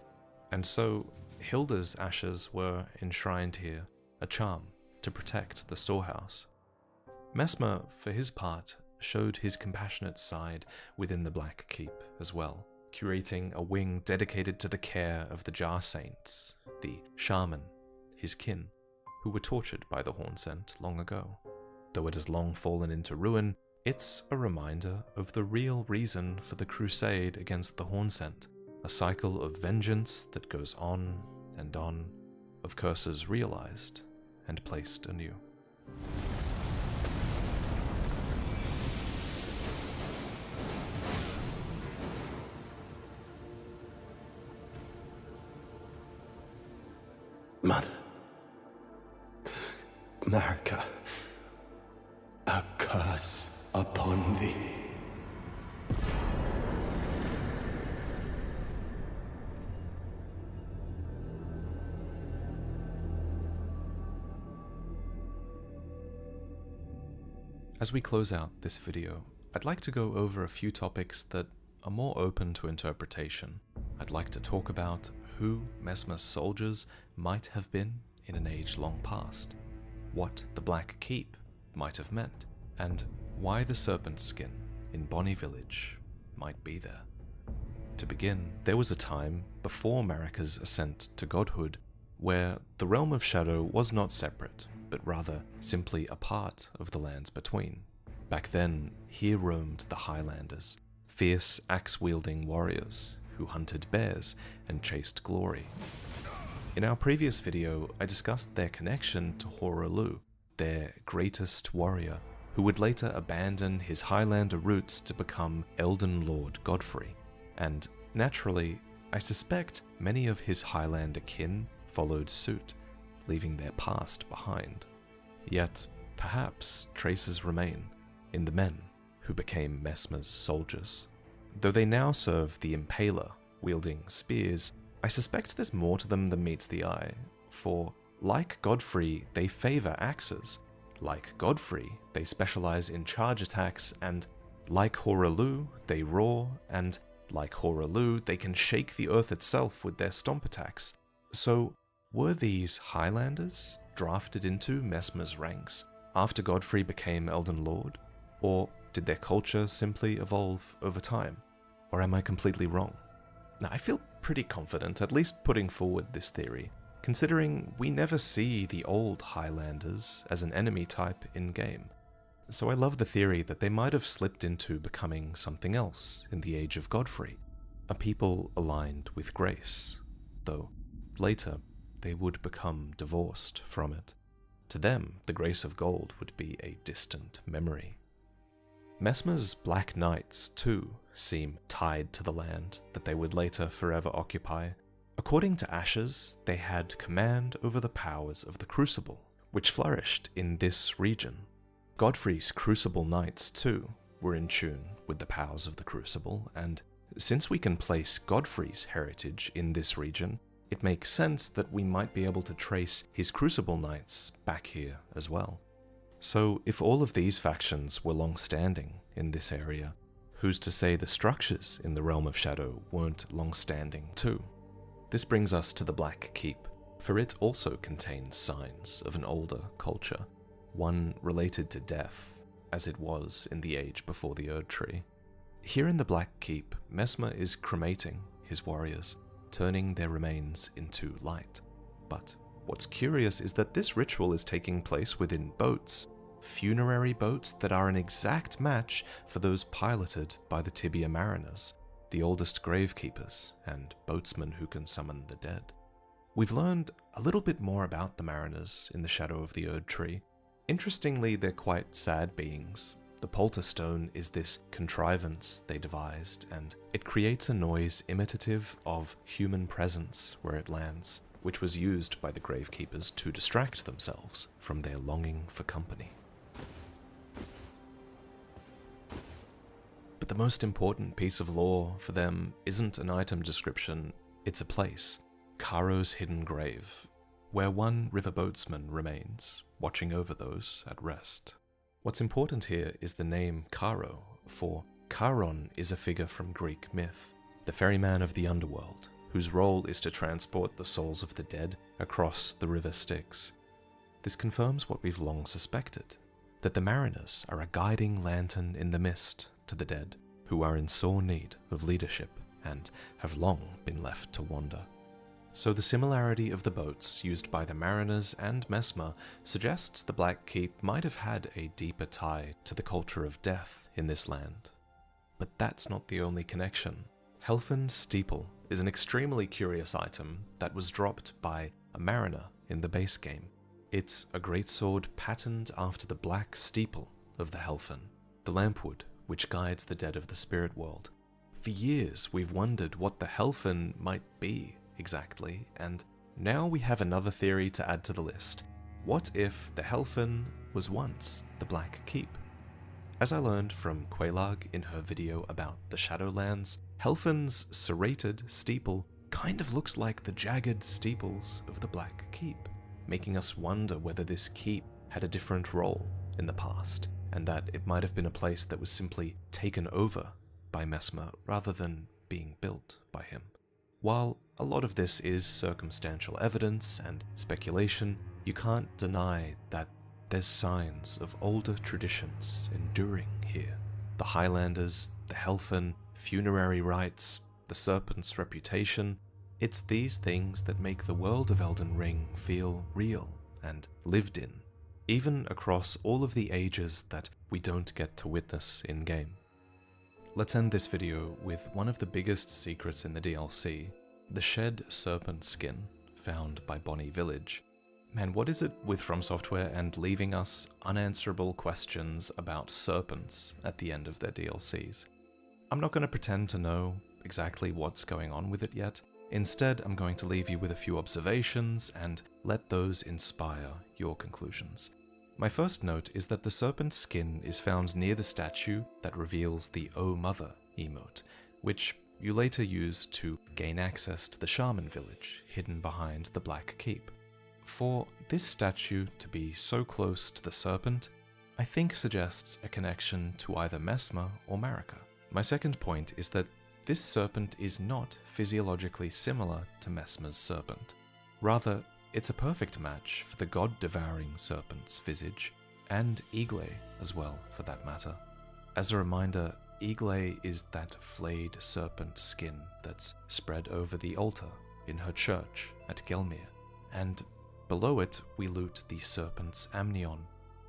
And so Hilda's ashes were enshrined here, a charm to protect the storehouse. Messmer, for his part, showed his compassionate side within the Black Keep as well, curating a wing dedicated to the care of the Jar Saints, the shaman, his kin, who were tortured by the Hornsent long ago. Though it has long fallen into ruin, it's a reminder of the real reason for the crusade against the Hornsent, a cycle of vengeance that goes on and on, of curses realized and placed anew. Mother. Marika. A curse upon thee. As we close out this video, I'd like to go over a few topics that are more open to interpretation. I'd like to talk about who Messmer's soldiers might have been in an age long past, what the Black Keep might have meant, and why the serpent skin in Bonny Village might be there. To begin, there was a time before Marika's ascent to godhood where the realm of shadow was not separate, but rather simply a part of the lands between. Back then, here roamed the Highlanders, fierce axe-wielding warriors who hunted bears and chased glory. In our previous video, I discussed their connection to Hoaraloo, their greatest warrior, who would later abandon his Highlander roots to become Elden Lord Godfrey. And naturally, I suspect many of his Highlander kin followed suit, leaving their past behind. Yet, perhaps traces remain in the men who became Messmer's soldiers. Though they now serve the Impaler, wielding spears, I suspect there's more to them than meets the eye, for, like Godfrey, they favor axes. Like Godfrey, they specialize in charge attacks, and like Hoaraloo, they roar, and like Hoaraloo, they can shake the earth itself with their stomp attacks. So, were these Highlanders drafted into Messmer's ranks after Godfrey became Elden Lord? Or did their culture simply evolve over time? Or am I completely wrong? Now, I feel pretty confident, at least putting forward this theory, considering we never see the old Highlanders as an enemy type in-game. So I love the theory that they might have slipped into becoming something else in the Age of Godfrey, a people aligned with grace, though later they would become divorced from it. To them, the grace of gold would be a distant memory. Messmer's Black Knights, too, seem tied to the land that they would later forever occupy. According to Ashes, they had command over the powers of the Crucible, which flourished in this region. Godfrey's Crucible Knights, too, were in tune with the powers of the Crucible, and since we can place Godfrey's heritage in this region, it makes sense that we might be able to trace his Crucible Knights back here as well. So if all of these factions were long-standing in this area, who's to say the structures in the Realm of Shadow weren't long-standing too? This brings us to the Black Keep, for it also contains signs of an older culture, one related to death, as it was in the age before the Erd Tree. Here in the Black Keep, Messmer is cremating his warriors, turning their remains into light. But what's curious is that this ritual is taking place within boats, funerary boats that are an exact match for those piloted by the Tibia Mariners, the oldest gravekeepers and boatsmen who can summon the dead. We've learned a little bit more about the Mariners in the Shadow of the Erd Tree. Interestingly, they're quite sad beings. The Polterstone is this contrivance they devised, and it creates a noise imitative of human presence where it lands, which was used by the gravekeepers to distract themselves from their longing for company. But the most important piece of lore for them isn't an item description, it's a place, Caro's hidden grave, where one riverboatsman remains, watching over those at rest. What's important here is the name Caro, for Charon is a figure from Greek myth, the ferryman of the underworld, whose role is to transport the souls of the dead across the river Styx. This confirms what we've long suspected, that the mariners are a guiding lantern in the mist to the dead, who are in sore need of leadership and have long been left to wander. So the similarity of the boats used by the mariners and Messmer suggests the Black Keep might have had a deeper tie to the culture of death in this land. But that's not the only connection. Helfen's steeple is an extremely curious item that was dropped by a mariner in the base game. It's a greatsword patterned after the black steeple of the Helfen, the lampwood which guides the dead of the spirit world. For years we've wondered what the Helfen might be exactly, and now we have another theory to add to the list. What if the Helfen was once the Black Keep? As I learned from Quelaag in her video about the Shadowlands, Helfen's serrated steeple kind of looks like the jagged steeples of the Black Keep, making us wonder whether this keep had a different role in the past, and that it might have been a place that was simply taken over by Messmer rather than being built by him. While a lot of this is circumstantial evidence and speculation, you can't deny that there's signs of older traditions enduring here. The Highlanders, the Helfen, funerary rites, the Serpent's reputation, it's these things that make the world of Elden Ring feel real and lived in, even across all of the ages that we don't get to witness in-game. Let's end this video with one of the biggest secrets in the DLC, the shed serpent skin found by Bonnie Village. Man, what is it with From Software and leaving us unanswerable questions about serpents at the end of their DLCs? I'm not going to pretend to know exactly what's going on with it yet. Instead, I'm going to leave you with a few observations and let those inspire your conclusions. My first note is that the serpent skin is found near the statue that reveals the "Oh Mother" emote, which you later use to gain access to the shaman village hidden behind the Black Keep. For this statue to be so close to the serpent, I think suggests a connection to either Messmer or Marika. My second point is that this serpent is not physiologically similar to Messmer's serpent. Rather, it's a perfect match for the god-devouring serpent's visage, and Igle as well, for that matter. As a reminder, Igle is that flayed serpent skin that's spread over the altar in her church at Gelmir, and below it we loot the serpent's amnion,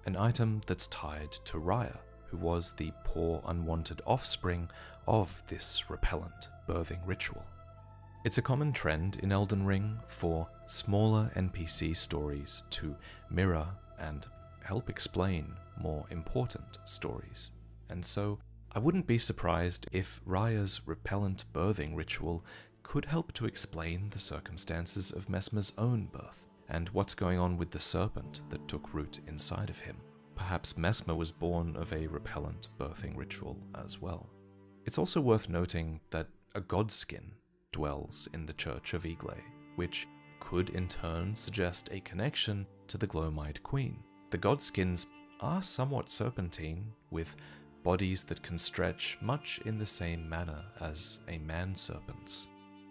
an item that's tied to Raya, who was the poor unwanted offspring of this repellent birthing ritual. It's a common trend in Elden Ring for smaller NPC stories to mirror and help explain more important stories, and so I wouldn't be surprised if Raya's repellent birthing ritual could help to explain the circumstances of Messmer's own birth, and what's going on with the serpent that took root inside of him. Perhaps Messmer was born of a repellent birthing ritual as well. It's also worth noting that a godskin dwells in the Church of Igle, which could in turn suggest a connection to the Glowmite Queen. The godskins are somewhat serpentine, with bodies that can stretch much in the same manner as a man-serpent's.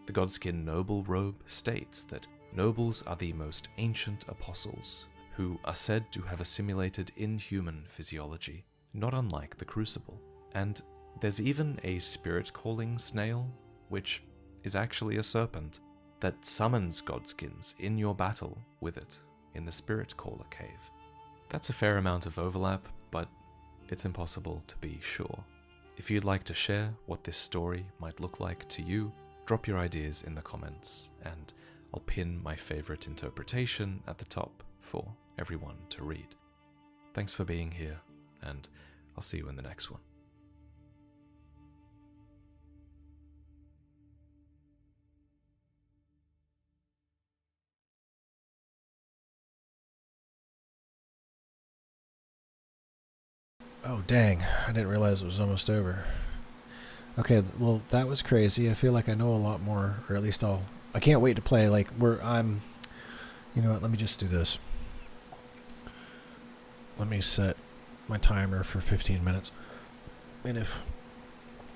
The godskin noble robe states that nobles are the most ancient apostles, who are said to have assimilated inhuman physiology, not unlike the Crucible. And there's even a spirit-calling snail, which is actually a serpent, that summons godskins in your battle with it in the Spirit Caller Cave. That's a fair amount of overlap, but it's impossible to be sure. If you'd like to share what this story might look like to you, drop your ideas in the comments, and I'll pin my favorite interpretation at the top for everyone to read. Thanks for being here, and I'll see you in the next one. Oh, dang. I didn't realize it was almost over. Okay, well, that was crazy. I feel like I know a lot more, or at least I can't wait to play, like, you know what, let me just do this. Let me set my timer for 15 minutes. And if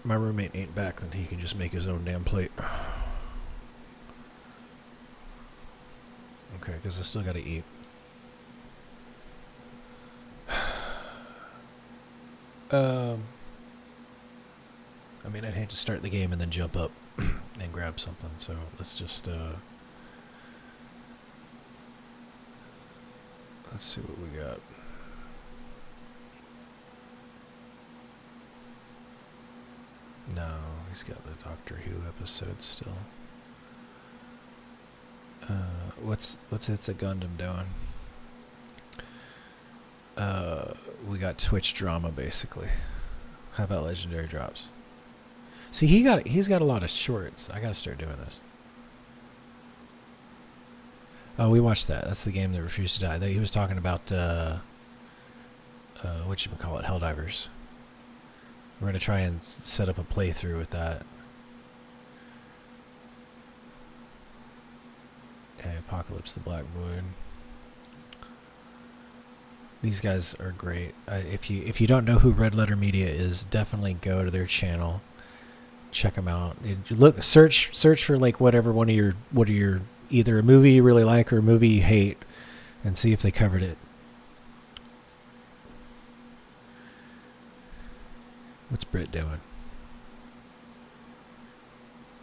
my roommate ain't back, then he can just make his own damn plate. Okay, because I still gotta eat. I mean, I'd hate to start the game and then jump up and grab something, so let's just, let's see what we got. No, he's got the Doctor Who episode still. What's It's a Gundam doing? We got Twitch drama, basically. How about legendary drops? See, he's got a lot of shorts. I gotta start doing this. Oh, we watched that. That's the game that refused to die. He was talking about whatchamacallit, Helldivers. We're gonna try and set up a playthrough with that. Hey, Apocalypse the Black Void. These guys are great. If you don't know who Red Letter Media is, definitely go to their channel. Check them out. Search for like what are your either a movie you really like or a movie you hate, and see if they covered it. What's Britt doing?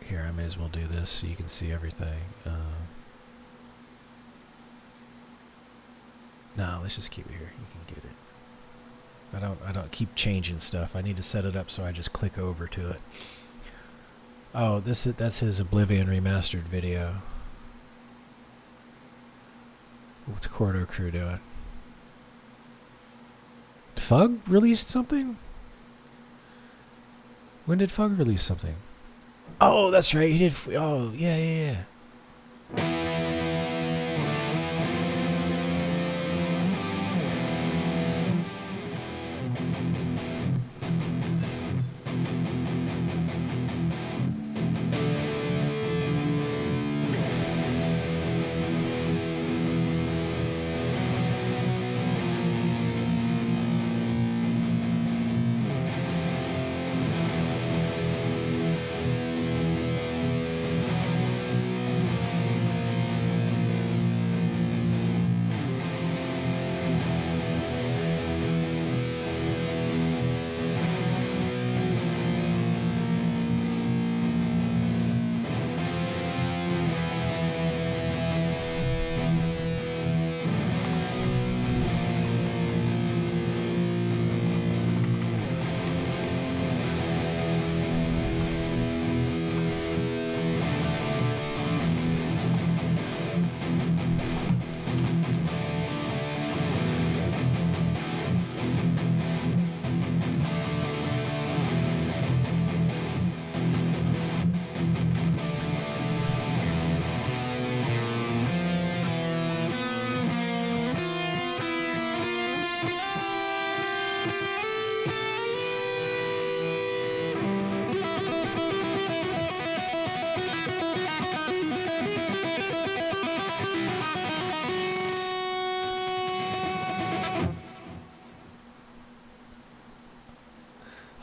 Here, I may as well do this so you can see everything. No, let's just keep it here. You can get it. I don't keep changing stuff. I need to set it up so I just click over to it. Oh, that's his Oblivion remastered video. What's Cordo Crew doing? Fug released something? When did Fug release something? Oh, that's right. He did. Oh, yeah, yeah, yeah.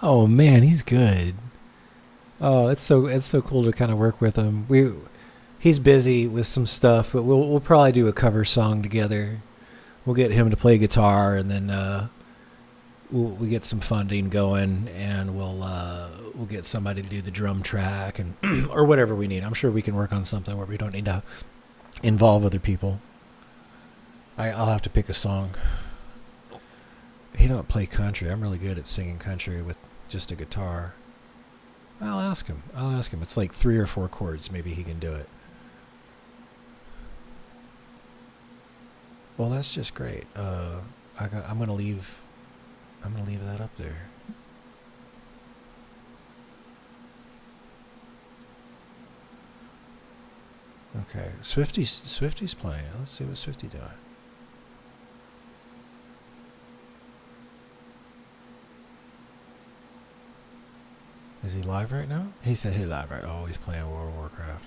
Oh man, he's good. Oh, it's so cool to kind of work with him. He's busy with some stuff, but we'll probably do a cover song together. We'll get him to play guitar, and then we get some funding going, and we'll get somebody to do the drum track and or whatever we need. I'm sure we can work on something where we don't need to involve other people. I'll have to pick a song. He don't play country. I'm really good at singing country with just a guitar. I'll ask him. It's like 3 or 4 chords. Maybe he can do it. Well, that's just great. I'm gonna leave that up there. Okay, Swifty's playing. Let's see what Swifty doing. Is he live right now? He said he's live right. Oh, he's playing World of Warcraft.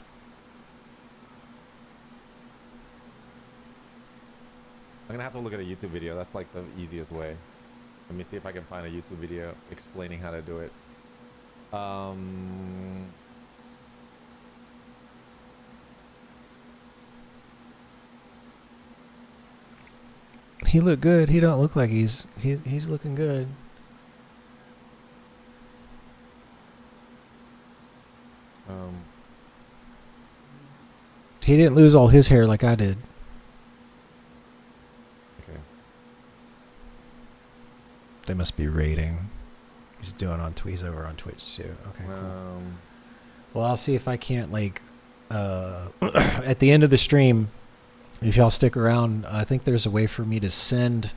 I'm gonna have to look at a YouTube video. That's like the easiest way. Let me see if I can find a YouTube video explaining how to do it. He look good. He don't look like he's looking good. He didn't lose all his hair like I did. Okay. They must be rating. He's doing on He's over on Twitch too. Okay, cool. Well, I'll see if I can't like at the end of the stream, if y'all stick around, I think there's a way for me to send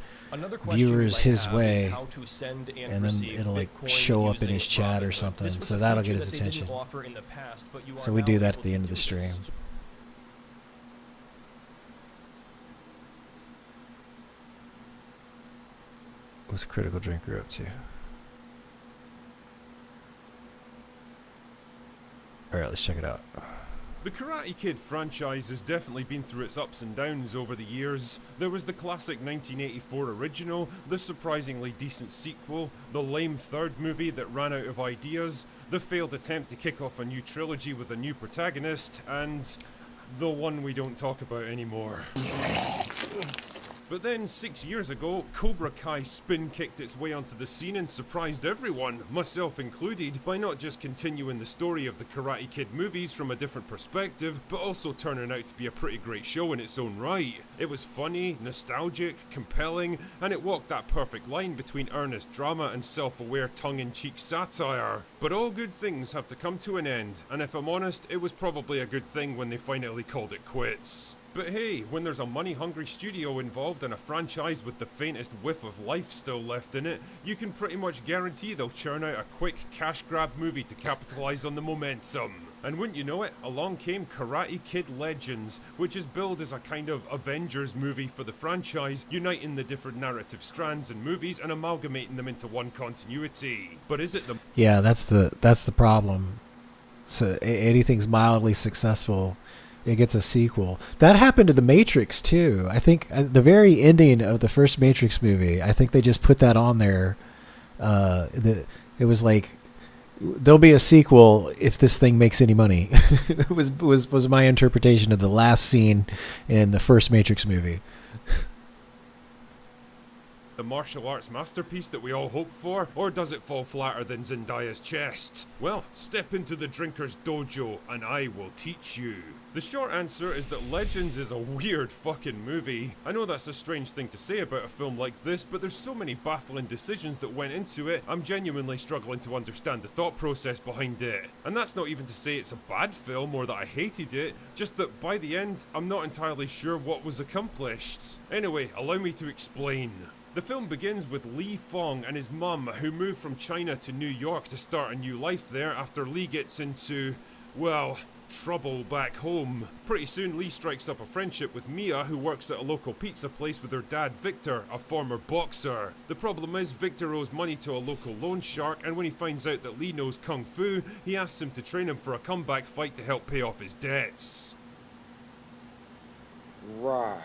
viewers his way, and then it'll like show up in his chat or something. So that'll get his attention. So we do that at the end of the stream. What's Critical Drinker up to? Alright, let's check it out. The Karate Kid franchise has definitely been through its ups and downs over the years. There was the classic 1984 original, the surprisingly decent sequel, the lame third movie that ran out of ideas, the failed attempt to kick off a new trilogy with a new protagonist, and the one we don't talk about anymore. But then, 6 years ago, Cobra Kai spin-kicked its way onto the scene and surprised everyone, myself included, by not just continuing the story of the Karate Kid movies from a different perspective, but also turning out to be a pretty great show in its own right. It was funny, nostalgic, compelling, and it walked that perfect line between earnest drama and self-aware tongue-in-cheek satire. But all good things have to come to an end, and if I'm honest, it was probably a good thing when they finally called it quits. But hey, when there's a money-hungry studio involved and a franchise with the faintest whiff of life still left in it, you can pretty much guarantee they'll churn out a quick cash grab movie to capitalize on the momentum. And wouldn't you know it, along came Karate Kid Legends, which is billed as a kind of Avengers movie for the franchise, uniting the different narrative strands and movies and amalgamating them into one continuity. But is it the... Yeah, that's the problem. So anything's mildly successful, it gets a sequel. That happened to The Matrix too. I think the very ending of the first Matrix movie, I think they just put that on there. It was like, there'll be a sequel if this thing makes any money. It was my interpretation of the last scene in the first Matrix movie. The martial arts masterpiece that we all hope for, or does it fall flatter than Zendaya's chest? Well, step into the drinker's dojo and I will teach you. The short answer is that Legends is a weird fucking movie. I know that's a strange thing to say about a film like this, but there's so many baffling decisions that went into it, I'm genuinely struggling to understand the thought process behind it. And that's not even to say it's a bad film or that I hated it, just that by the end, I'm not entirely sure what was accomplished. Anyway, allow me to explain. The film begins with Li Fong and his mum, who moved from China to New York to start a new life there after Li gets into, well, trouble back home. Pretty soon Li strikes up a friendship with Mia, who works at a local pizza place with her dad Victor, a former boxer. The problem is Victor owes money to a local loan shark, and when he finds out that Li knows Kung Fu, he asks him to train him for a comeback fight to help pay off his debts. Right.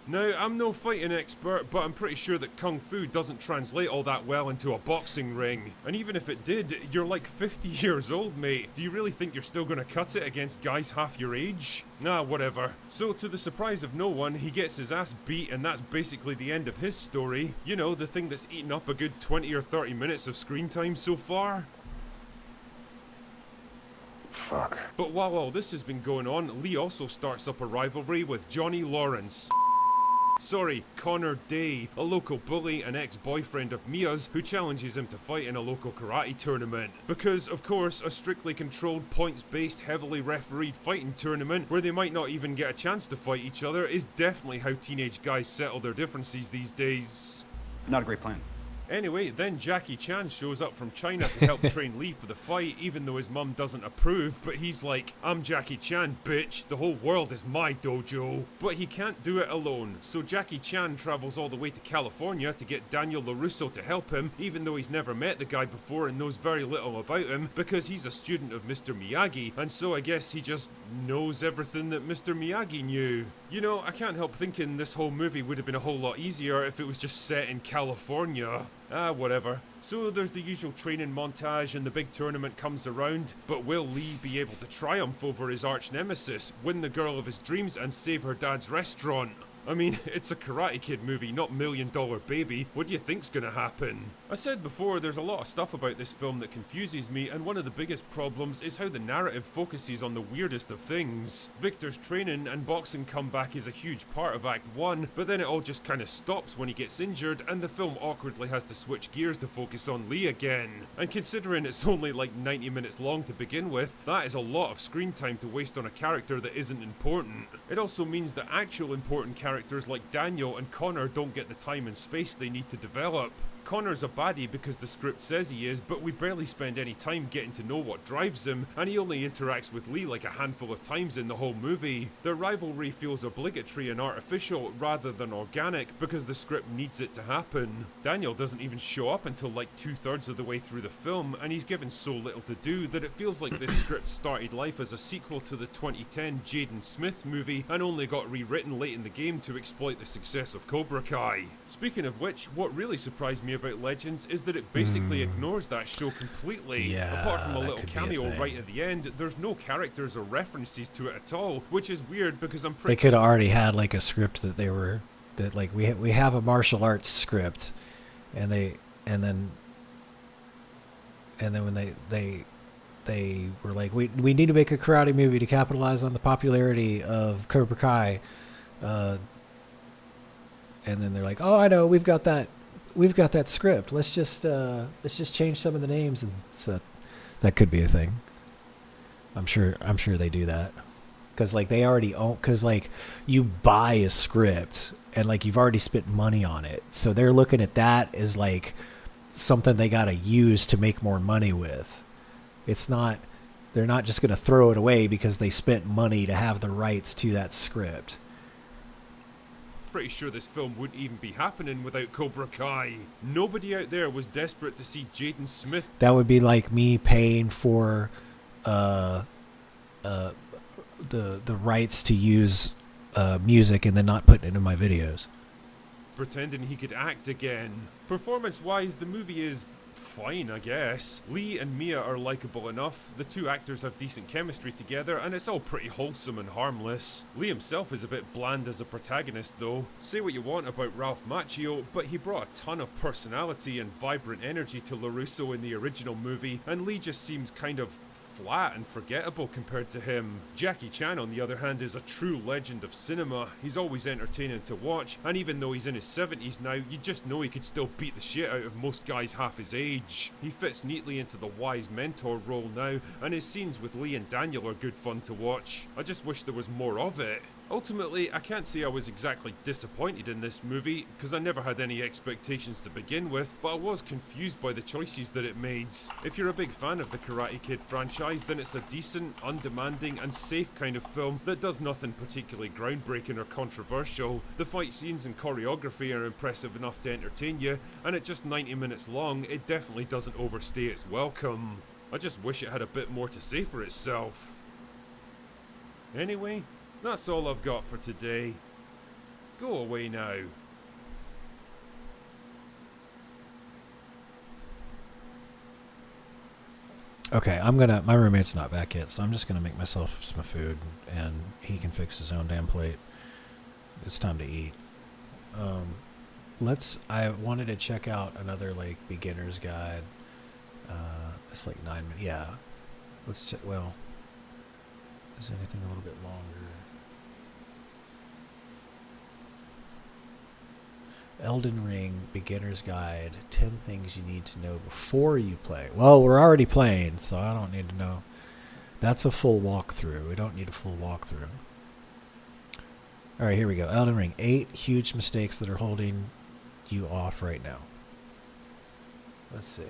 Now, I'm no fighting expert, but I'm pretty sure that Kung Fu doesn't translate all that well into a boxing ring. And even if it did, you're like 50 years old, mate. Do you really think you're still gonna cut it against guys half your age? Nah, whatever. So, to the surprise of no one, he gets his ass beat, and that's basically the end of his story. You know, the thing that's eaten up a good 20 or 30 minutes of screen time so far. Fuck. But while all this has been going on, Lee also starts up a rivalry with Johnny Lawrence. Sorry, Connor Day, a local bully and ex-boyfriend of Mia's, who challenges him to fight in a local karate tournament. Because, of course, a strictly controlled, points-based, heavily refereed fighting tournament, where they might not even get a chance to fight each other, is definitely how teenage guys settle their differences these days. Not a great plan. Anyway, then Jackie Chan shows up from China to help train Lee for the fight, even though his mum doesn't approve, but he's like, I'm Jackie Chan, bitch, the whole world is my dojo. But he can't do it alone, so Jackie Chan travels all the way to California to get Daniel LaRusso to help him, even though he's never met the guy before and knows very little about him, because he's a student of Mr. Miyagi, and so I guess he just knows everything that Mr. Miyagi knew. You know, I can't help thinking this whole movie would have been a whole lot easier if it was just set in California. Whatever. So there's the usual training montage and the big tournament comes around, but will Lee be able to triumph over his arch nemesis, win the girl of his dreams and save her dad's restaurant? I mean, it's a Karate Kid movie, not $1 Million Baby. What do you think's gonna happen? I said before, there's a lot of stuff about this film that confuses me, and one of the biggest problems is how the narrative focuses on the weirdest of things. Victor's training and boxing comeback is a huge part of Act 1, but then it all just kinda stops when he gets injured, and the film awkwardly has to switch gears to focus on Lee again. And considering it's only like 90 minutes long to begin with, that is a lot of screen time to waste on a character that isn't important. It also means that actual important characters like Daniel and Connor don't get the time and space they need to develop. Connor's a baddie because the script says he is, but we barely spend any time getting to know what drives him, and he only interacts with Lee like a handful of times in the whole movie. Their rivalry feels obligatory and artificial rather than organic because the script needs it to happen. Daniel doesn't even show up until like 2/3 of the way through the film, and he's given so little to do that it feels like this script started life as a sequel to the 2010 Jaden Smith movie and only got rewritten late in the game to exploit the success of Cobra Kai. Speaking of which, what really surprised me about Legends is that it basically ignores that show completely. Yeah, apart from a little could be a cameo thing. right at the end, there's no characters or references to it at all, which is weird because I'm They pretty... could have already had like a script that they were that like we have a martial arts script, and then when they were like we need to make a karate movie to capitalize on the popularity of Cobra Kai, and then they're like, oh, I know, we've got that script. Let's just change some of the names, and so that could be a thing. I'm sure they do that. because like they already own, because like you buy a script and like you've already spent money on it, so they're looking at that as like something they got to use to make more money with. It's not, they're not just going to throw it away because they spent money to have the rights to that script. Pretty sure this film wouldn't even be happening without Cobra Kai. Nobody out there was desperate to see Jaden Smith. That would be like me paying for the rights to use music and then not putting it in my videos. Pretending he could act again. Performance-wise, the movie is fine, I guess. Lee and Mia are likable enough, the two actors have decent chemistry together, and it's all pretty wholesome and harmless. Lee himself is a bit bland as a protagonist though. Say what you want about Ralph Macchio, but he brought a ton of personality and vibrant energy to LaRusso in the original movie, and Lee just seems kind of flat and forgettable compared to him. Jackie Chan, on the other hand, is a true legend of cinema. He's always entertaining to watch, and even though he's in his 70s now, you just know he could still beat the shit out of most guys half his age. He fits neatly into the wise mentor role now, and his scenes with Lee and Daniel are good fun to watch. I just wish there was more of it. Ultimately, I can't say I was exactly disappointed in this movie, because I never had any expectations to begin with, but I was confused by the choices that it made. If you're a big fan of the Karate Kid franchise, then it's a decent, undemanding, and safe kind of film that does nothing particularly groundbreaking or controversial. The fight scenes and choreography are impressive enough to entertain you, and at just 90 minutes long, it definitely doesn't overstay its welcome. I just wish it had a bit more to say for itself. Anyway, that's all I've got for today. Go away now. Okay, my roommate's not back yet, so I'm just gonna make myself some food and he can fix his own damn plate. It's time to eat. I wanted to check out another like beginner's guide. It's like 9 minutes. Yeah. Let's check. Well, is there anything a little bit longer? Elden Ring Beginner's Guide, 10 things you need to know before you play. Well, we're already playing, so I don't need to know. That's a full walkthrough. We don't need a full walkthrough. Alright, here we go. Elden Ring. 8 huge mistakes that are holding you off right now. Let's see.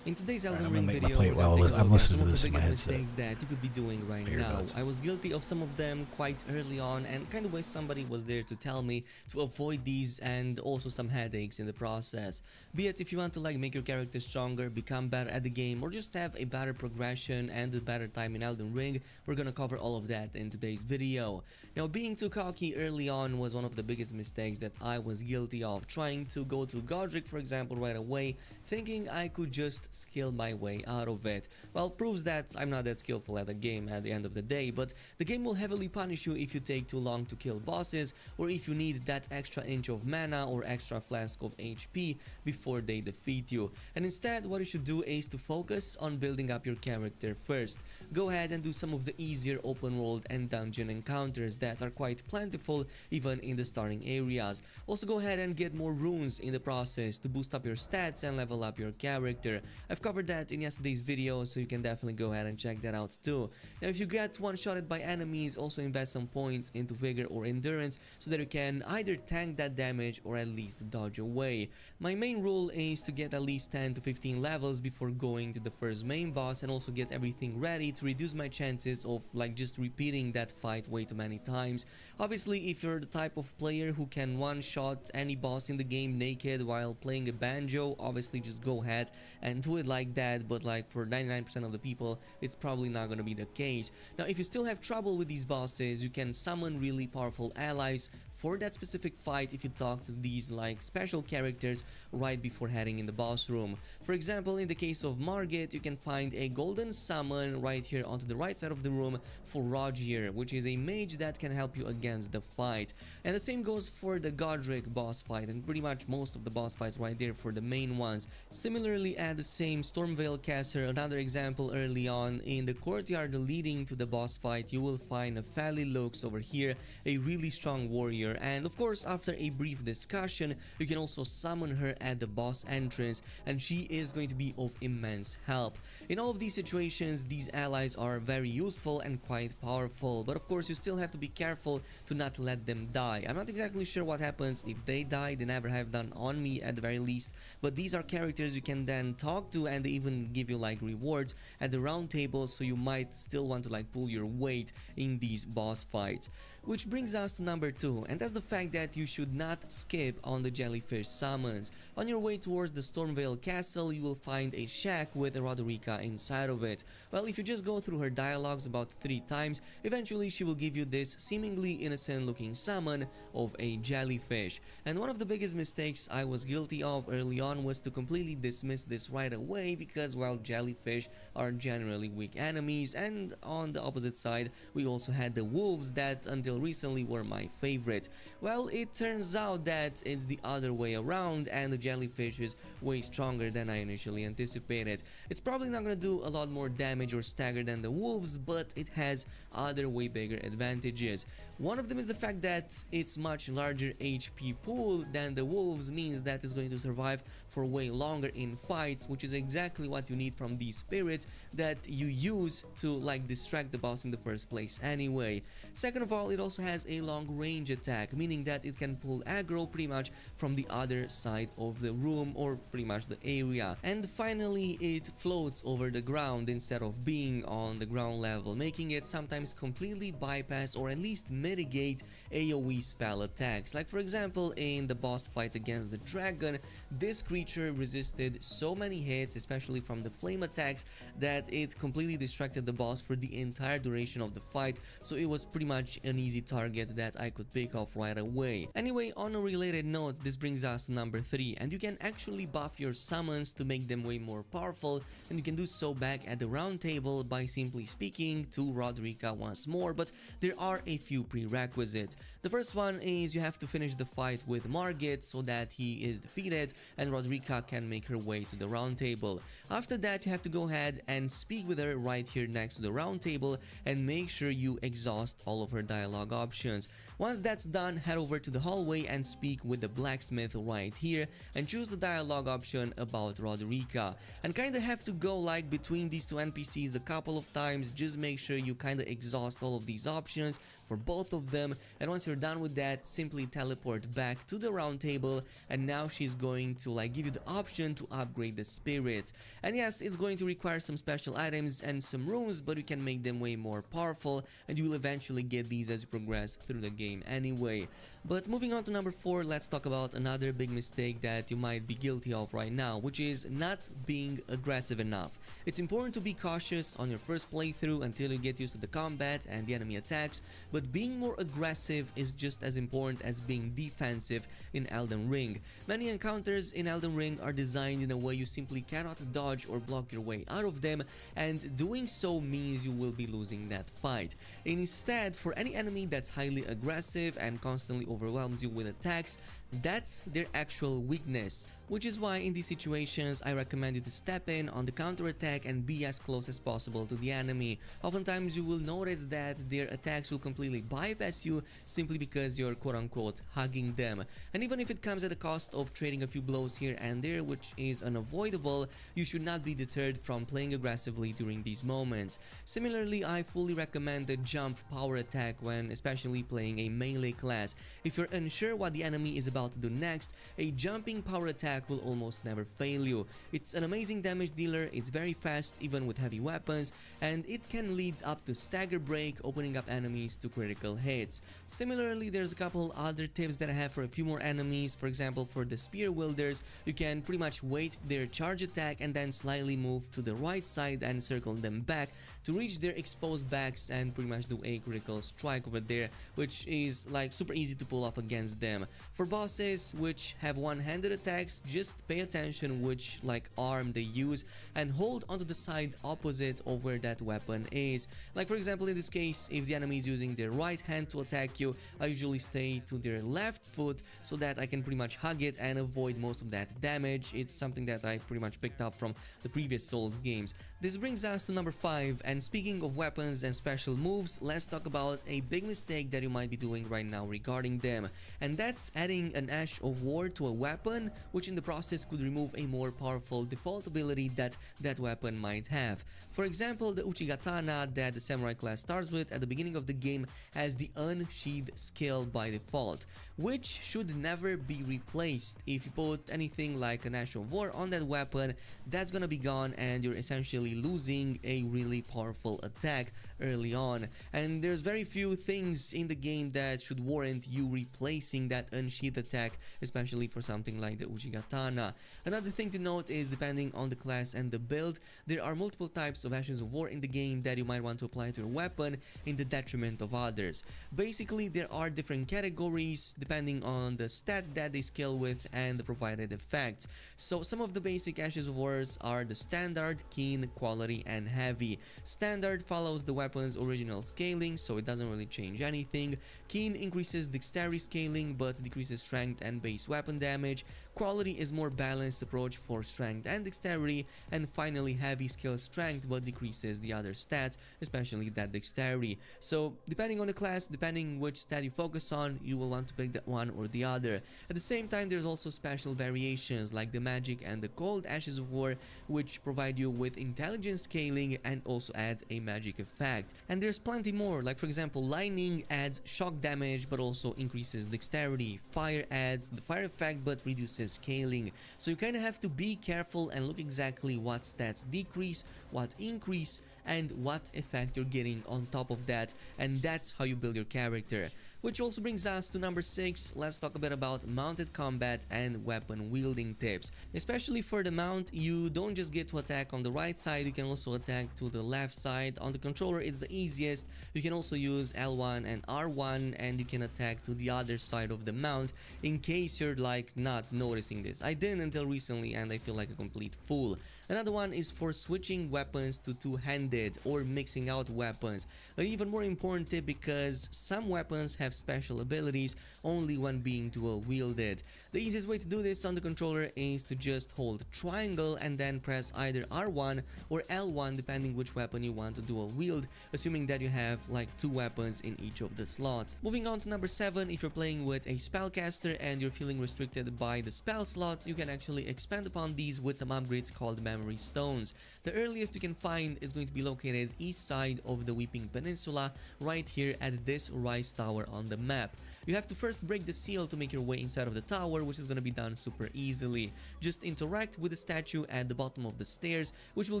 In today's Elden I'm Ring gonna make my video, plate while I'm listening to this in my headset. Mistakes that you could be doing right now. I was guilty of some of them quite early on, and kind of wish somebody was there to tell me to avoid these and also some headaches in the process. Be it if you want to like make your character stronger, become better at the game, or just have a better progression and a better time in Elden Ring, we're gonna cover all of that in today's video. Now, being too cocky early on was one of the biggest mistakes that I was guilty of. Trying to go to Godric, for example, right away, thinking I could just skill my way out of it. Well, proves that I'm not that skillful at the game at the end of the day, but the game will heavily punish you if you take too long to kill bosses, or if you need that extra inch of mana or extra flask of HP before they defeat you. And instead, what you should do is to focus on building up your character first. Go ahead and do some of the easier open world and dungeon encounters that are quite plentiful even in the starting areas. Also, go ahead and get more runes in the process to boost up your stats and level up your character. I've covered that in yesterday's video, so you can definitely go ahead and check that out too. Now, if you get one-shotted by enemies, also invest some points into vigor or endurance so that you can either tank that damage or at least dodge away. My main rule is to get at least 10 to 15 levels before going to the first main boss, and also get everything ready to reduce my chances of like just repeating that fight way too many times. Obviously, if you're the type of player who can one-shot any boss in the game naked while playing a banjo, obviously just go ahead and do it like that, but like for 99% of the people, it's probably not going to be the case. Now, if you still have trouble with these bosses, you can summon really powerful allies for that specific fight if you talk to these like special characters right before heading in the boss room. For example, in the case of Margit, you can find a golden summon right here onto the right side of the room for Rogier, which is a mage that can help you against the fight. And the same goes for the Godric boss fight, and pretty much most of the boss fights right there for the main ones. Similarly, at the same Stormveil Castle, another example early on, in the courtyard leading to the boss fight, you will find a Fally Lux over here, a really strong warrior her, and of course after a brief discussion you can also summon her at the boss entrance, and she is going to be of immense help. In all of these situations, these allies are very useful and quite powerful, but of course you still have to be careful to not let them die. I'm not exactly sure what happens if they die. They never have done on me at the very least, but these are characters you can then talk to, and they even give you like rewards at the round table, so you might still want to like pull your weight in these boss fights. Which brings us to number 2, and that's the fact that you should not skip on the jellyfish summons. On your way towards the Stormvale castle, you will find a shack with Roderica inside of it. Well, if you just go through her dialogues about 3 times, eventually she will give you this seemingly innocent looking summon of a jellyfish. And one of the biggest mistakes I was guilty of early on was to completely dismiss this right away, because well, jellyfish are generally weak enemies, and on the opposite side we also had the wolves that until recently were my favorite. Well, it turns out that it's the other way around, and the jellyfish is way stronger than I initially anticipated. It's probably not gonna do a lot more damage or stagger than the wolves, but it has other way bigger advantages. One of them is the fact that its much larger HP pool than the wolves means that it's going to survive for way longer in fights, which is exactly what you need from these spirits that you use to like distract the boss in the first place anyway. Second of all, it also has a long range attack, meaning that it can pull aggro pretty much from the other side of the room or pretty much the area. And finally, it floats over the ground instead of being on the ground level, making it sometimes completely bypass or at least mitigate AoE spell attacks. Like for example, in the boss fight against the dragon, this creature resisted so many hits, especially from the flame attacks, that it completely distracted the boss for the entire duration of the fight, so it was pretty much an easy target that I could pick off right away. Anyway, on a related note, this brings us to number 3, and you can actually buff your summons to make them way more powerful, and you can do so back at the round table by simply speaking to Roderica once more, but there are a few prerequisites. The first one is you have to finish the fight with Margit so that he is defeated and Roderica can make her way to the round table. After that, you have to go ahead and speak with her right here next to the round table and make sure you exhaust all of her dialogue options. Once that's done, head over to the hallway and speak with the blacksmith right here and choose the dialogue option about Roderica. And kinda have to go like between these two NPCs a couple of times, just make sure you kinda exhaust all of these options for both of them, and once you're done with that, simply teleport back to the round table, and now she's going to like give you the option to upgrade the spirits. And yes, it's going to require some special items and some rooms, but you can make them way more powerful, and you will eventually get these as you progress through the game anyway. But moving on to number 4, let's talk about another big mistake that you might be guilty of right now, which is not being aggressive enough. It's important to be cautious on your first playthrough until you get used to the combat and the enemy attacks, but being more aggressive is just as important as being defensive in Elden Ring. Many encounters in Elden Ring are designed in a way you simply cannot dodge or block your way out of them, and doing so means you will be losing that fight. Instead, for any enemy that's highly aggressive and constantly overwhelms you with attacks, that's their actual weakness, which is why in these situations I recommend you to step in on the counterattack and be as close as possible to the enemy. Oftentimes you will notice that their attacks will completely bypass you simply because you're quote-unquote hugging them, and even if it comes at a cost of trading a few blows here and there, which is unavoidable, you should not be deterred from playing aggressively during these moments. Similarly, I fully recommend the jump power attack when especially playing a melee class. If you're unsure what the enemy is about to do next, a jumping power attack will almost never fail you. It's an amazing damage dealer, it's very fast even with heavy weapons, and it can lead up to stagger break, opening up enemies to critical hits. Similarly, there's a couple other tips that I have for a few more enemies. For example, for the spear wielders, you can pretty much wait their charge attack and then slightly move to the right side and circle them back to reach their exposed backs and pretty much do a critical strike over there, which is like super easy to pull off against them. For bosses which have one-handed attacks, just pay attention which like arm they use and hold onto the side opposite of where that weapon is. Like for example, in this case, if the enemy is using their right hand to attack you, I usually stay to their left foot so that I can pretty much hug it and avoid most of that damage. It's something that I pretty much picked up from the previous Souls games. This brings us to number 5, And speaking of weapons and special moves, let's talk about a big mistake that you might be doing right now regarding them, and that's adding an Ash of War to a weapon, which in the process could remove a more powerful default ability that that weapon might have. For example, the Uchigatana that the Samurai class starts with at the beginning of the game has the Unsheathed skill by default, which should never be replaced. If you put anything like an Ash of War on that weapon, that's gonna be gone and you're essentially losing a really powerful attack early on. And there's very few things in the game that should warrant you replacing that unsheathed attack, especially for something like the Uchigatana. Another thing to note is, depending on the class and the build, there are multiple types of Ashes of War in the game that you might want to apply to your weapon in the detriment of others. Basically, there are different categories depending on the stat that they scale with and the provided effects. So some of the basic Ashes of Wars are the Standard, Keen, Quality, and Heavy. Standard follows the weapon's original scaling, so it doesn't really change anything. Keen increases dexterity scaling but decreases strength and base weapon damage. Quality is more balanced approach for strength and dexterity, and finally Heavy scales strength but decreases the other stats, especially that dexterity. So depending on the class, depending which stat you focus on, you will want to pick that one or the other. At the same time, there's also special variations like the Magic and the Cold Ashes of War, which provide you with intelligence scaling and also add a magic effect. And there's plenty more, like for example, Lightning adds shock damage but also increases dexterity. Fire adds the fire effect but reduces scaling. So you kind of have to be careful and look exactly what stats decrease, what increase, and what effect you're getting on top of that, and that's how you build your character. Which also brings us to number 6. Let's talk a bit about mounted combat and weapon wielding tips. Especially for the mount, you don't just get to attack on the right side, you can also attack to the left side. On the controller, it's the easiest. You can also use L1 and R1 and you can attack to the other side of the mount, in case you're like not noticing this. I didn't until recently and I feel like a complete fool. Another one is for switching weapons to two-handed or mixing out weapons. An even more important tip, because some weapons have special abilities only when being dual wielded. The easiest way to do this on the controller is to just hold triangle and then press either R1 or L1 depending which weapon you want to dual wield, assuming that you have like 2 weapons in each of the slots. Moving on to number 7, if you're playing with a spellcaster and you're feeling restricted by the spell slots, you can actually expand upon these with some upgrades called memory stones. The earliest you can find is going to be located east side of the Weeping Peninsula, right here at this rise tower on the map. You have to first break the seal to make your way inside of the tower, which is going to be done super easily. Just interact with the statue at the bottom of the stairs, which will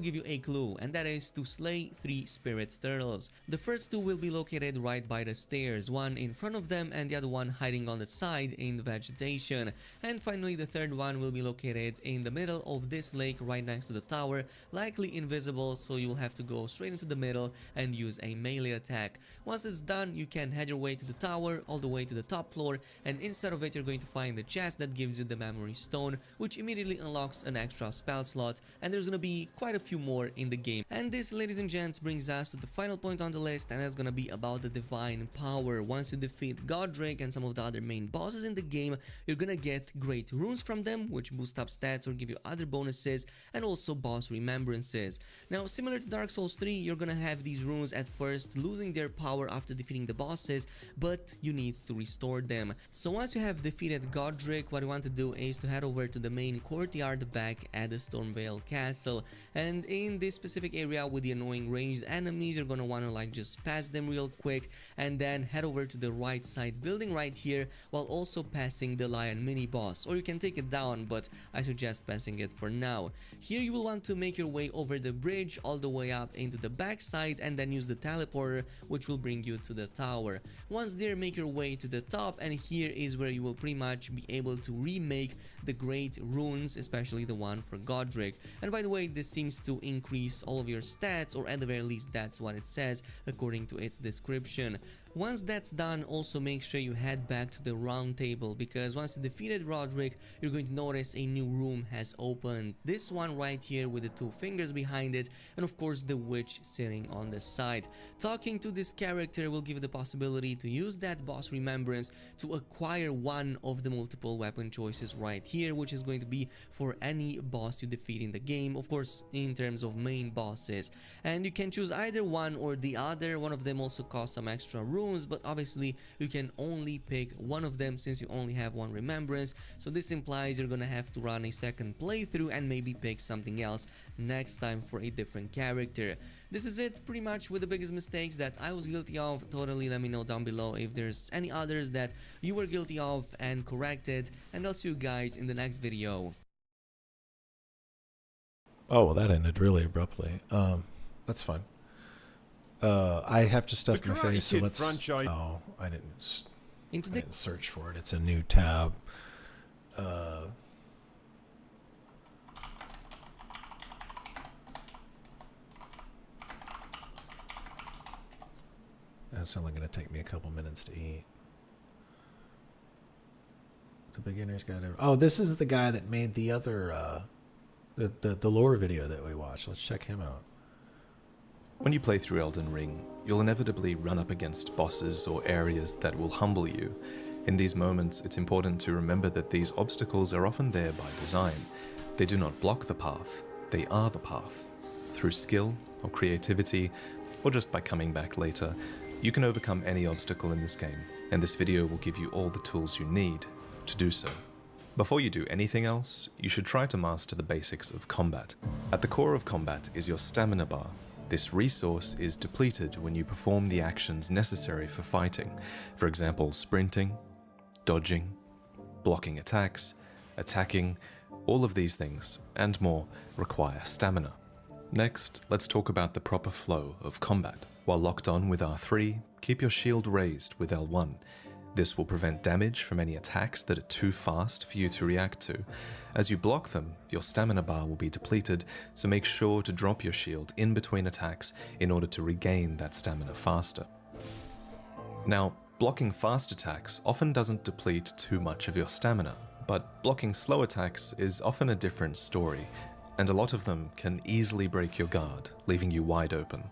give you a clue, and that is to slay 3 spirit turtles. The first 2 will be located right by the stairs, one in front of them and the other one hiding on the side in the vegetation. And finally, the third one will be located in the middle of this lake right next to the tower, likely invisible, so you'll have to go straight into the middle and use a melee attack. Once it's done, you can head your way to the tower all the way to the top floor, and inside of it you're going to find the chest that gives you the memory stone, which immediately unlocks an extra spell slot, and there's gonna be quite a few more in the game. And this, ladies and gents, brings us to the final point on the list, and that's gonna be about the divine power. Once you defeat Godric and some of the other main bosses in the game, you're gonna get great runes from them, which boost up stats or give you other bonuses, and also boss remembrances. Now, similar to Dark Souls 3, you're gonna have these runes at first losing their power after defeating the bosses, but you need to restore them. So once you have defeated Godric, what you want to do is to head over to the main courtyard back at the Stormvale Castle, and in this specific area with the annoying ranged enemies, you're gonna want to like just pass them real quick and then head over to the right side building right here, while also passing the lion mini boss, or you can take it down, but I suggest passing it for now. Here you will want to make your way over the bridge all the way up into the back side and then use the teleporter, which will bring you to the tower. Once there, make your way to the top, and here is where you will pretty much be able to remake the great runes, especially the one for Godric. And by the way, this seems to increase all of your stats, or at the very least that's what it says according to its description. Once that's done, also make sure you head back to the round table, because once you defeated Roderick, you're going to notice a new room has opened. This one right here with the 2 fingers behind it, and of course the witch sitting on the side. Talking to this character will give you the possibility to use that boss remembrance to acquire one of the multiple weapon choices right here, which is going to be for any boss you defeat in the game, of course in terms of main bosses. And you can choose either one or the other. One of them also costs some extra runes, but obviously you can only pick one of them since you only have one remembrance, so this implies you're gonna have to run a second playthrough and maybe pick something else next time for a different character. This is it pretty much with the biggest mistakes that I was guilty of. Totally let me know down below if there's any others that you were guilty of and corrected, and I'll see you guys in the next video. Oh, well, that ended really abruptly. That's fine. I have to stuff my face, so let's... Oh, I didn't search for it. It's a new tab. That's only going to take me a couple minutes to eat. The beginner's guide. Oh, this is the guy that made the other, the lore video that we watched. Let's check him out. When you play through Elden Ring, you'll inevitably run up against bosses or areas that will humble you. In these moments, it's important to remember that these obstacles are often there by design. They do not block the path, they are the path. Through skill or creativity, or just by coming back later, you can overcome any obstacle in this game, and this video will give you all the tools you need to do so. Before you do anything else, you should try to master the basics of combat. At the core of combat is your stamina bar. This resource is depleted when you perform the actions necessary for fighting. For example, sprinting, dodging, blocking attacks, attacking. All of these things, and more, require stamina. Next, let's talk about the proper flow of combat. While locked on with R3, keep your shield raised with L1. This will prevent damage from any attacks that are too fast for you to react to. As you block them, your stamina bar will be depleted, so make sure to drop your shield in between attacks in order to regain that stamina faster. Now, blocking fast attacks often doesn't deplete too much of your stamina, but blocking slow attacks is often a different story, and a lot of them can easily break your guard, leaving you wide open.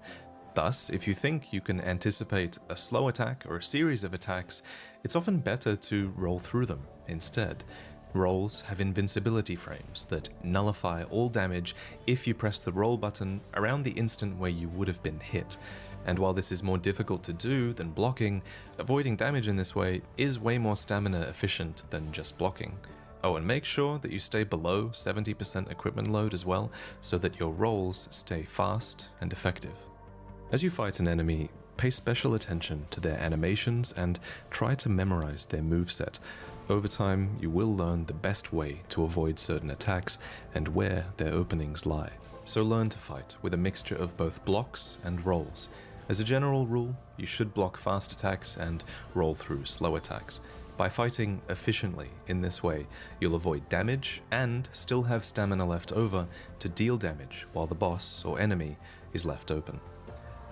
Thus, if you think you can anticipate a slow attack or a series of attacks, it's often better to roll through them instead. Rolls have invincibility frames that nullify all damage if you press the roll button around the instant where you would have been hit. And while this is more difficult to do than blocking, avoiding damage in this way is way more stamina efficient than just blocking. Oh, and make sure that you stay below 70% equipment load as well, so that your rolls stay fast and effective. As you fight an enemy, pay special attention to their animations and try to memorize their moveset. Over time, you will learn the best way to avoid certain attacks and where their openings lie. So learn to fight with a mixture of both blocks and rolls. As a general rule, you should block fast attacks and roll through slow attacks. By fighting efficiently in this way, you'll avoid damage and still have stamina left over to deal damage while the boss or enemy is left open.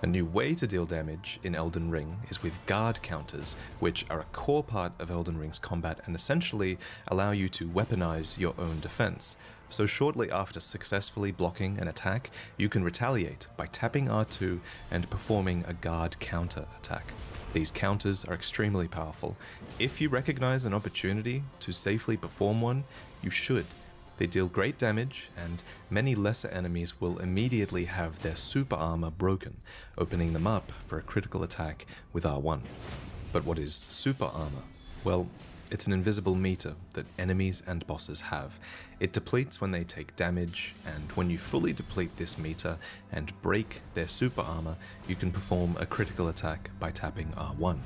A new way to deal damage in Elden Ring is with guard counters, which are a core part of Elden Ring's combat and essentially allow you to weaponize your own defense. So shortly after successfully blocking an attack, you can retaliate by tapping R2 and performing a guard counter attack. These counters are extremely powerful. If you recognize an opportunity to safely perform one, you should. They deal great damage, and many lesser enemies will immediately have their super armor broken, opening them up for a critical attack with R1. But what is super armor? Well, it's an invisible meter that enemies and bosses have. It depletes when they take damage, and when you fully deplete this meter and break their super armor, you can perform a critical attack by tapping R1.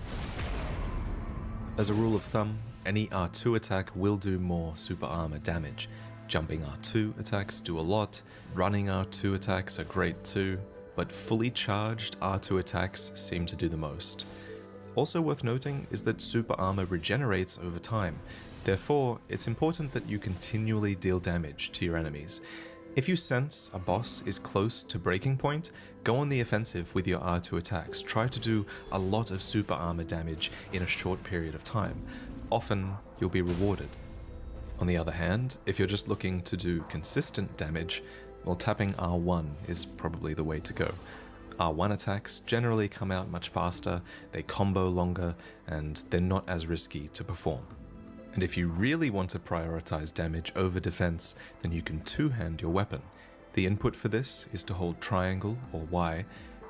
As a rule of thumb, any R2 attack will do more super armor damage. Jumping R2 attacks do a lot, running R2 attacks are great too, but fully charged R2 attacks seem to do the most. Also worth noting is that super armor regenerates over time, therefore it's important that you continually deal damage to your enemies. If you sense a boss is close to breaking point, go on the offensive with your R2 attacks. Try to do a lot of super armor damage in a short period of time. Often, you'll be rewarded. On the other hand, if you're just looking to do consistent damage, well, tapping R1 is probably the way to go. R1 attacks generally come out much faster, they combo longer, and they're not as risky to perform. And if you really want to prioritize damage over defense, then you can two-hand your weapon. The input for this is to hold triangle or Y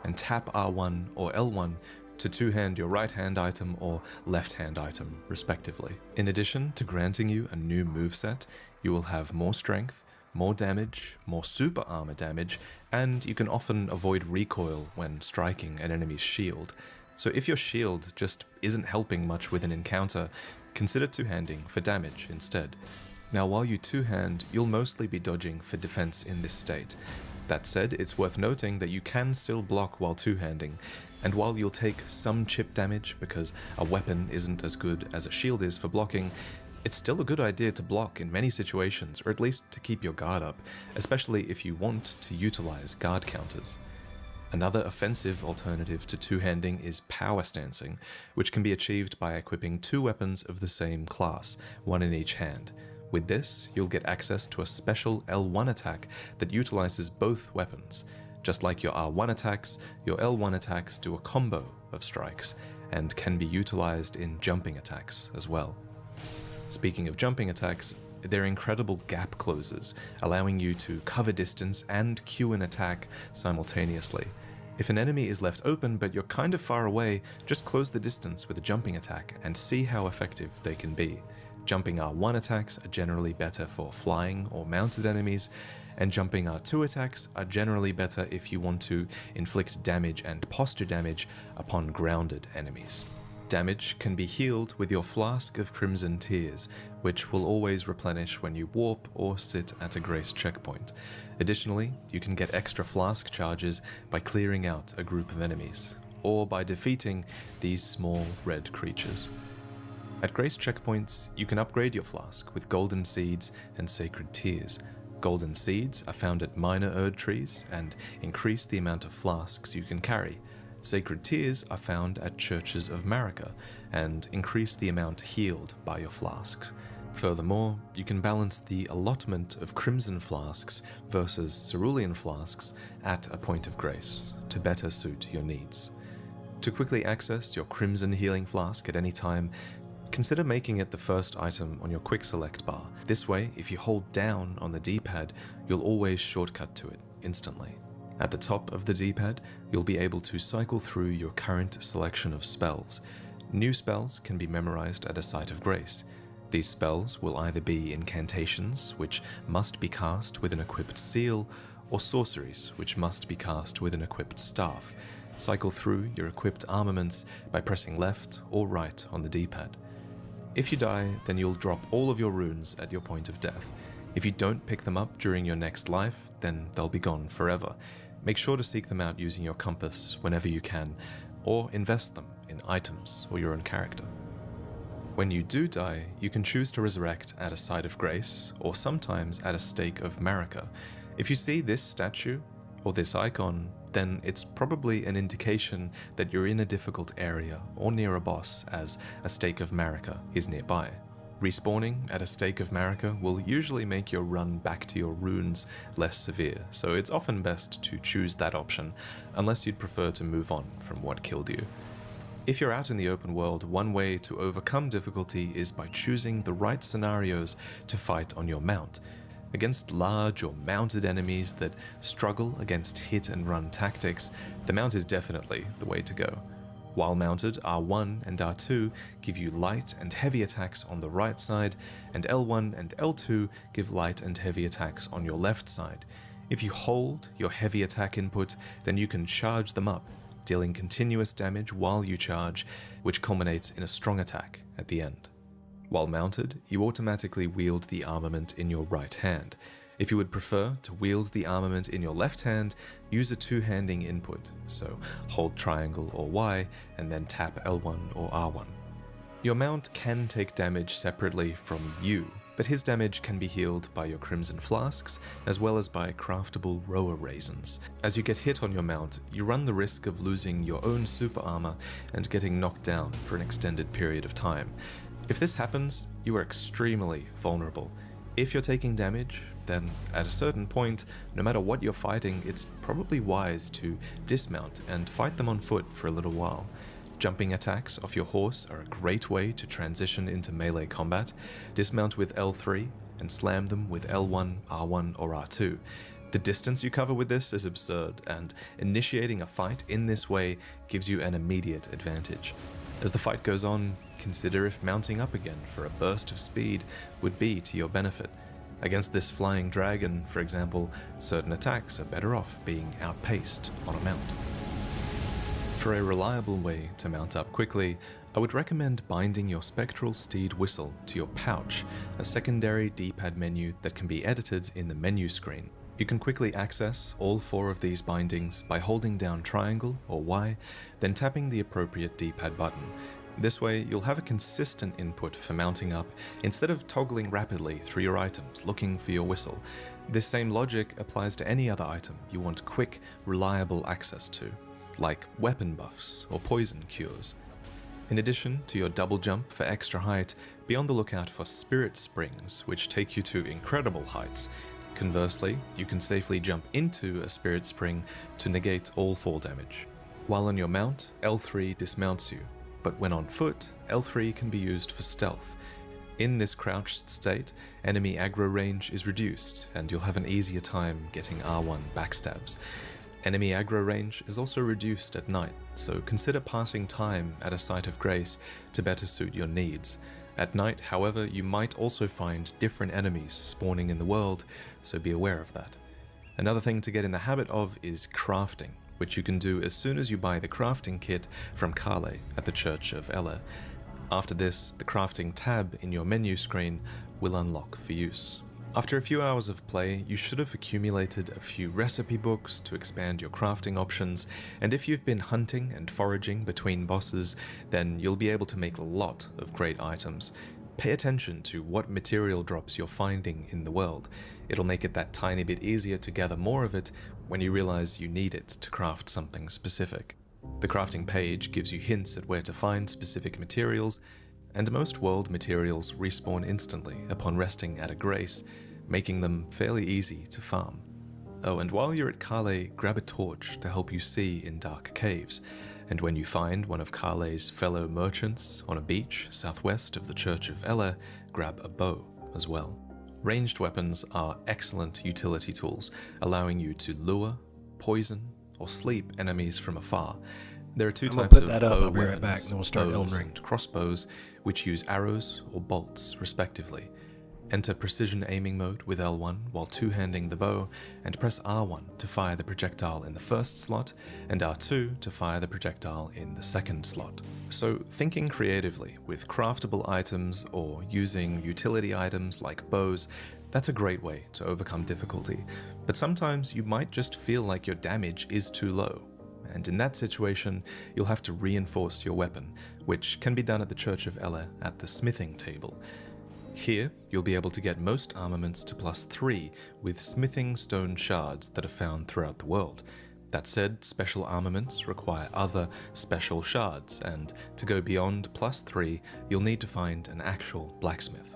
and tap R1 or L1 to two-hand your right-hand item or left-hand item, respectively. In addition to granting you a new moveset, you will have more strength, more damage, more super armor damage, and you can often avoid recoil when striking an enemy's shield. So if your shield just isn't helping much with an encounter, consider two-handing for damage instead. Now while you two-hand, you'll mostly be dodging for defense in this state. That said, it's worth noting that you can still block while two-handing, and while you'll take some chip damage because a weapon isn't as good as a shield is for blocking, it's still a good idea to block in many situations, or at least to keep your guard up, especially if you want to utilize guard counters. Another offensive alternative to two-handing is power stancing, which can be achieved by equipping two weapons of the same class, one in each hand. With this, you'll get access to a special L1 attack that utilizes both weapons. Just like your R1 attacks, your L1 attacks do a combo of strikes, and can be utilized in jumping attacks as well. Speaking of jumping attacks, they're incredible gap closers, allowing you to cover distance and queue an attack simultaneously. If an enemy is left open but you're kind of far away, just close the distance with a jumping attack and see how effective they can be. Jumping R1 attacks are generally better for flying or mounted enemies, and jumping R2 attacks are generally better if you want to inflict damage and posture damage upon grounded enemies. Damage can be healed with your Flask of Crimson Tears, which will always replenish when you warp or sit at a grace checkpoint. Additionally, you can get extra flask charges by clearing out a group of enemies, or by defeating these small red creatures. At grace checkpoints, you can upgrade your flask with golden seeds and sacred tears. Golden seeds are found at minor Erd trees and increase the amount of flasks you can carry. Sacred tears are found at churches of Marika and increase the amount healed by your flasks. Furthermore, you can balance the allotment of crimson flasks versus cerulean flasks at a point of grace to better suit your needs. To quickly access your crimson healing flask at any time, consider making it the first item on your quick select bar. This way, if you hold down on the D-pad, you'll always shortcut to it instantly. At the top of the D-pad, you'll be able to cycle through your current selection of spells. New spells can be memorized at a site of grace. These spells will either be incantations, which must be cast with an equipped seal, or sorceries, which must be cast with an equipped staff. Cycle through your equipped armaments by pressing left or right on the D-pad. If you die, then you'll drop all of your runes at your point of death. If you don't pick them up during your next life, then they'll be gone forever. Make sure to seek them out using your compass whenever you can, or invest them in items or your own character. When you do die, you can choose to resurrect at a site of grace, or sometimes at a stake of Marika. If you see this statue, or this icon, then it's probably an indication that you're in a difficult area or near a boss, as a stake of Marika is nearby. Respawning at a stake of Marika will usually make your run back to your runes less severe, so it's often best to choose that option, unless you'd prefer to move on from what killed you. If you're out in the open world, one way to overcome difficulty is by choosing the right scenarios to fight on your mount. Against large or mounted enemies that struggle against hit and run tactics, the mount is definitely the way to go. While mounted, R1 and R2 give you light and heavy attacks on the right side, and L1 and L2 give light and heavy attacks on your left side. If you hold your heavy attack input, then you can charge them up, dealing continuous damage while you charge, which culminates in a strong attack at the end. While mounted, you automatically wield the armament in your right hand. If you would prefer to wield the armament in your left hand, use a two-handing input, so hold triangle or Y and then tap L1 or R1. Your mount can take damage separately from you, but his damage can be healed by your Crimson Flasks, as well as by craftable Roa Raisins. As you get hit on your mount, you run the risk of losing your own super armor and getting knocked down for an extended period of time. If this happens, you are extremely vulnerable. If you're taking damage, then at a certain point, no matter what you're fighting, it's probably wise to dismount and fight them on foot for a little while. Jumping attacks off your horse are a great way to transition into melee combat. Dismount with L3 and slam them with L1, R1, or R2. The distance you cover with this is absurd, and initiating a fight in this way gives you an immediate advantage. As the fight goes on, consider if mounting up again for a burst of speed would be to your benefit. Against this flying dragon, for example, certain attacks are better off being outpaced on a mount. For a reliable way to mount up quickly, I would recommend binding your Spectral Steed Whistle to your pouch, a secondary D-pad menu that can be edited in the menu screen. You can quickly access all 4 of these bindings by holding down triangle or Y, then tapping the appropriate D-pad button. This way, you'll have a consistent input for mounting up instead of toggling rapidly through your items looking for your whistle. This same logic applies to any other item you want quick, reliable access to, like weapon buffs or poison cures. In addition to your double jump for extra height, be on the lookout for spirit springs, which take you to incredible heights. Conversely, you can safely jump into a spirit spring to negate all fall damage. While on your mount, L3 dismounts you, but when on foot, L3 can be used for stealth. In this crouched state, enemy aggro range is reduced, and you'll have an easier time getting R1 backstabs. Enemy aggro range is also reduced at night, so consider passing time at a site of grace to better suit your needs. At night, however, you might also find different enemies spawning in the world, so be aware of that. Another thing to get in the habit of is crafting, which you can do as soon as you buy the crafting kit from Kale at the Church of Ella. After this, the crafting tab in your menu screen will unlock for use. After a few hours of play, you should have accumulated a few recipe books to expand your crafting options, and if you've been hunting and foraging between bosses, then you'll be able to make a lot of great items. Pay attention to what material drops you're finding in the world. It'll make it that tiny bit easier to gather more of it when you realize you need it to craft something specific. The crafting page gives you hints at where to find specific materials, and most world materials respawn instantly upon resting at a grace, making them fairly easy to farm. Oh, and while you're at Kale, grab a torch to help you see in dark caves, and when you find one of Kale's fellow merchants on a beach southwest of the Church of Ella, grab a bow as well. Ranged weapons are excellent utility tools, allowing you to lure, poison, or sleep enemies from afar. There are 2 types of bow I'll be right weapons, back, and then we'll start bows Elden Ring. and crossbows, which use arrows or bolts, respectively. Enter precision aiming mode with L1 while two-handing the bow, and press R1 to fire the projectile in the first slot, and R2 to fire the projectile in the second slot. So thinking creatively with craftable items or using utility items like bows, that's a great way to overcome difficulty. But sometimes you might just feel like your damage is too low, and in that situation, you'll have to reinforce your weapon, which can be done at the Church of Ella at the smithing table. Here, you'll be able to get most armaments to +3 with smithing stone shards that are found throughout the world. That said, special armaments require other special shards, and to go beyond +3, you'll need to find an actual blacksmith.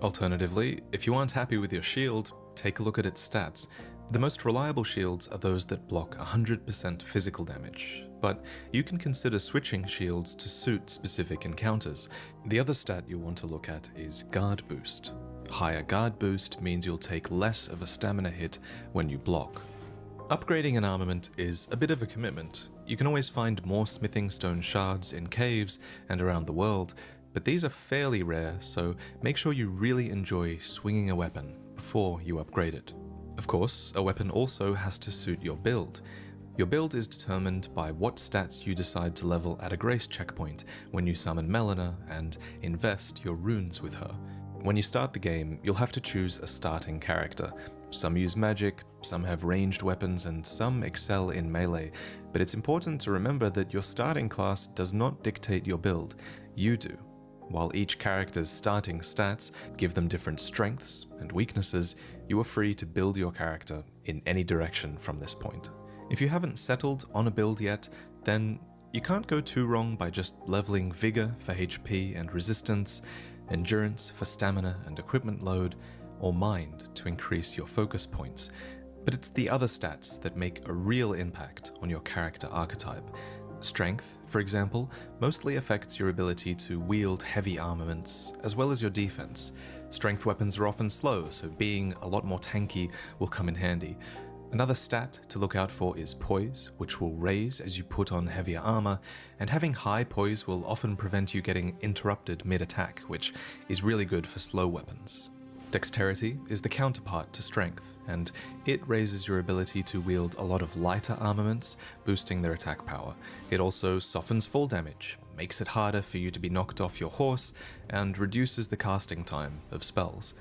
Alternatively, if you aren't happy with your shield, take a look at its stats. The most reliable shields are those that block 100% physical damage, but you can consider switching shields to suit specific encounters. The other stat you'll want to look at is guard boost. Higher guard boost means you'll take less of a stamina hit when you block. Upgrading an armament is a bit of a commitment. You can always find more smithing stone shards in caves and around the world, but these are fairly rare, so make sure you really enjoy swinging a weapon before you upgrade it. Of course, a weapon also has to suit your build. Your build is determined by what stats you decide to level at a grace checkpoint when you summon Melina and invest your runes with her. When you start the game, you'll have to choose a starting character. Some use magic, some have ranged weapons, and some excel in melee, but it's important to remember that your starting class does not dictate your build. You do. while each character's starting stats give them different strengths and weaknesses, you are free to build your character in any direction from this point. If you haven't settled on a build yet, then you can't go too wrong by just leveling Vigor for HP and resistance, Endurance for stamina and equipment load, or Mind to increase your focus points. But it's the other stats that make a real impact on your character archetype. Strength, for example, mostly affects your ability to wield heavy armaments, as well as your defense. Strength weapons are often slow, so being a lot more tanky will come in handy. Another stat to look out for is poise, which will raise as you put on heavier armor, and having high poise will often prevent you getting interrupted mid-attack, which is really good for slow weapons. Dexterity is the counterpart to strength, and it raises your ability to wield a lot of lighter armaments, boosting their attack power. It also softens fall damage, makes it harder for you to be knocked off your horse, and reduces the casting time of spells.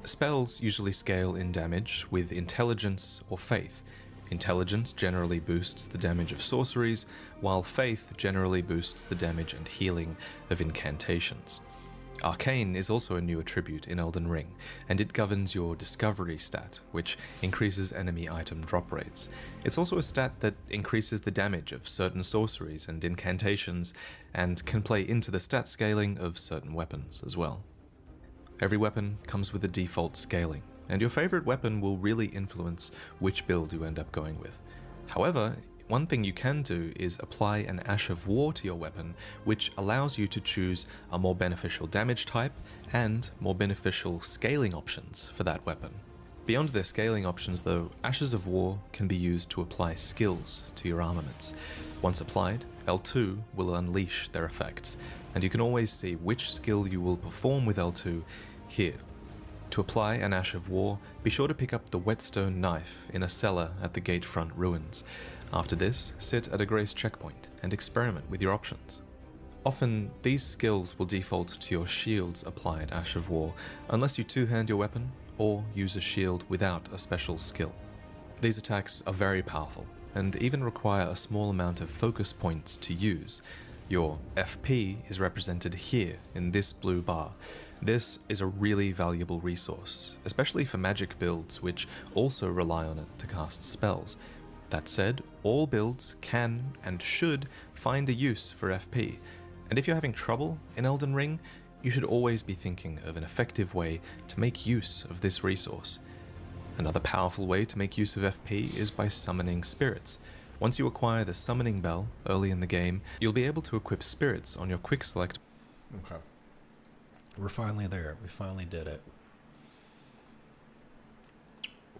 Spells usually scale in damage with intelligence or faith. Intelligence generally boosts the damage of sorceries, while faith generally boosts the damage and healing of incantations. Arcane is also a new attribute in Elden Ring, and it governs your discovery stat, which increases enemy item drop rates. It's also a stat that increases the damage of certain sorceries and incantations, and can play into the stat scaling of certain weapons as well. Every weapon comes with a default scaling, and your favorite weapon will really influence which build you end up going with. However, one thing you can do is apply an Ash of War to your weapon, which allows you to choose a more beneficial damage type and more beneficial scaling options for that weapon. Beyond their scaling options though, Ashes of War can be used to apply skills to your armaments. Once applied, L2 will unleash their effects, and you can always see which skill you will perform with L2 here. To apply an Ash of War, be sure to pick up the whetstone knife in a cellar at the Gatefront ruins. After this, sit at a grace checkpoint and experiment with your options. Often, these skills will default to your shield's applied Ash of War, unless you two-hand your weapon or use a shield without a special skill. These attacks are very powerful, and even require a small amount of focus points to use. Your FP is represented here in this blue bar. This is a really valuable resource, especially for magic builds which also rely on it to cast spells. That said, all builds can and should find a use for FP, and if you're having trouble in Elden Ring, you should always be thinking of an effective way to make use of this resource. Another powerful way to make use of FP is by summoning spirits. Once you acquire the summoning bell early in the game, you'll be able to equip spirits on your quick select. Okay. We're finally there. We finally did it.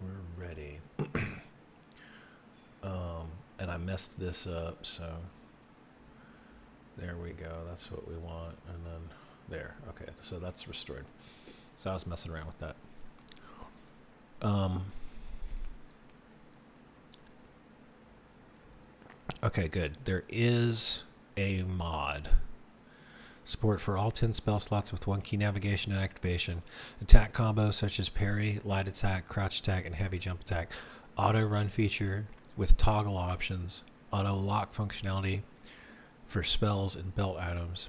We're ready. And I messed this up, so there we go. That's what we want. And then there. Okay, so that's restored. So I was messing around with that. Okay, good. There is a mod. Support for all 10 spell slots with 1 key navigation and activation. Attack combos such as parry, light attack, crouch attack, and heavy jump attack. Auto run feature with toggle options. Auto lock functionality for spells and belt items.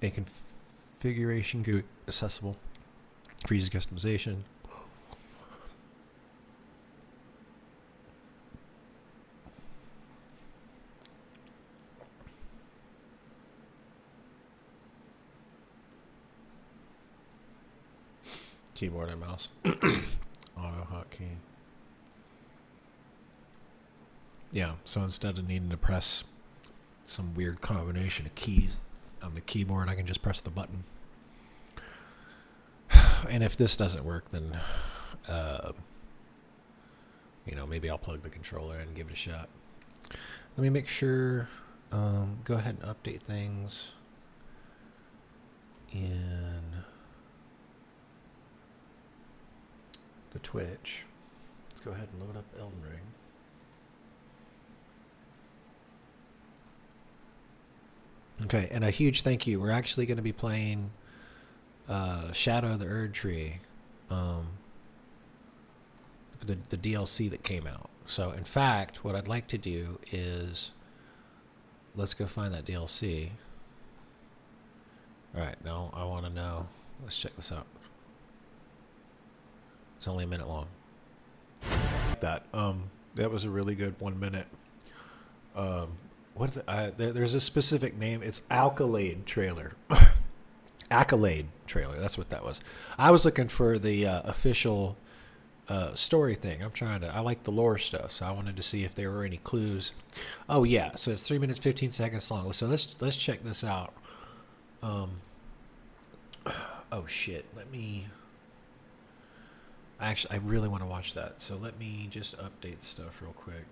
A configuration GUI accessible for easy customization. Keyboard and mouse. Auto hotkey. Yeah, so instead of needing to press some weird combination of keys on the keyboard, I can just press the button. And if this doesn't work, then maybe I'll plug the controller in and give it a shot. Let me make sure. Go ahead and update things in the Twitch. Let's go ahead and load up Elden Ring. Okay, and a huge thank you. We're actually going to be playing Shadow of the Erd Tree, the DLC that came out. So, in fact, what I'd like to do is let's go find that DLC, Alright, now I want to know. Let's check this out. It's only a minute long. That was a really good 1 minute. What is it? There's a specific name. It's Accolade trailer. Accolade trailer. That's what that was. I was looking for the official story thing. I like the lore stuff, so I wanted to see if there were any clues. Oh yeah, so it's 3 minutes 15 seconds long. So let's check this out. Oh shit. Actually, I really want to watch that. So let me just update stuff real quick.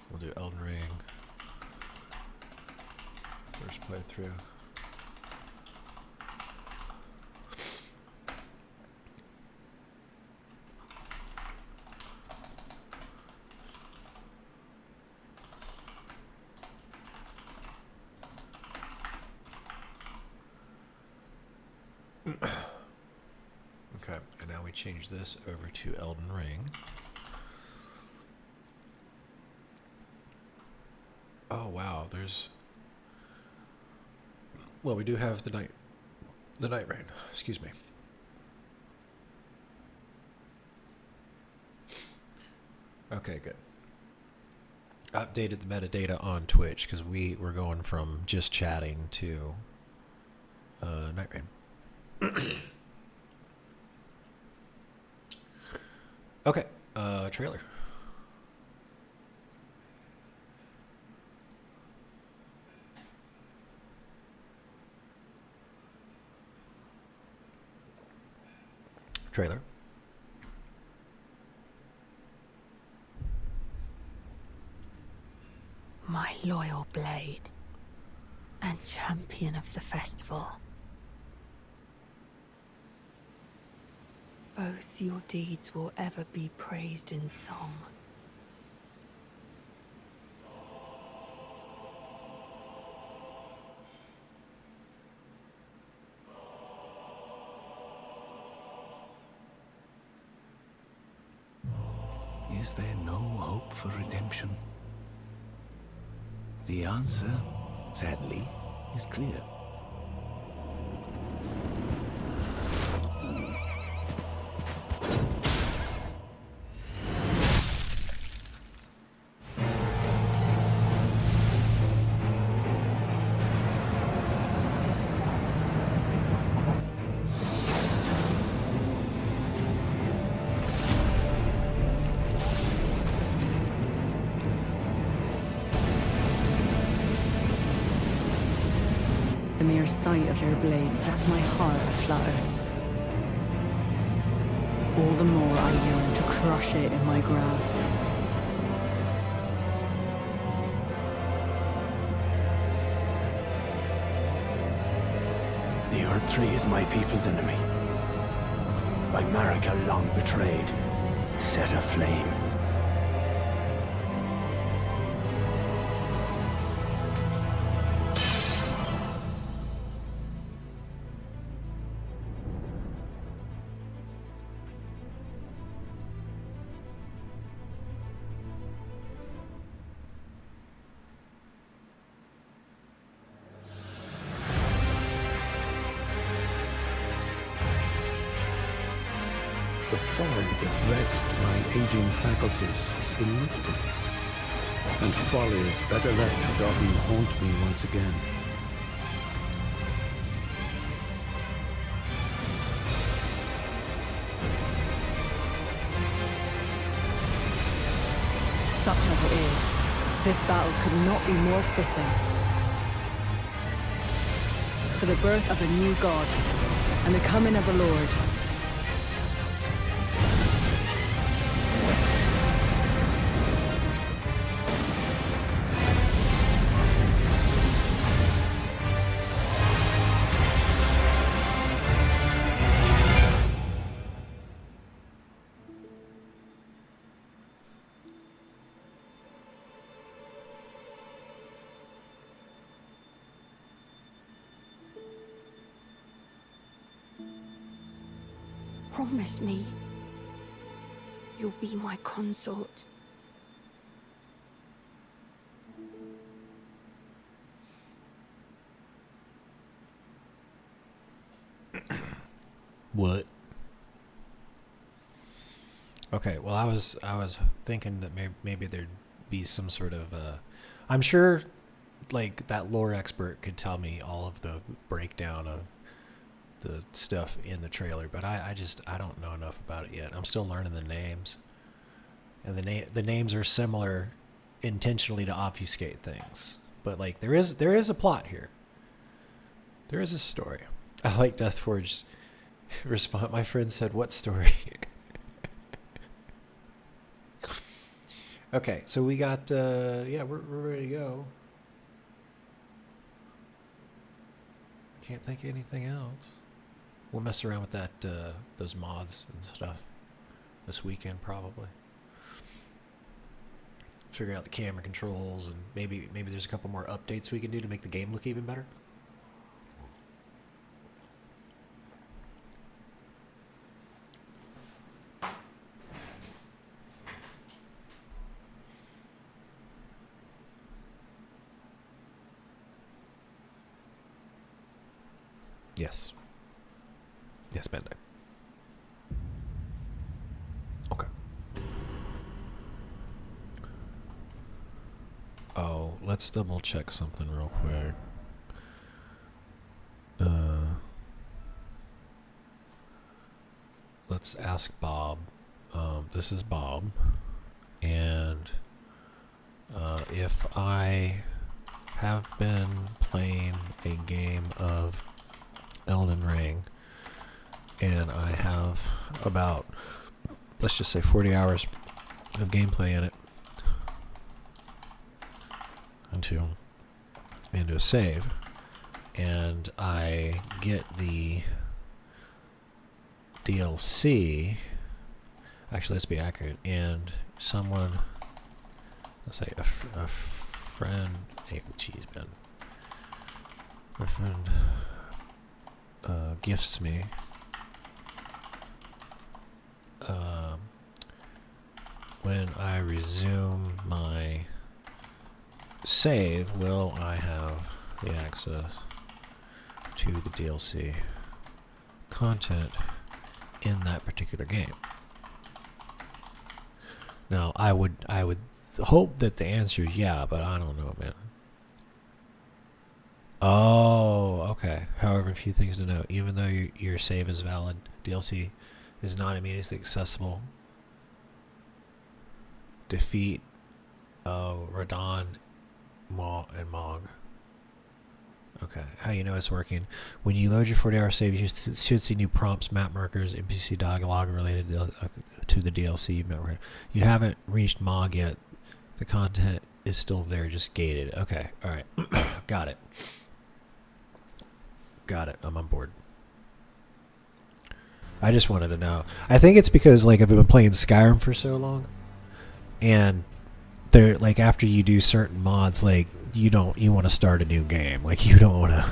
We'll do Elden Ring. First playthrough. Okay, and now we change this over to Elden Ring. Oh wow, well, we do have the night rain. Excuse me. Okay, good. Updated the metadata on Twitch because we were going from just chatting to night rain. Okay, trailer. Trailer. My loyal blade and champion of the festival. Both your deeds will ever be praised in song. Is there no hope for redemption? The answer, sadly, is clear. The mere sight of your blade sets my heart aflutter. All the more I yearn to crush it in my grasp. The Earth Tree is my people's enemy. By Marika long betrayed, set aflame. The fog that vexed my aging faculties has been lifted, and follies better left forgotten haunt me once again. Such as it is, this battle could not be more fitting. For the birth of a new god, and the coming of a lord. Promise me you'll be my consort. What? Okay, well, I was thinking that maybe there'd be some sort of I'm sure like that lore expert could tell me all of the breakdown of the stuff in the trailer, but I don't know enough about it yet. I'm still learning the names, and the names are similar intentionally to obfuscate things, but like there is a plot here. There is a story. I like Deathforge's response. My friend said, "What story?" Okay, so we got yeah, we're ready to go. Can't think of anything else. We'll mess around with that those mods and stuff this weekend probably. Figure out the camera controls, and maybe there's a couple more updates we can do to make the game look even better. Yes. Yes, Bandai. Okay. Oh, let's double check something real quick. Let's ask Bob. This is Bob. And if I have been playing a game of Elden Ring, and I have about, let's just say 40 hours of gameplay in it into a save, and I get the DLC, actually let's be accurate, and someone, let's say a friend, hey, geez, Ben, a friend gifts me when I resume my save, will I have the access to the DLC content in that particular game? Now, I would hope that the answer is yeah, but I don't know, man. Oh, okay. However, a few things to note. Even though your save is valid, DLC is not immediately accessible. Defeat Radon, Maw, and Mog. Okay. How you know it's working? When you load your 40-hour save, you should see new prompts, map markers, NPC dialogue related to the DLC. You haven't reached Mog yet. The content is still there, just gated. Okay. All right. Got it. Got it. I'm on board. I just wanted to know. I think it's because like I've been playing Skyrim for so long, and they're like after you do certain mods, like you want to start a new game. Like you don't want to.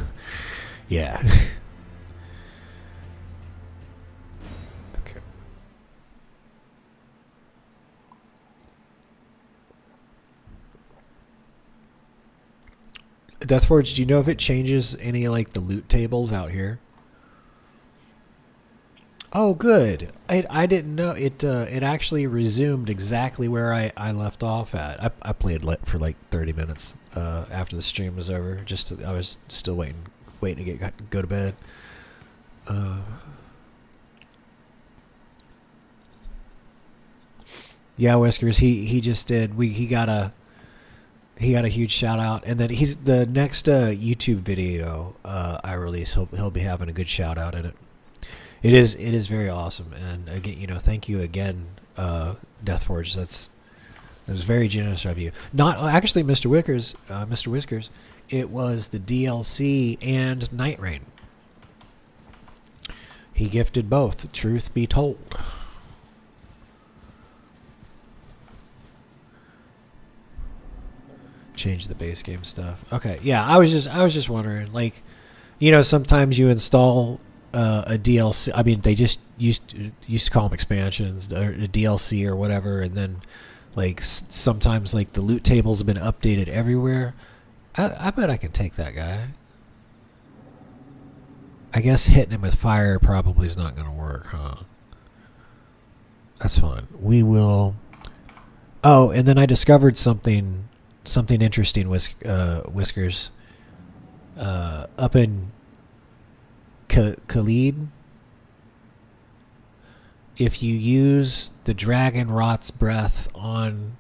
Yeah. Okay. Deathforge, do you know if it changes any like the loot tables out here? Oh, good. I didn't know it. It actually resumed exactly where I left off at. I played for like 30 minutes after the stream was over. I was still waiting to go to bed. Yeah, Whiskers. He just did. He got a huge shout out, and then he's the next YouTube video I release. He'll be having a good shout out in it. It is very awesome, and again, thank you again, Deathforge. That was very generous of you. Not actually, Mr. Whiskers. It was the DLC and Night Rain. He gifted both. Truth be told. Change the base game stuff. Okay, yeah, I was just wondering, like, sometimes you install a DLC. I mean, they just used to call them expansions or a DLC or whatever, and then like sometimes like the loot tables have been updated everywhere. I bet I can take that guy. I guess hitting him with fire probably is not going to work, huh? That's fine. We will... Oh, and then I discovered something interesting, Whiskers. Up in Khalid, if you use the dragon rot's breath on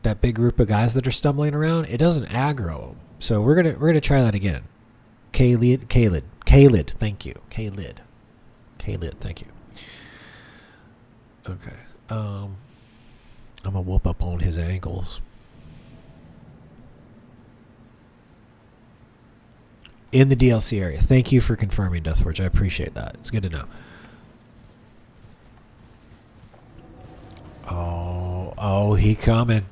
that big group of guys that are stumbling around, it doesn't aggro them. So we're gonna try that again. Khalid, thank you. Khalid, thank you. Okay. I'm gonna whoop up on his ankles. In the DLC area. Thank you for confirming, Deathforge. I appreciate that. It's good to know. Oh, he coming.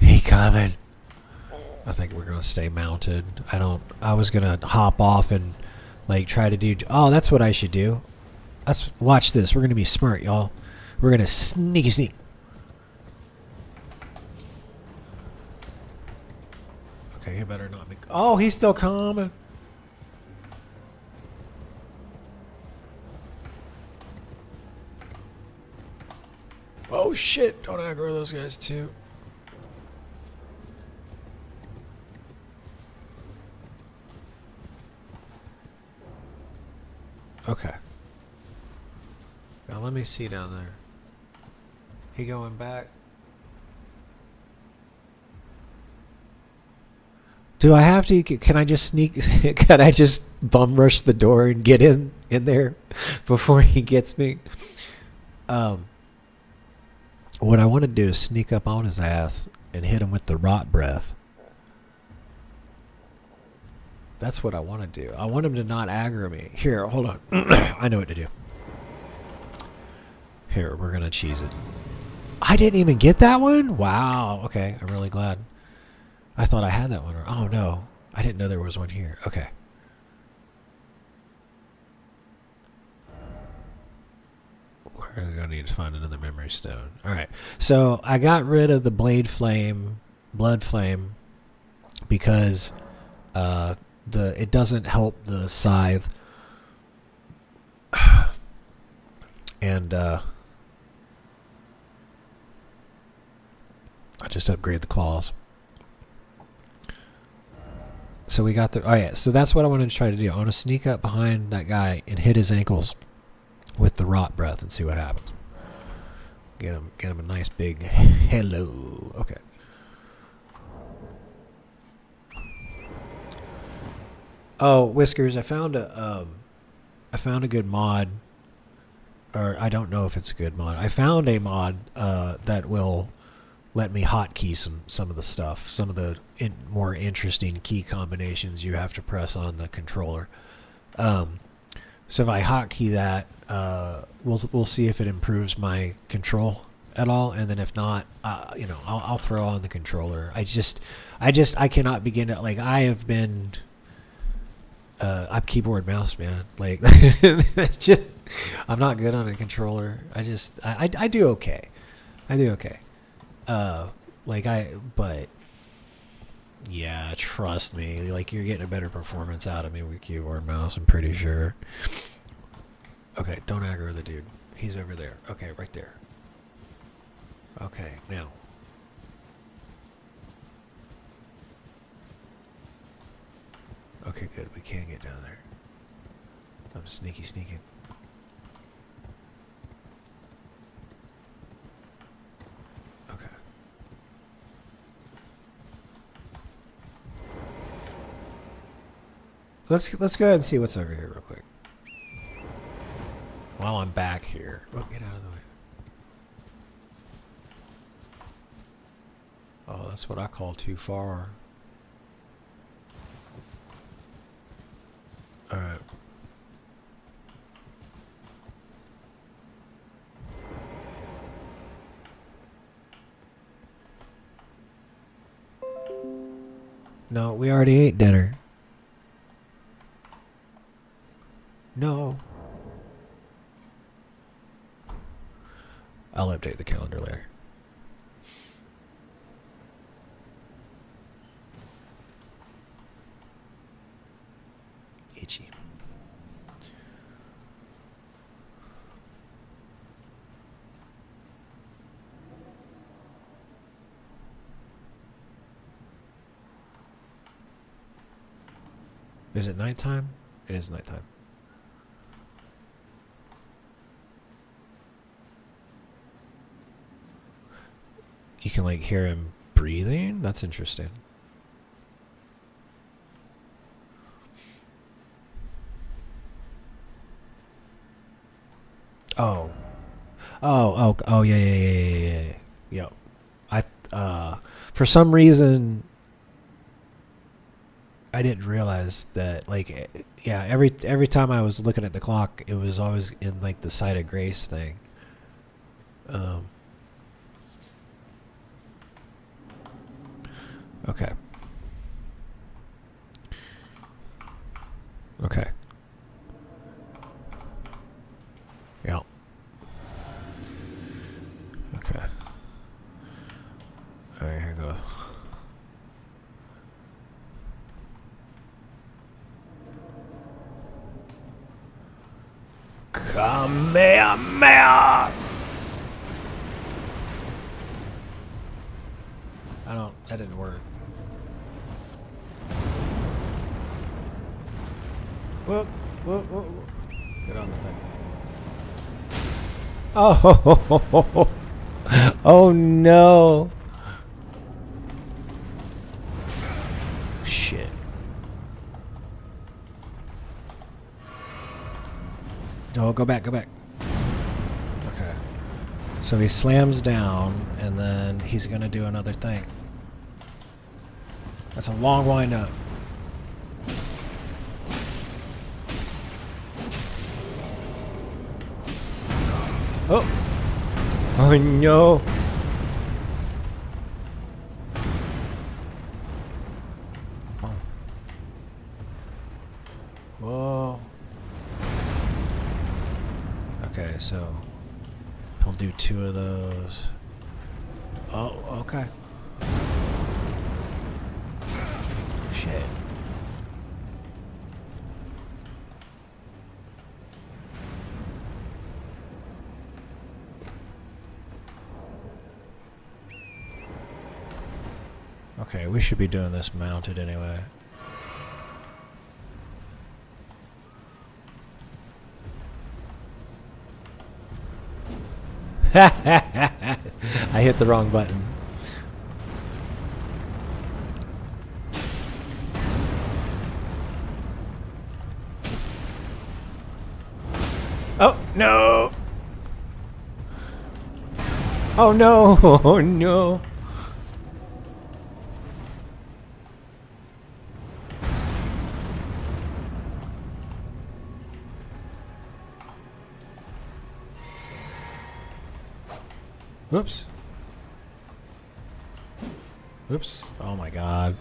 He coming. I think we're gonna stay mounted. I was gonna hop off and like try to do. Oh, that's what I should do. Let's watch this. We're gonna be smart, y'all. We're gonna sneak. Okay, he better not be. Oh, he's still coming. Oh shit! Don't aggro those guys too. Okay. Now let me see down there. He going back? Do I have to? Can I just sneak? Can I just bum rush the door and get in there before he gets me? What I want to do is sneak up on his ass and hit him with the rot breath. That's what I want to do. I want him to not aggro me. Here, hold on. I know what to do. Here, we're going to cheese it. I didn't even get that one? Wow. Okay, I'm really glad. I thought I had that one. Oh, no. I didn't know there was one here. Okay. We're going to need to find another memory stone. All right. So I got rid of the blood flame, because it doesn't help the scythe. And I just upgrade the claws. So we got the... Oh, yeah. So that's what I wanted to try to do. I want to sneak up behind that guy and hit his ankles with the rot breath and see what happens. Get him a nice big hello. Okay. Oh, Whiskers, I found a good mod, or I don't know if it's a good mod. I found a mod that will let me hotkey some of the stuff, some of the more interesting key combinations you have to press on the controller. So if I hotkey that, we'll see if it improves my control at all, and then if not, I'll throw on the controller. I cannot begin to, like, I have been. I'm keyboard mouse, man. Like, I'm not good on a controller. I do okay. But yeah, trust me. Like, you're getting a better performance out of me with keyboard mouse, I'm pretty sure. Okay, don't aggro the dude. He's over there. Okay, right there. Okay, now. Okay, good. We can get down there. I'm sneaking. Okay. Let's go ahead and see what's over here real quick. While I'm back here. Oh, get out of the way. Oh, that's what I call too far. Alright. No, we already ate dinner. No. I'll update the calendar later. Itchy. Is it nighttime? It is nighttime. You can like hear him breathing? That's interesting. Oh. Oh, yeah. Yo. For some reason I didn't realize that, like, yeah, every time I was looking at the clock, it was always in like the side of grace thing. Okay. Okay. Yeah. Okay. Alright, here goes. Kamehameha! That didn't work. Whoop. Get on the thing. Oh, oh no. Shit. No, go back. Okay. So he slams down, and then he's gonna do another thing. That's a long wind up. Oh! Oh no! Whoa. Okay, so he'll do 2 of those. Oh, okay. Shit. Okay, we should be doing this mounted anyway. I hit the wrong button. Oh, no! Oh, no! Oh, no! Whoops. Whoops. Oh my god.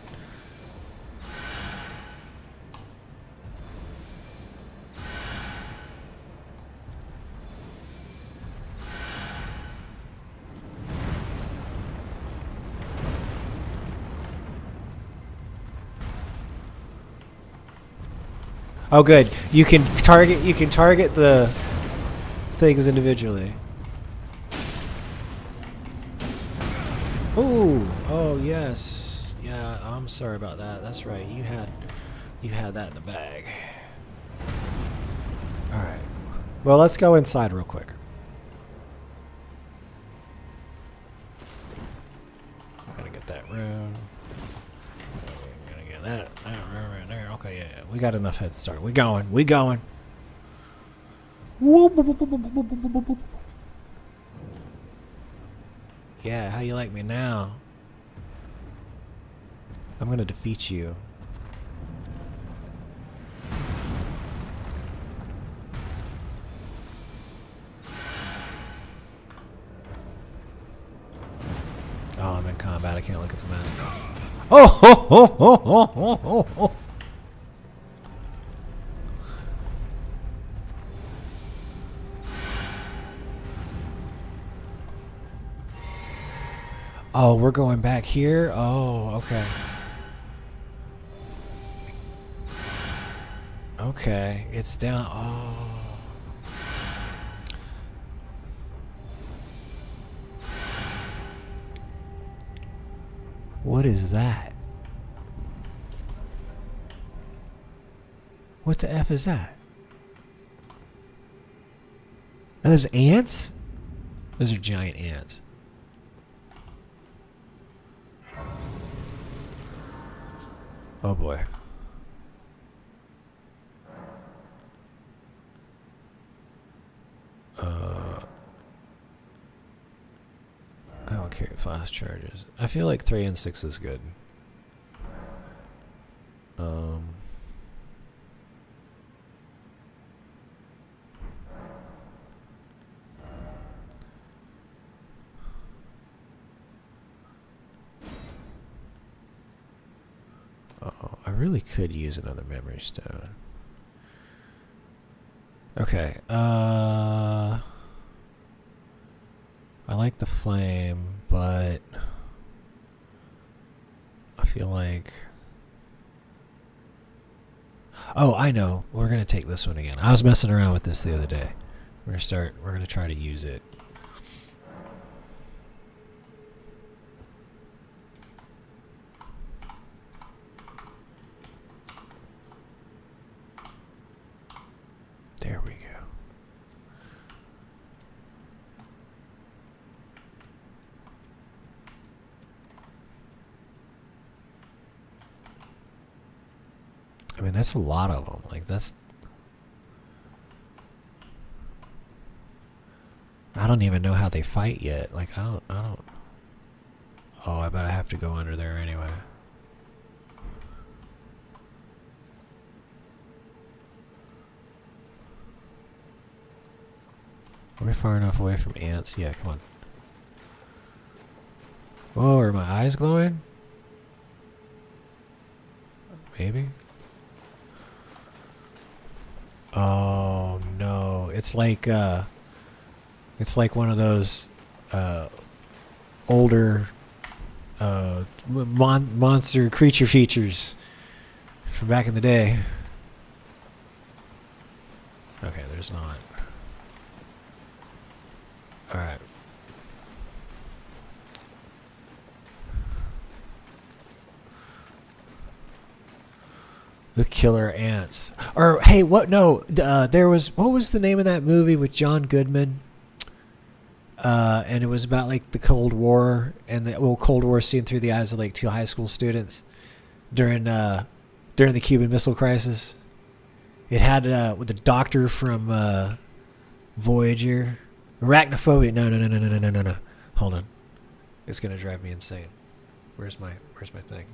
Oh good. You can target the things individually. Ooh, oh yes. Yeah, I'm sorry about that. That's right. You had that in the bag. All right. Well, let's go inside real quick. I'm gonna get that rune. I'm gonna get that rune right there. Okay, yeah. We got enough head start. We going. Yeah, how you like me now? I'm gonna defeat you. Oh, I'm in combat. I can't look at the map. Oh! Ho, ho, ho, ho, ho, ho, ho. Oh, we're going back here? Oh, okay. Okay, it's down. Oh. What is that? What the F is that? Are those ants? Those are giant ants. Oh boy. I don't carry flash charges. I feel like 3 and 6 is good. Oh, I really could use another memory stone. Okay, I like the flame, but I feel like... Oh, I know. We're going to take this one again. I was messing around with this the other day. We're going to try to use it. There we go. I mean, that's a lot of them. Like, that's... I don't even know how they fight yet. Like, I don't... Oh, I bet I have to go under there anyway. Are we far enough away from ants? Yeah, come on. Whoa, are my eyes glowing? Maybe? Oh no, it's like one of those older monster creature features from back in the day. Okay, there's not. All right. The killer ants. Or hey, what? No, there was, what was the name of that movie with John Goodman? And it was about like the Cold War and the Cold War seen through the eyes of like 2 high school students during the Cuban Missile Crisis. It had with the doctor from Voyager. Arachnophobia. No. Hold on. It's gonna drive me insane. Where's my thing?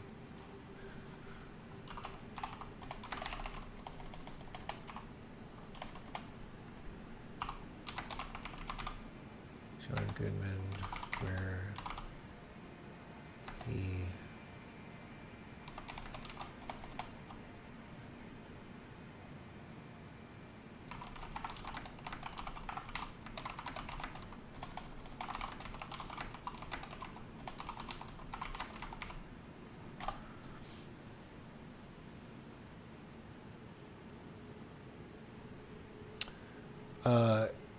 John Goodman, where he...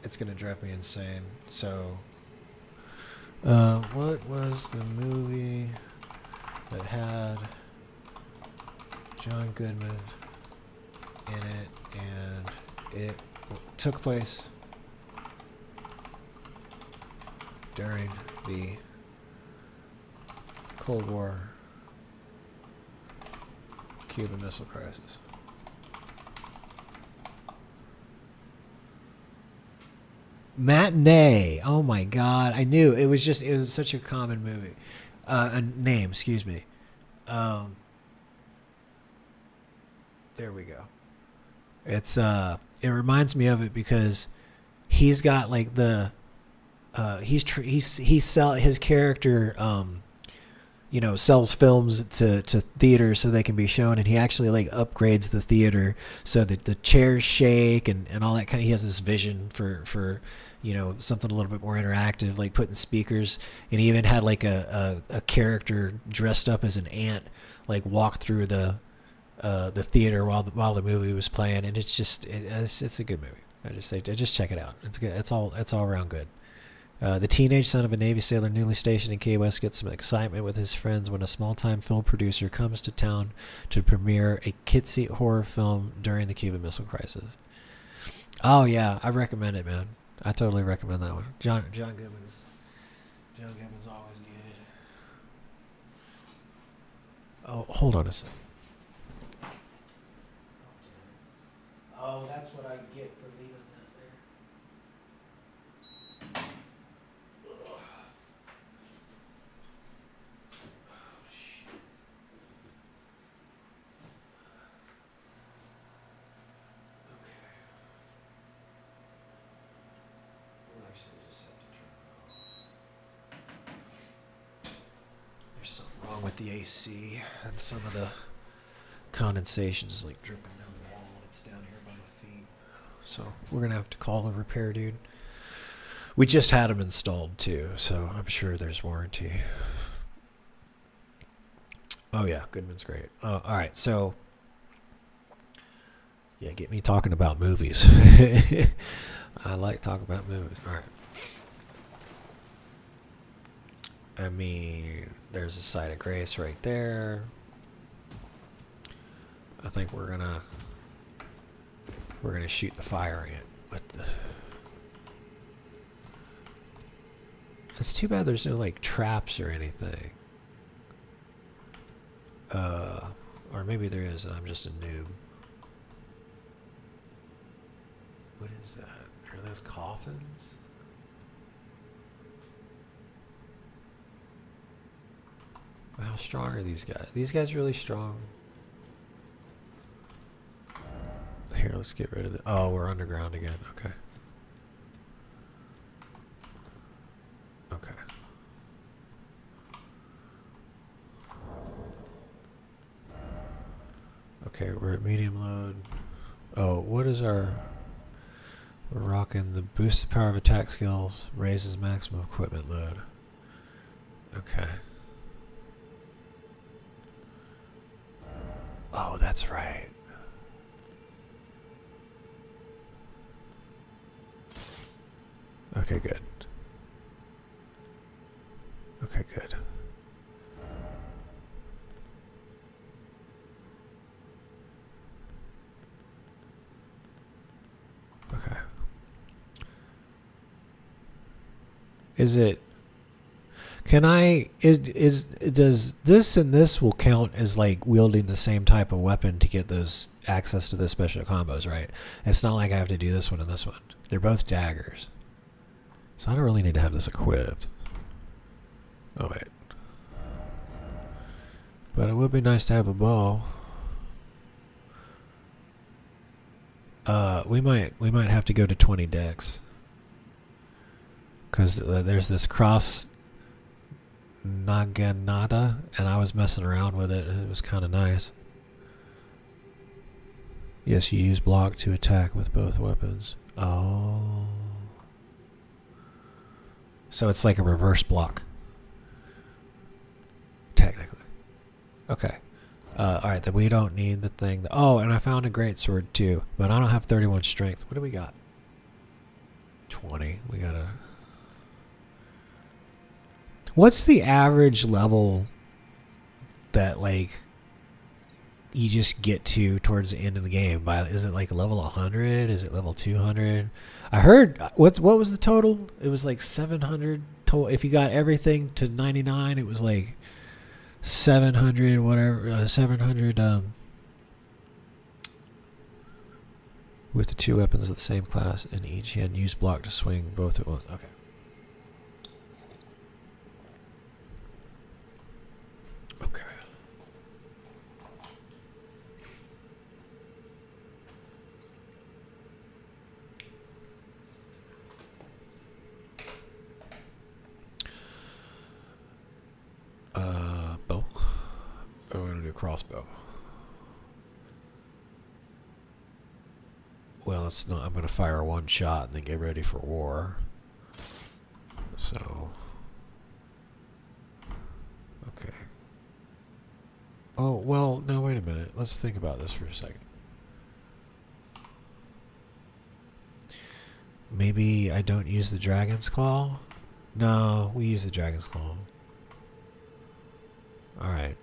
It's gonna drive me insane. So, what was the movie that had John Goodman in it, and it took place during the Cold War Cuban Missile Crisis? Matinee. Oh my god. I knew. It was such a common movie. A name, excuse me. There we go. It's it reminds me of it because he's got like the his character sells films to theaters so they can be shown, and he actually like upgrades the theater so that the chairs shake and all that kind of. He has this vision for something a little bit more interactive, like putting speakers, and he even had like a character dressed up as an ant like walk through the theater while the movie was playing, and it's a good movie. I just check it out. It's good. It's all around good. The teenage son of a Navy sailor newly stationed in Key West gets some excitement with his friends when a small-time film producer comes to town to premiere a kitsy horror film during the Cuban Missile Crisis. Oh yeah, I recommend it, man. I totally recommend that one. John Gibbons. John Gibbons always good. Oh, hold on a second. Oh, that's what I get for leaving that there. Ugh. Oh, shit. Okay. We'll actually just have to turn it off. There's something wrong with the AC, and some of the condensation is like dripping down the wall, and it's down here by my feet. So we're gonna have to call the repair dude. We just had him installed too, so I'm sure there's warranty. Oh yeah, Goodman's great. All right, so yeah, get me talking about movies. I like talking about movies. All right. I mean, there's a site of grace right there. I think we're gonna shoot the fire ant with the. It's too bad there's no like traps or anything. Or maybe there is. I'm just a noob. What is that? Are those coffins? How strong are these guys? These guys really strong. Here, let's get rid of the. Oh, we're underground again. Okay. Okay. Okay, we're at medium load. Oh, what is our... We're rocking the boost the power of attack skills, raises maximum equipment load. Okay. Oh, that's right. Okay, good. Okay, good. Okay. Is it... Can I... Does this and this will count as like wielding the same type of weapon to get those access to the special combos, right? It's not like I have to do this one and this one. They're both daggers. So I don't really need to have this equipped. Oh wait. But it would be nice to have a bow. We might have to go to 20 decks. Because there's this cross Naganada, and I was messing around with it, and it was kind of nice. Yes, you use block to attack with both weapons. Oh. So it's like a reverse block. Technically. Okay. Alright, then we don't need the thing. Oh, and I found a great sword too, but I don't have 31 strength. What do we got? 20. We got a... What's the average level that like you just get to towards the end of the game? Is it like level 100? Is it level 200? I heard what was the total? It was like 700 total. If you got everything to 99, it was like 700 whatever. 700 with the two weapons of the same class in each hand. Use block to swing both at once. Okay. Okay. Bow. Oh, we're gonna do crossbow. Well, it's not. I'm gonna fire one shot and then get ready for war. So. Okay. Oh, well, no, wait a minute. Let's think about this for a second. Maybe I don't use the Dragon's Claw No, we use the Dragon's Claw. Alright.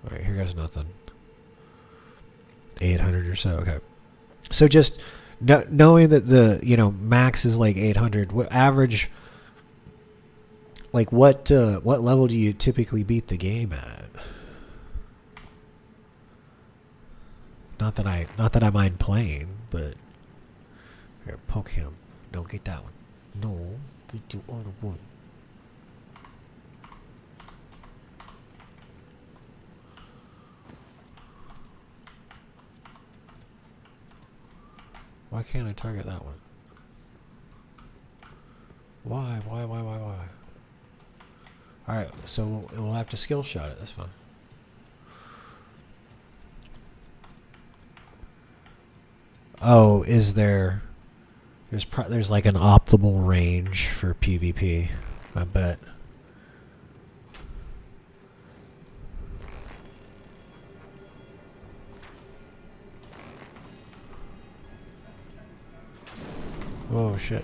Alright, here goes nothing. 800 or so, okay. So just knowing that the, max is like 800, what average, like what level do you typically beat the game at? Not that I mind playing, but here, poke him. No, get that one. No, get the other one. Why can't I target that one? Why? Alright, so we'll have to skill shot it. That's fine. Oh, is there... There's like an optimal range for PvP, I bet. Oh shit.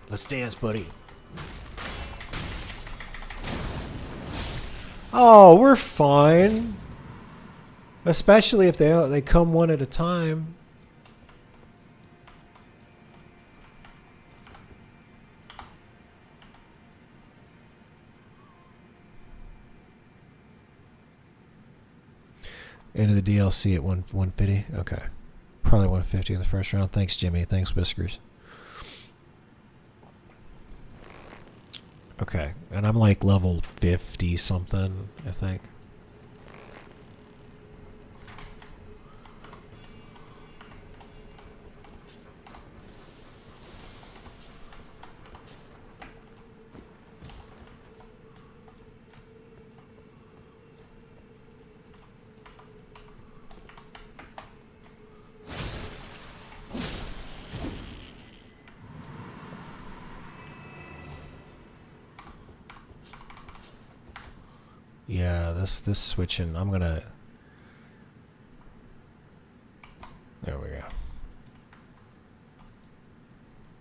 Let's dance, buddy. Oh, we're fine. Especially if they come one at a time. Into the DLC at 150? Okay. Probably 150 in the first round. Thanks, Jimmy. Thanks, Whiskers. Okay. And I'm like level 50 something, I think. Yeah, this switching, I'm gonna... There we go.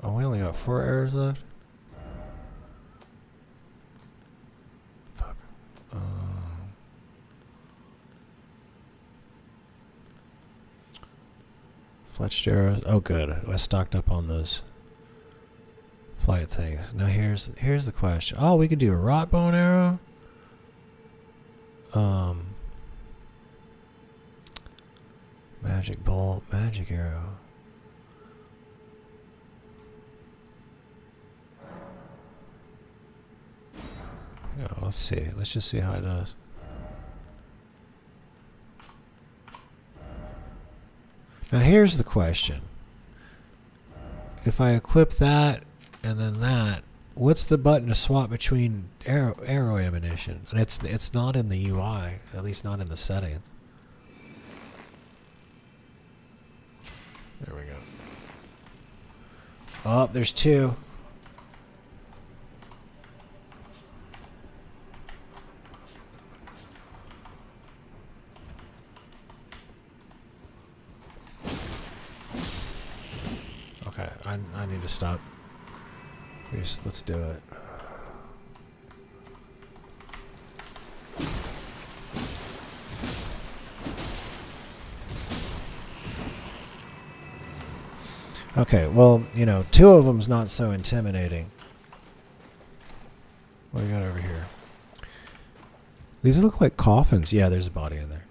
Oh, we only got 4 arrows left? Fuck. Fletched arrows. Oh, good. I stocked up on those flight things. Now here's the question. Oh, we could do a rot bone arrow. Magic bolt, magic arrow. Yeah, let's see. Let's just see how it does. Now here's the question. If I equip that and then that, what's the button to swap between arrow ammunition? And it's not in the UI, at least not in the settings. There we go. Oh, there's 2. Okay, I need to stop. Let's do it. Okay, well, 2 of them's not so intimidating. What do we got over here? These look like coffins. Yeah, there's a body in there.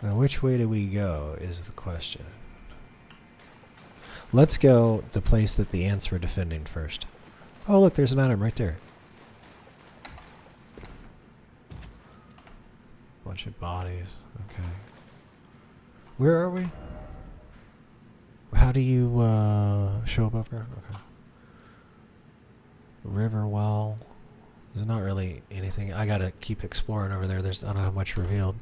Now, which way do we go is the question. Let's go the place that the ants were defending first. Oh, look, there's an item right there. Bunch of bodies. Okay. Where are we? How do you show up over? Okay. River well. There's not really anything. I gotta keep exploring over there. I don't have much revealed.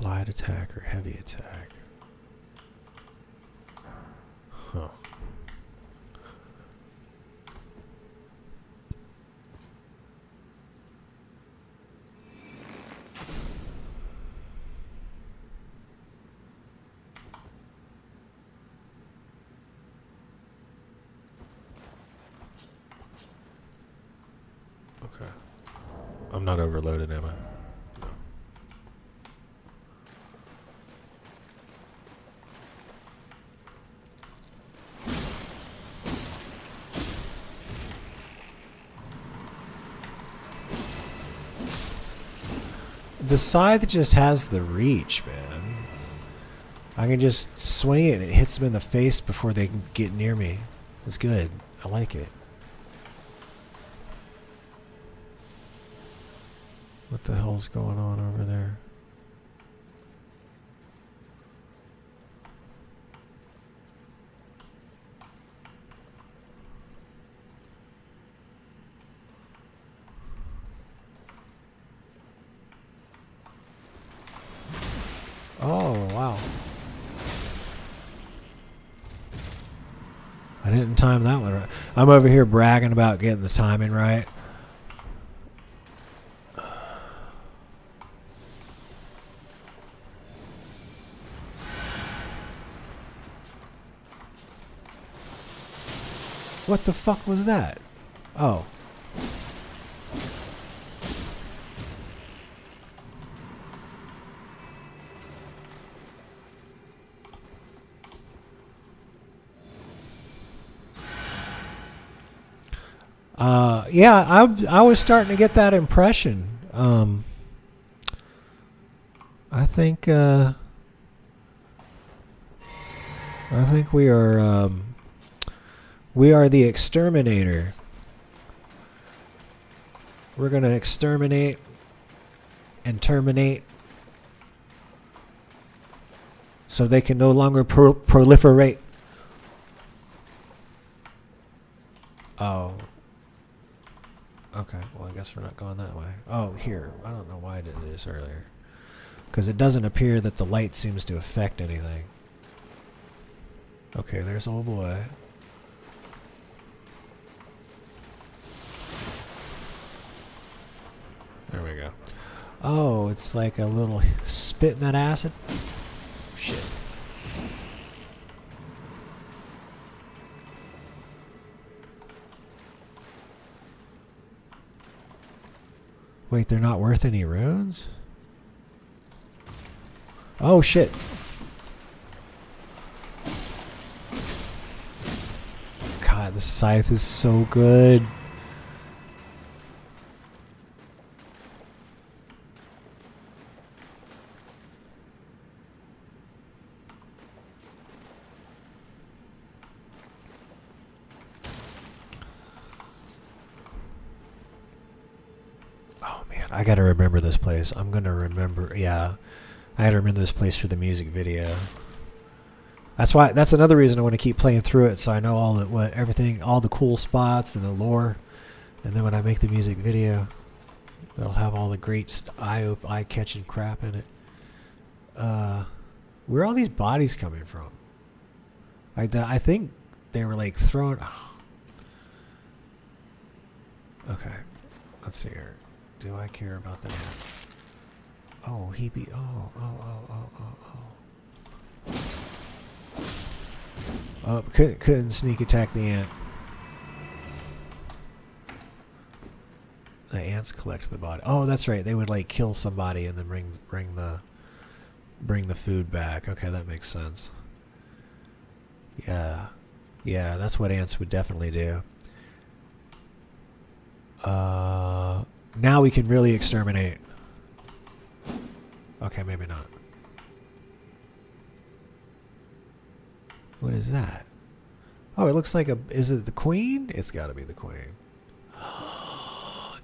Light attack or heavy attack? Huh. Okay. I'm not overloaded, am I? No. The scythe just has the reach, man. I can just swing it and it hits them in the face before they can get near me. It's good. I like it. What the hell's going on over there? Oh, wow. I didn't time that one right. I'm over here bragging about getting the timing right. What the fuck was that? Oh. Yeah, I was starting to get that impression. I think we are the exterminator. We're gonna exterminate and terminate so they can no longer proliferate. Oh. Okay, well, I guess we're not going that way. Oh, here. I don't know why I did this earlier. Because it doesn't appear that the light seems to affect anything. Okay, there's old boy. There we go. Oh, it's like a little spit in that acid. Shit. Wait, they're not worth any runes? Oh, shit. God, the scythe is so good. I gotta remember this place. I'm gonna remember. Yeah, I gotta remember this place for the music video. That's another reason I want to keep playing through it, so I know all the cool spots and the lore. And then when I make the music video, it'll have all the great eye-catching crap in it. Where are all these bodies coming from? I think they were like thrown. Oh. Okay, let's see here. Do I care about that? Oh, he be. Oh. Oh, couldn't sneak attack the ant. The ants collect the body. Oh, that's right. They would like kill somebody and then bring the food back. Okay, that makes sense. Yeah, that's what ants would definitely do. Now we can really exterminate. Okay, maybe not. What is that? Oh, it looks like is it the queen? It's got to be the queen.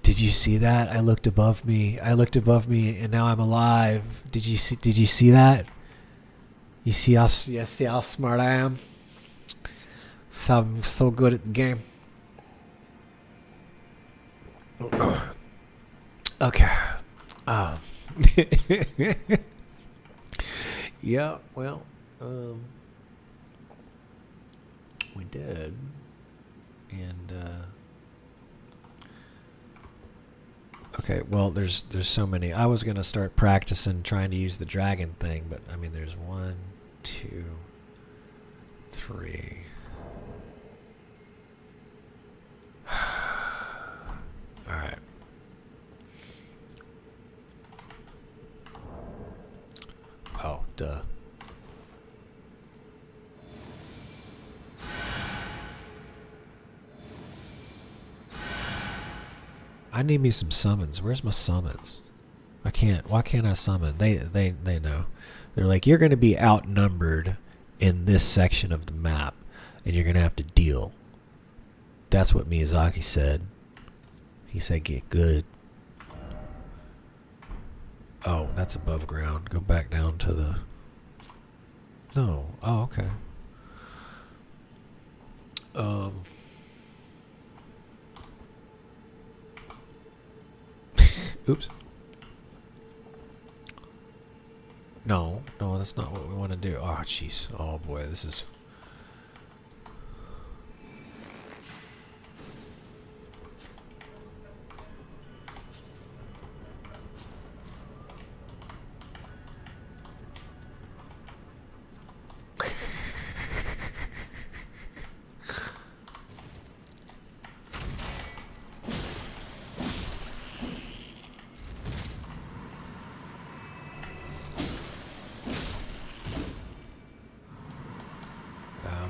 Did you see that? I looked above me, and now I'm alive. Did you see that? You see how smart I am? So I'm so good at the game. Okay. Yeah, well, we did. And okay, well, there's so many. I was going to start practicing trying to use the dragon thing, but I mean, there's 1, 2, 3. All right. Duh. I need me some summons. Where's my summons? I can't. Why can't I summon? They know. They're like, you're going to be outnumbered in this section of the map, and you're going to have to deal. That's what Miyazaki said. He said, get good. Oh, that's above ground. Go back down to the... No. Oh, okay. Oops. No, that's not what we want to do. Oh, jeez. Oh, boy, this is...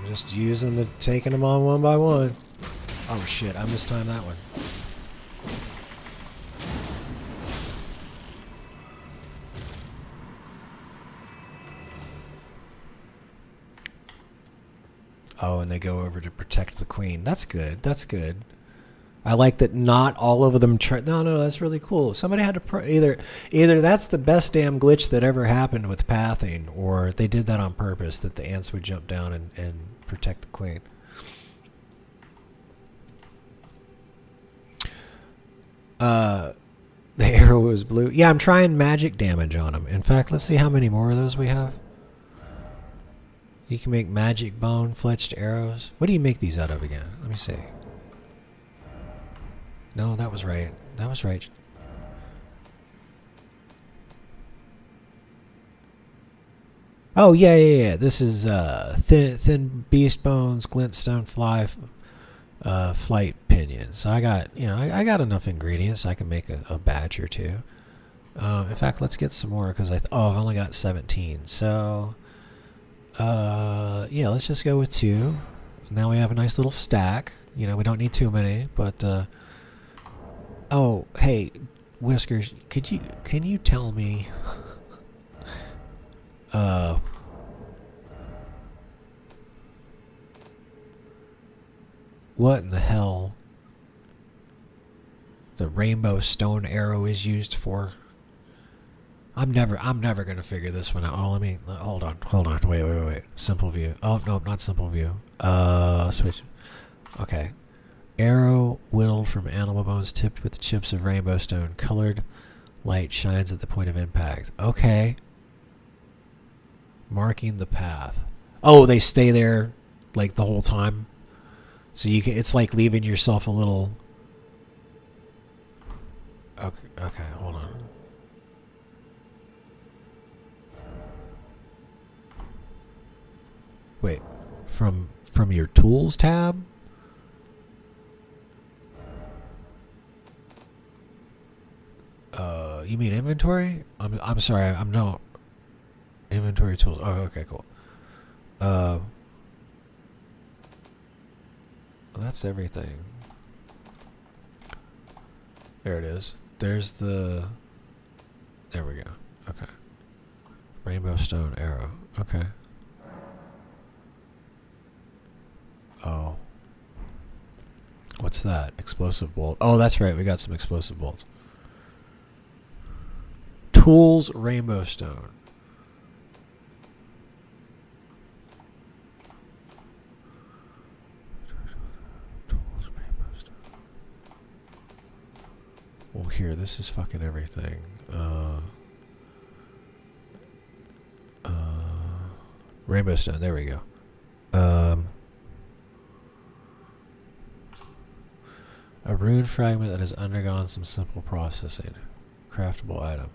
Just taking them on one by one. Oh shit, I mistimed that one. Oh, and they go over to protect the queen. That's good. That's good. I like that not all of them no, that's really cool. Somebody had to either that's the best damn glitch that ever happened with pathing, or they did that on purpose, that the ants would jump down and protect the queen. The arrow was blue. Yeah, I'm trying magic damage on them. In fact, let's see how many more of those we have. You can make magic bone fletched arrows. What do you make these out of again? Let me see. No, that was right. That was right. Oh, yeah. This is thin beast bones, glintstone fly, flight pinions. So I got, I got enough ingredients. I can make a batch or two. In fact, let's get some more because I've only got 17. So, yeah, let's just go with 2. Now we have a nice little stack. We don't need too many, but oh, hey, Whiskers, can you tell me what in the hell the rainbow stone arrow is used for? I'm never gonna figure this one out. Oh, let me hold on. Wait. Simple view. Oh no, not simple view. Switch. Okay. Arrow whittled from animal bones, tipped with chips of rainbow stone. Colored light shines at the point of impact. Okay. Marking the path. Oh, they stay there like the whole time. So you can. It's like leaving yourself a little. Okay, hold on. Wait, from your tools tab? You mean inventory? I'm sorry, I'm not. Inventory tools. Oh, okay, cool. That's everything. There it is. There's the... There we go. Okay. Rainbow stone arrow. Okay. Oh. What's that? Explosive bolt. Oh, that's right. We got some explosive bolts. Tools, rainbow stone. Tools, rainbow stone. Well, here, this is fucking everything. Rainbow stone. There we go. A rune fragment that has undergone some simple processing. Craftable item.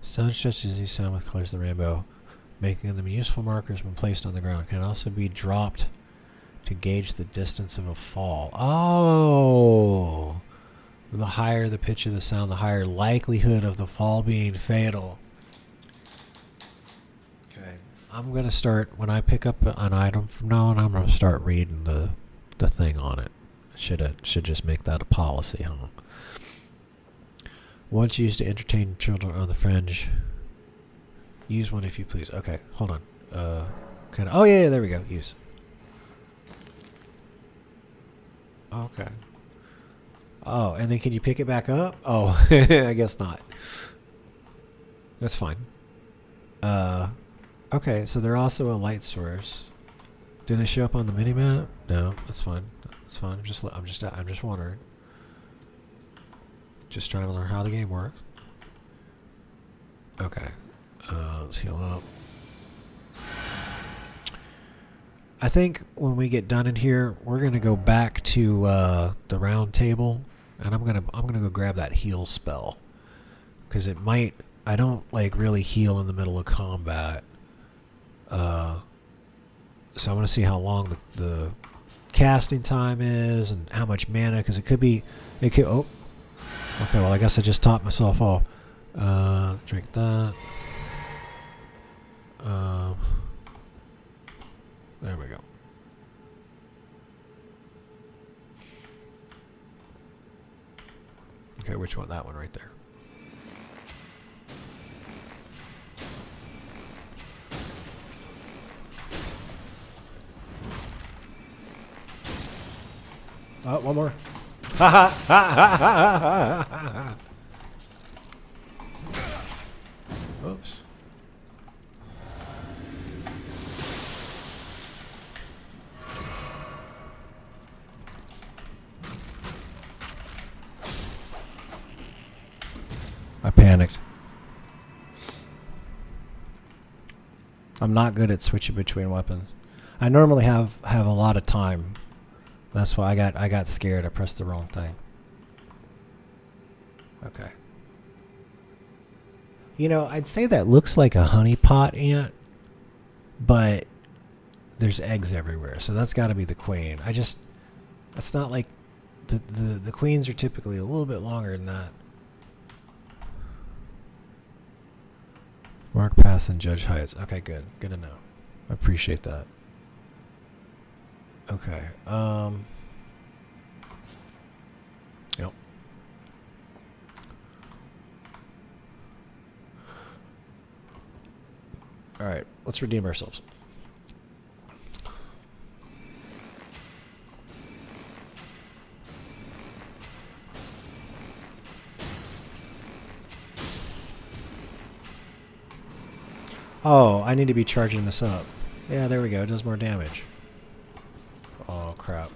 Stones just as these sound with colors of the rainbow, making them useful markers when placed on the ground. Can also be dropped to gauge the distance of a fall. Oh! The higher the pitch of the sound, the higher likelihood of the fall being fatal. Okay. I'm gonna start when I pick up an item from now on. I'm gonna start reading the thing on it. Should just make that a policy, huh? Once used to entertain children on the fringe. Use one if you please. Okay, hold on. Oh yeah, there we go. Use. Okay. Oh, and then can you pick it back up? Oh, I guess not. That's fine. Okay, so they're also a light source. Do they show up on the minimap? No, that's fine. That's fine. I'm just wondering. Just trying to learn how the game works. Okay. Let's heal up. I think when we get done in here, we're gonna go back to the round table, and I'm gonna go grab that heal spell, because it might. I don't like really heal in the middle of combat. So I want to see how long the casting time is and how much mana, because it could be. Oh. Okay. Well, I guess I just topped myself off. Drink that. There we go. Okay, which one? That one right there. One more. Ha ha ha ha ha ha. Oops. I panicked. I'm not good at switching between weapons. I normally have a lot of time. That's why I got scared. I pressed the wrong thing. Okay. You know, I'd say that looks like a honeypot ant, but there's eggs everywhere, so that's got to be the queen. It's not like the queens are typically a little bit longer than that. Mark pass and judge heights. Okay, good. Good to know. I appreciate that. Okay. Yep. All right, let's redeem ourselves. Oh, I need to be charging this up. Yeah, there we go. It does more damage. Oh, crap.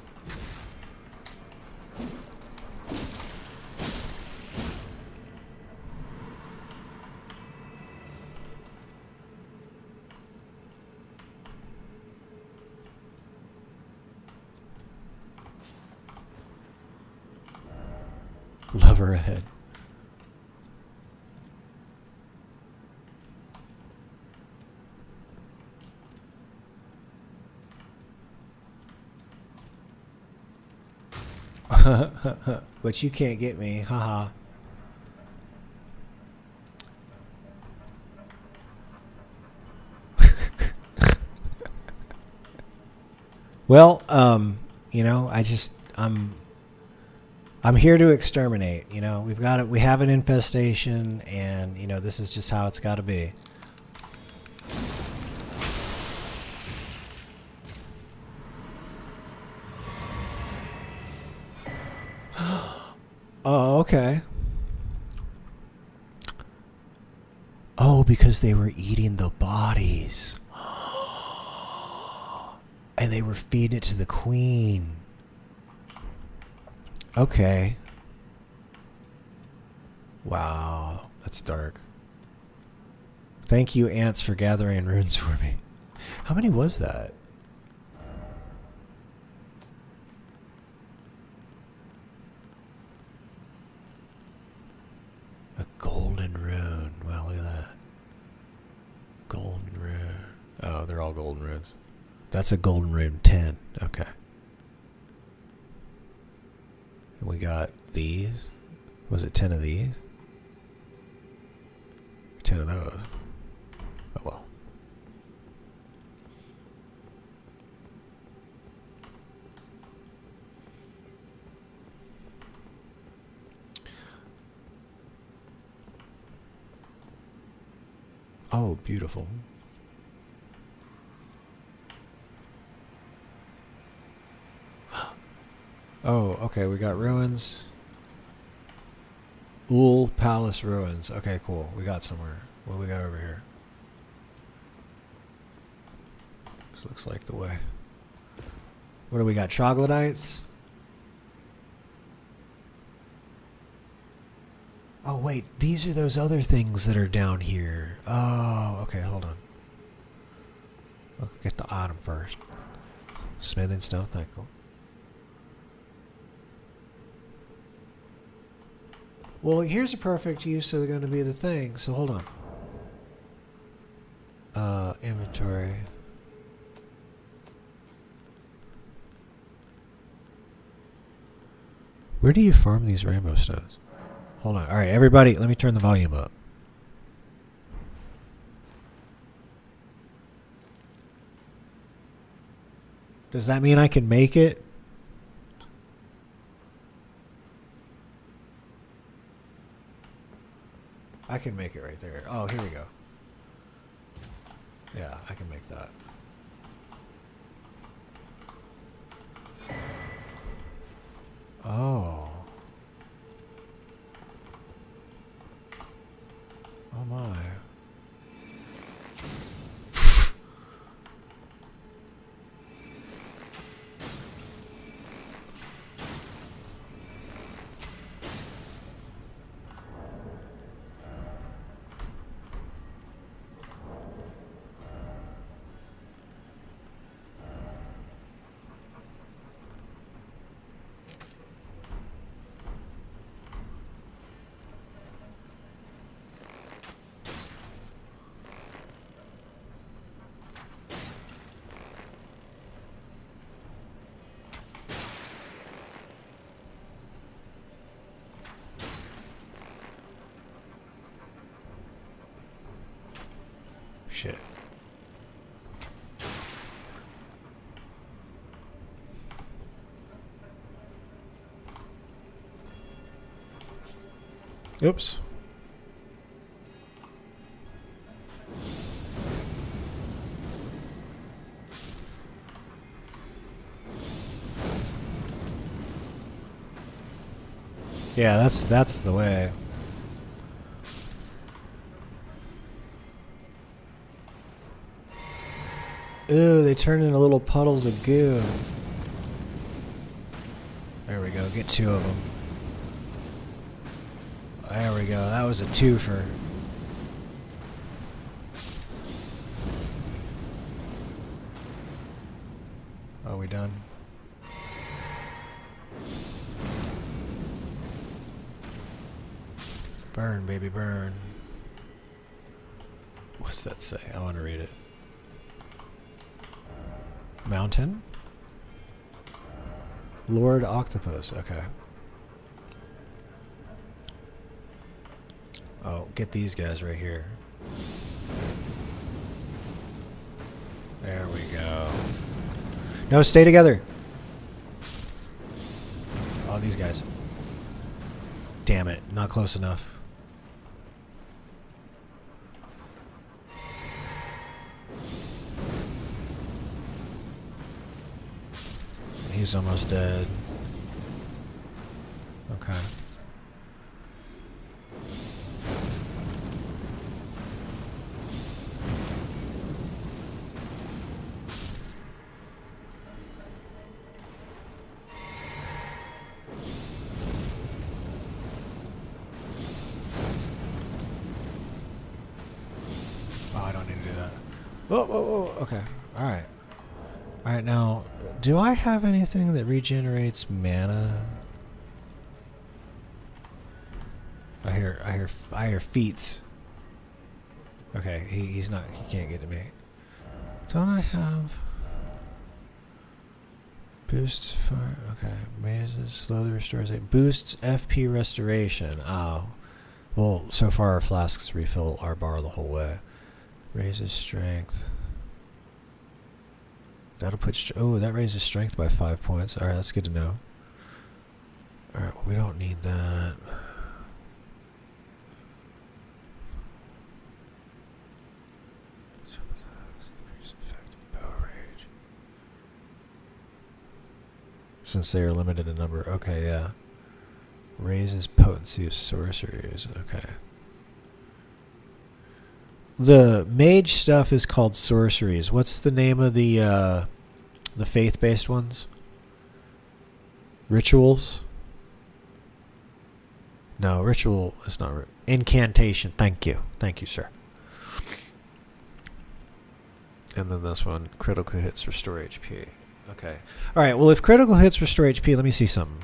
Lover ahead. But you can't get me, haha. Well, you know, I'm here to exterminate. You know, we have an infestation, and you know, this is just how it's got to be. Oh, okay. Oh, because they were eating the bodies. And they were feeding it to the queen. Okay. Wow, that's dark. Thank you, ants, for gathering runes for me. How many was that? A golden rune. Wow, look at that. Golden rune. Oh, they're all golden runes. That's a golden rune 10. Okay. And we got these. Was it 10 of these? 10 of those. Oh well. Oh, beautiful. Oh, okay, we got ruins. Ul Palace ruins. Okay, cool. We got somewhere. What do we got over here? This looks like the way. What do we got? Troglodytes? Oh, wait. These are those other things that are down here. Oh, okay. Hold on. Let's get the item first. Smithing stone. Thank you. Well, here's a perfect use of going to be the thing. So hold on. Inventory. Where do you farm these rainbow stones? Hold on. All right, everybody, let me turn the volume up. Does that mean I can make it? I can make it right there. Oh, here we go. Yeah, I can make that. Oh. Oh my. Shit. Oops. Yeah, that's the way. Ooh, they turn into little puddles of goo. There we go, get 2 of them. There we go, that was a twofer. Are we done? Burn, baby, burn. What's that say? I want to read it. Mountain? Lord Octopus, okay. Oh, get these guys right here. There we go. No, stay together. Oh, these guys. Damn it, not close enough. He's almost dead. Okay. Oh, I don't need to do that. Oh, okay. Alright. Alright, now, do I have anything that regenerates mana? I hear feats. Okay, he can't get to me. Don't I have boosts fire? Okay, mazes slowly restores it. Boosts FP restoration. Oh, well, so far our flasks refill our bar the whole way. Raises strength. That'll put. Oh, that raises strength by 5 points. All right, that's good to know. All right, well, we don't need that. since they are limited in number. Okay, yeah. Raises potency of sorceries. Okay. The mage stuff is called sorceries. What's the name of the faith-based ones? Rituals? No, ritual is not. Incantation. Thank you. Thank you, sir. And then this one, critical hits restore HP. Okay. All right. Well, if critical hits restore HP, let me see something.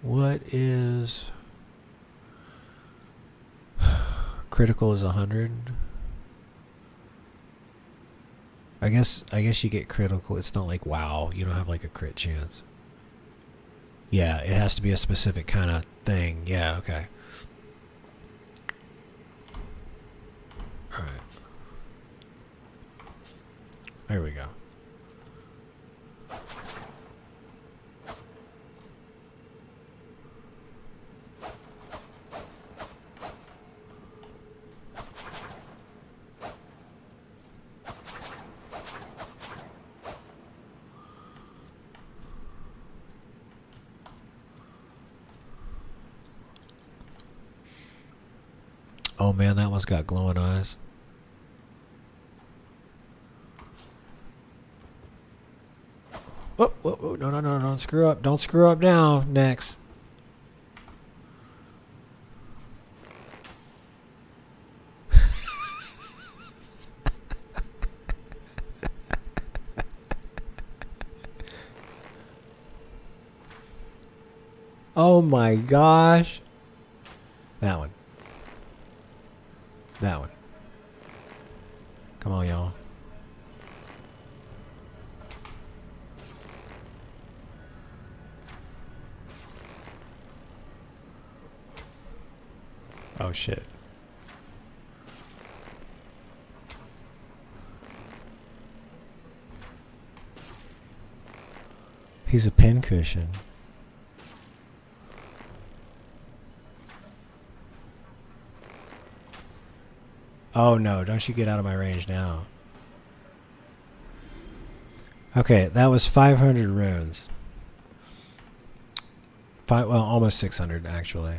What is critical is 100? I guess you get critical. It's not like WoW. You don't have like a crit chance. Yeah, it has to be a specific kind of thing. Yeah, okay. All right. There we go. Oh man, that one's got glowing eyes. Whoa, whoa, whoa, no, don't screw up. Don't screw up now. Next. Oh my gosh. That one. That one. Come on, y'all. Oh shit. He's a pincushion. Oh no, don't you get out of my range now. Okay, that was 500 runes. Well, almost 600 actually.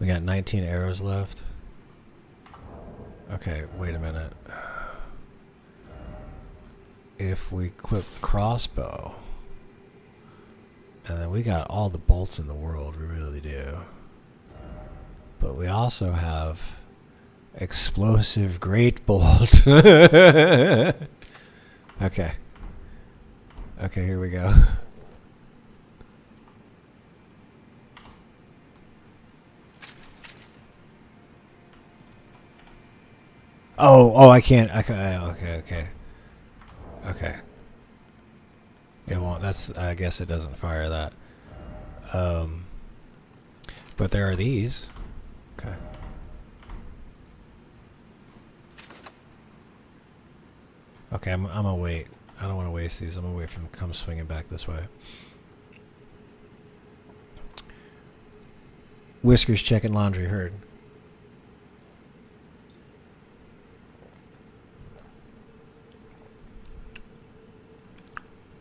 We got 19 arrows left. Okay, wait a minute. If we equip crossbow, and then we got all the bolts in the world, we really do. But we also have explosive great bolt. Okay. Okay, here we go. Oh, I can't. Okay. It won't. I guess it doesn't fire that. But there are these. Okay. Okay, I'm gonna wait. I don't want to waste these. I'm gonna wait for them to come swinging back this way. Whiskers checking laundry, heard.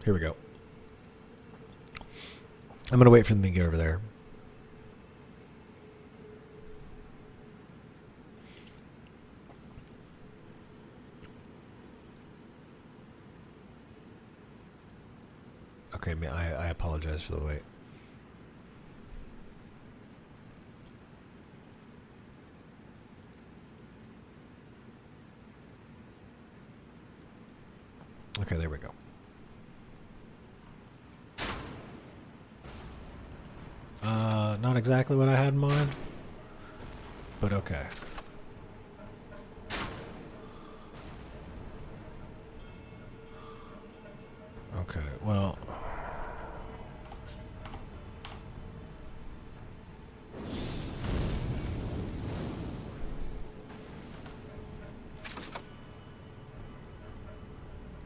Here we go. I'm gonna wait for them to get over there. Okay, I apologize for the wait. Okay, there we go. Not exactly what I had in mind, but okay. Okay, well.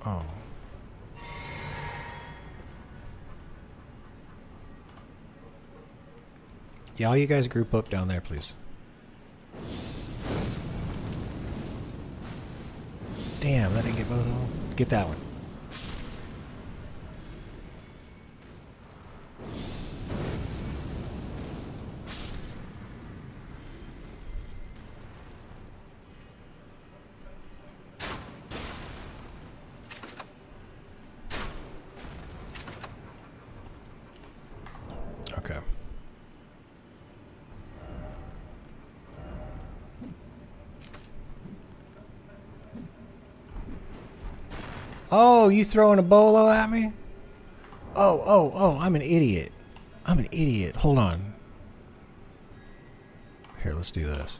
Oh. Yeah, all you guys group up down there, please. Damn, that didn't get both of them. Get that one. Okay. Oh, you throwing a bolo at me? Oh, I'm an idiot. I'm an idiot. Hold on. Here, let's do this.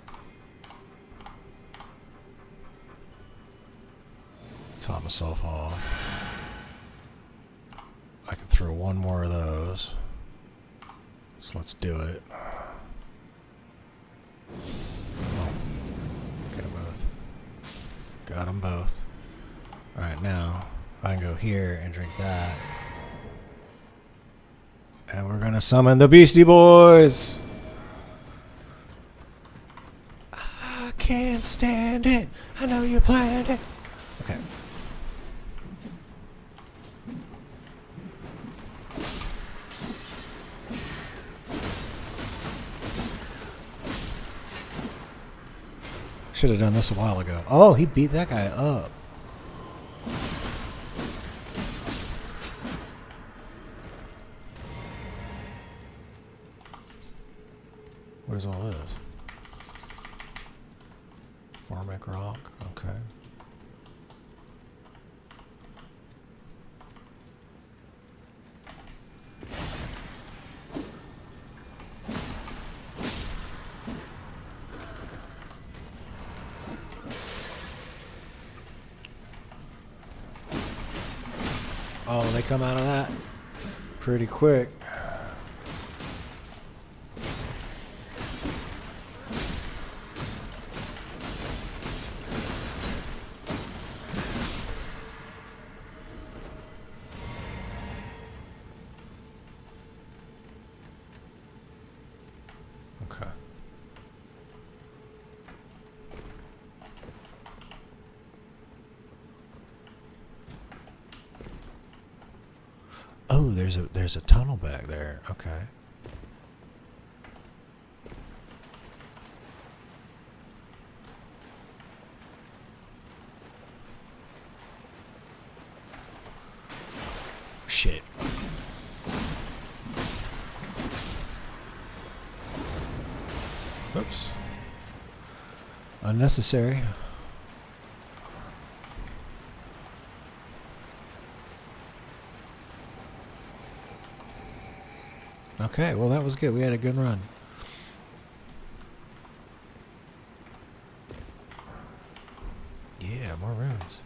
Top myself off. I can throw one more of those. So let's do it. Oh. Get them both. Got them both. Alright, now I can go here and drink that. And we're gonna summon the Beastie Boys! I can't stand it. I know you planned it. Okay. Should have done this a while ago. Oh, he beat that guy up. What is all this? Formic rock, okay. Oh, they come out of that pretty quick. Okay. Oh, there's a tunnel back there. Okay. Shit. Oops. Unnecessary. Okay, well that was good. We had a good run. Yeah, more runes.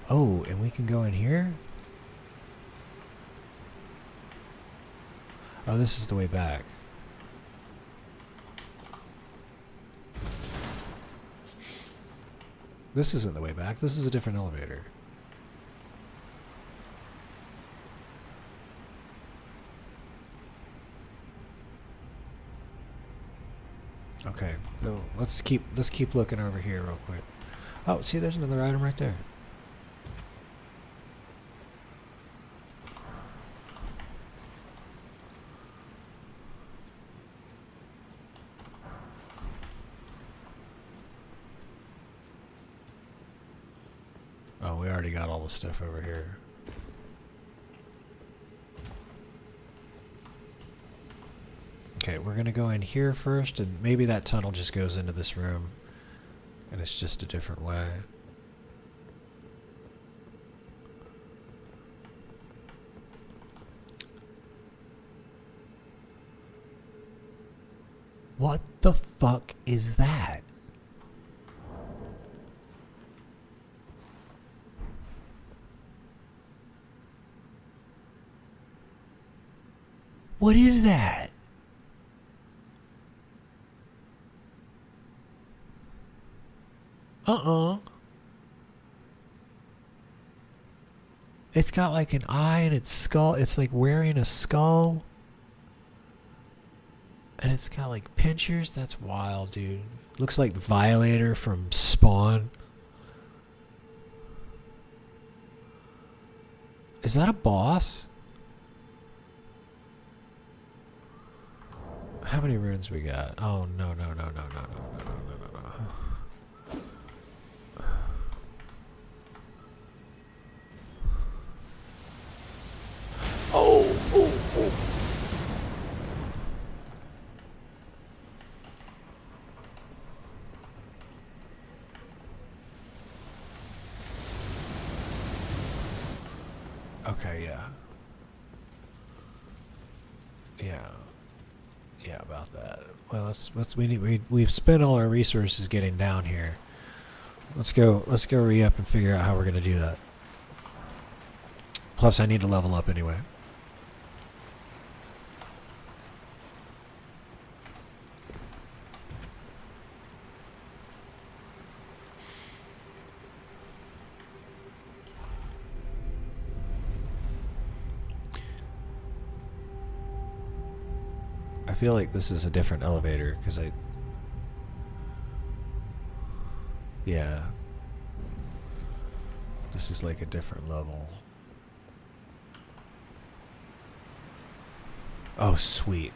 Oh, and we can go in here? Oh, this is the way back. This isn't the way back. This is a different elevator. Okay, so let's keep looking over here real quick. Oh, see, there's another item right there. Oh, we already got all the stuff over here. Okay, we're gonna go in here first, and maybe that tunnel just goes into this room, and it's just a different way. What the fuck is that? What is that? It's got like an eye in its skull. It's like wearing a skull. And it's got like pinchers. That's wild, dude. Looks like Violator from Spawn. Is that a boss? How many runes we got? Oh, no, no, no, no, no, no, no, no, no, no. Oh, oh, oh. Okay, yeah. Yeah, about that. Well, we've spent all our resources getting down here. Let's go re-up and figure out how we're gonna do that. Plus, I need to level up anyway. I feel like this is a different elevator because yeah, this is like a different level. Oh, sweet.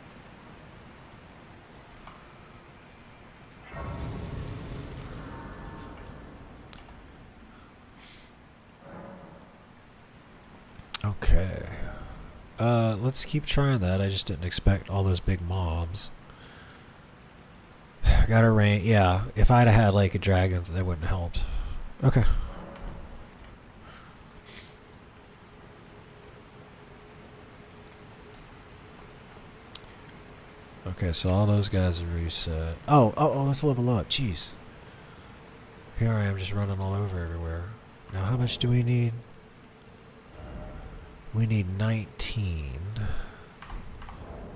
Okay. Let's keep trying that. I just didn't expect all those big mobs. Got a rain. Yeah, if I'd have had like a dragon, that wouldn't have helped. Okay. Okay, so all those guys are reset. Oh, let's level up. Jeez. Here I am just running all over everywhere. Now, how much do we need? We need 19.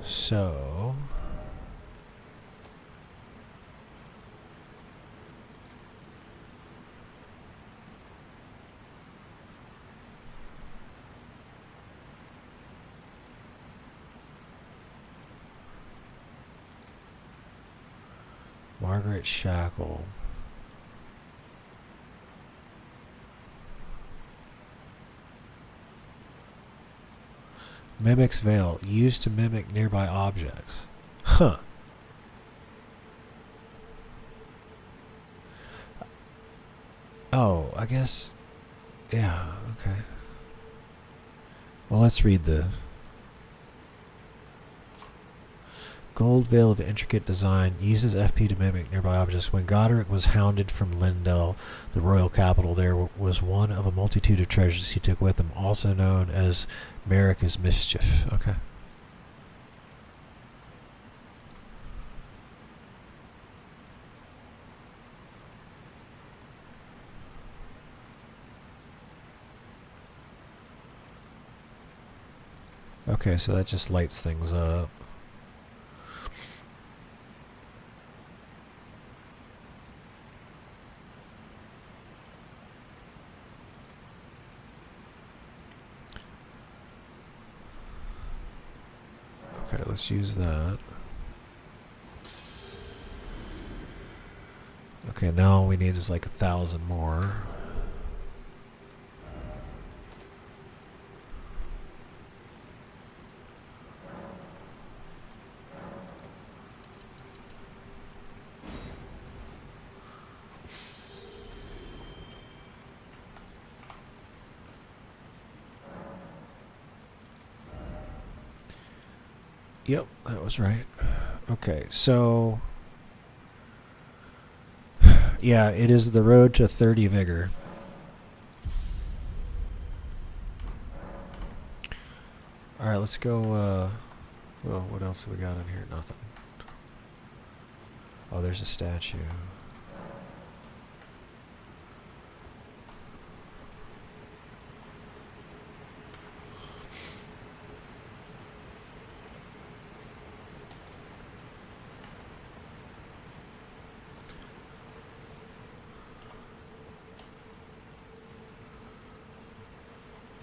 So... Margaret Shackle. Mimic's Veil, used to mimic nearby objects. Huh. Oh, I guess... Yeah, okay. Well, let's read the... Gold Veil of intricate design uses FP to mimic nearby objects. When Goderic was hounded from Lindell, the royal capital, there was one of a multitude of treasures he took with him, also known as Marika's Mischief. Okay. Okay, so that just lights things up. Okay, let's use that. Okay, now all we need is like 1,000 more. Yep, that was right. Okay, so... Yeah, it is the road to 30 vigor. Alright, let's go, well, what else have we got in here? Nothing. Oh, there's a statue.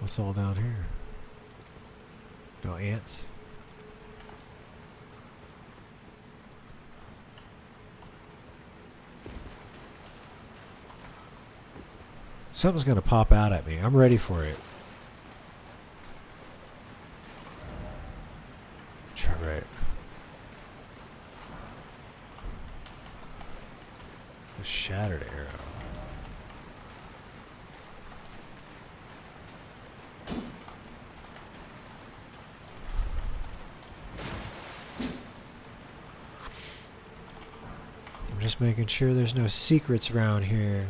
What's all down here? No ants? Something's gonna pop out at me. I'm ready for it. Shattered arrow. I'm just making sure there's no secrets around here.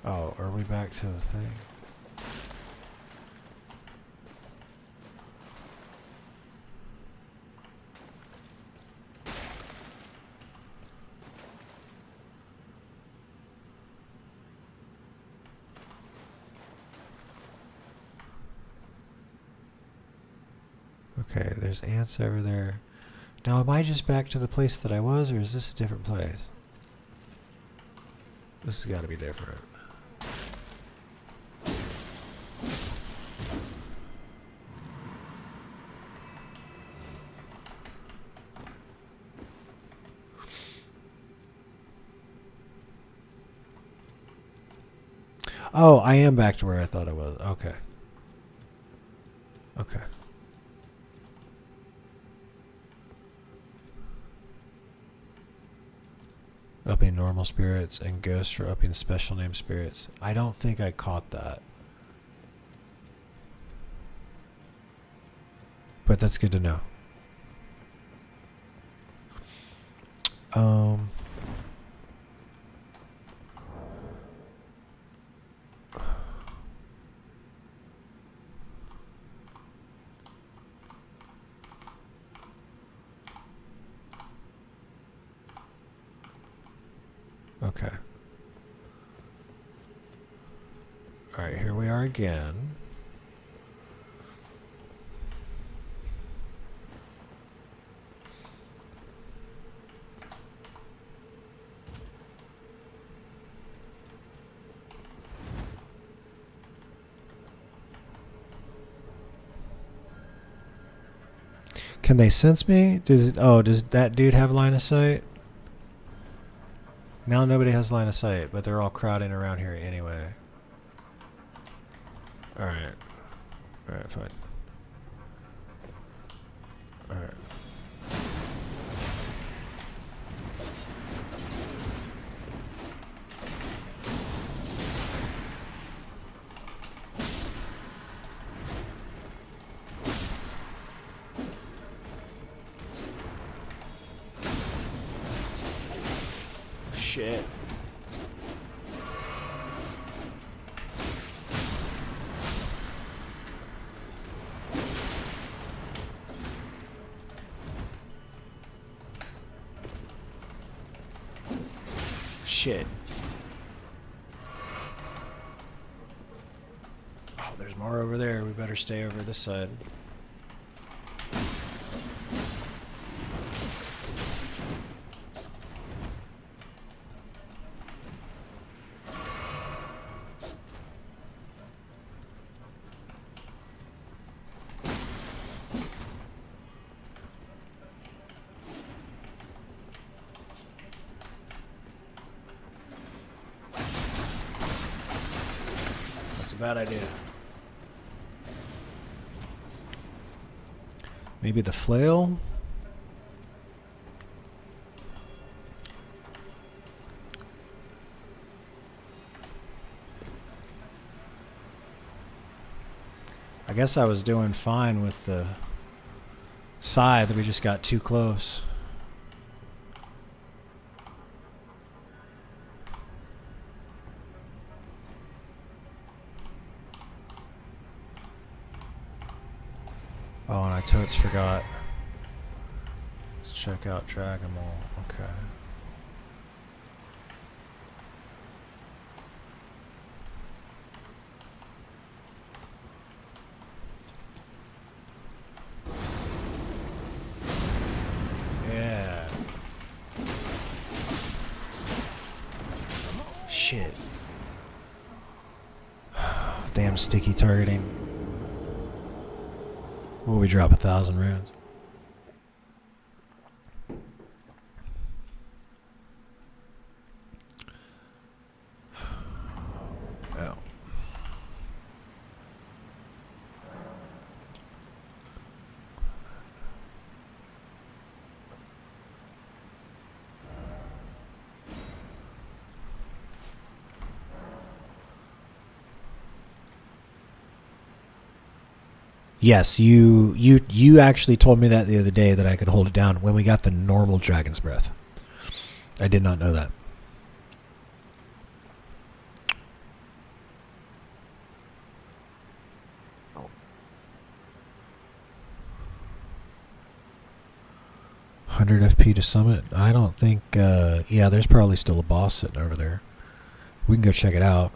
Oh, are we back to the thing? Okay, there's ants over there. Now, am I just back to the place that I was, or is this a different place? This has got to be different. Oh, I am back to where I thought I was. Okay. Okay. Upping normal spirits and ghosts for upping special name spirits. I don't think I caught that. But that's good to know. Okay. Alright, here we are again. Can they sense me? Does that dude have line of sight? Now nobody has line of sight, but they're all crowding around here anyway. Alright. Alright, fine. Alright. Shit. Shit. Oh, there's more over there. We better stay over this side. Bad idea. Maybe the flail? I guess I was doing fine with the scythe. We just got too close. Oh, and I totes forgot. Let's check out Dragon Ball. Okay. Yeah. Shit. Damn sticky targeting. Will we drop 1,000 runes? Yes, you actually told me that the other day that I could hold it down when we got the normal dragon's breath. I did not know that. Oh. 100 FP to summit. I don't think. Yeah, there's probably still a boss sitting over there. We can go check it out.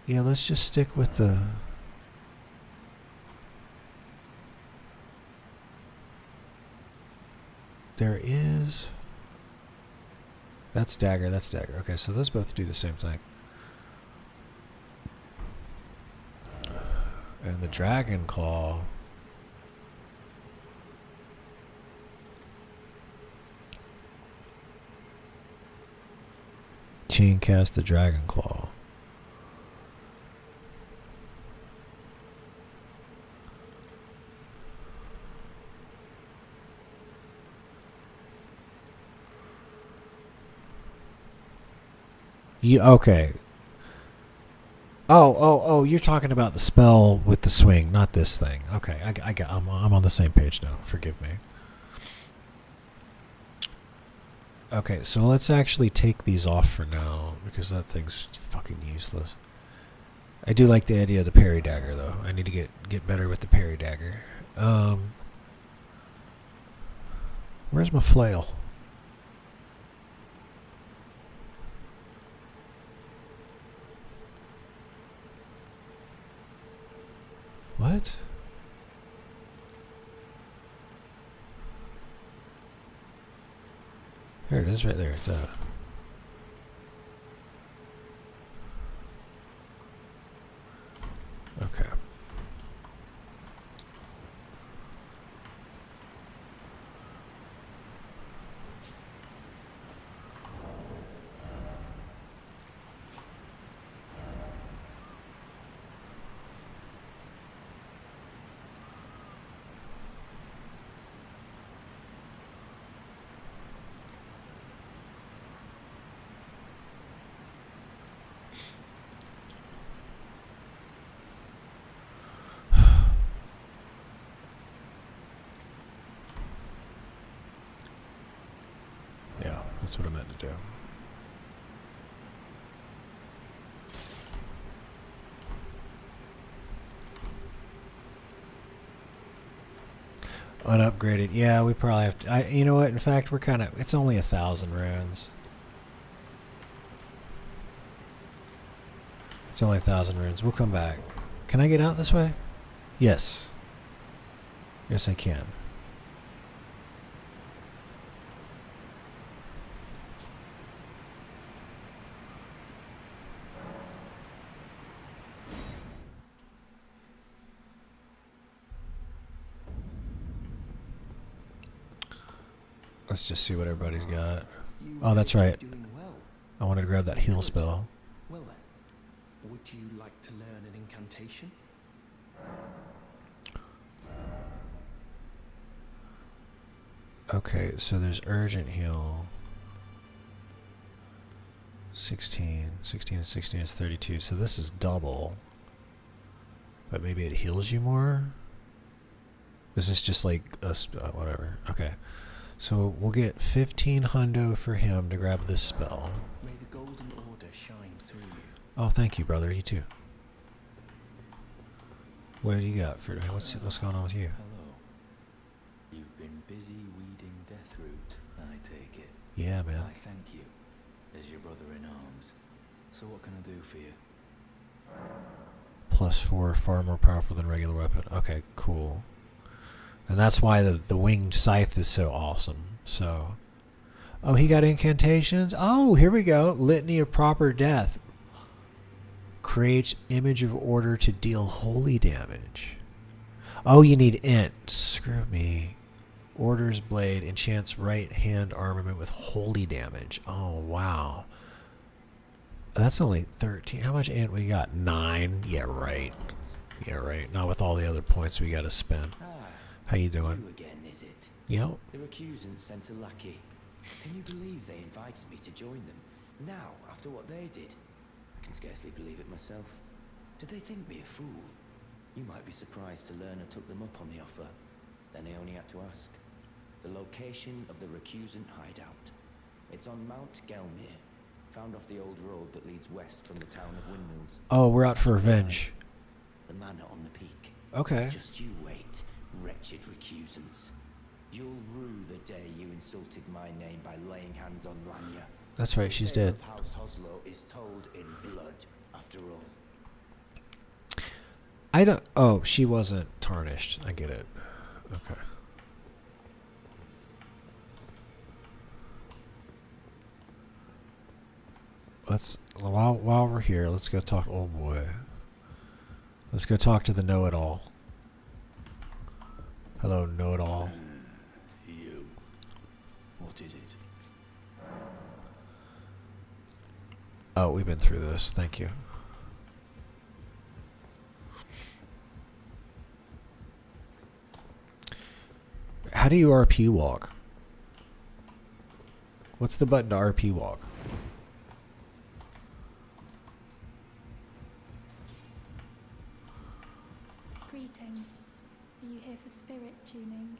Yeah, let's just stick with the. There is. That's dagger. That's dagger. Okay, so let's both do the same thing. And the dragon claw. Chain cast the dragon claw. Okay. Oh, you're talking about the spell with the swing, not this thing. Okay, I'm on the same page now. Forgive me. Okay, so let's actually take these off for now, because that thing's fucking useless. I do like the idea of the parry dagger, though. I need to get better with the parry dagger. Where's my flail? What? There it is, right there. It's okay. Yeah, that's what I meant to do. Unupgraded. Yeah, we probably have to. You know what? In fact, we're kind of. It's only 1,000 runes. It's only 1,000 runes. We'll come back. Can I get out this way? Yes. Yes, I can. Let's just see what everybody's got. Oh, that's right. I wanted to grab that heal spell. Well then, would you like to learn an incantation? Okay, so there's urgent heal. 16 and 16 is 32. So this is double. But maybe it heals you more? This is just like whatever. Okay. So we'll get 15 hundo for him to grab this spell. May the golden order shine through you. Oh, thank you, brother. You too. What do you got for what's going on with you? Hello. You've been busy weeding Deathroot, I take it. Yeah, man. I thank you, as your brother in arms. So what can I do for you? +4, far more powerful than regular weapon. Okay, cool. And that's why the winged scythe is so awesome. So, oh, he got incantations. Oh, here we go. Litany of proper death. Creates image of order to deal holy damage. Oh, you need int. Screw me. Order's blade enchants right hand armament with holy damage. Oh, wow. That's only 13. How much int we got? 9. Yeah, right. Yeah, right. Not with all the other points we got to spend. How you doing? You again, is it? Yep. The recusants sent a lackey. Can you believe they invited me to join them? Now, after what they did? I can scarcely believe it myself. Did they think me a fool? You might be surprised to learn I took them up on the offer. Then I only had to ask. The location of the recusant hideout. It's on Mount Gelmir, found off the old road that leads west from the town of Windmills. Oh, we're out for revenge. The manor on the peak. Okay. Just you wait, wretched recusants. You'll rue the day you insulted my name by laying hands on Lanya. That's right, she's The tale dead. of House Hoslow is told in blood, after all. I don't... Oh, she wasn't tarnished. I get it. Okay. Let's... While we're here, let's go talk... Oh, boy. Let's go talk to the know-it-all. Hello, know-it-all. You. What is it? Oh, we've been through this. Thank you. How do you RP walk? What's the button to RP walk? Greetings. Are you here for spirit tuning?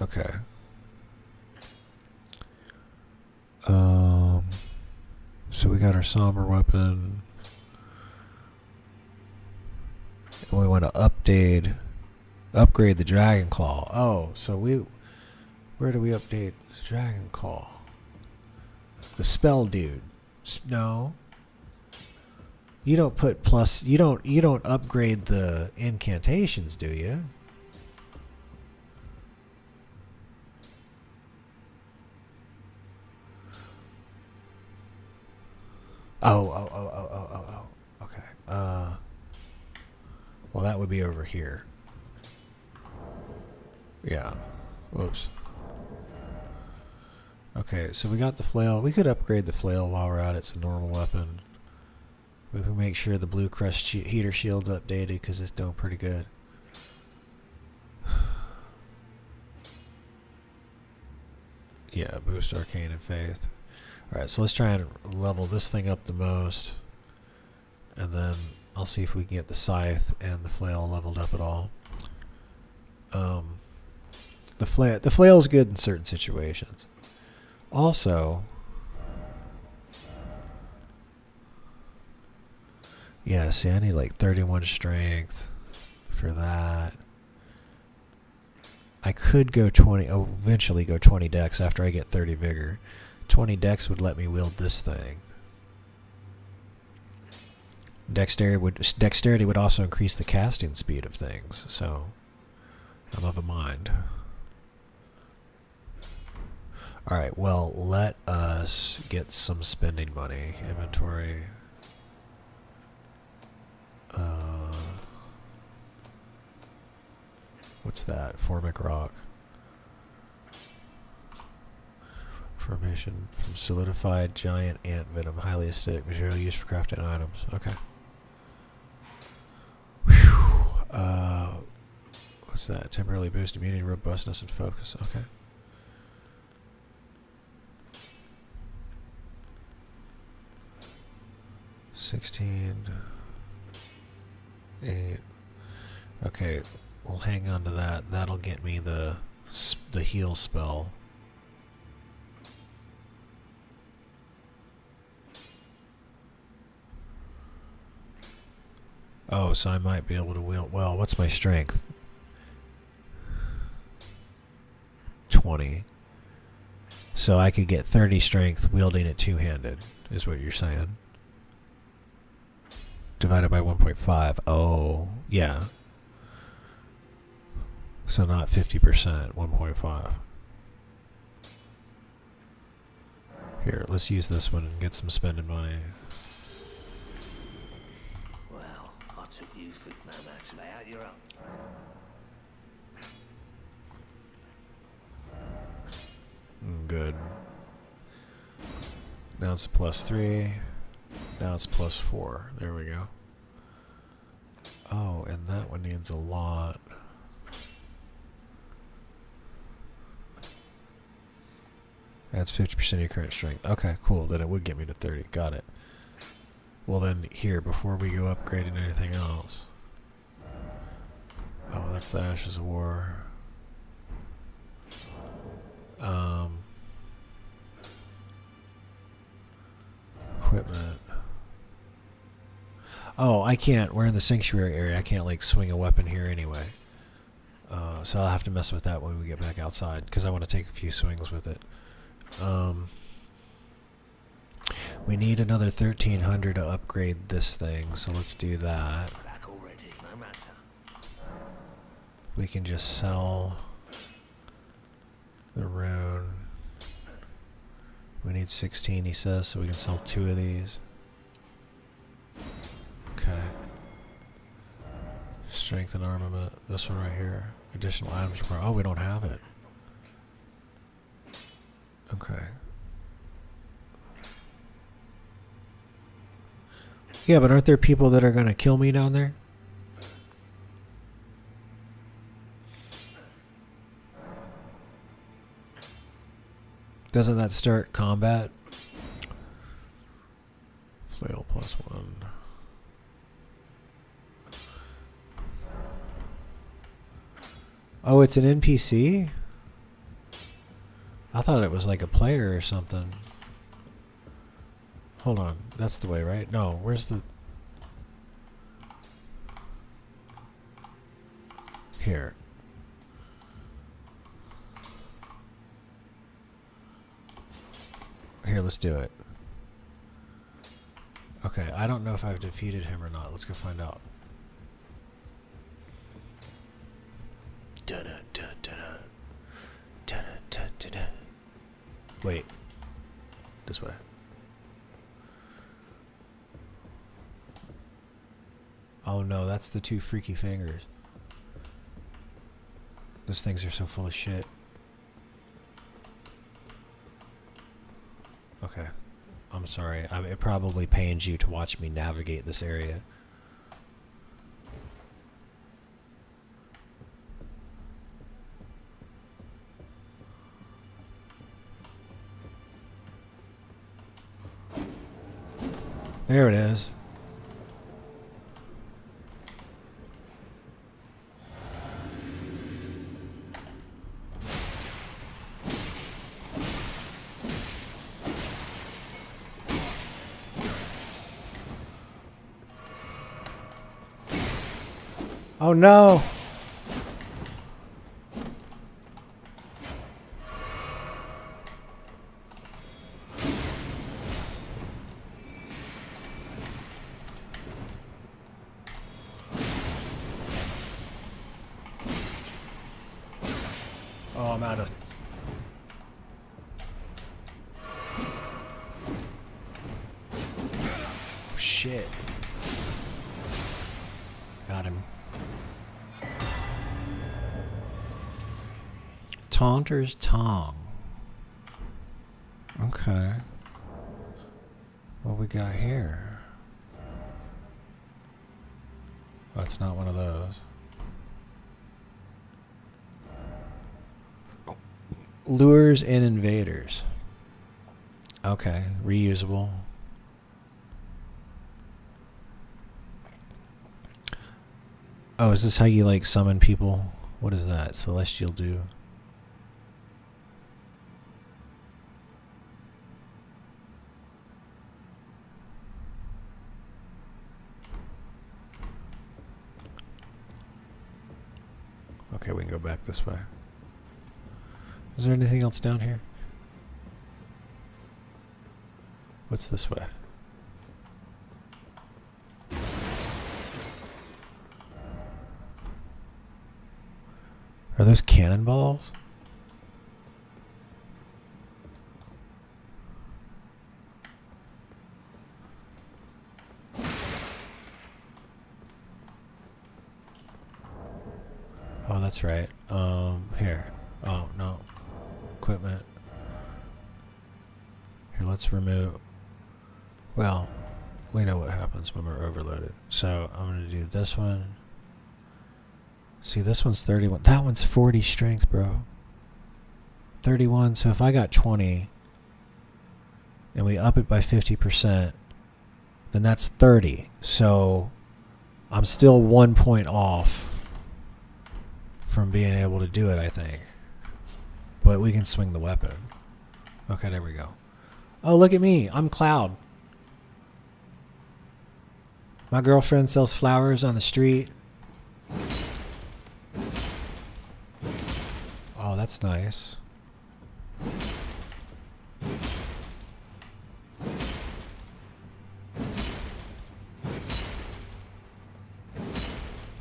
Okay. So we got our somber weapon. And we want to upgrade the Dragon Claw. Oh, so where do we update the Dragon Claw? The spell dude. No. You don't put plus. You don't upgrade the incantations, do you? Oh. Okay. Well, that would be over here. Yeah. Whoops. Okay, so we got the flail. We could upgrade the flail while we're at it. It's a normal weapon. We can make sure the blue crust heater shield's updated because it's doing pretty good. Yeah, boost arcane and faith. Alright, so let's try and level this thing up the most. And then I'll see if we can get the scythe and the flail leveled up at all. The flail is good in certain situations. Also, yeah, see, I need like 31 strength for that. I could go 20, eventually go 20 dex after I get 30 vigor. 20 dex would let me wield this thing. Dexterity would also increase the casting speed of things, so I'm of a mind. Alright, well, let us get some spending money. Inventory. What's that? Formic rock. Formation from solidified giant ant venom. Highly acidic material used for crafting items. Okay. Whew. What's that? Temporarily boost immunity, robustness, and focus. Okay. $8. Okay, we'll hang on to that. That'll get me the heal spell. Oh, so I might be able to wield. Well, what's my strength? 20. So I could get 30 strength wielding it two-handed, is what you're saying. Divided by 1.5. Oh, yeah. So not 50%, 1.5. Here, let's use this one and get some spending money. Well, I took you for no man to lay out your own. Good. Now it's a +3. Now it's +4. There we go. Oh, and that one needs a lot. That's 50% of your current strength. Okay, cool. Then it would get me to 30. Got it. Well then, here, before we go upgrading anything else. Oh, that's the Ashes of War. Equipment. Oh, I can't. We're in the sanctuary area. I can't, like, swing a weapon here anyway. So I'll have to mess with that when we get back outside, because I want to take a few swings with it. We need another 1,300 to upgrade this thing, so let's do that. Back already, no matter. We can just sell the rune. We need 16, he says, so we can sell 2 of these. Okay. Strength and armament. This one right here. Additional items. Oh, we don't have it. Okay. Yeah, but aren't there people that are going to kill me down there? Doesn't that start combat? Flail +1. Oh, it's an NPC? I thought it was like a player or something. Hold on. That's the way, right? No, where's the... Here. Here, let's do it. Okay, I don't know if I've defeated him or not. Let's go find out. Wait. This way. Oh no, that's the 2 freaky fingers. Those things are so full of shit. Okay. I'm sorry. It probably pains you to watch me navigate this area. There it is. Oh no! Oh, I'm out of... Shit. Got him. Taunter's Tongue. Okay. What we got here? Oh, it's not one of those. Lures and invaders. Okay, reusable. Oh, is this how you like summon people? What is that? Celestial Dew. Okay, we can go back this way. Is there anything else down here? What's this way? Are those cannonballs? Oh, that's right. Here. Oh, no. Equipment. Here, let's remove... Well, we know what happens when we're overloaded. So I'm going to do this one. See, this one's 31. That one's 40 strength, bro. 31. So if I got 20 and we up it by 50%, then that's 30. So I'm still 1 point off from being able to do it, I think. But we can swing the weapon. Okay, there we go. Oh, look at me. I'm Cloud. My girlfriend sells flowers on the street. Oh, that's nice.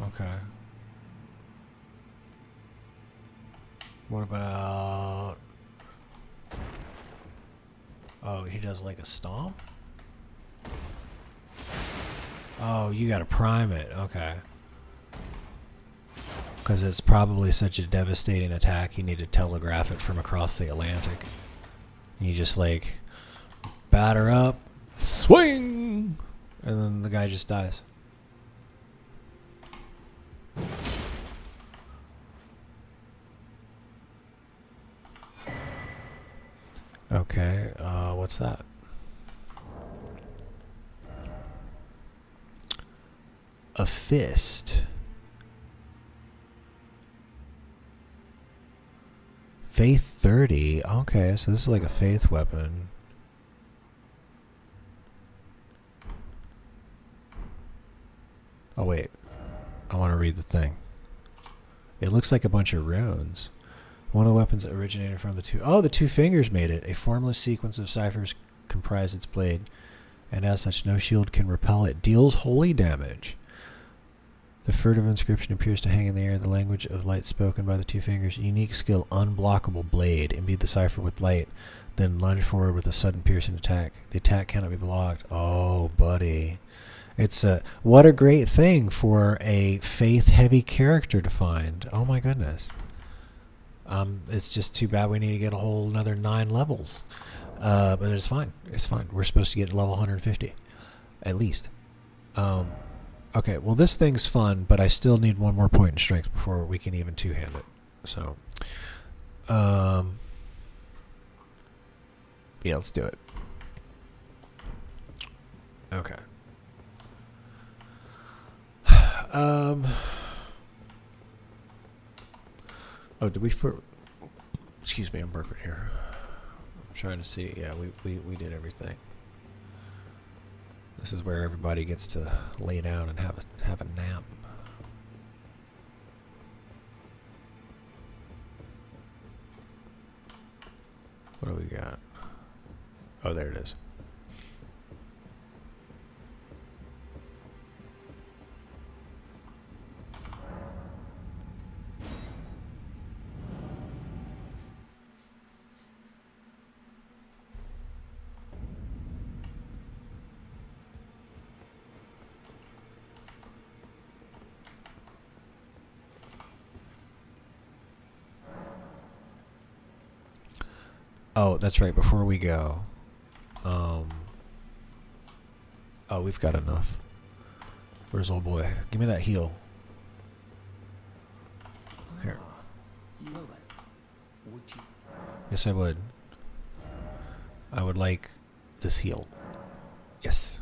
Okay. What about... Oh, he does like a stomp? Oh, you gotta prime it. Okay. Because it's probably such a devastating attack, you need to telegraph it from across the Atlantic. You just like batter up, swing, and then the guy just dies. Okay, what's that? A fist. Faith 30. Okay, so this is like a faith weapon. Oh wait, I want to read the thing. It looks like a bunch of runes. One of the weapons originated from the two... Oh, the two fingers made it. A formless sequence of ciphers comprise its blade, and as such, no shield can repel it. Deals holy damage. The furtive inscription appears to hang in the air. The language of light spoken by the two fingers. Unique skill, unblockable blade. Imbue the cipher with light, then lunge forward with a sudden piercing attack. The attack cannot be blocked. Oh, buddy. It's a... What a great thing for a faith-heavy character to find. Oh my goodness. It's just too bad we need to get a whole another 9 levels. But it's fine. It's fine. We're supposed to get level 150. At least. Okay, well this thing's fun, but I still need 1 more point in strength before we can even two-hand it. So, yeah, let's do it. Okay. Oh, did we excuse me, I'm burping here. I'm trying to see. Yeah, we did everything. This is where everybody gets to lay down and have a nap. What do we got? Oh, there it is. Oh, that's right. Before we go, oh, we've got enough. Where's old boy? Give me that heal. Here. Yes, I would. I would like this heal. Yes.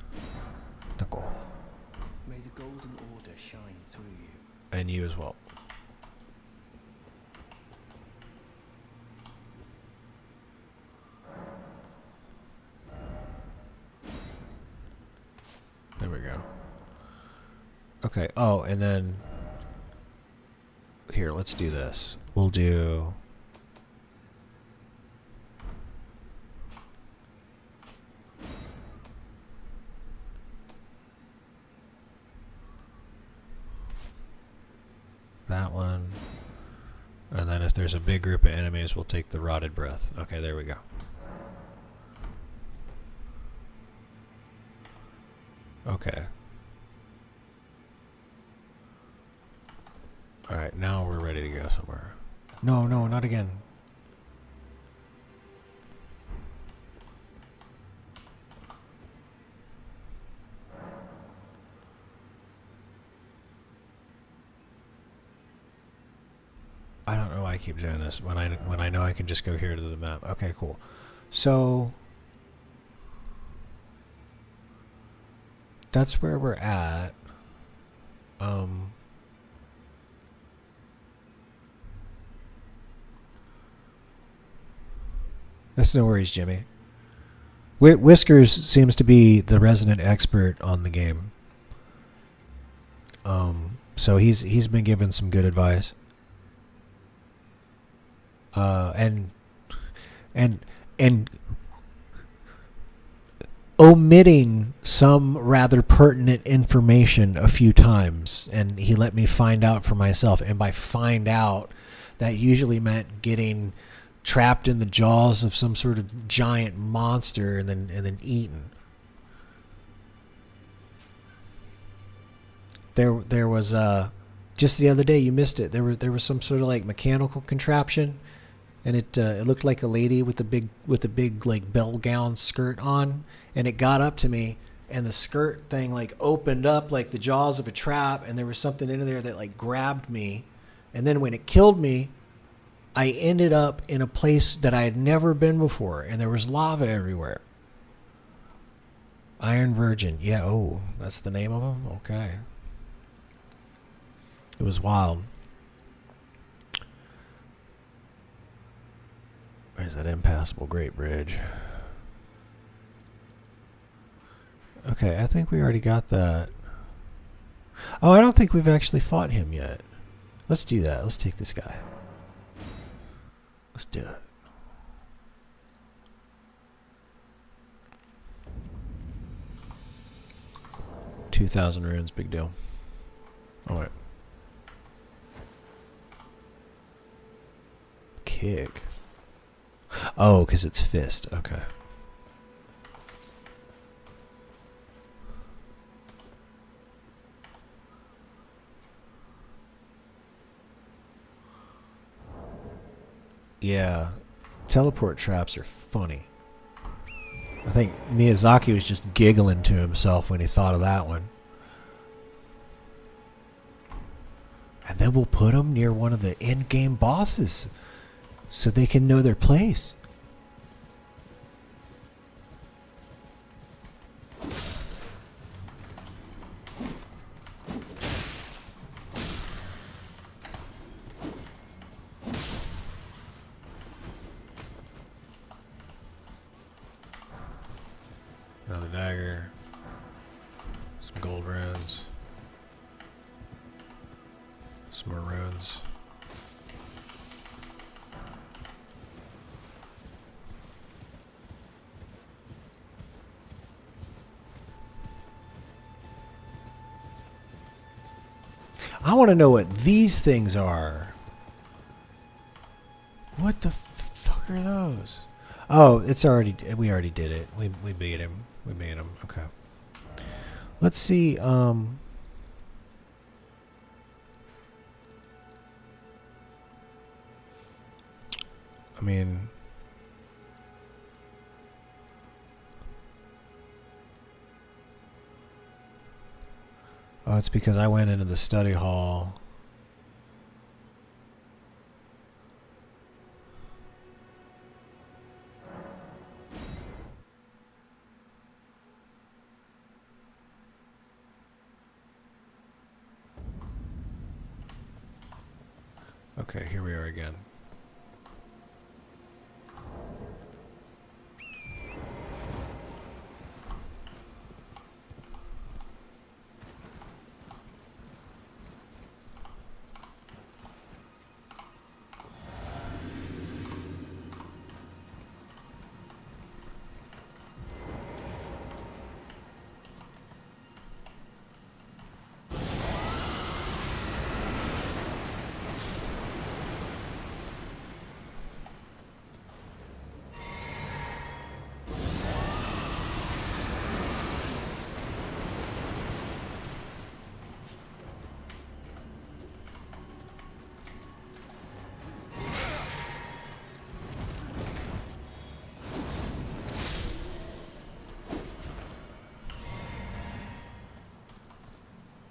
Tako. May the golden order shine through you. And you as well. There we go. Okay. Oh, and then here, let's do this. We'll do that one. And then if there's a big group of enemies, we'll take the rotted breath. Okay, there we go. Okay. Alright, now we're ready to go somewhere. No, no, not again. I keep doing this when I know I can just go here to the map. Okay, cool. So that's where we're at. That's no worries, Jimmy. Whiskers seems to be the resident expert on the game. So he's been given some good advice. And omitting some rather pertinent information a few times, and he let me find out for myself. And by find out, that usually meant getting trapped in the jaws of some sort of giant monster and then eaten. There was just the other day, you missed it. There was some sort of like mechanical contraption, and it looked like a lady with a big like bell gown skirt on, and it got up to me, and the skirt thing like opened up like the jaws of a trap, and there was something in there that like grabbed me, and then when it killed me, I ended up in a place that I had never been before, and there was lava everywhere. Iron Virgin. Yeah, oh, that's the name of them? Okay. It was wild. Where's that impassable Great Bridge? Okay, I think we already got that. Oh, I don't think we've actually fought him yet. Let's do that. Let's take this guy. Let's do it. 2,000 runes, big deal. Alright. Kick. Oh, because it's fist. Okay. Yeah. Teleport traps are funny. I think Miyazaki was just giggling to himself when he thought of that one. And then we'll put them near one of the end-game bosses so they can know their place. Another dagger. Some gold runes. Some more runes. I want to know what these things are. What the fuck are those? Oh, it's already. We already did it. We beat him. We made him. Okay. Let's see. I mean, oh, it's because I went into the study hall. Okay, here we are again.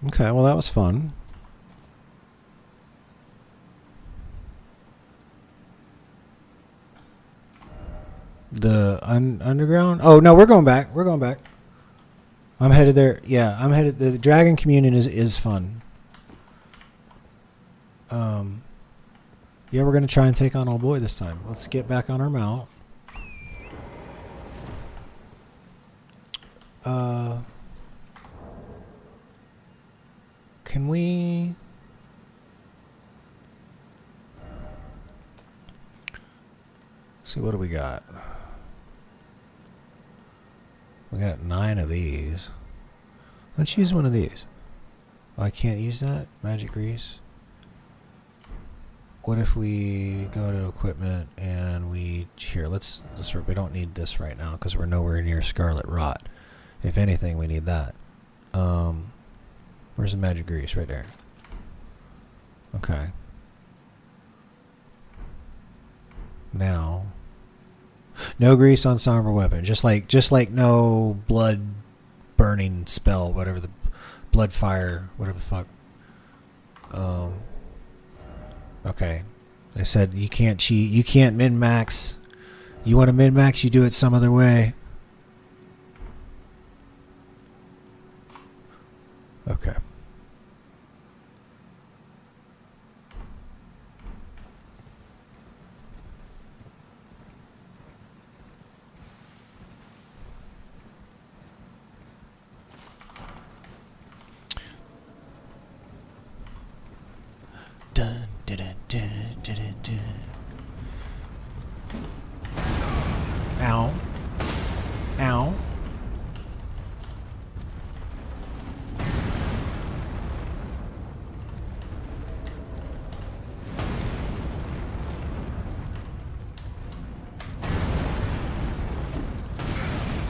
Okay, well that was fun. The underground? Oh no, we're going back. We're going back. I'm headed there. Yeah, I'm headed. The Dragon Communion is fun. Yeah, we're gonna try and take on Old Boy this time. Let's get back on our mount. Can we? Let's see, what do we got? We got 9 of these. Let's use one of these. Oh, I can't use that? Magic grease? What if we go to equipment and we... Here, let's we don't need this right now because we're nowhere near Scarlet Rot. If anything, we need that. Where's the magic grease? Right there. Okay. Now... No grease on somber weapon. Just like no blood burning spell, whatever the blood fire, whatever the fuck. Okay. They said you can't cheat. You can't min-max. You want to min-max, you do it some other way. Okay. Dun, dun, dun, dun, dun, dun, dun. Ow. Ow.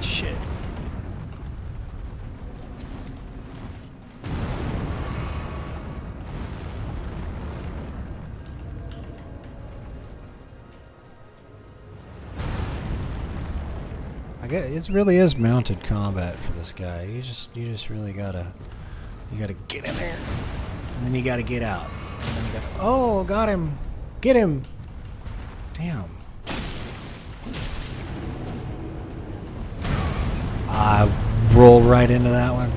Shit. I guess it really is mounted combat for this guy. You just really gotta get in there, and then you gotta get out. And then you gotta, oh, got him! Get him! Damn. I rolled right into that one.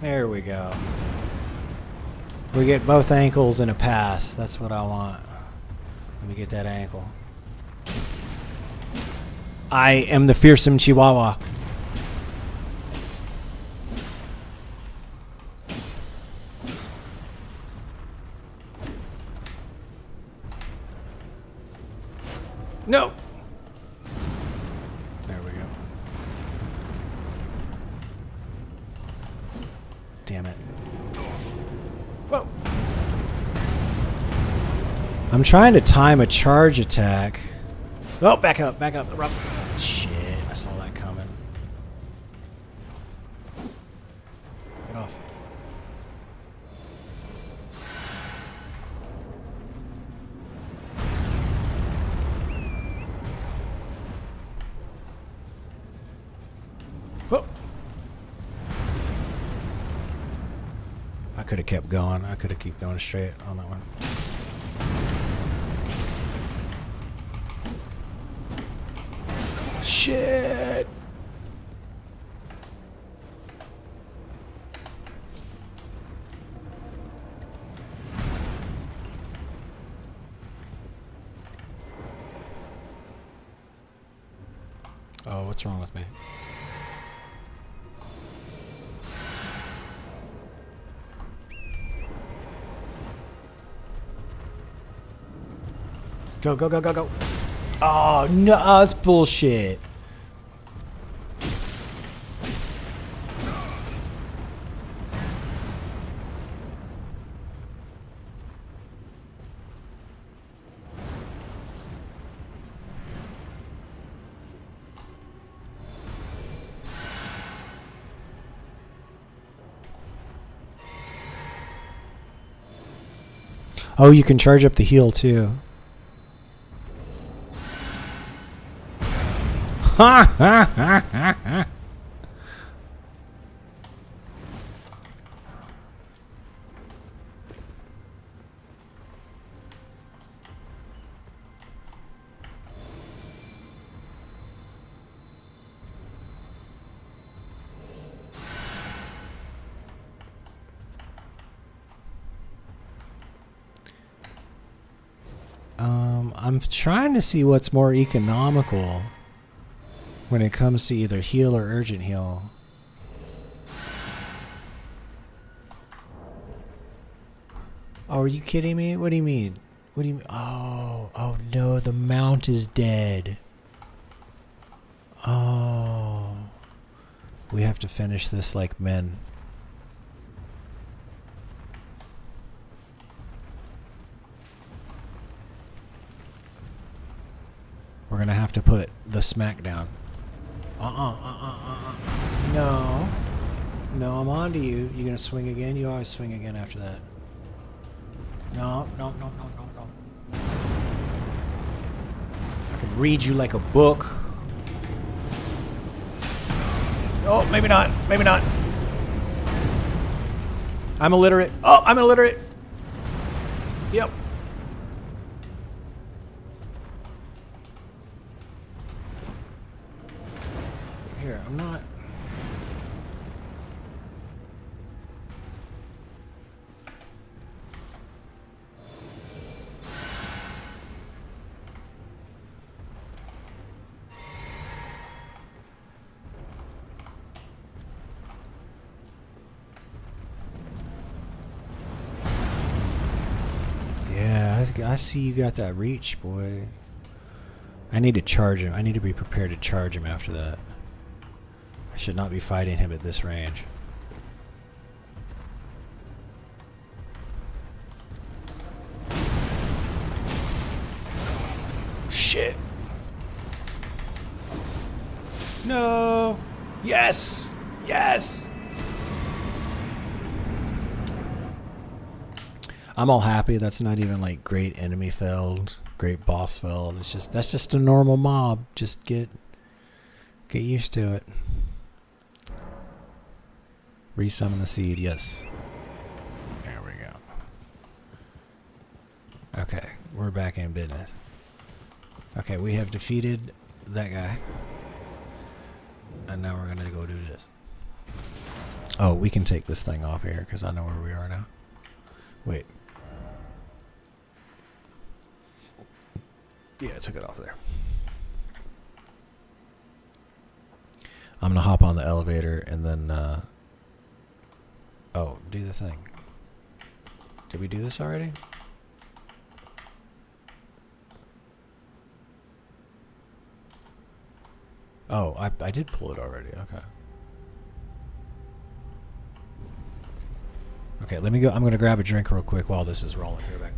There we go. We get both ankles and a pass. That's what I want. Let me get that ankle. I am the fearsome Chihuahua. No! There we go. Damn it. Whoa! I'm trying to time a charge attack. Oh, back up, back up. Shit, I saw that coming. Get off. Whoa! I could have kept going. I could have kept going straight on that one. Shit! Oh, what's wrong with me? Go, go, go, go, go. Oh, no, that's bullshit. Oh, you can charge up the heal too. Ha ha ha ha ha. I'm trying to see what's more economical when it comes to either heal or urgent heal. Oh, are you kidding me? What do you mean? What do you mean? Oh no, the mount is dead. Oh. We have to finish this like men. We're gonna have to put the smackdown. No. No, I'm on to you. You gonna swing again? You always swing again after that. No, no, no, no, no, no. I can read you like a book. Oh, maybe not. Maybe not. I'm illiterate. Oh, I'm illiterate. Yep. Here, I'm not. Yeah, I see you got that reach, boy. I need to charge him. I need to be prepared to charge him after that. I should not be fighting him at this range. Shit. No. Yes. Yes. I'm all happy. That's not even like great enemy felled, great boss felled. It's just that's just a normal mob. Just get used to it. Resummon the seed, yes. There we go. Okay, we're back in business. Okay, we have defeated that guy. And now we're gonna go do this. Oh, we can take this thing off here because I know where we are now. Wait. Yeah, I took it off there. I'm gonna hop on the elevator and then oh, do the thing. Did we do this already? Oh, I did pull it already. Okay. Okay, let me go. I'm gonna grab a drink real quick while this is rolling. Here, back.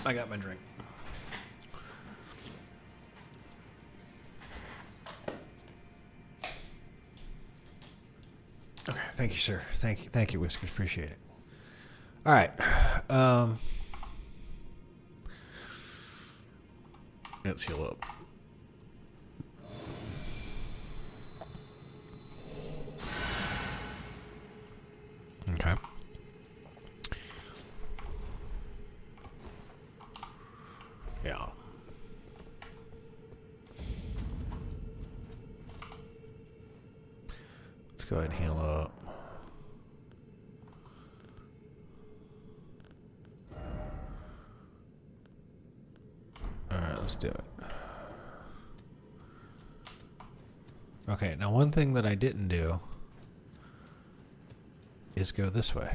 I got my drink. Okay, thank you, sir. Thank you, Whiskers. Appreciate it. All right. Let's heal up. Okay. Yeah. Let's go ahead and heal up. Alright, let's do it. Okay, now one thing that I didn't do is go this way.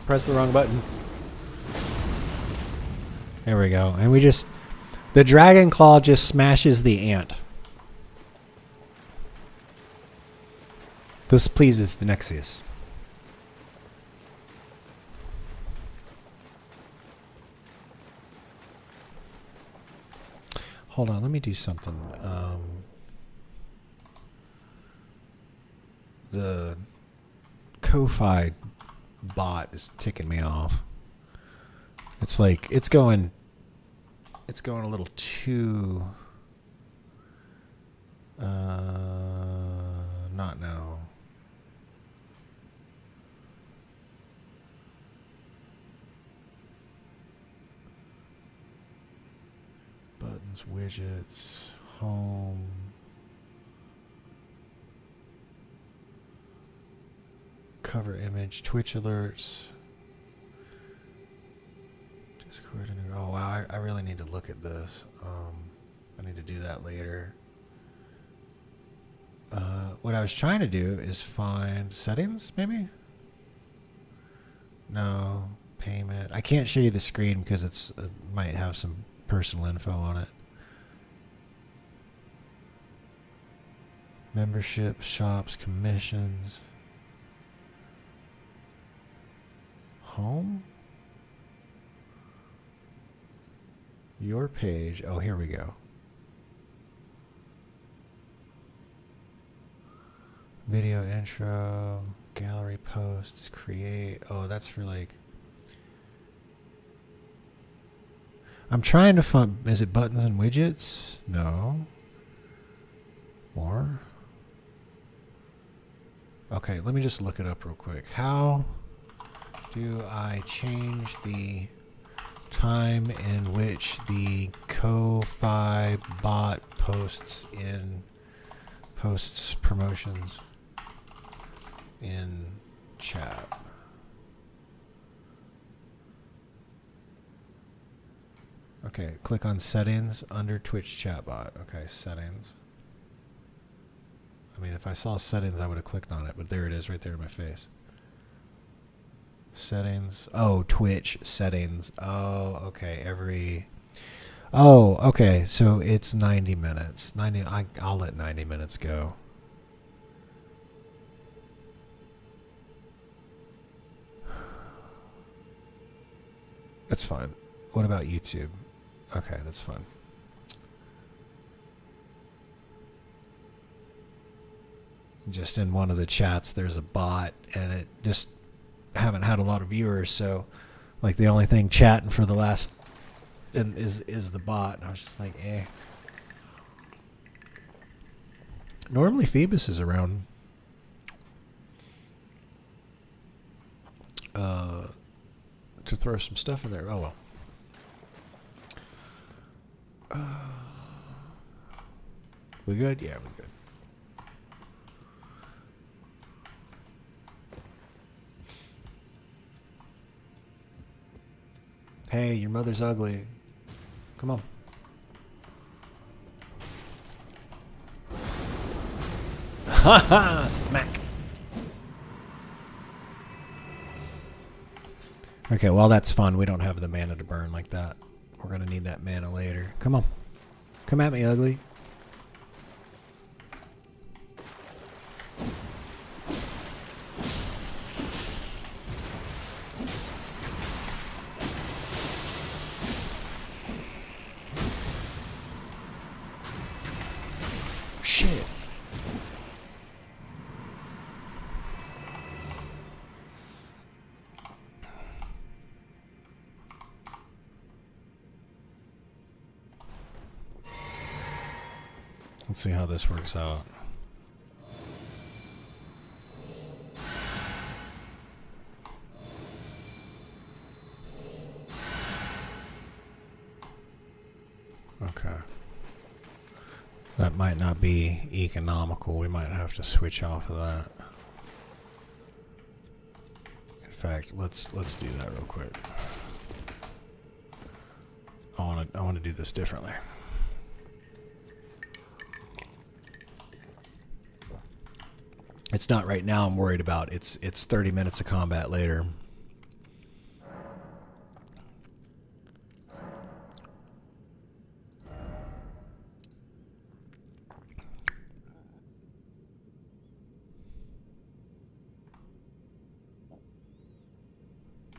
Press the wrong button. There we go. And we just... The dragon claw just smashes the ant. This pleases the Nexius. Hold on, let me do something. The Ko-Fi bot is ticking me off. It's like it's going a little too not now. Buttons, widgets, home. Cover image, Twitch alerts. Discord. Oh wow, I really need to look at this. I need to do that later. What I was trying to do is find settings, maybe? No, payment. I can't show you the screen because it might have some personal info on it. Membership, shops, commissions. Home? Your page. Oh, here we go. Video intro, gallery posts, create. Oh, that's for like... I'm trying to find... Is it buttons and widgets? No. More? Okay, let me just look it up real quick. How do I change the time in which the Ko-Fi bot posts promotions in chat? Okay, click on settings under Twitch chat bot. Okay, settings. I mean, if I saw settings, I would have clicked on it, but there it is right there in my face. Settings. Oh, Twitch settings. Oh, okay. Oh, okay. So it's 90 minutes. I'll let 90 minutes go. That's fine. What about YouTube? Okay, that's fine. Just in one of the chats, there's a bot, and it just haven't had a lot of viewers, so like the only thing chatting for the last is the bot. And I was just like, eh. Normally Phoebus is around to throw some stuff in there. Oh well. We good? Yeah, we good. Hey, your mother's ugly. Come on. Smack. Okay, well that's fun. We don't have the mana to burn like that. We're gonna need that mana later. Come on. Come at me, ugly. Shit. Let's see how this works out. Okay. That might not be economical. We might have to switch off of that. In fact, let's do that real quick. I want to do this differently. It's not right now I'm worried about. It's 30 minutes of combat later.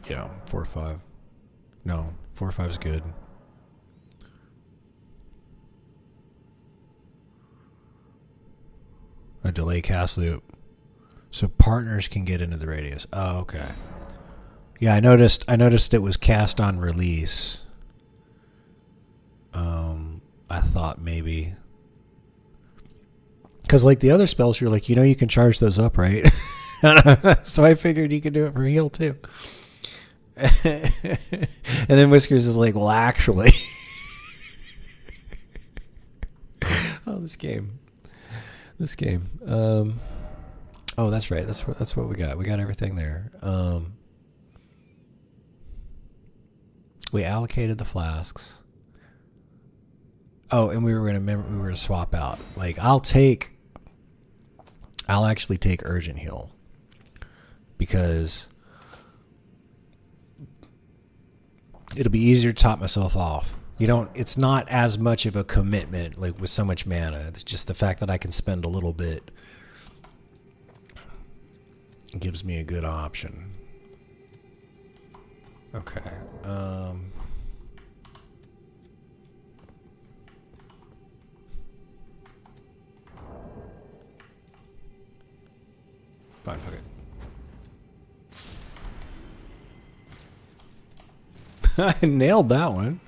Yeah, 4 or 5. No, 4 or 5 is good. A delay cast loop. So partners can get into the radius. Oh, okay. Yeah, I noticed it was cast on release. I thought maybe because like the other spells, you're like, you can charge those up, right? So I figured you could do it for heal too. And then Whiskers is like, well, actually. Oh, this game. Oh, that's right. That's what we got. We got everything there. We allocated the flasks. Oh, and we were gonna swap out. Like I'll actually take urgent heal because it'll be easier to top myself off. It's not as much of a commitment like with so much mana. It's just the fact that I can spend a little bit gives me a good option. Okay. Fine, fuck it. I nailed that one.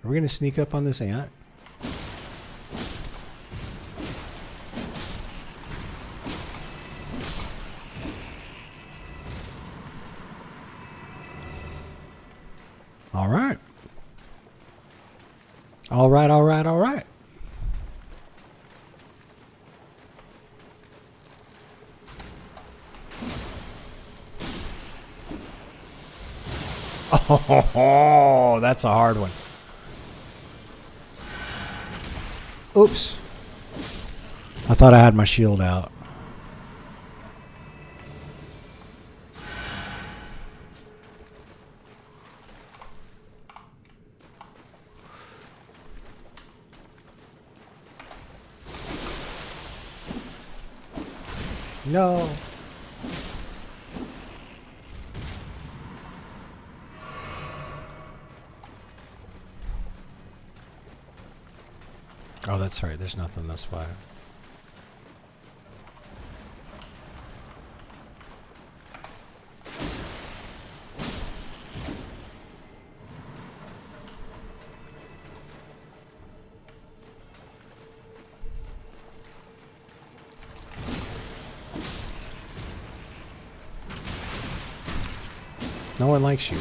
Are we going to sneak up on this ant? All right. All right, all right, all right. Oh, that's a hard one. Oops. I thought I had my shield out. No. Oh, that's right. There's nothing this way. No one likes you.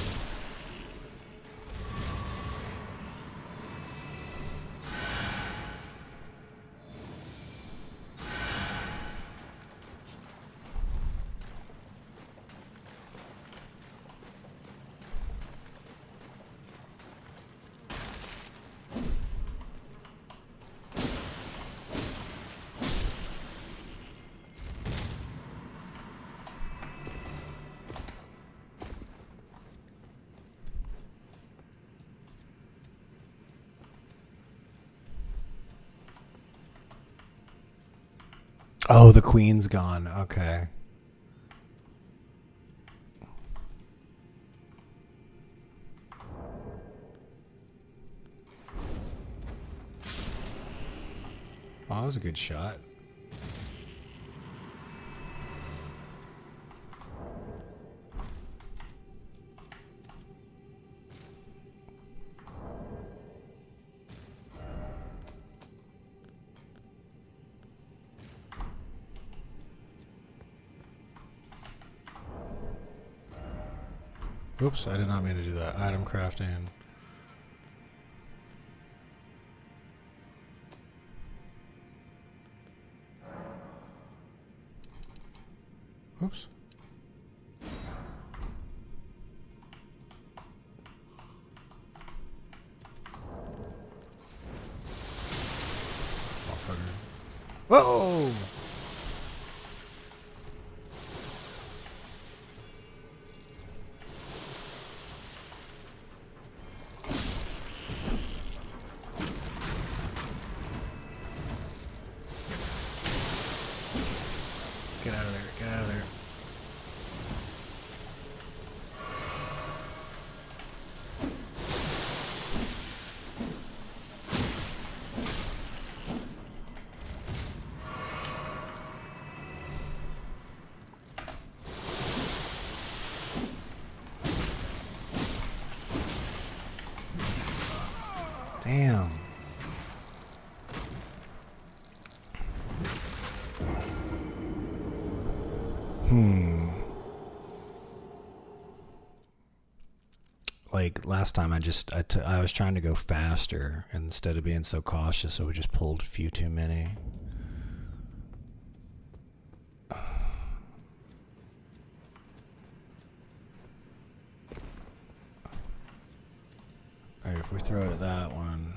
Oh, the queen's gone. Okay. Oh, that was a good shot. Oops, I did not mean to do that. Item crafting. Oops. Whoa! Get out of there, get out of there. Damn. Like last time, I was trying to go faster, and instead of being so cautious, so we just pulled a few too many. Alright, if we throw it at that one.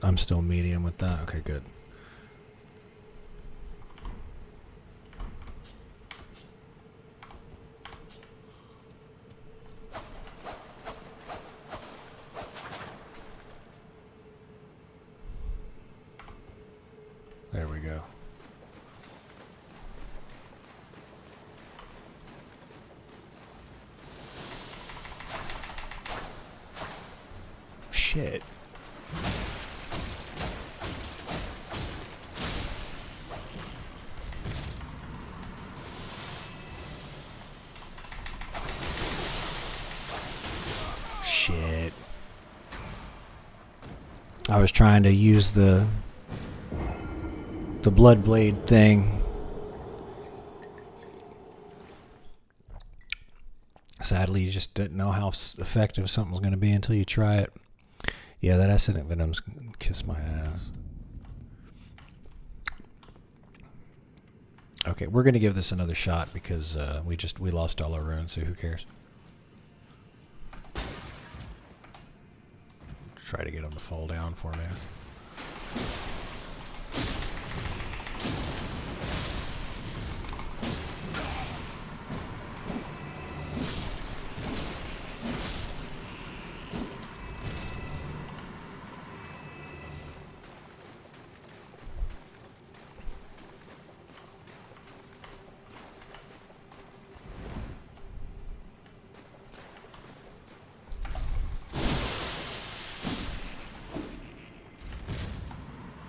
I'm still medium with that. Okay, good. There we go. Shit. Shit. I was trying to use the blood blade thing. Sadly, you just didn't know how effective something was going to be until you try it. Yeah, that acidic venom's gonna kiss my ass. Okay, we're going to give this another shot because we lost all our runes, so who cares? Try to get them to fall down for me.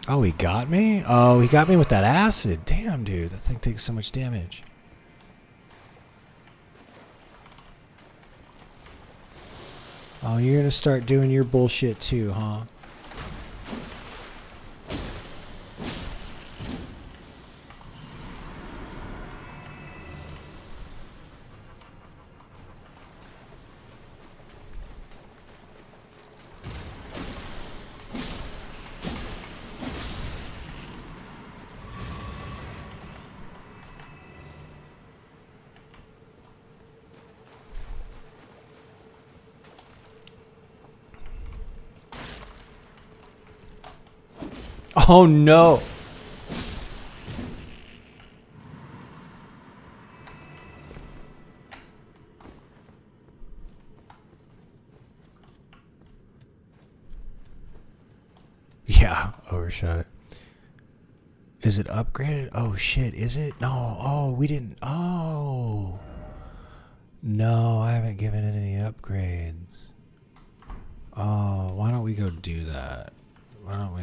Oh, he got me? Oh, he got me with that acid. Damn, dude. That thing takes so much damage. Oh, you're gonna start doing your bullshit too, huh? Oh no. Yeah, overshot it. Is it upgraded? Oh shit, is it? No. Oh, we didn't. Oh. No, I haven't given it any upgrades. Oh, why don't we go do that? Why don't we?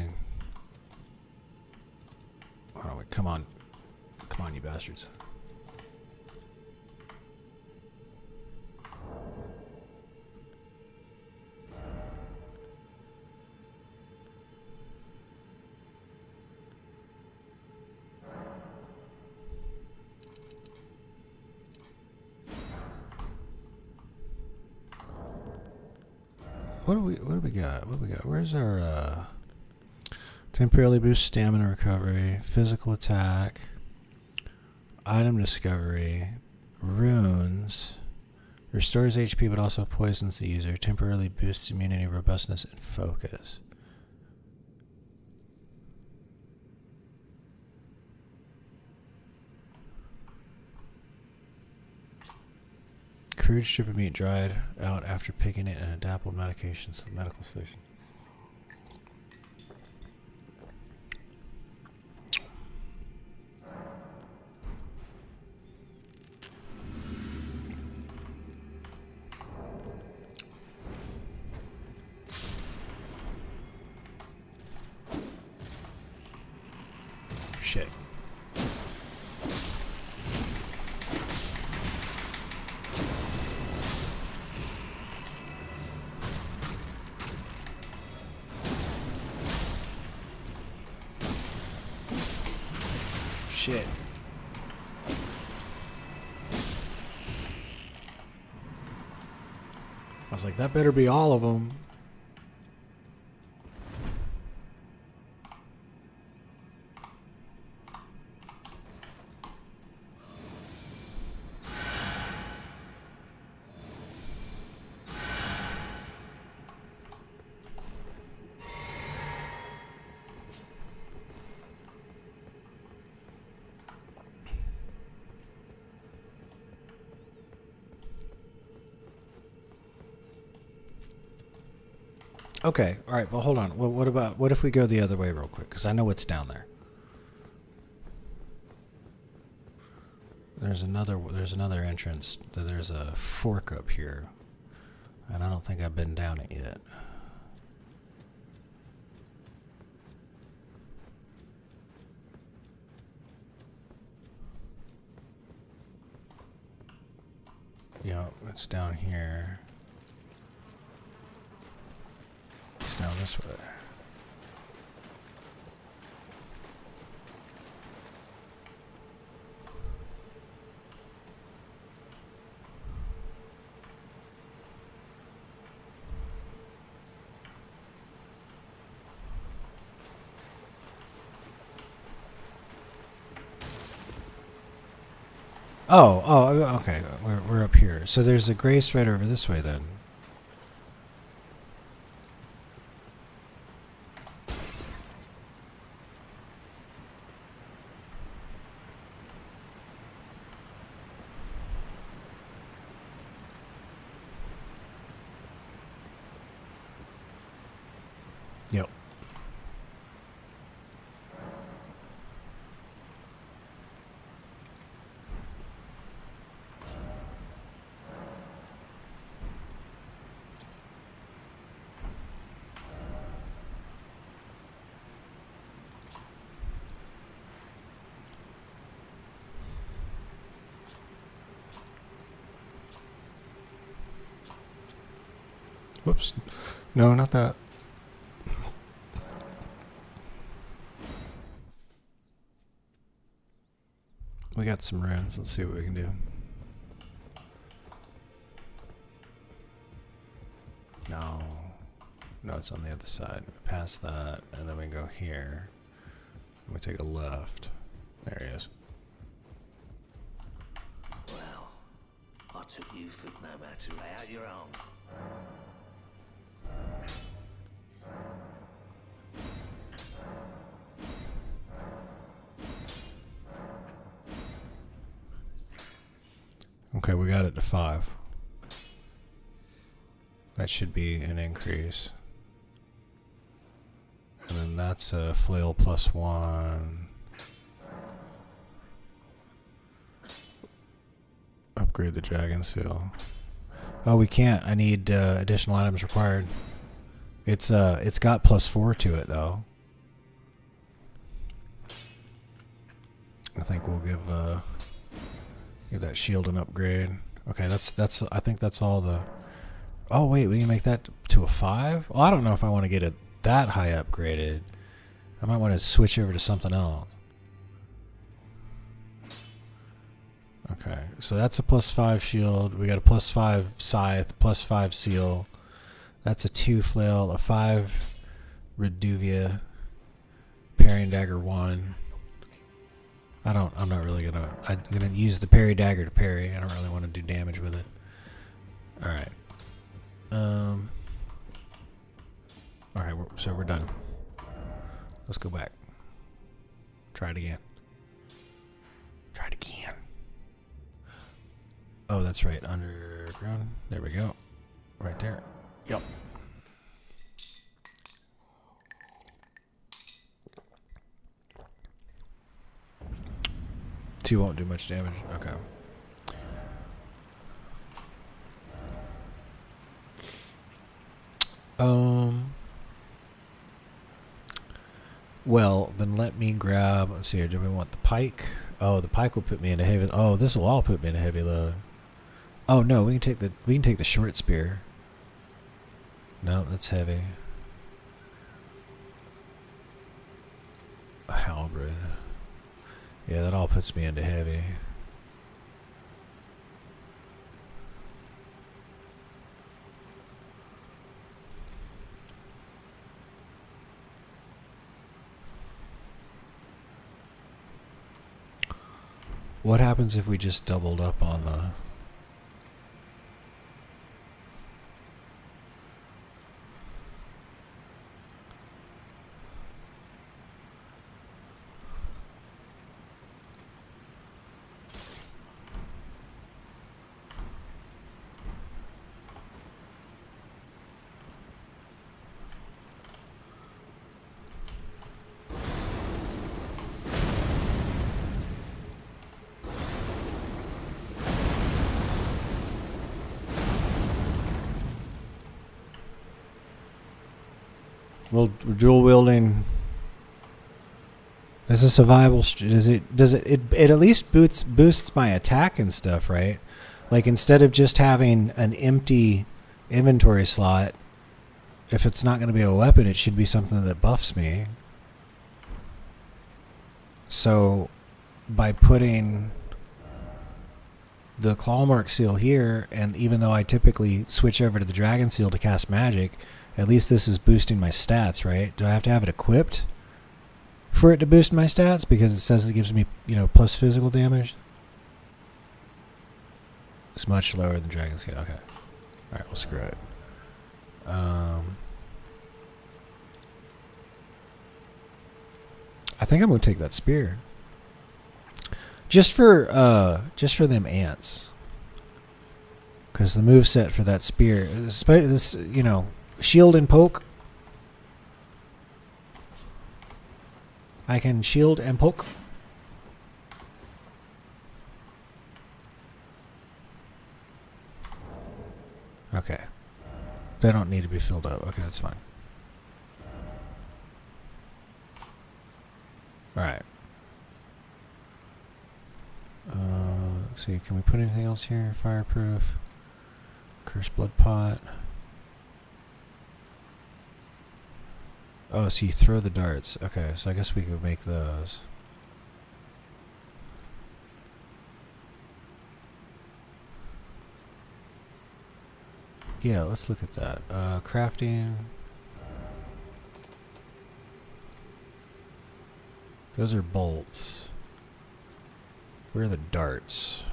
Come on. Come on, you bastards. What do we got? What do we got? Where's our temporarily boost stamina recovery, physical attack, item discovery, runes, restores HP but also poisons the user, temporarily boosts immunity, robustness, and focus. Crude strip of meat dried out after picking it and adaptable medications to the medical station. Shit. Shit. I was like, that better be all of them. Okay, all right, but hold on. What if we go the other way real quick? Because I know what's down there. There's another entrance. There's a fork up here, and I don't think I've been down it yet. Yep, it's down here. It's down this way. Oh, okay. We're up here. So there's a grace right over this way then. Yep. Whoops. No, not that. We got some runes. Let's see what we can do. No. No, it's on the other side. Past that, and then we go here. And we take a left. There he is. Well, I took you for no man to lay out your arms. Okay, we got it to 5. That should be an increase. And then that's a flail +1. Upgrade the dragon seal. Oh, we can't. I need additional items required. It's got +4 to it though. I think we'll give that shield an upgrade. Okay, that's I think that's all the. Oh wait, we can make that to a 5? Well, I don't know if I want to get it that high upgraded. I might want to switch over to something else. Okay, so that's a +5 shield. We got a +5 scythe, +5 seal. That's a 2 flail, a 5 reduvia, parry and dagger 1. I'm not really I'm gonna use the parry dagger to parry. I don't really want to do damage with it. Alright. Alright, so we're done. Let's go back. Try it again. Try it again. Oh, that's right. Underground. There we go. Right there. Yep. Two won't do much damage. Okay. Well, then let me grab. Let's see here. Do we want the pike? Oh, the pike will put me into heavy. Oh, this will all put me into heavy load. Oh no, we can take the short spear. No, that's heavy. A halberd. Yeah, that all puts me into heavy. What happens if we just doubled up on the... Well, dual wielding. Is this a viable? Does it at least boosts my attack and stuff, right? Like instead of just having an empty inventory slot, if it's not going to be a weapon, it should be something that buffs me. So, by putting the clawmark seal here, and even though I typically switch over to the dragon seal to cast magic, at least this is boosting my stats, right? Do I have to have it equipped for it to boost my stats? Because it says it gives me, plus physical damage. It's much lower than dragon scale. Okay. Alright, we'll screw it. I think I'm going to take that spear. Just for them ants. Because the moveset for that spear is, shield and poke. I can shield and poke. Okay. They don't need to be filled up. Okay, that's fine. Alright. Let's see. Can we put anything else here? Fireproof. Cursed blood pot. Oh, so you throw the darts. Okay, so I guess we could make those. Yeah, let's look at that. Crafting. Those are bolts. Where are the darts?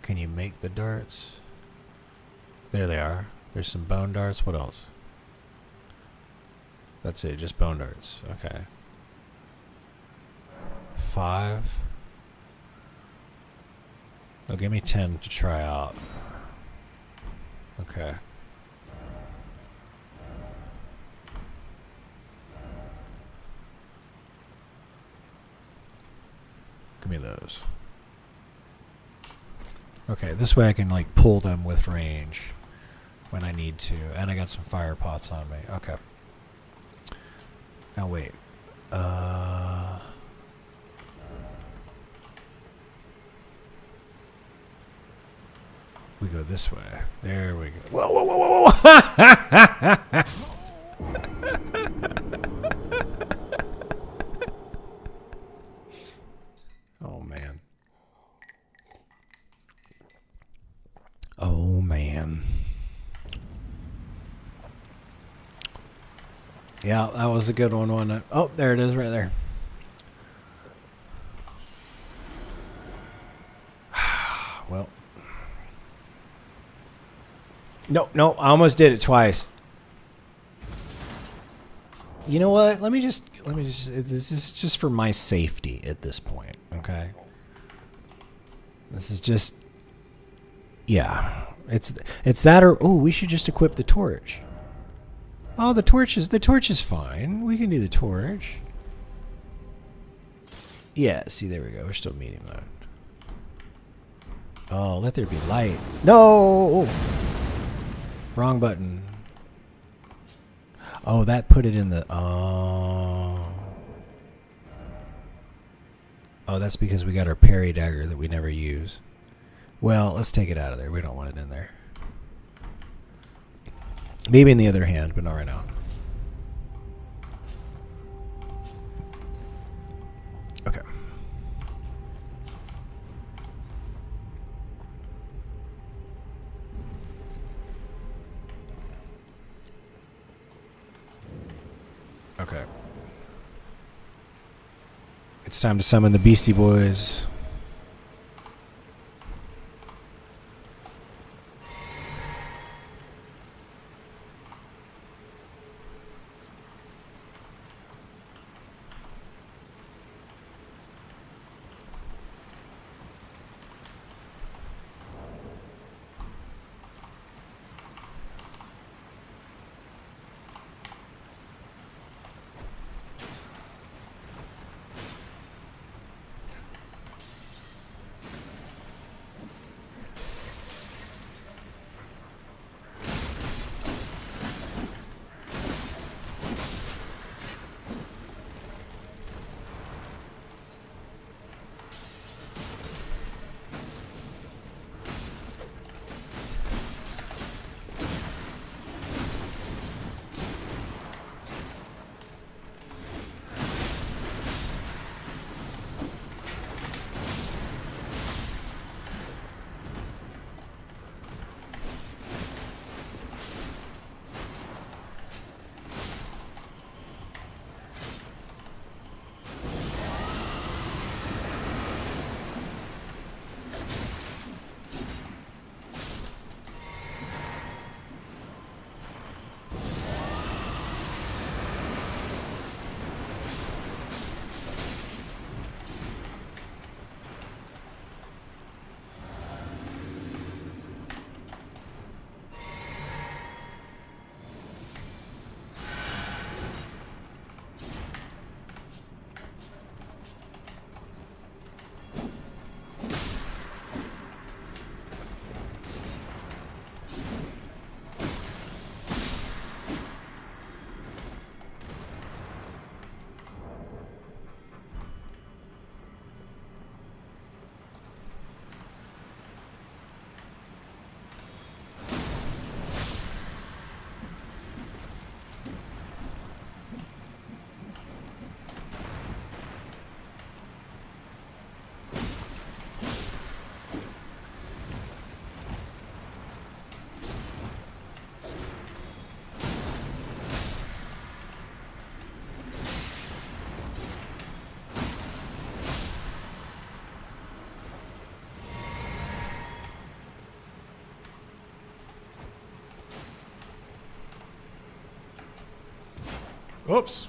Can you make the darts? There they are. There's some bone darts. What else? That's it, just bone darts. Okay. 5. Oh, give me 10 to try out. Okay. Give me those. Okay, this way I can like pull them with range when I need to. And I got some fire pots on me. Okay. Now wait. We go this way. There we go. Whoa, whoa, whoa, whoa, whoa! Oh, man. Oh, man. Yeah, that was a good one, wasn't it? Oh, there it is right there. Well. No, I almost did it twice. You know what? Let me just, this is just for my safety at this point, okay? This is just, yeah. It's that or, oh, we should just equip the torch. Oh, the torch is fine. We can do the torch. Yeah, see, there we go. We're still medium mode. Oh, let there be light. No! Wrong button. Oh, that put it in the... Oh, that's because we got our parry dagger that we never use. Well, let's take it out of there. We don't want it in there. Maybe in the other hand, but not right now. Okay. Okay. It's time to summon the Beastie Boys. Oops.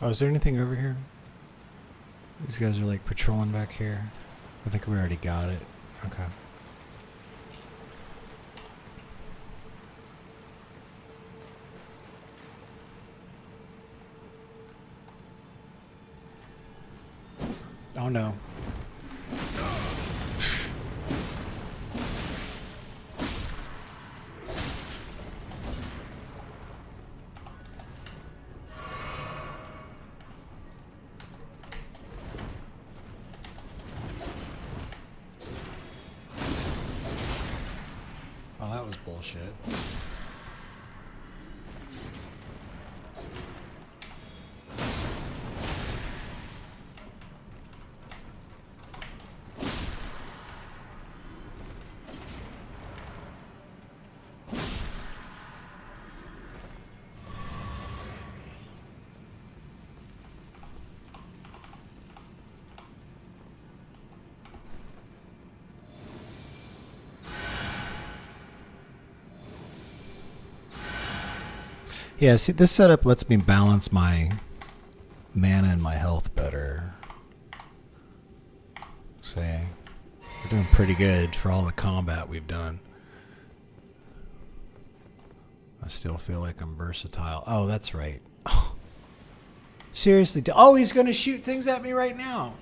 Oh, is there anything over here? These guys are like patrolling back here. I think we already got it. Okay. Oh no. Oh, that was bullshit. Yeah, see, this setup lets me balance my mana and my health better. See, we're doing pretty good for all the combat we've done. I still feel like I'm versatile. Oh, that's right. Oh. Seriously. Oh, he's going to shoot things at me right now.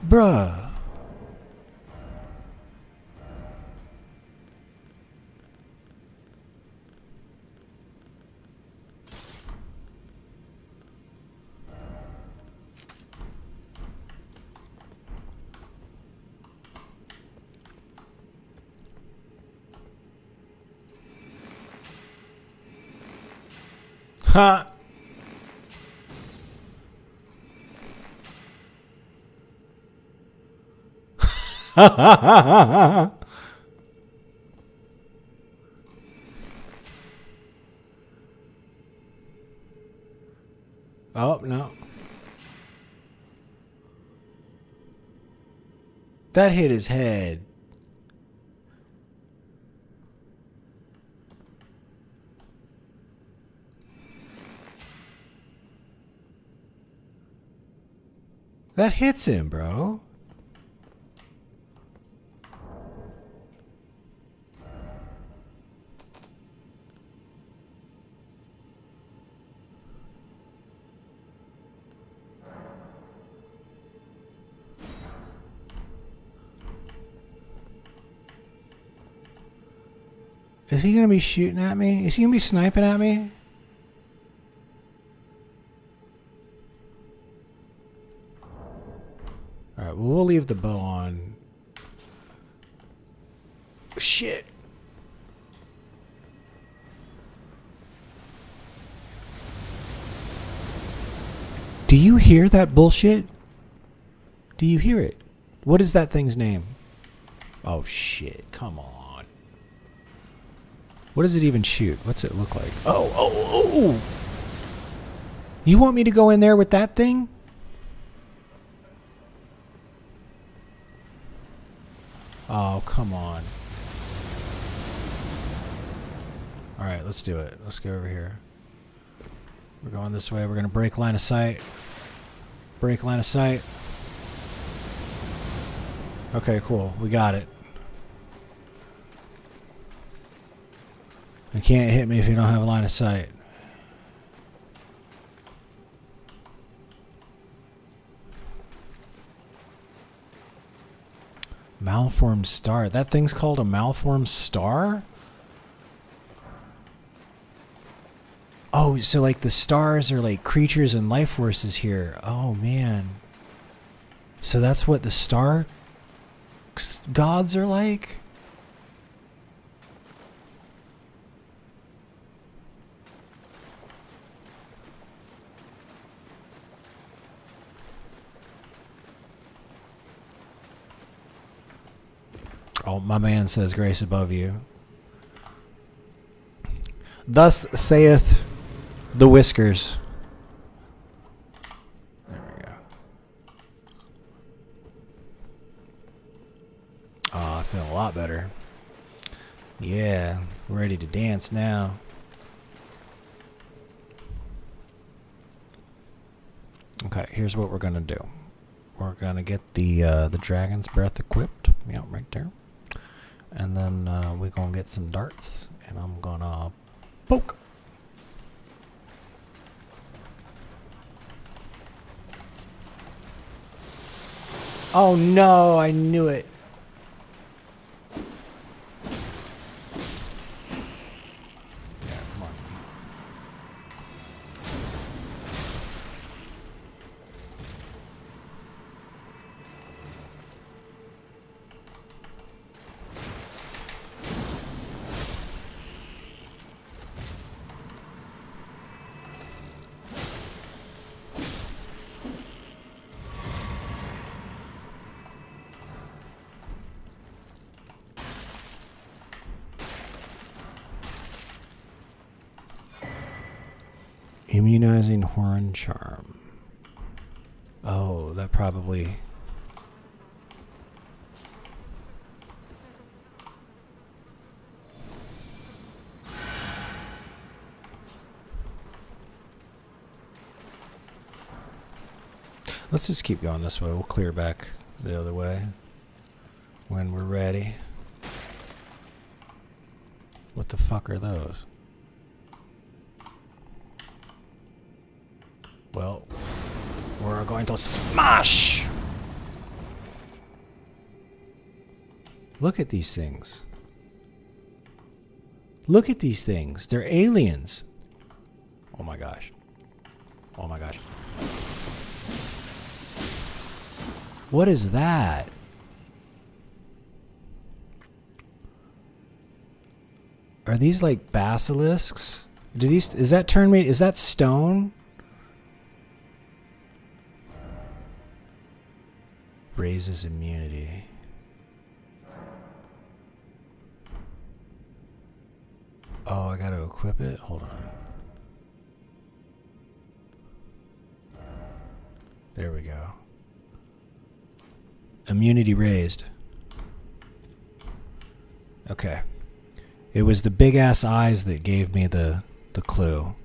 Bruh. Ha! Oh, no. That hit his head. That hits him, bro. Is he gonna be shooting at me? Is he gonna be sniping at me? Alright, well, we'll leave the bow on. Shit. Do you hear that bullshit? Do you hear it? What is that thing's name? Oh, shit. Come on. What does it even shoot? What's it look like? Oh, oh, oh! You want me to go in there with that thing? Oh, come on. Alright, let's do it. Let's go over here. We're going this way. We're going to break line of sight. Break line of sight. Okay, cool. We got it. You can't hit me if you don't have a line of sight. Malformed star. That thing's called a malformed star? Oh, Oh, so like the stars are like creatures and life forces here. Oh man. So that's what the star gods are like? Oh, my man says grace above you. Thus saith the Whiskers. There we go. Oh, I feel a lot better. Yeah, we're ready to dance now. Okay, here's what we're gonna do. We're gonna get the dragon's breath equipped. Yeah, right there. And then we're gonna get some darts, and I'm gonna poke. Oh no, I knew it. Yeah, come on. Immunizing horn charm. Oh, that probably... Let's just keep going this way. We'll clear back the other way when we're ready. What the fuck are those? Well, we're going to smash! Look at these things. Look at these things. They're aliens. Oh my gosh. Oh my gosh. What is that? Are these like basilisks? Do these, is that turn me, is that stone? Raises immunity. Oh, I gotta equip it? Hold on. There we go. Immunity raised. Okay. It was the big ass eyes that gave me the clue.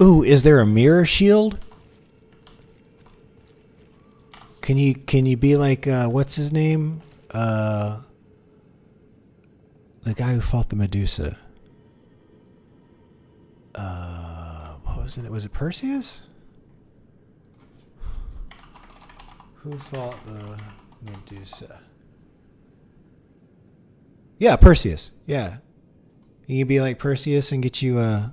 Ooh, is there a mirror shield? Can you be like what's his name? The guy who fought the Medusa. What was it? Was it Perseus? Who fought the Medusa? Yeah, Perseus. Yeah. You can be like Perseus and get you a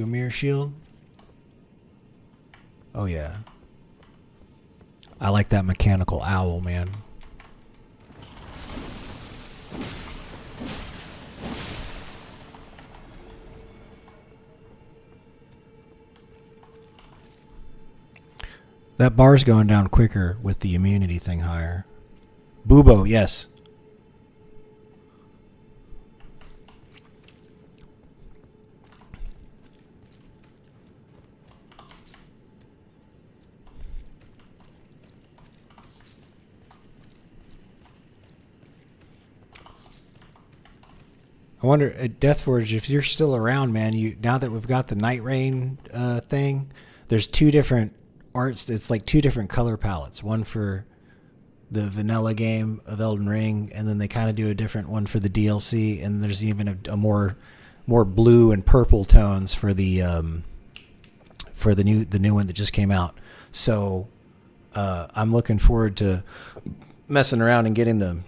mirror shield. Oh yeah. I like that mechanical owl, man. That bar's going down quicker with the immunity thing higher. Bubo, yes. I wonder, at Deathforge, if you're still around, man, now that we've got the Night Rain thing, there's two different arts. It's like two different color palettes. One for the vanilla game of Elden Ring, and then they kind of do a different one for the DLC, and there's even a more blue and purple tones for the new one that just came out. So I'm looking forward to messing around and getting the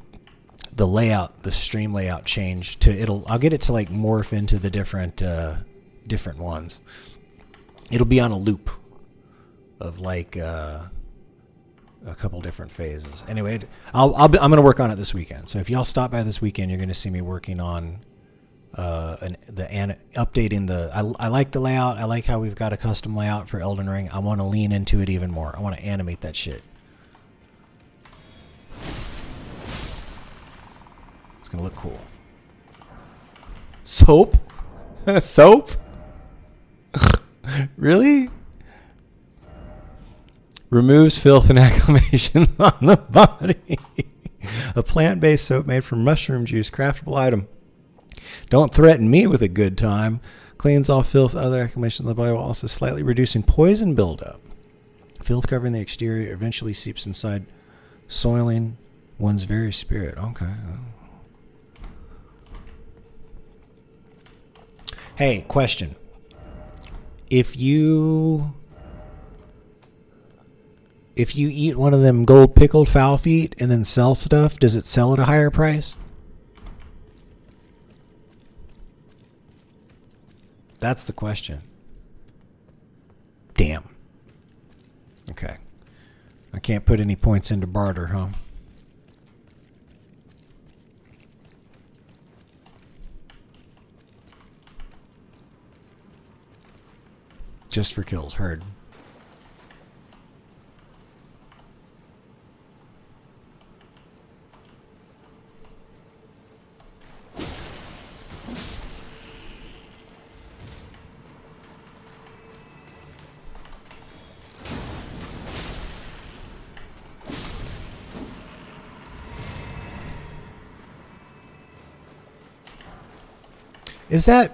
layout, the stream layout changed to I'll get it to like morph into the different ones. It'll be on a loop of like a couple different phases. Anyway, I'm going to work on it this weekend. So if y'all stop by this weekend, you're going to see me working on updating the. I like the layout. I like how we've got a custom layout for Elden Ring. I want to lean into it even more. I want to animate that shit. It's going to look cool. Soap? Soap? Really? Removes filth and acclimation on the body. A plant-based soap made from mushroom juice, craftable item. Don't threaten me with a good time. Cleans off filth, other acclimation of the body while also slightly reducing poison buildup. Filth covering the exterior eventually seeps inside, soiling one's very spirit. Okay. Hey, question. If you eat one of them gold pickled fowl feet and then sell stuff, does it sell at a higher price? That's the question. Damn. Okay. I can't put any points into barter, huh? Just for kills, heard.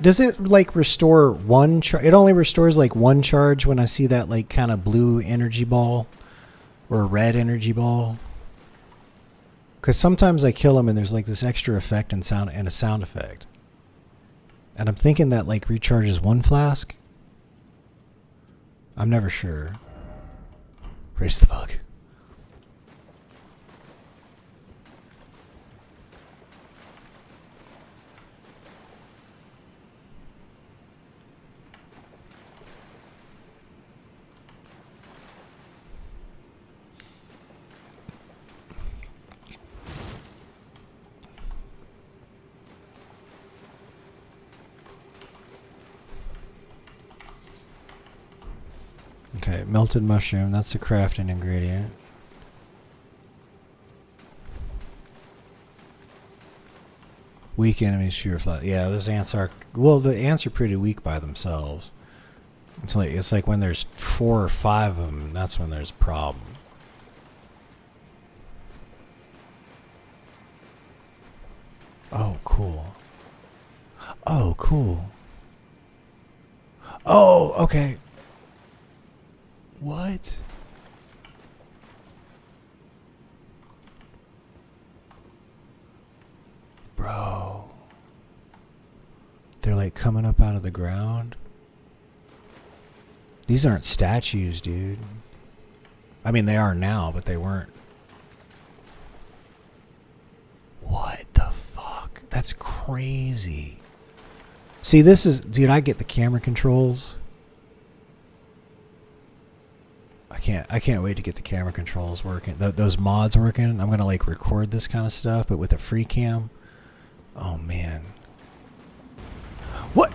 Does it like restore one charge? It only restores like one charge when I see that like kind of blue energy ball or a red energy ball. Because sometimes I kill them and there's like this extra effect and sound and a sound effect. And I'm thinking that like recharges one flask. I'm never sure. Raise the bug. Okay, melted mushroom. That's a crafting ingredient. Weak enemies, fewer flat. Yeah, those ants are... Well, the ants are pretty weak by themselves. It's like when there's 4 or 5 of them, that's when there's a problem. Oh, cool. Oh, cool. Oh, okay. What? Bro. They're like coming up out of the ground. These aren't statues, dude. I mean, they are now, but they weren't. What the fuck? That's crazy. See, this is... Dude, I get the camera controls. I can't wait to get the camera controls working. Those mods working. I'm going to like record this kind of stuff, but with a free cam. Oh, man. What?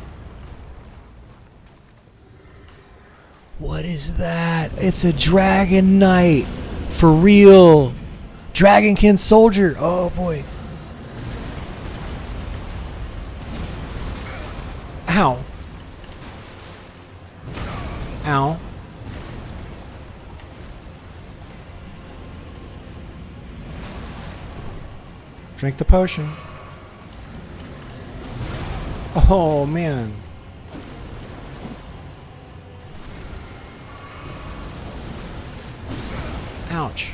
What is that? It's a Dragon Knight. For real. Dragonkin soldier. Oh, boy. Ow. Ow. Drink the potion. Oh, man. Ouch.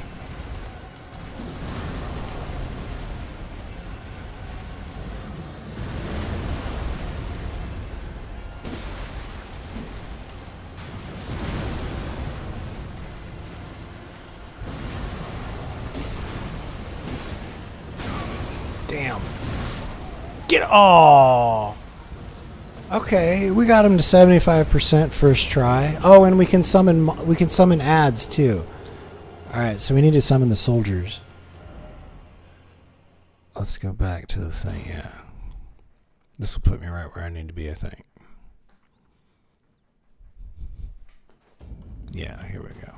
Damn. Get oh. Okay, we got him to 75% first try. Oh, and we can summon ads too. All right, so we need to summon the soldiers. Let's go back to the thing. Yeah. This will put me right where I need to be, I think. Yeah, here we go.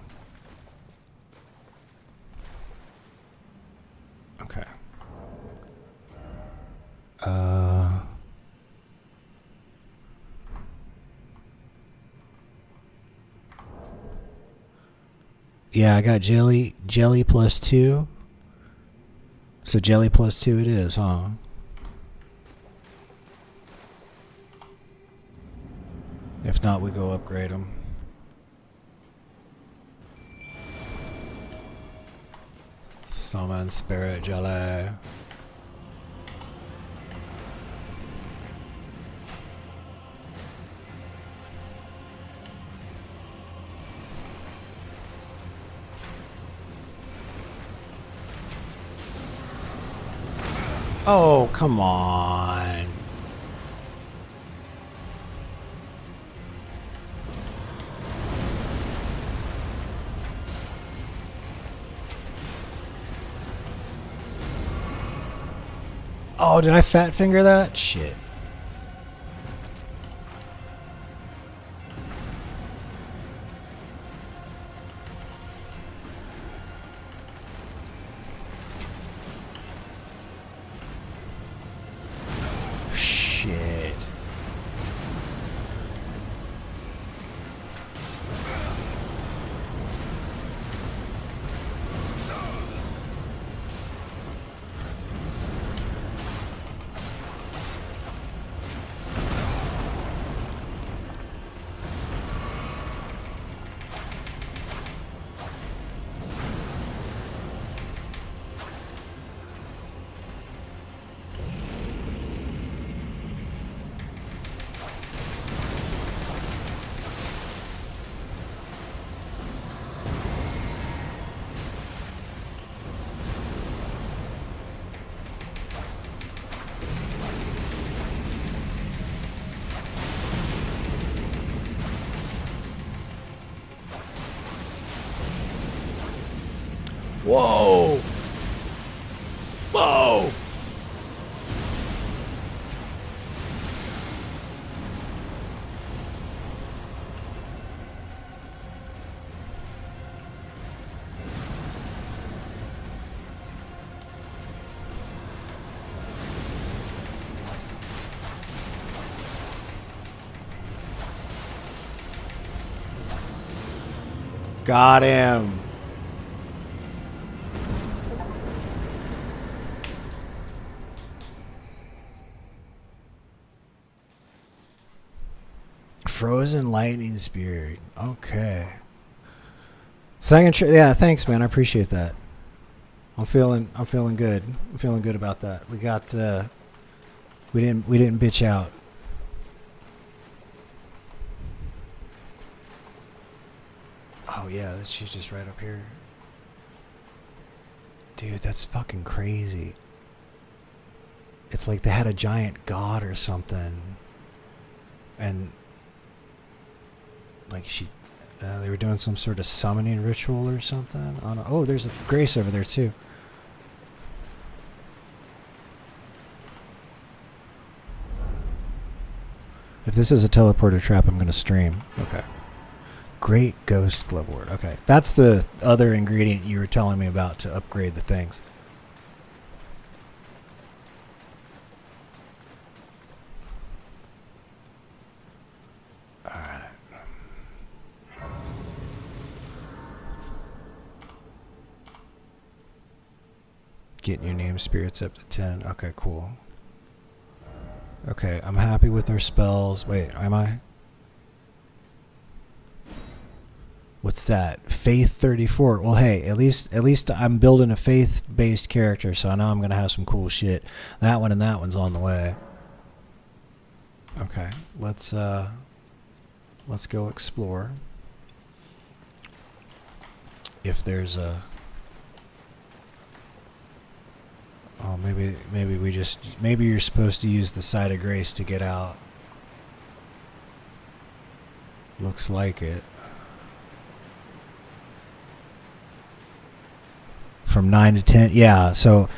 Okay. Yeah, I got jelly +2. So jelly +2 it is, huh? If not, we go upgrade them. Summon spirit jelly. Oh, come on. Oh, did I fat finger that? Shit. Shit. Whoa! Whoa! Got him. Frozen lightning spirit. Okay. Second yeah, thanks man. I appreciate that. I'm feeling good. I'm feeling good about that. We got we didn't bitch out. Oh yeah, she's just right up here. Dude, that's fucking crazy. It's like they had a giant god or something. And like they were doing some sort of summoning ritual or something. Oh, there's a Grace over there too. If this is a teleporter trap, I'm going to stream. Okay. Great Ghost Glovewort. Okay. That's the other ingredient you were telling me about to upgrade the things. Alright. Getting your name spirits up to 10. Okay, cool. Okay, I'm happy with our spells. Wait, am I? What's that? Faith 34. Well, hey, at least I'm building a faith-based character, so I know I'm gonna have some cool shit. That one and that one's on the way. Okay, let's go explore. If there's a Oh, maybe you're supposed to use the side of grace to get out. Looks like it. From 9 to 10. Yeah, so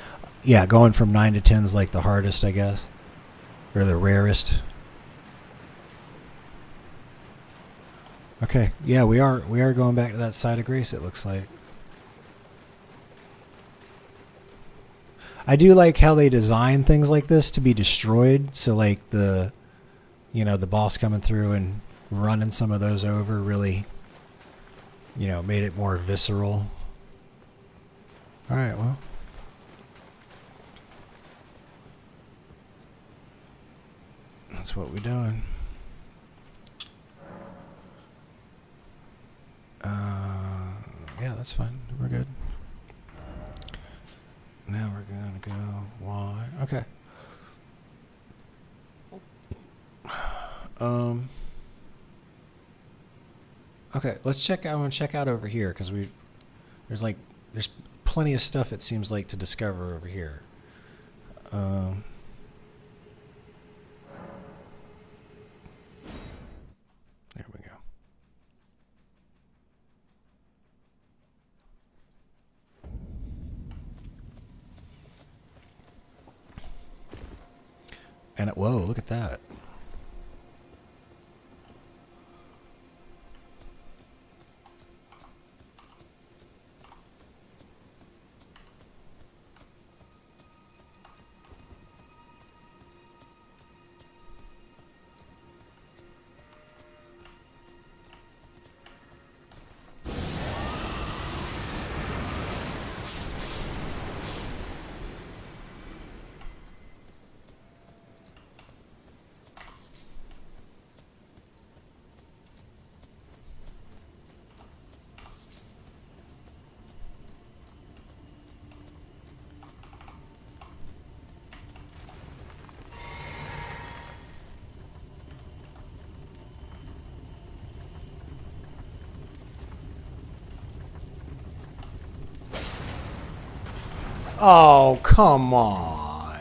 yeah, going from 9 to 10 is like the hardest, I guess. Or the rarest. Okay. Yeah, we are going back to that side of grace, it looks like. I do like how they design things like this to be destroyed. So like the boss coming through and running some of those over really, made it more visceral. All right, well. That's what we're doing. Yeah, that's fine. We're good. Now we're gonna go Y. Okay. Okay, let's check. I want to check out over here because there's plenty of stuff it seems like to discover over here. There we go. And whoa, look at that. Oh, come on.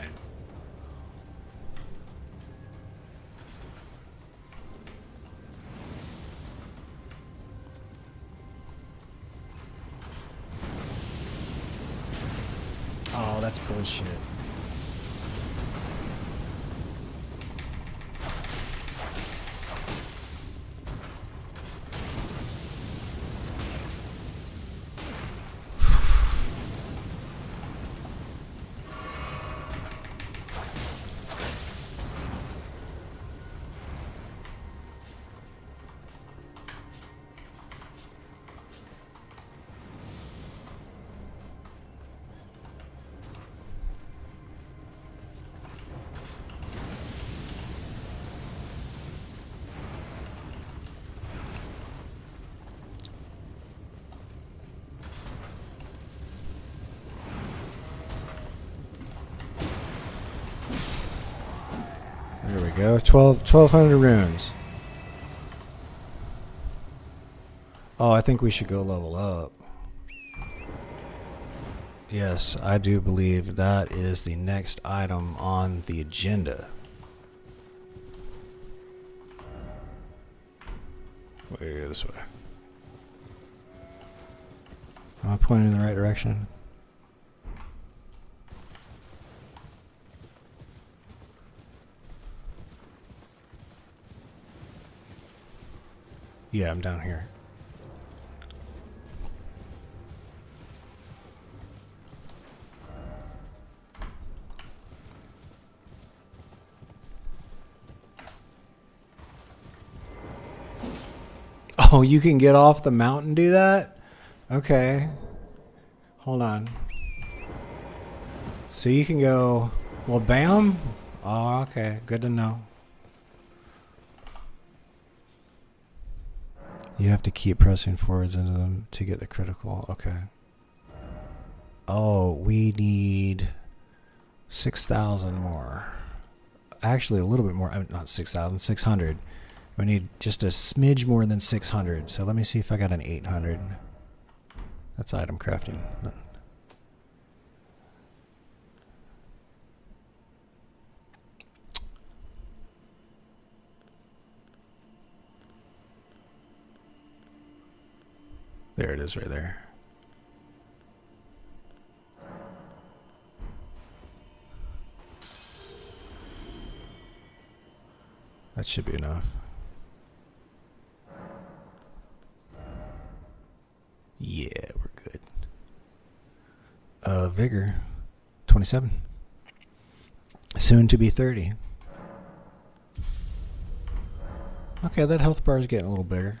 Oh, that's bullshit. There we go. 1,200 runes. Oh, I think we should go level up. Yes, I do believe that is the next item on the agenda. Wait, this way. Am I pointing in the right direction? Yeah, I'm down here. Oh, you can get off the mountain and do that? Okay. Hold on. So you can go, well, bam. Oh, okay. Good to know. You have to keep pressing forwards into them to get the critical. Okay. Oh, we need 6,000 more. Actually, a little bit more. Not 6,000, 600. We need just a smidge more than 600. So let me see if I got an 800. That's item crafting. There it is right there. That should be enough. Yeah, we're good. Vigor, 27. Soon to be 30. Okay, that health bar is getting a little bigger.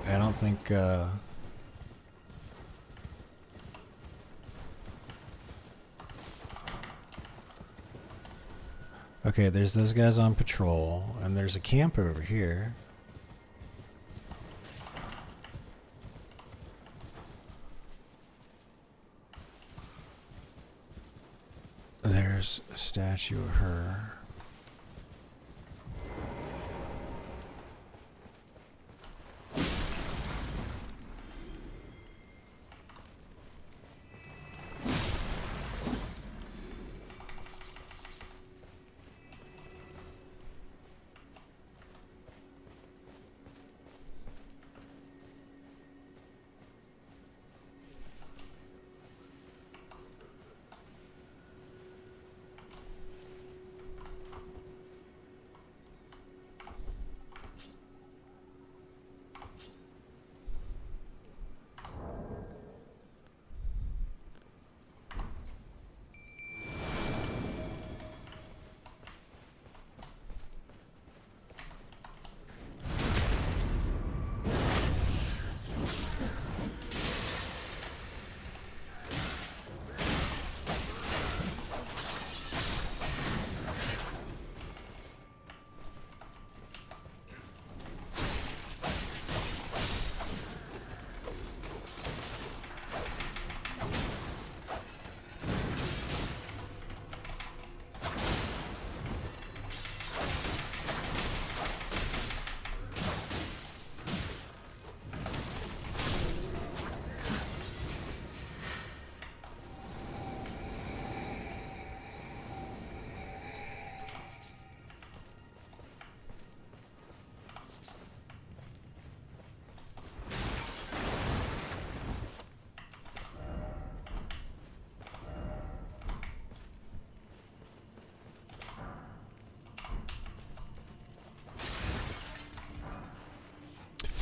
I don't think okay, there's those guys on patrol, and there's a camp over here. There's a statue of her.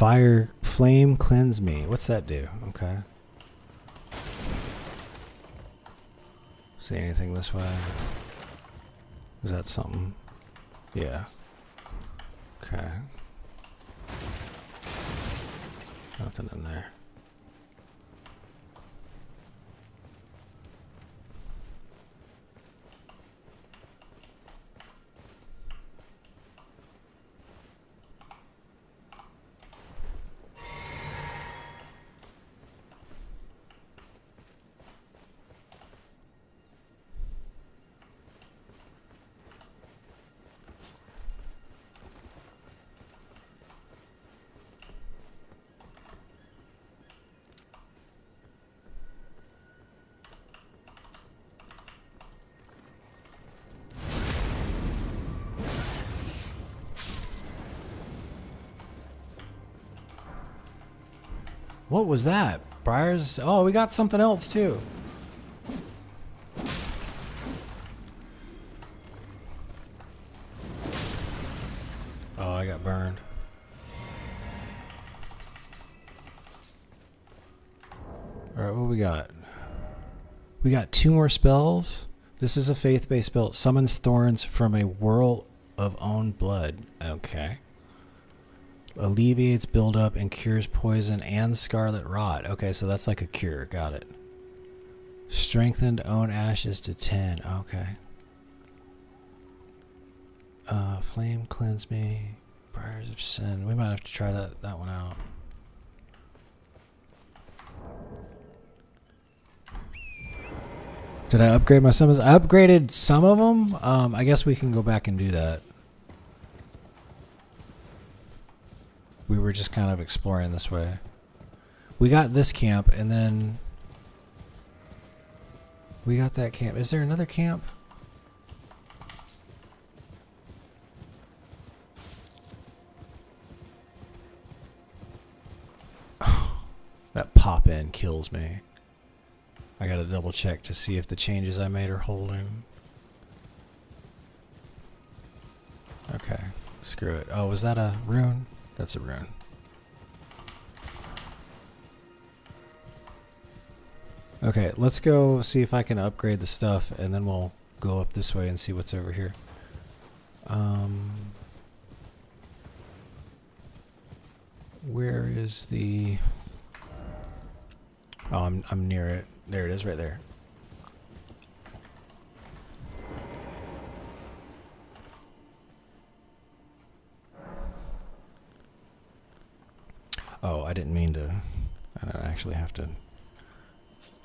Fire flame cleanse me. What's that do? Okay. See anything this way? Is that something? Yeah. Okay. Nothing in there. What was that? Briars? Oh, we got something else too. Oh, I got burned. Alright, what we got? We got 2 more spells. This is a faith-based spell. Summons thorns from a whirl of own blood. Okay. Alleviates buildup and cures poison and scarlet rot. Okay, so that's like a cure. Got it. Strengthened own ashes to 10. Okay. Flame cleanse me. Briars of sin. We might have to try that one out. Did I upgrade my summons? I upgraded some of them. I guess we can go back and do that. We were just kind of exploring this way. We got this camp, and then We got that camp. Is there another camp? That pop-in kills me. I gotta double check to see if the changes I made are holding. Okay, screw it. Oh, was that a rune? That's a rune. Okay, let's go see if I can upgrade the stuff, and then we'll go up this way and see what's over here. Where is the... Oh, I'm near it. There it is, right there. Oh, I didn't mean to... I don't actually have to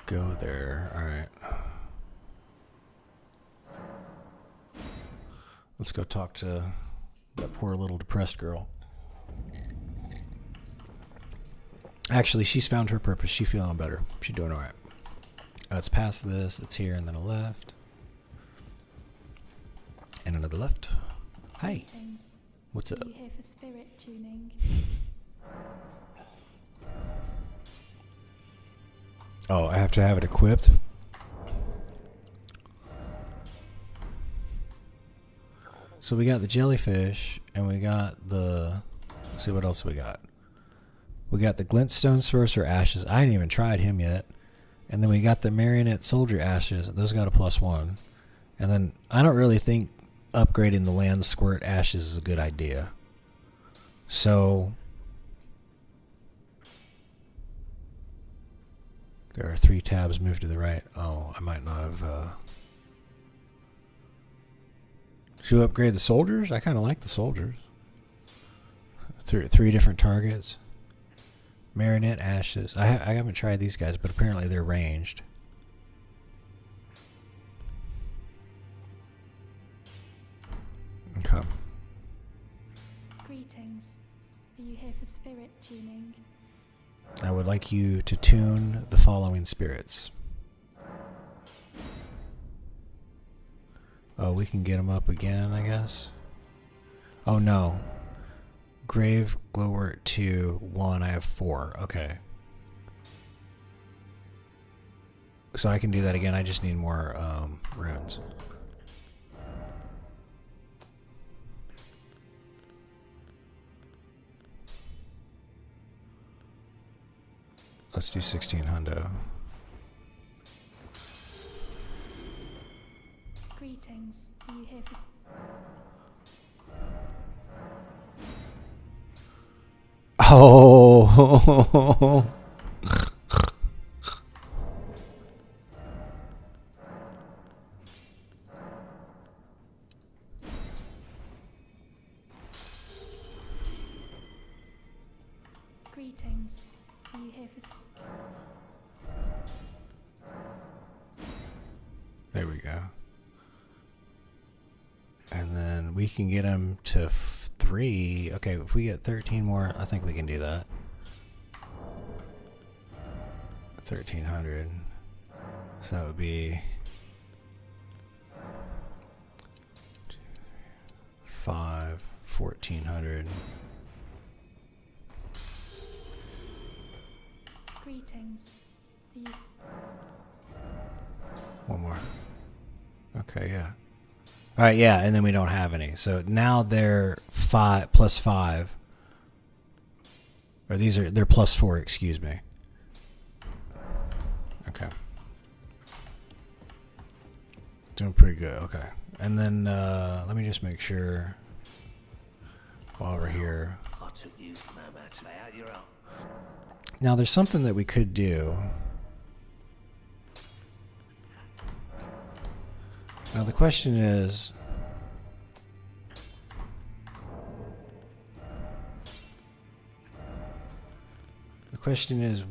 go there. Alright. Let's go talk to that poor little depressed girl. Actually, she's found her purpose. She's feeling better. She's doing alright. It's past this. It's here and then a left. And another left. Hi. What's up? Are you here for spirit tuning? Oh, I have to have it equipped? So we got the jellyfish, and we got the... Let's see what else we got. We got the glintstone sorcerer ashes. I ain't even tried him yet. And then we got the marionette soldier ashes. Those got a +1. And then I don't really think upgrading the land squirt ashes is a good idea. So there are 3 tabs moved to the right. Oh, I might not have... Should we upgrade the soldiers? I kind of like the soldiers. 3 different targets. Marionette ashes. I haven't tried these guys, but apparently they're ranged. Okay. Greetings. Are you here for spirit tuning? I would like you to tune the following spirits. Oh, we can get them up again, I guess. Oh no. Grave, Glowwort 2, 1, I have 4. Okay. So I can do that again, I just need more runes. Let's do 16 hundo. Greetings. Are you here for... Oh. Greetings. Are you here for... There we go. And then we can get them to 3. Okay, if we get 13 more, I think we can do that. 1,300. So that would be 5, 1,400. Greetings. Are you... One more. Okay, yeah. All right, yeah, and then we don't have any. So now they're 5 plus 5. Or they're plus 4, excuse me. Okay. Doing pretty good, okay. And then let me just make sure while we're here. I took you for no matter. Lay out your own. Now there's something that we could do. Now the question is,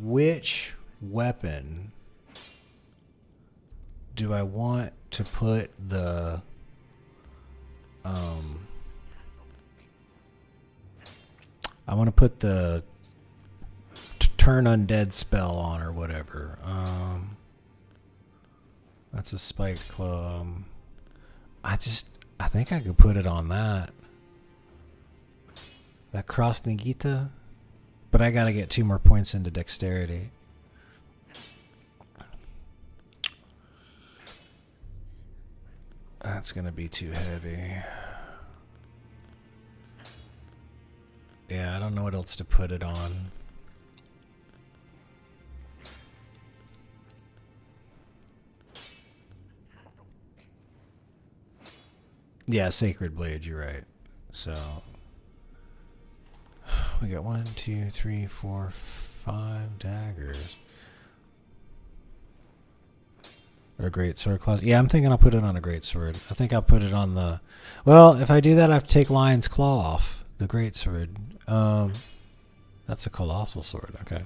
which weapon do I want to put the I want to put the turn undead spell on or whatever. That's a spiked claw. I think I could put it on that. That cross Nagita. But I gotta get 2 more points into dexterity. That's gonna be too heavy. Yeah, I don't know what else to put it on. Yeah, Sacred Blade, you're right. So we got 1, 2, 3, 4, 5 daggers. Or a great sword claws. Yeah, I'm thinking I'll put it on a great sword. I think I'll put it on the... Well, if I do that, I have to take Lion's Claw off. The great sword. That's a colossal sword. Okay.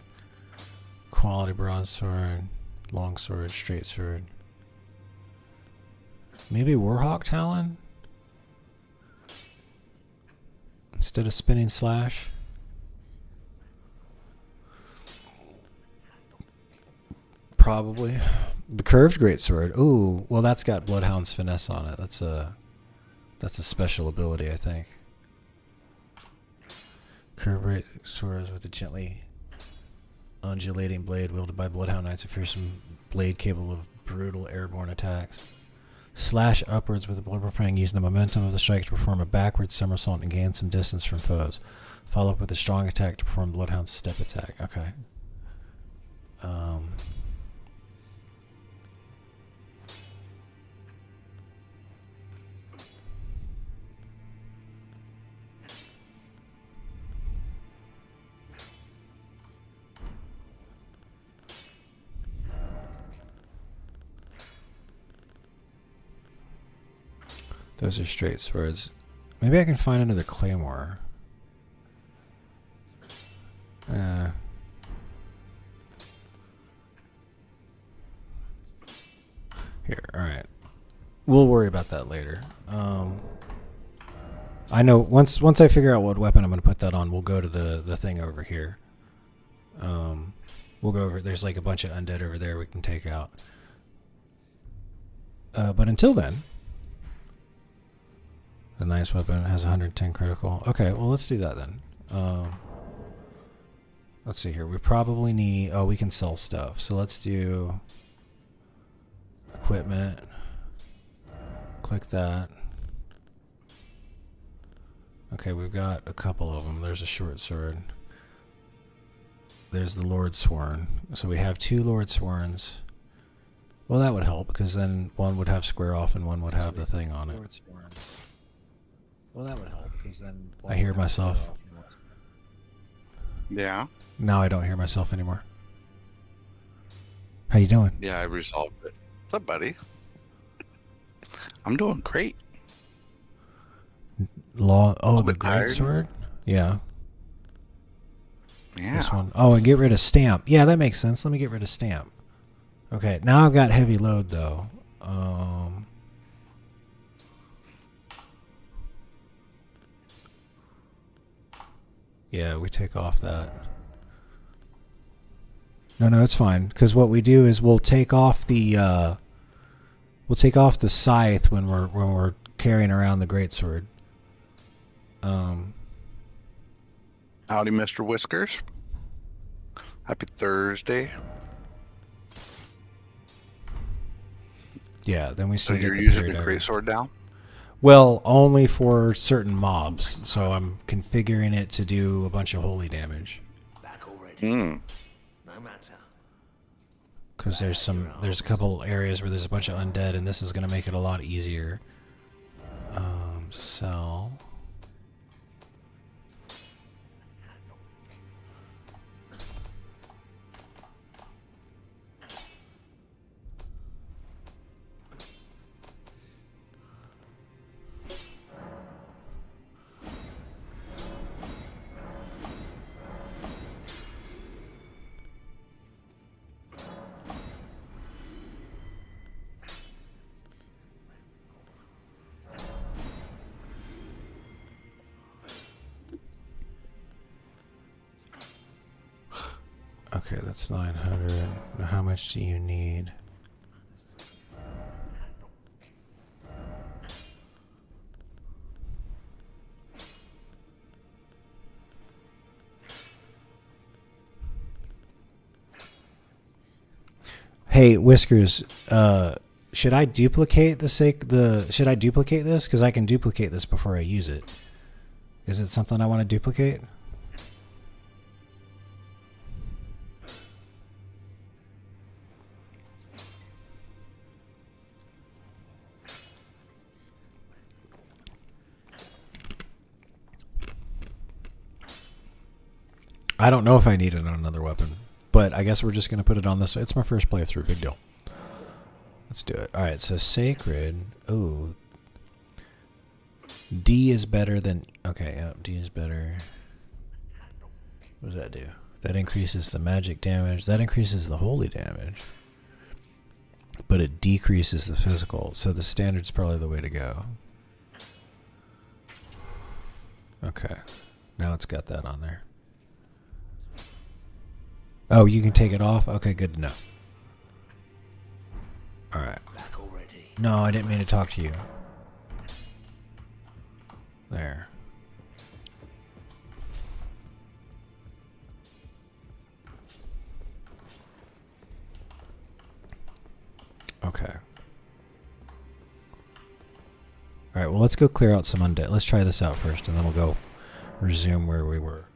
Quality bronze sword. Long sword. Straight sword. Maybe Warhawk Talon? Instead of spinning slash. Probably. The curved greatsword. Ooh, well that's got Bloodhound's finesse on it. That's a special ability, I think. Curved greatswords with a gently undulating blade wielded by Bloodhound Knights, a fearsome blade capable of brutal airborne attacks. Slash upwards with a blood fang using the momentum of the strike to perform a backward somersault and gain some distance from foes. Follow up with a strong attack to perform Bloodhound's step attack. Okay. Those are straight swords. Maybe I can find another claymore. Here, alright. We'll worry about that later. I know once I figure out what weapon I'm going to put that on, we'll go to the thing over here. We'll go over. There's like a bunch of undead over there we can take out. But until then, the nice weapon has 110 critical. Okay, well let's do that then. Let's see here. We probably need... Oh, we can sell stuff. So let's do equipment. Click that. Okay, we've got a couple of them. There's a short sword. There's the Lord Sworn. So we have 2 Lord Sworns. Well, that would help, because then one would have square off and one would have the thing on it. Well, that would help, because then... I hear myself. Yeah? Now I don't hear myself anymore. How you doing? Yeah, I resolved it. What's up, buddy? I'm doing great. The great sword? Yeah. Yeah. This one. Oh, and get rid of stamp. Yeah, that makes sense. Let me get rid of stamp. Okay, now I've got heavy load, though. Yeah, we take off that. No, it's fine. Because what we do is we'll take off the scythe when we're carrying around the greatsword. Howdy, Mr. Whiskers. Happy Thursday. Yeah, then we still So get you're the using the period greatsword now? Well, only for certain mobs. So I'm configuring it to do a bunch of holy damage. Back already. Hmm. No matter. Because there's a couple areas where there's a bunch of undead, and this is going to make it a lot easier. Sell. Okay, that's 900. How much do you need? Hey, Whiskers, should I duplicate should I duplicate this? Because I can duplicate this before I use it. Is it something I want to duplicate? I don't know if I need it on another weapon, but I guess we're just going to put it on this. It's my first playthrough. Big deal. Let's do it. All right, so sacred. Oh, D is better than... Okay, yep, D is better. What does that do? That increases the magic damage. That increases the holy damage. But it decreases the physical. So the standard's probably the way to go. Okay. Now it's got that on there. Oh, you can take it off? Okay, good to know. Alright. No, I didn't mean to talk to you. There. Okay. Alright, well, let's go clear out some undead. Let's try this out first, and then we'll go resume where we were.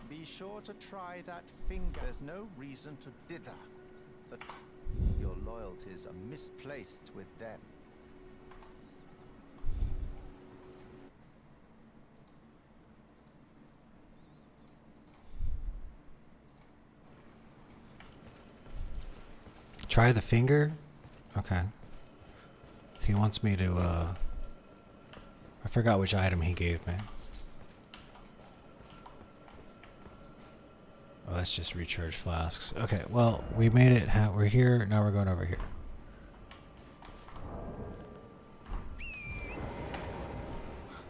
Be sure to try that finger. There's no reason to dither, but your loyalties are misplaced with them. Try the finger? Okay. He wants me to, I forgot which item he gave me. Oh, let's just recharge flasks. Okay, well, we made it. We're here. Now we're going over here.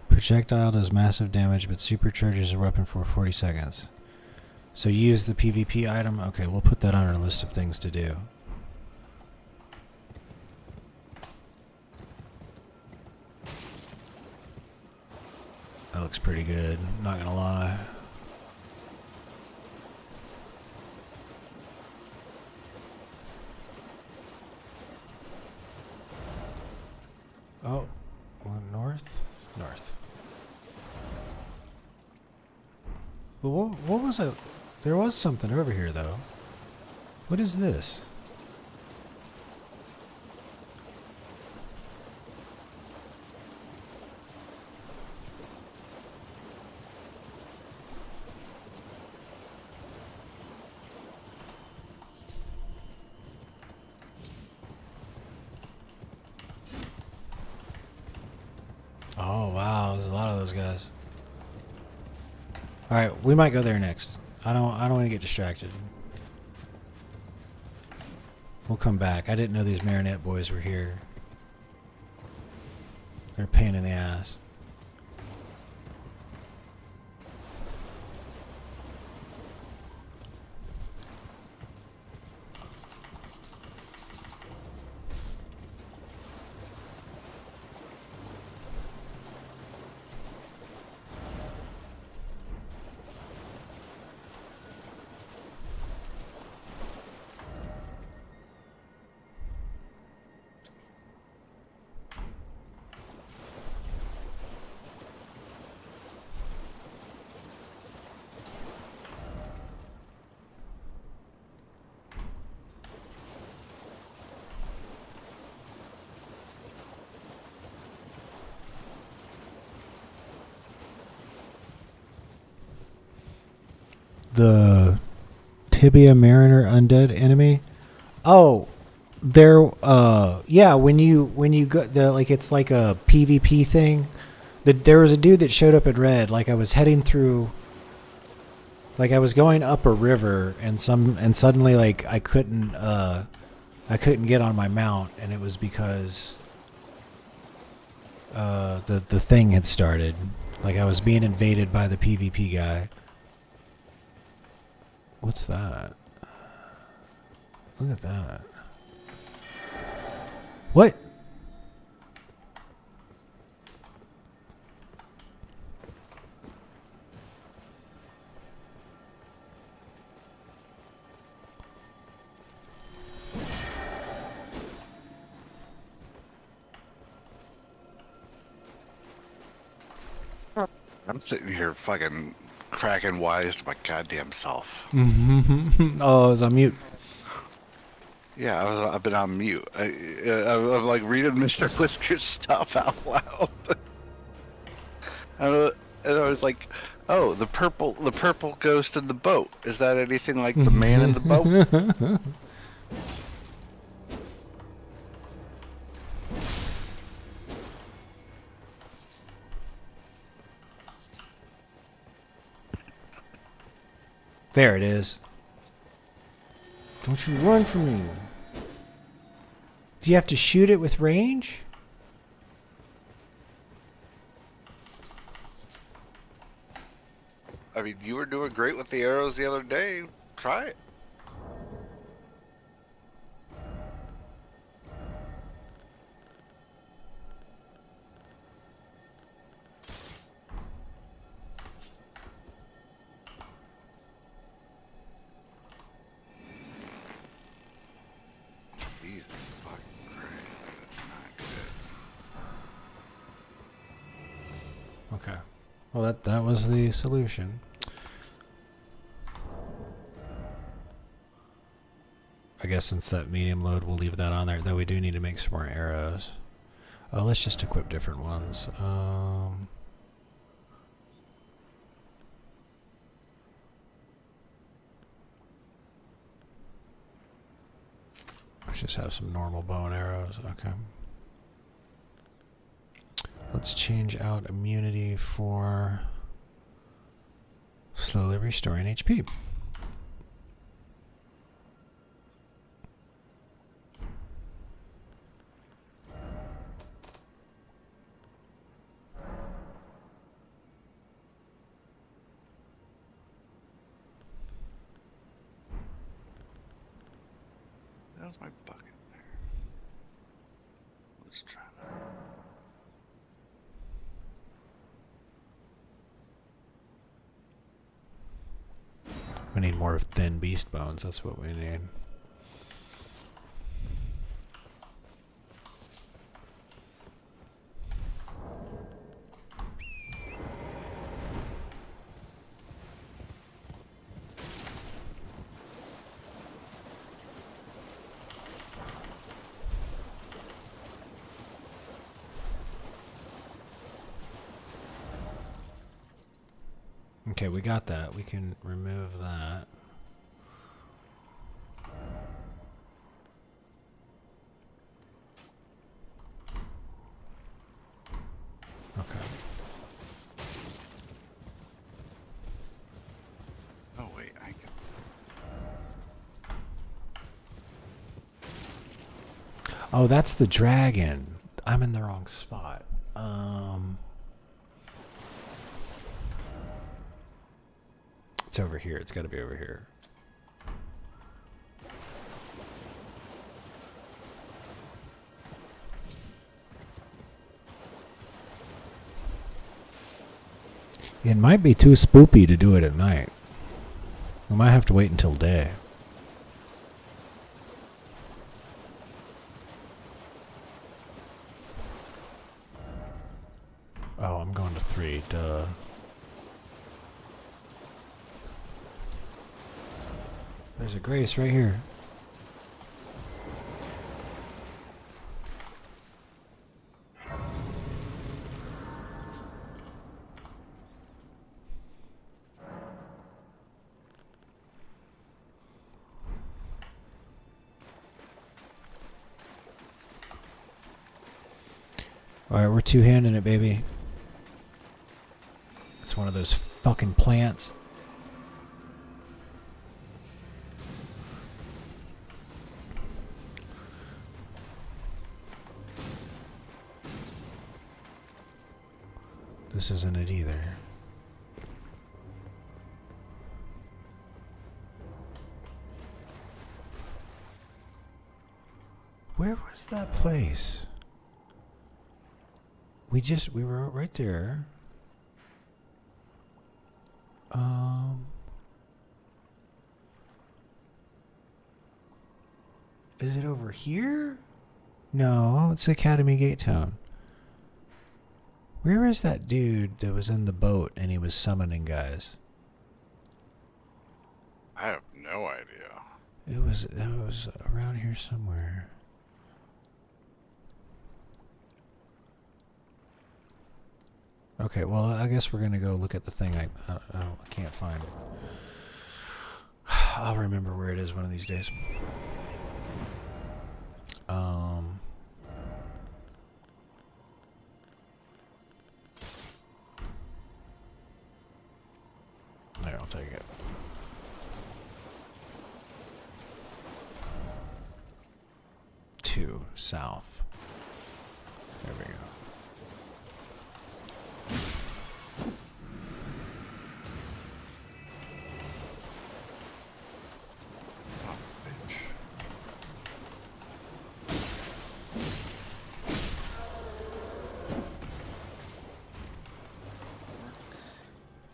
Projectile does massive damage, but supercharges a weapon for 40 seconds. So use the PvP item. Okay, we'll put that on our list of things to do. That looks pretty good, not gonna lie. Oh, north? North. Well, what was it? There was something over here, though. What is this? Oh, wow. There's a lot of those guys. All right, we might go there next. I don't want to get distracted. We'll come back. I didn't know these Marinette boys were here. They're a pain in the ass. The Tibia Mariner undead enemy. Oh, there. Yeah. When you go it's like a PvP thing. There was a dude that showed up in red. Like I was heading through. Like I was going up a river and suddenly like I couldn't get on my mount, and it was because the thing had started. Like I was being invaded by the PvP guy. What's that? Look at that. What? I'm sitting here fucking cracking wise to my goddamn self. Oh, I was on mute. Yeah, I've been on mute. I'm like reading Mr. Whisker's stuff out loud. And I was like, oh, the purple ghost in the boat. Is that anything like the man in the boat? There it is. Don't you run from me. Do you have to shoot it with range? I mean, you were doing great with the arrows the other day. Try it. Jesus fucking Christ, that's not good. Okay. Well, that was the solution. I guess since that medium load, we'll leave that on there. Though we do need to make some more arrows. Oh, let's just equip different ones. Let's just have some normal bow and arrows. Okay. Let's change out immunity for slowly restoring HP. How's my bucket there? Let's try that. We need more thin beast bones. That's what we need. Okay, we got that. We can remove that. Okay. Oh wait, I can. Oh, that's the dragon. I'm in the wrong spot. It's over here. It's got to be over here. It might be too spoopy to do it at night. We might have to wait until day. Oh, I'm going to 3. Duh. There's a grace right here. Alright, we're two-handing it, baby. It's one of those fucking plants. This isn't it either. Where was that place? We were right there. Is it over here? No, it's Academy Gate Town. Where is that dude that was in the boat and he was summoning guys? I have no idea. It was around here somewhere. Okay, well, I guess we're gonna go look at the thing. I can't find it. I'll remember where it is one of these days. There, I'll take it. Two south. There we go.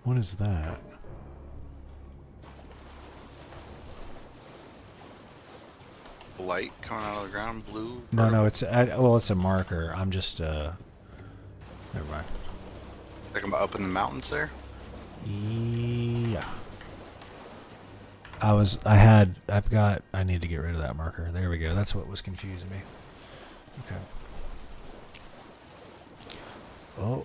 What is that? Light coming out of the ground, blue. No, it's well, it's a marker. I'm just never mind. Like I'm up in the mountains there. Yeah. I need to get rid of that marker. There we go. That's what was confusing me. Okay. Oh.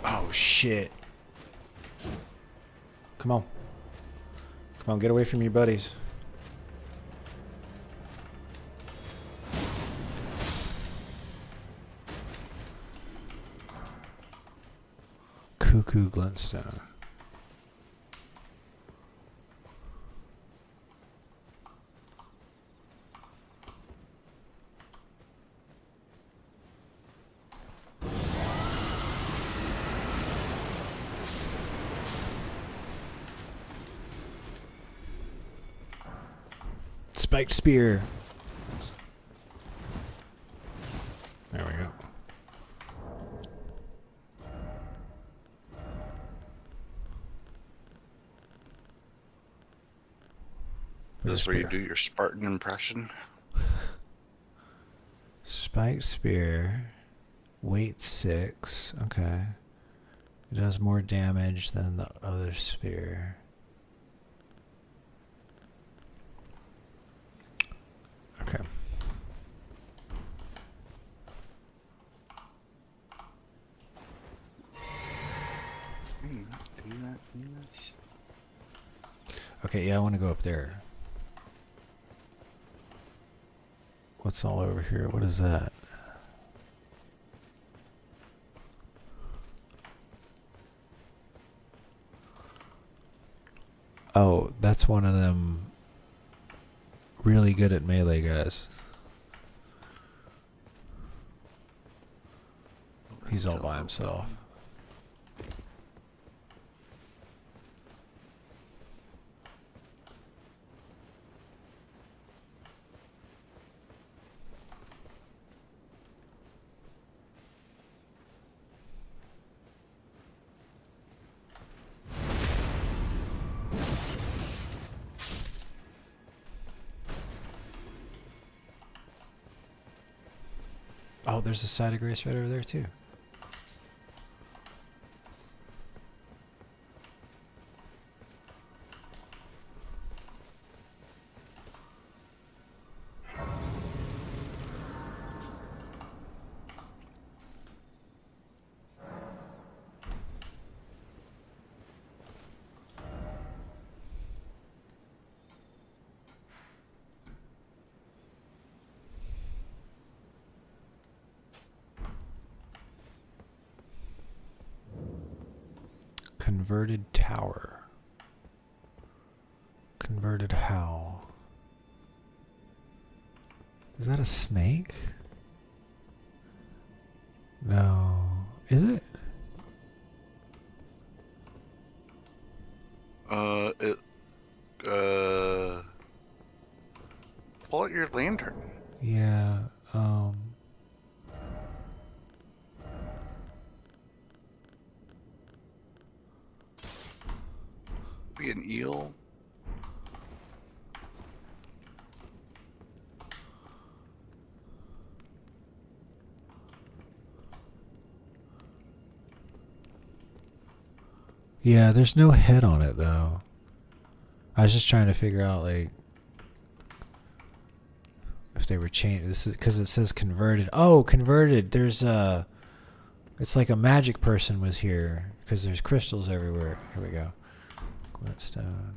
Oh, shit. Come on. Come on, get away from your buddies. Cuckoo glintstone. Spiked spear. There we go. This is where you do your Spartan impression. Spiked spear. Weight 6. Okay. It does more damage than the other spear. Okay. Okay, yeah, I want to go up there. What's all over here? What is that? Oh, that's one of them really good at melee guys. He's all by himself. Oh, there's a side of grace right over there too. Converted tower. Converted how? Is that a snake? No. Is it? Pull out your lantern. Yeah, Be an eel. yeah, there's no head on it though. I was just trying to figure out like if they were changed. This is because it says converted. Oh, converted. There's it's like a magic person was here because there's crystals everywhere. Here we go. Glintstone.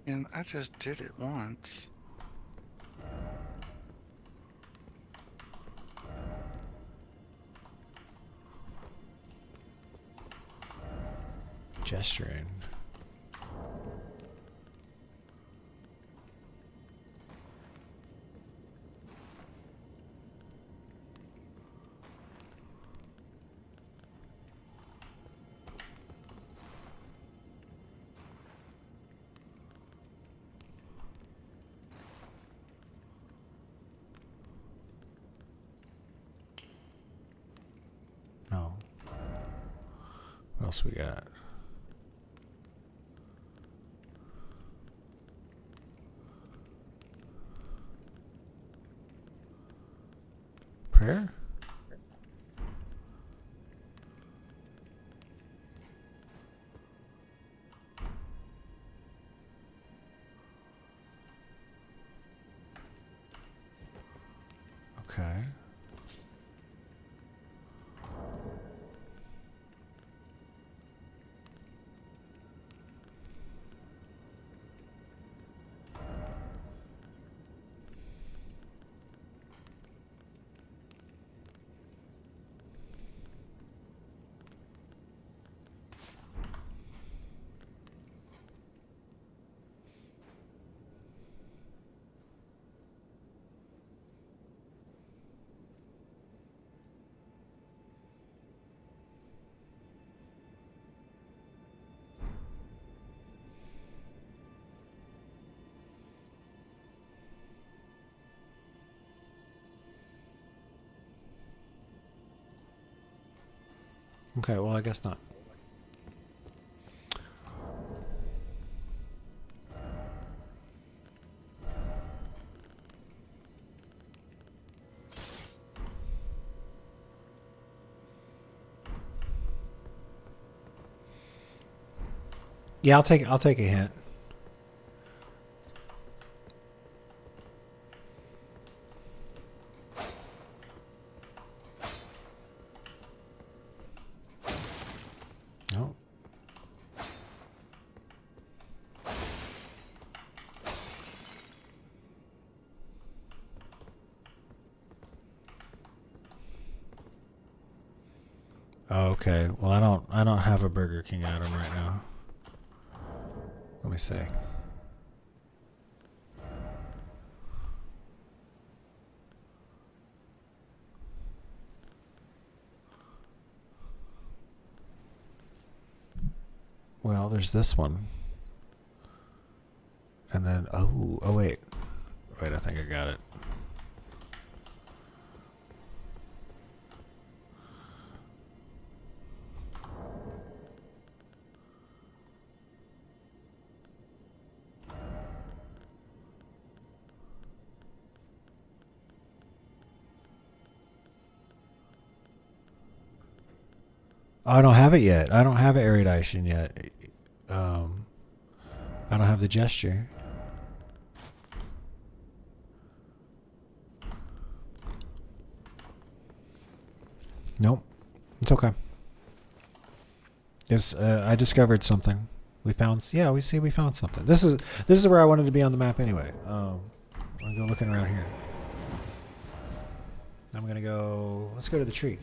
And I just did it once. Gesturing. No. What else we got? Prayer? Okay. Okay, well, I guess not. Yeah, I'll take a hint. No. Okay. Well, I don't have a Burger King item right now. Let me see. Well, there's this one. And then oh wait. Wait, I think I got it. Oh, I don't have it yet. I don't have Erudition yet. I don't have the gesture. Nope. It's okay. Yes, I discovered something. We found something. This is where I wanted to be on the map anyway. I'm gonna go looking around here. I'm gonna go. Let's go to the tree.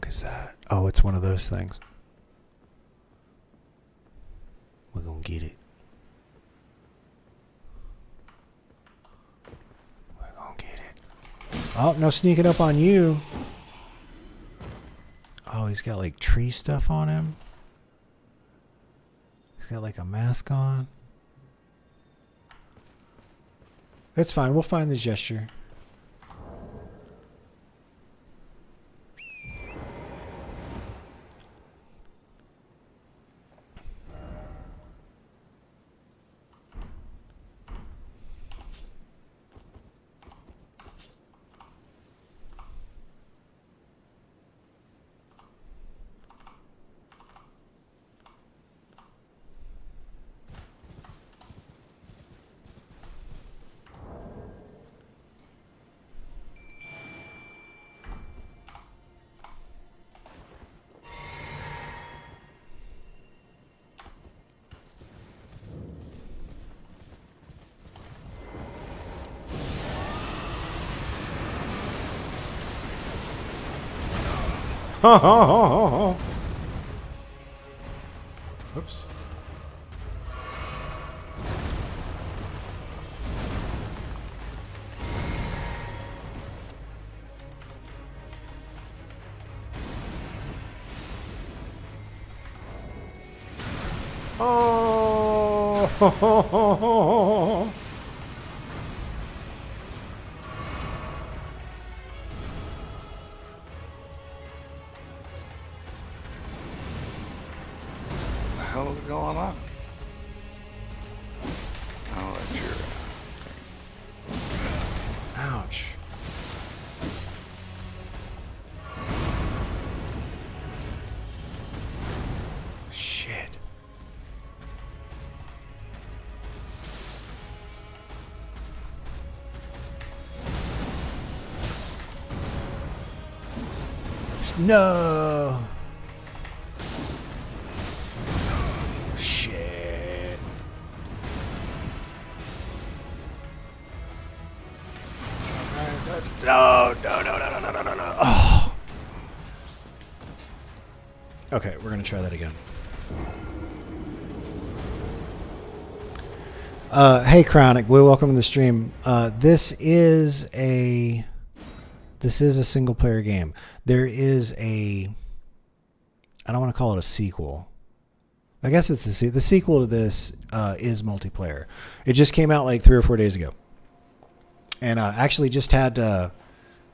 Is that? Oh, it's one of those things. We're gonna get it. We're gonna get it. Oh, no sneaking up on you. Oh, he's got like tree stuff on him. He's got like a mask on. It's fine. We'll find the gesture. Oops. Oh. What the hell is going on? Oh, No. Shit. No. Oh. Okay, we're gonna try that again. Hey, Chronic Blue, welcome to the stream. This is a single player game. There is I don't want to call it a sequel. I guess it's the sequel to this is multiplayer. It just came out like 3 or 4 days ago, and actually just had a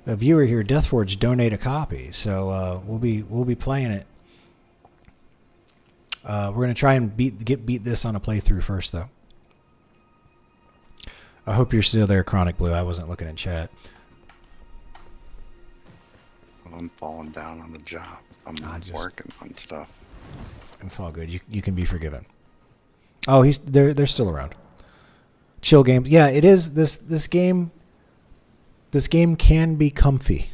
viewer here, Deathforge, donate a copy. So we'll be playing it. We're gonna try and beat this on a playthrough first, though. I hope you're still there, Chronic Blue. I wasn't looking in chat. I'm falling down on the job. I'm working on stuff. It's all good. You can be forgiven. Oh, they're still around. Chill games. Yeah, it is. This game can be comfy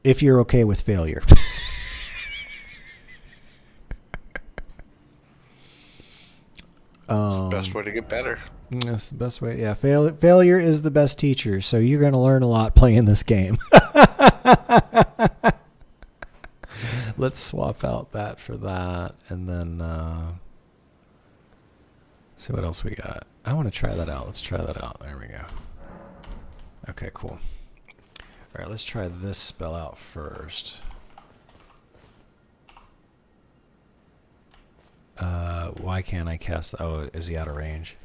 if you're okay with failure. It's the best way to get better. That's the best way. Yeah, failure is the best teacher. So you're going to learn a lot playing this game. Let's swap out that for that, and then see what else we got. I want to try that out. Let's try that out. There we go. Okay, cool. All right, let's try this spell out first. Why can't I cast? Oh, is he out of range?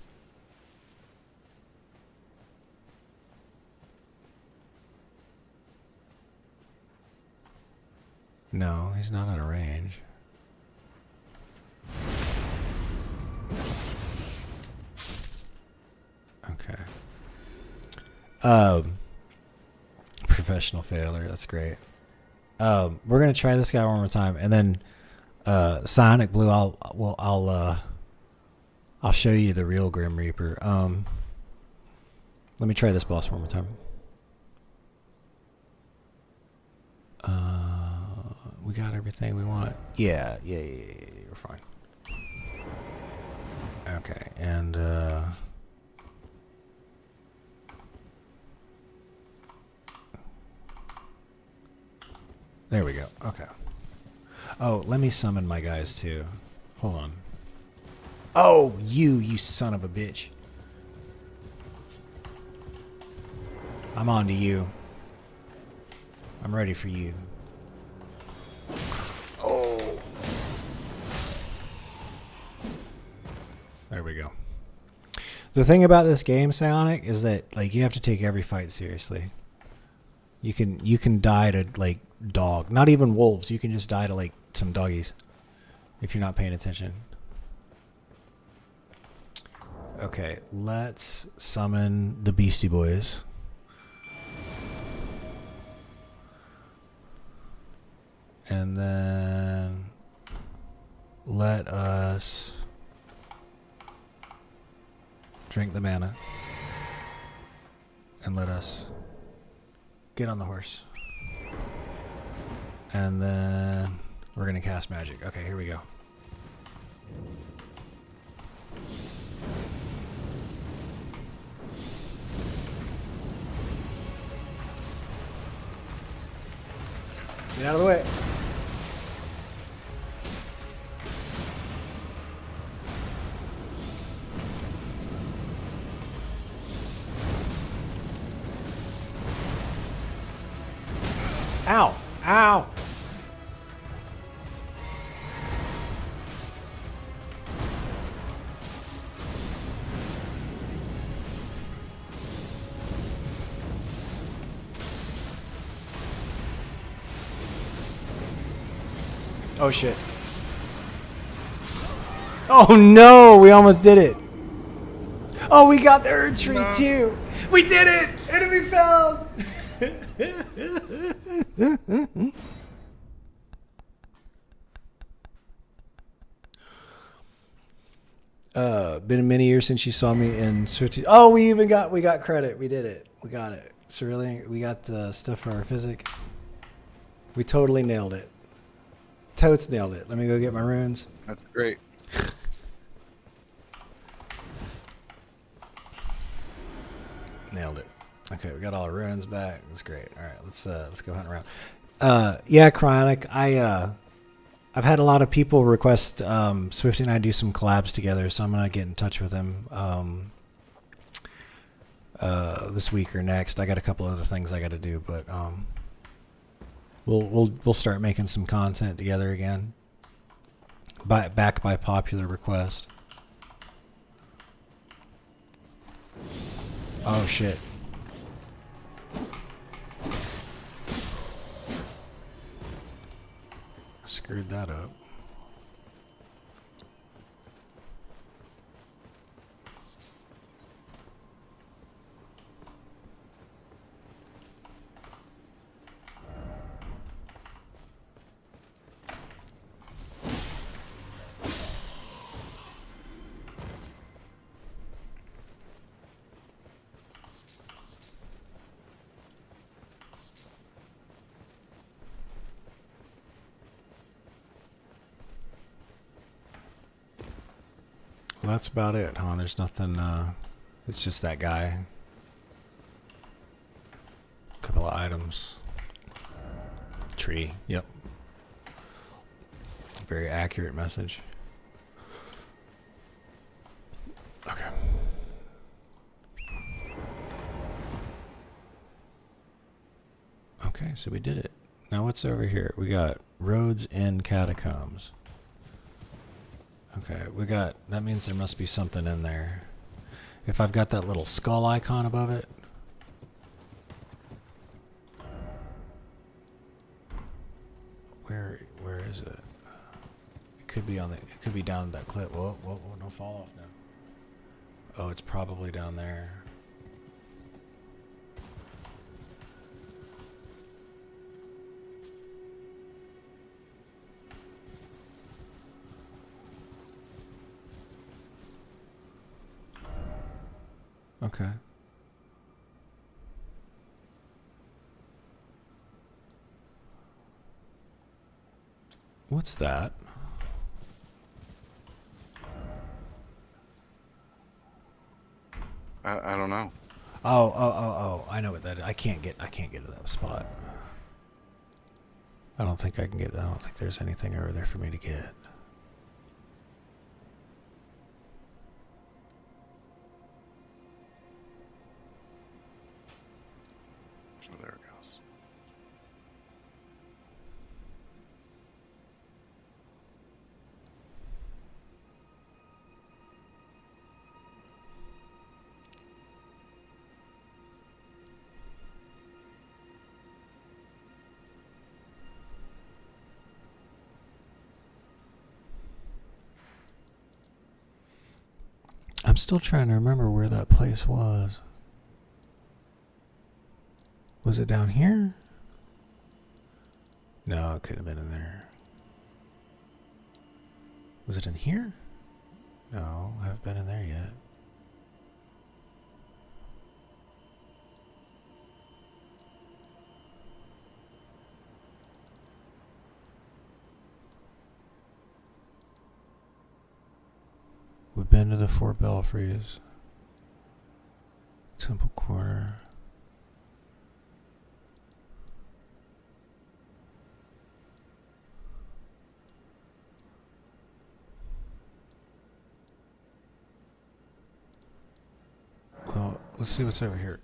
No, he's not out of range. Okay. Professional failure. That's great. We're gonna try this guy one more time, and then Sonic Blue. I'll show you the real Grim Reaper. Let me try this boss one more time. We got everything we want. Yeah, we're fine. Okay, and there we go. Okay. Oh, let me summon my guys too. Hold on. Oh, you son of a bitch. I'm on to you. I'm ready for you. Oh. There we go. The thing about this game, Psionic, is that like you have to take every fight seriously. You can die to like dog, not even wolves. You can just die to like some doggies if you're not paying attention. Okay, let's summon the Beastie Boys. And then let us drink the mana. And let us get on the horse. And then we're going to cast magic. Okay, here we go. Get out of the way. Ow! Ow! Oh shit. Oh no, we almost did it. Oh, we got the Erd Tree too. We did it! Enemy found! Been many years since you saw me in Swifty. Oh, we got credit. We did it. We got it. Cerulean, we got stuff for our physic. We totally nailed it. Totes nailed it. Let me go get my runes. That's great. Nailed it. Okay, we got all our runes back. That's great. All right, let's go hunt around. Yeah, Cryonic. I've had a lot of people request Swifty and I do some collabs together, so I'm gonna get in touch with him this week or next. I got a couple other things I got to do, but we'll start making some content together again. Back by popular request. Oh shit. Screwed that up. Well, that's about it, huh? There's nothing, it's just that guy. Couple of items. Tree, yep. Very accurate message. Okay. Okay, so we did it. Now what's over here? We got roads in catacombs. Okay, we got, that means there must be something in there. If I've got that little skull icon above it. Where is it? It could be on the, it could be down that cliff. Whoa, whoa, whoa, don't fall off now. Oh, it's probably down there. Okay. What's that? I don't know. Oh, I know what that is. I can't get to that spot. I don't think I can get, I don't think there's anything over there for me to get. So there it goes. I'm still trying to remember where that place was. Was it down here? No, it couldn't have been in there. Was it in here? No, I haven't been in there yet. We've been to the 4 belfries. Temple Corner. Well, let's see what's over here.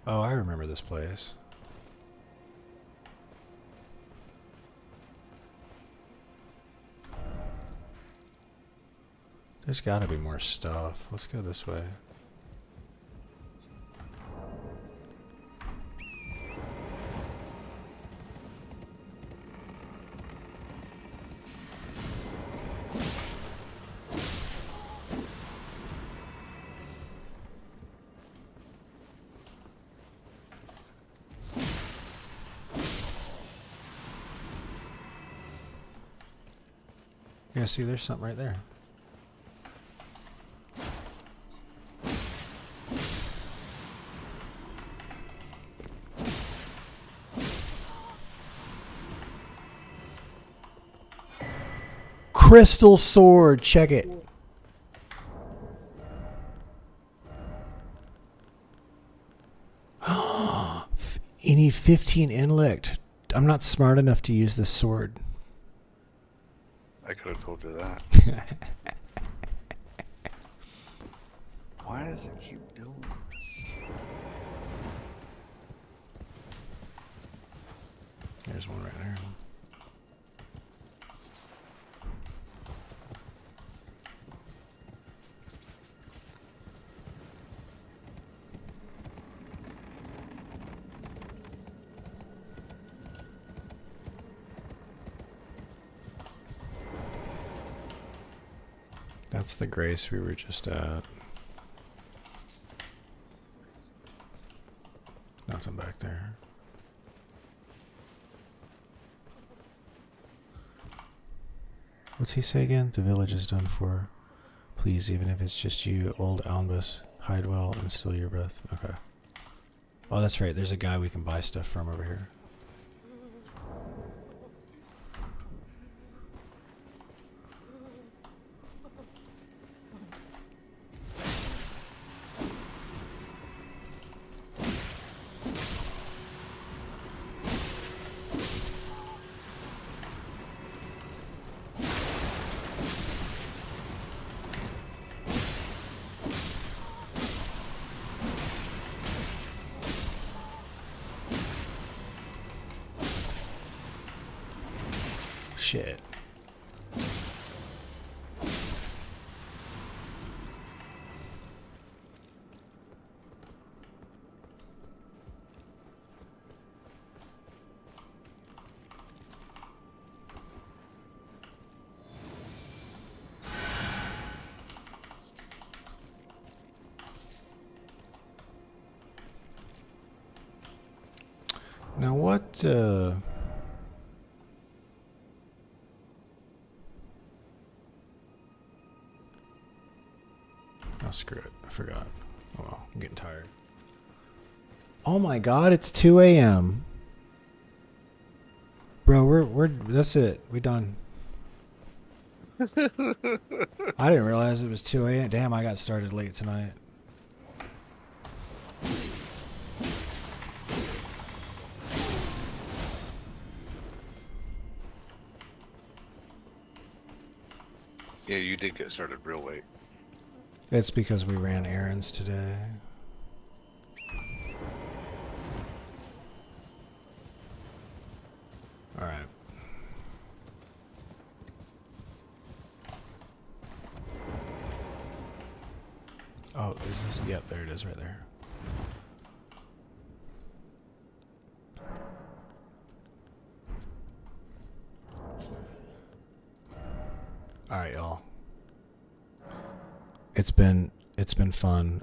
Oh, I remember this place. There's got to be more stuff. Let's go this way. Yeah, see, there's something right there. Crystal sword, check it. You need 15 intellect. I'm not smart enough to use this sword. I could have told you that. Why does it keep doing this? There's one right there. That's the grace we were just at. Nothing back there. What's he say again? The village is done for. Please, even if it's just you, old Alnbus, hide well and still your breath. Okay. Oh, that's right. There's a guy we can buy stuff from over here. Shit. Now what, oh, screw it. I forgot. Oh, well, I'm getting tired. Oh my god, it's 2 a.m. Bro, we're that's it. We done. I didn't realize it was 2 a.m. Damn, I got started late tonight. Yeah, you did get started real late. It's because we ran errands today. All right. Oh, is this? Yep, there it is right there. All right, y'all. It's been fun.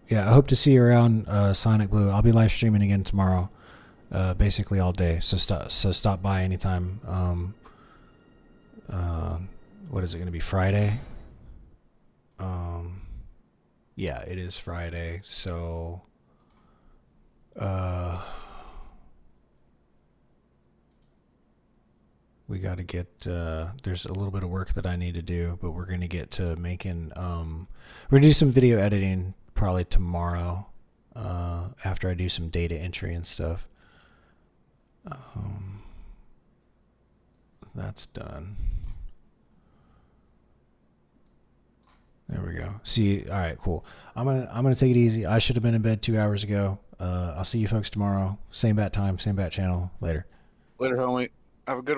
Yeah, I hope to see you around Sonic Blue. I'll be live streaming again tomorrow, basically all day. So stop by anytime. What is it going to be? Friday? Yeah, it is Friday. So we got to get, there's a little bit of work that I need to do, but we're going to get to making, we're going to do some video editing probably tomorrow, after I do some data entry and stuff. That's done. There we go. See, all right, cool. I'm gonna take it easy. I should have been in bed 2 hours ago. I'll see you folks tomorrow. Same bat time, same bat channel. Later. Later, homie. Have a good one.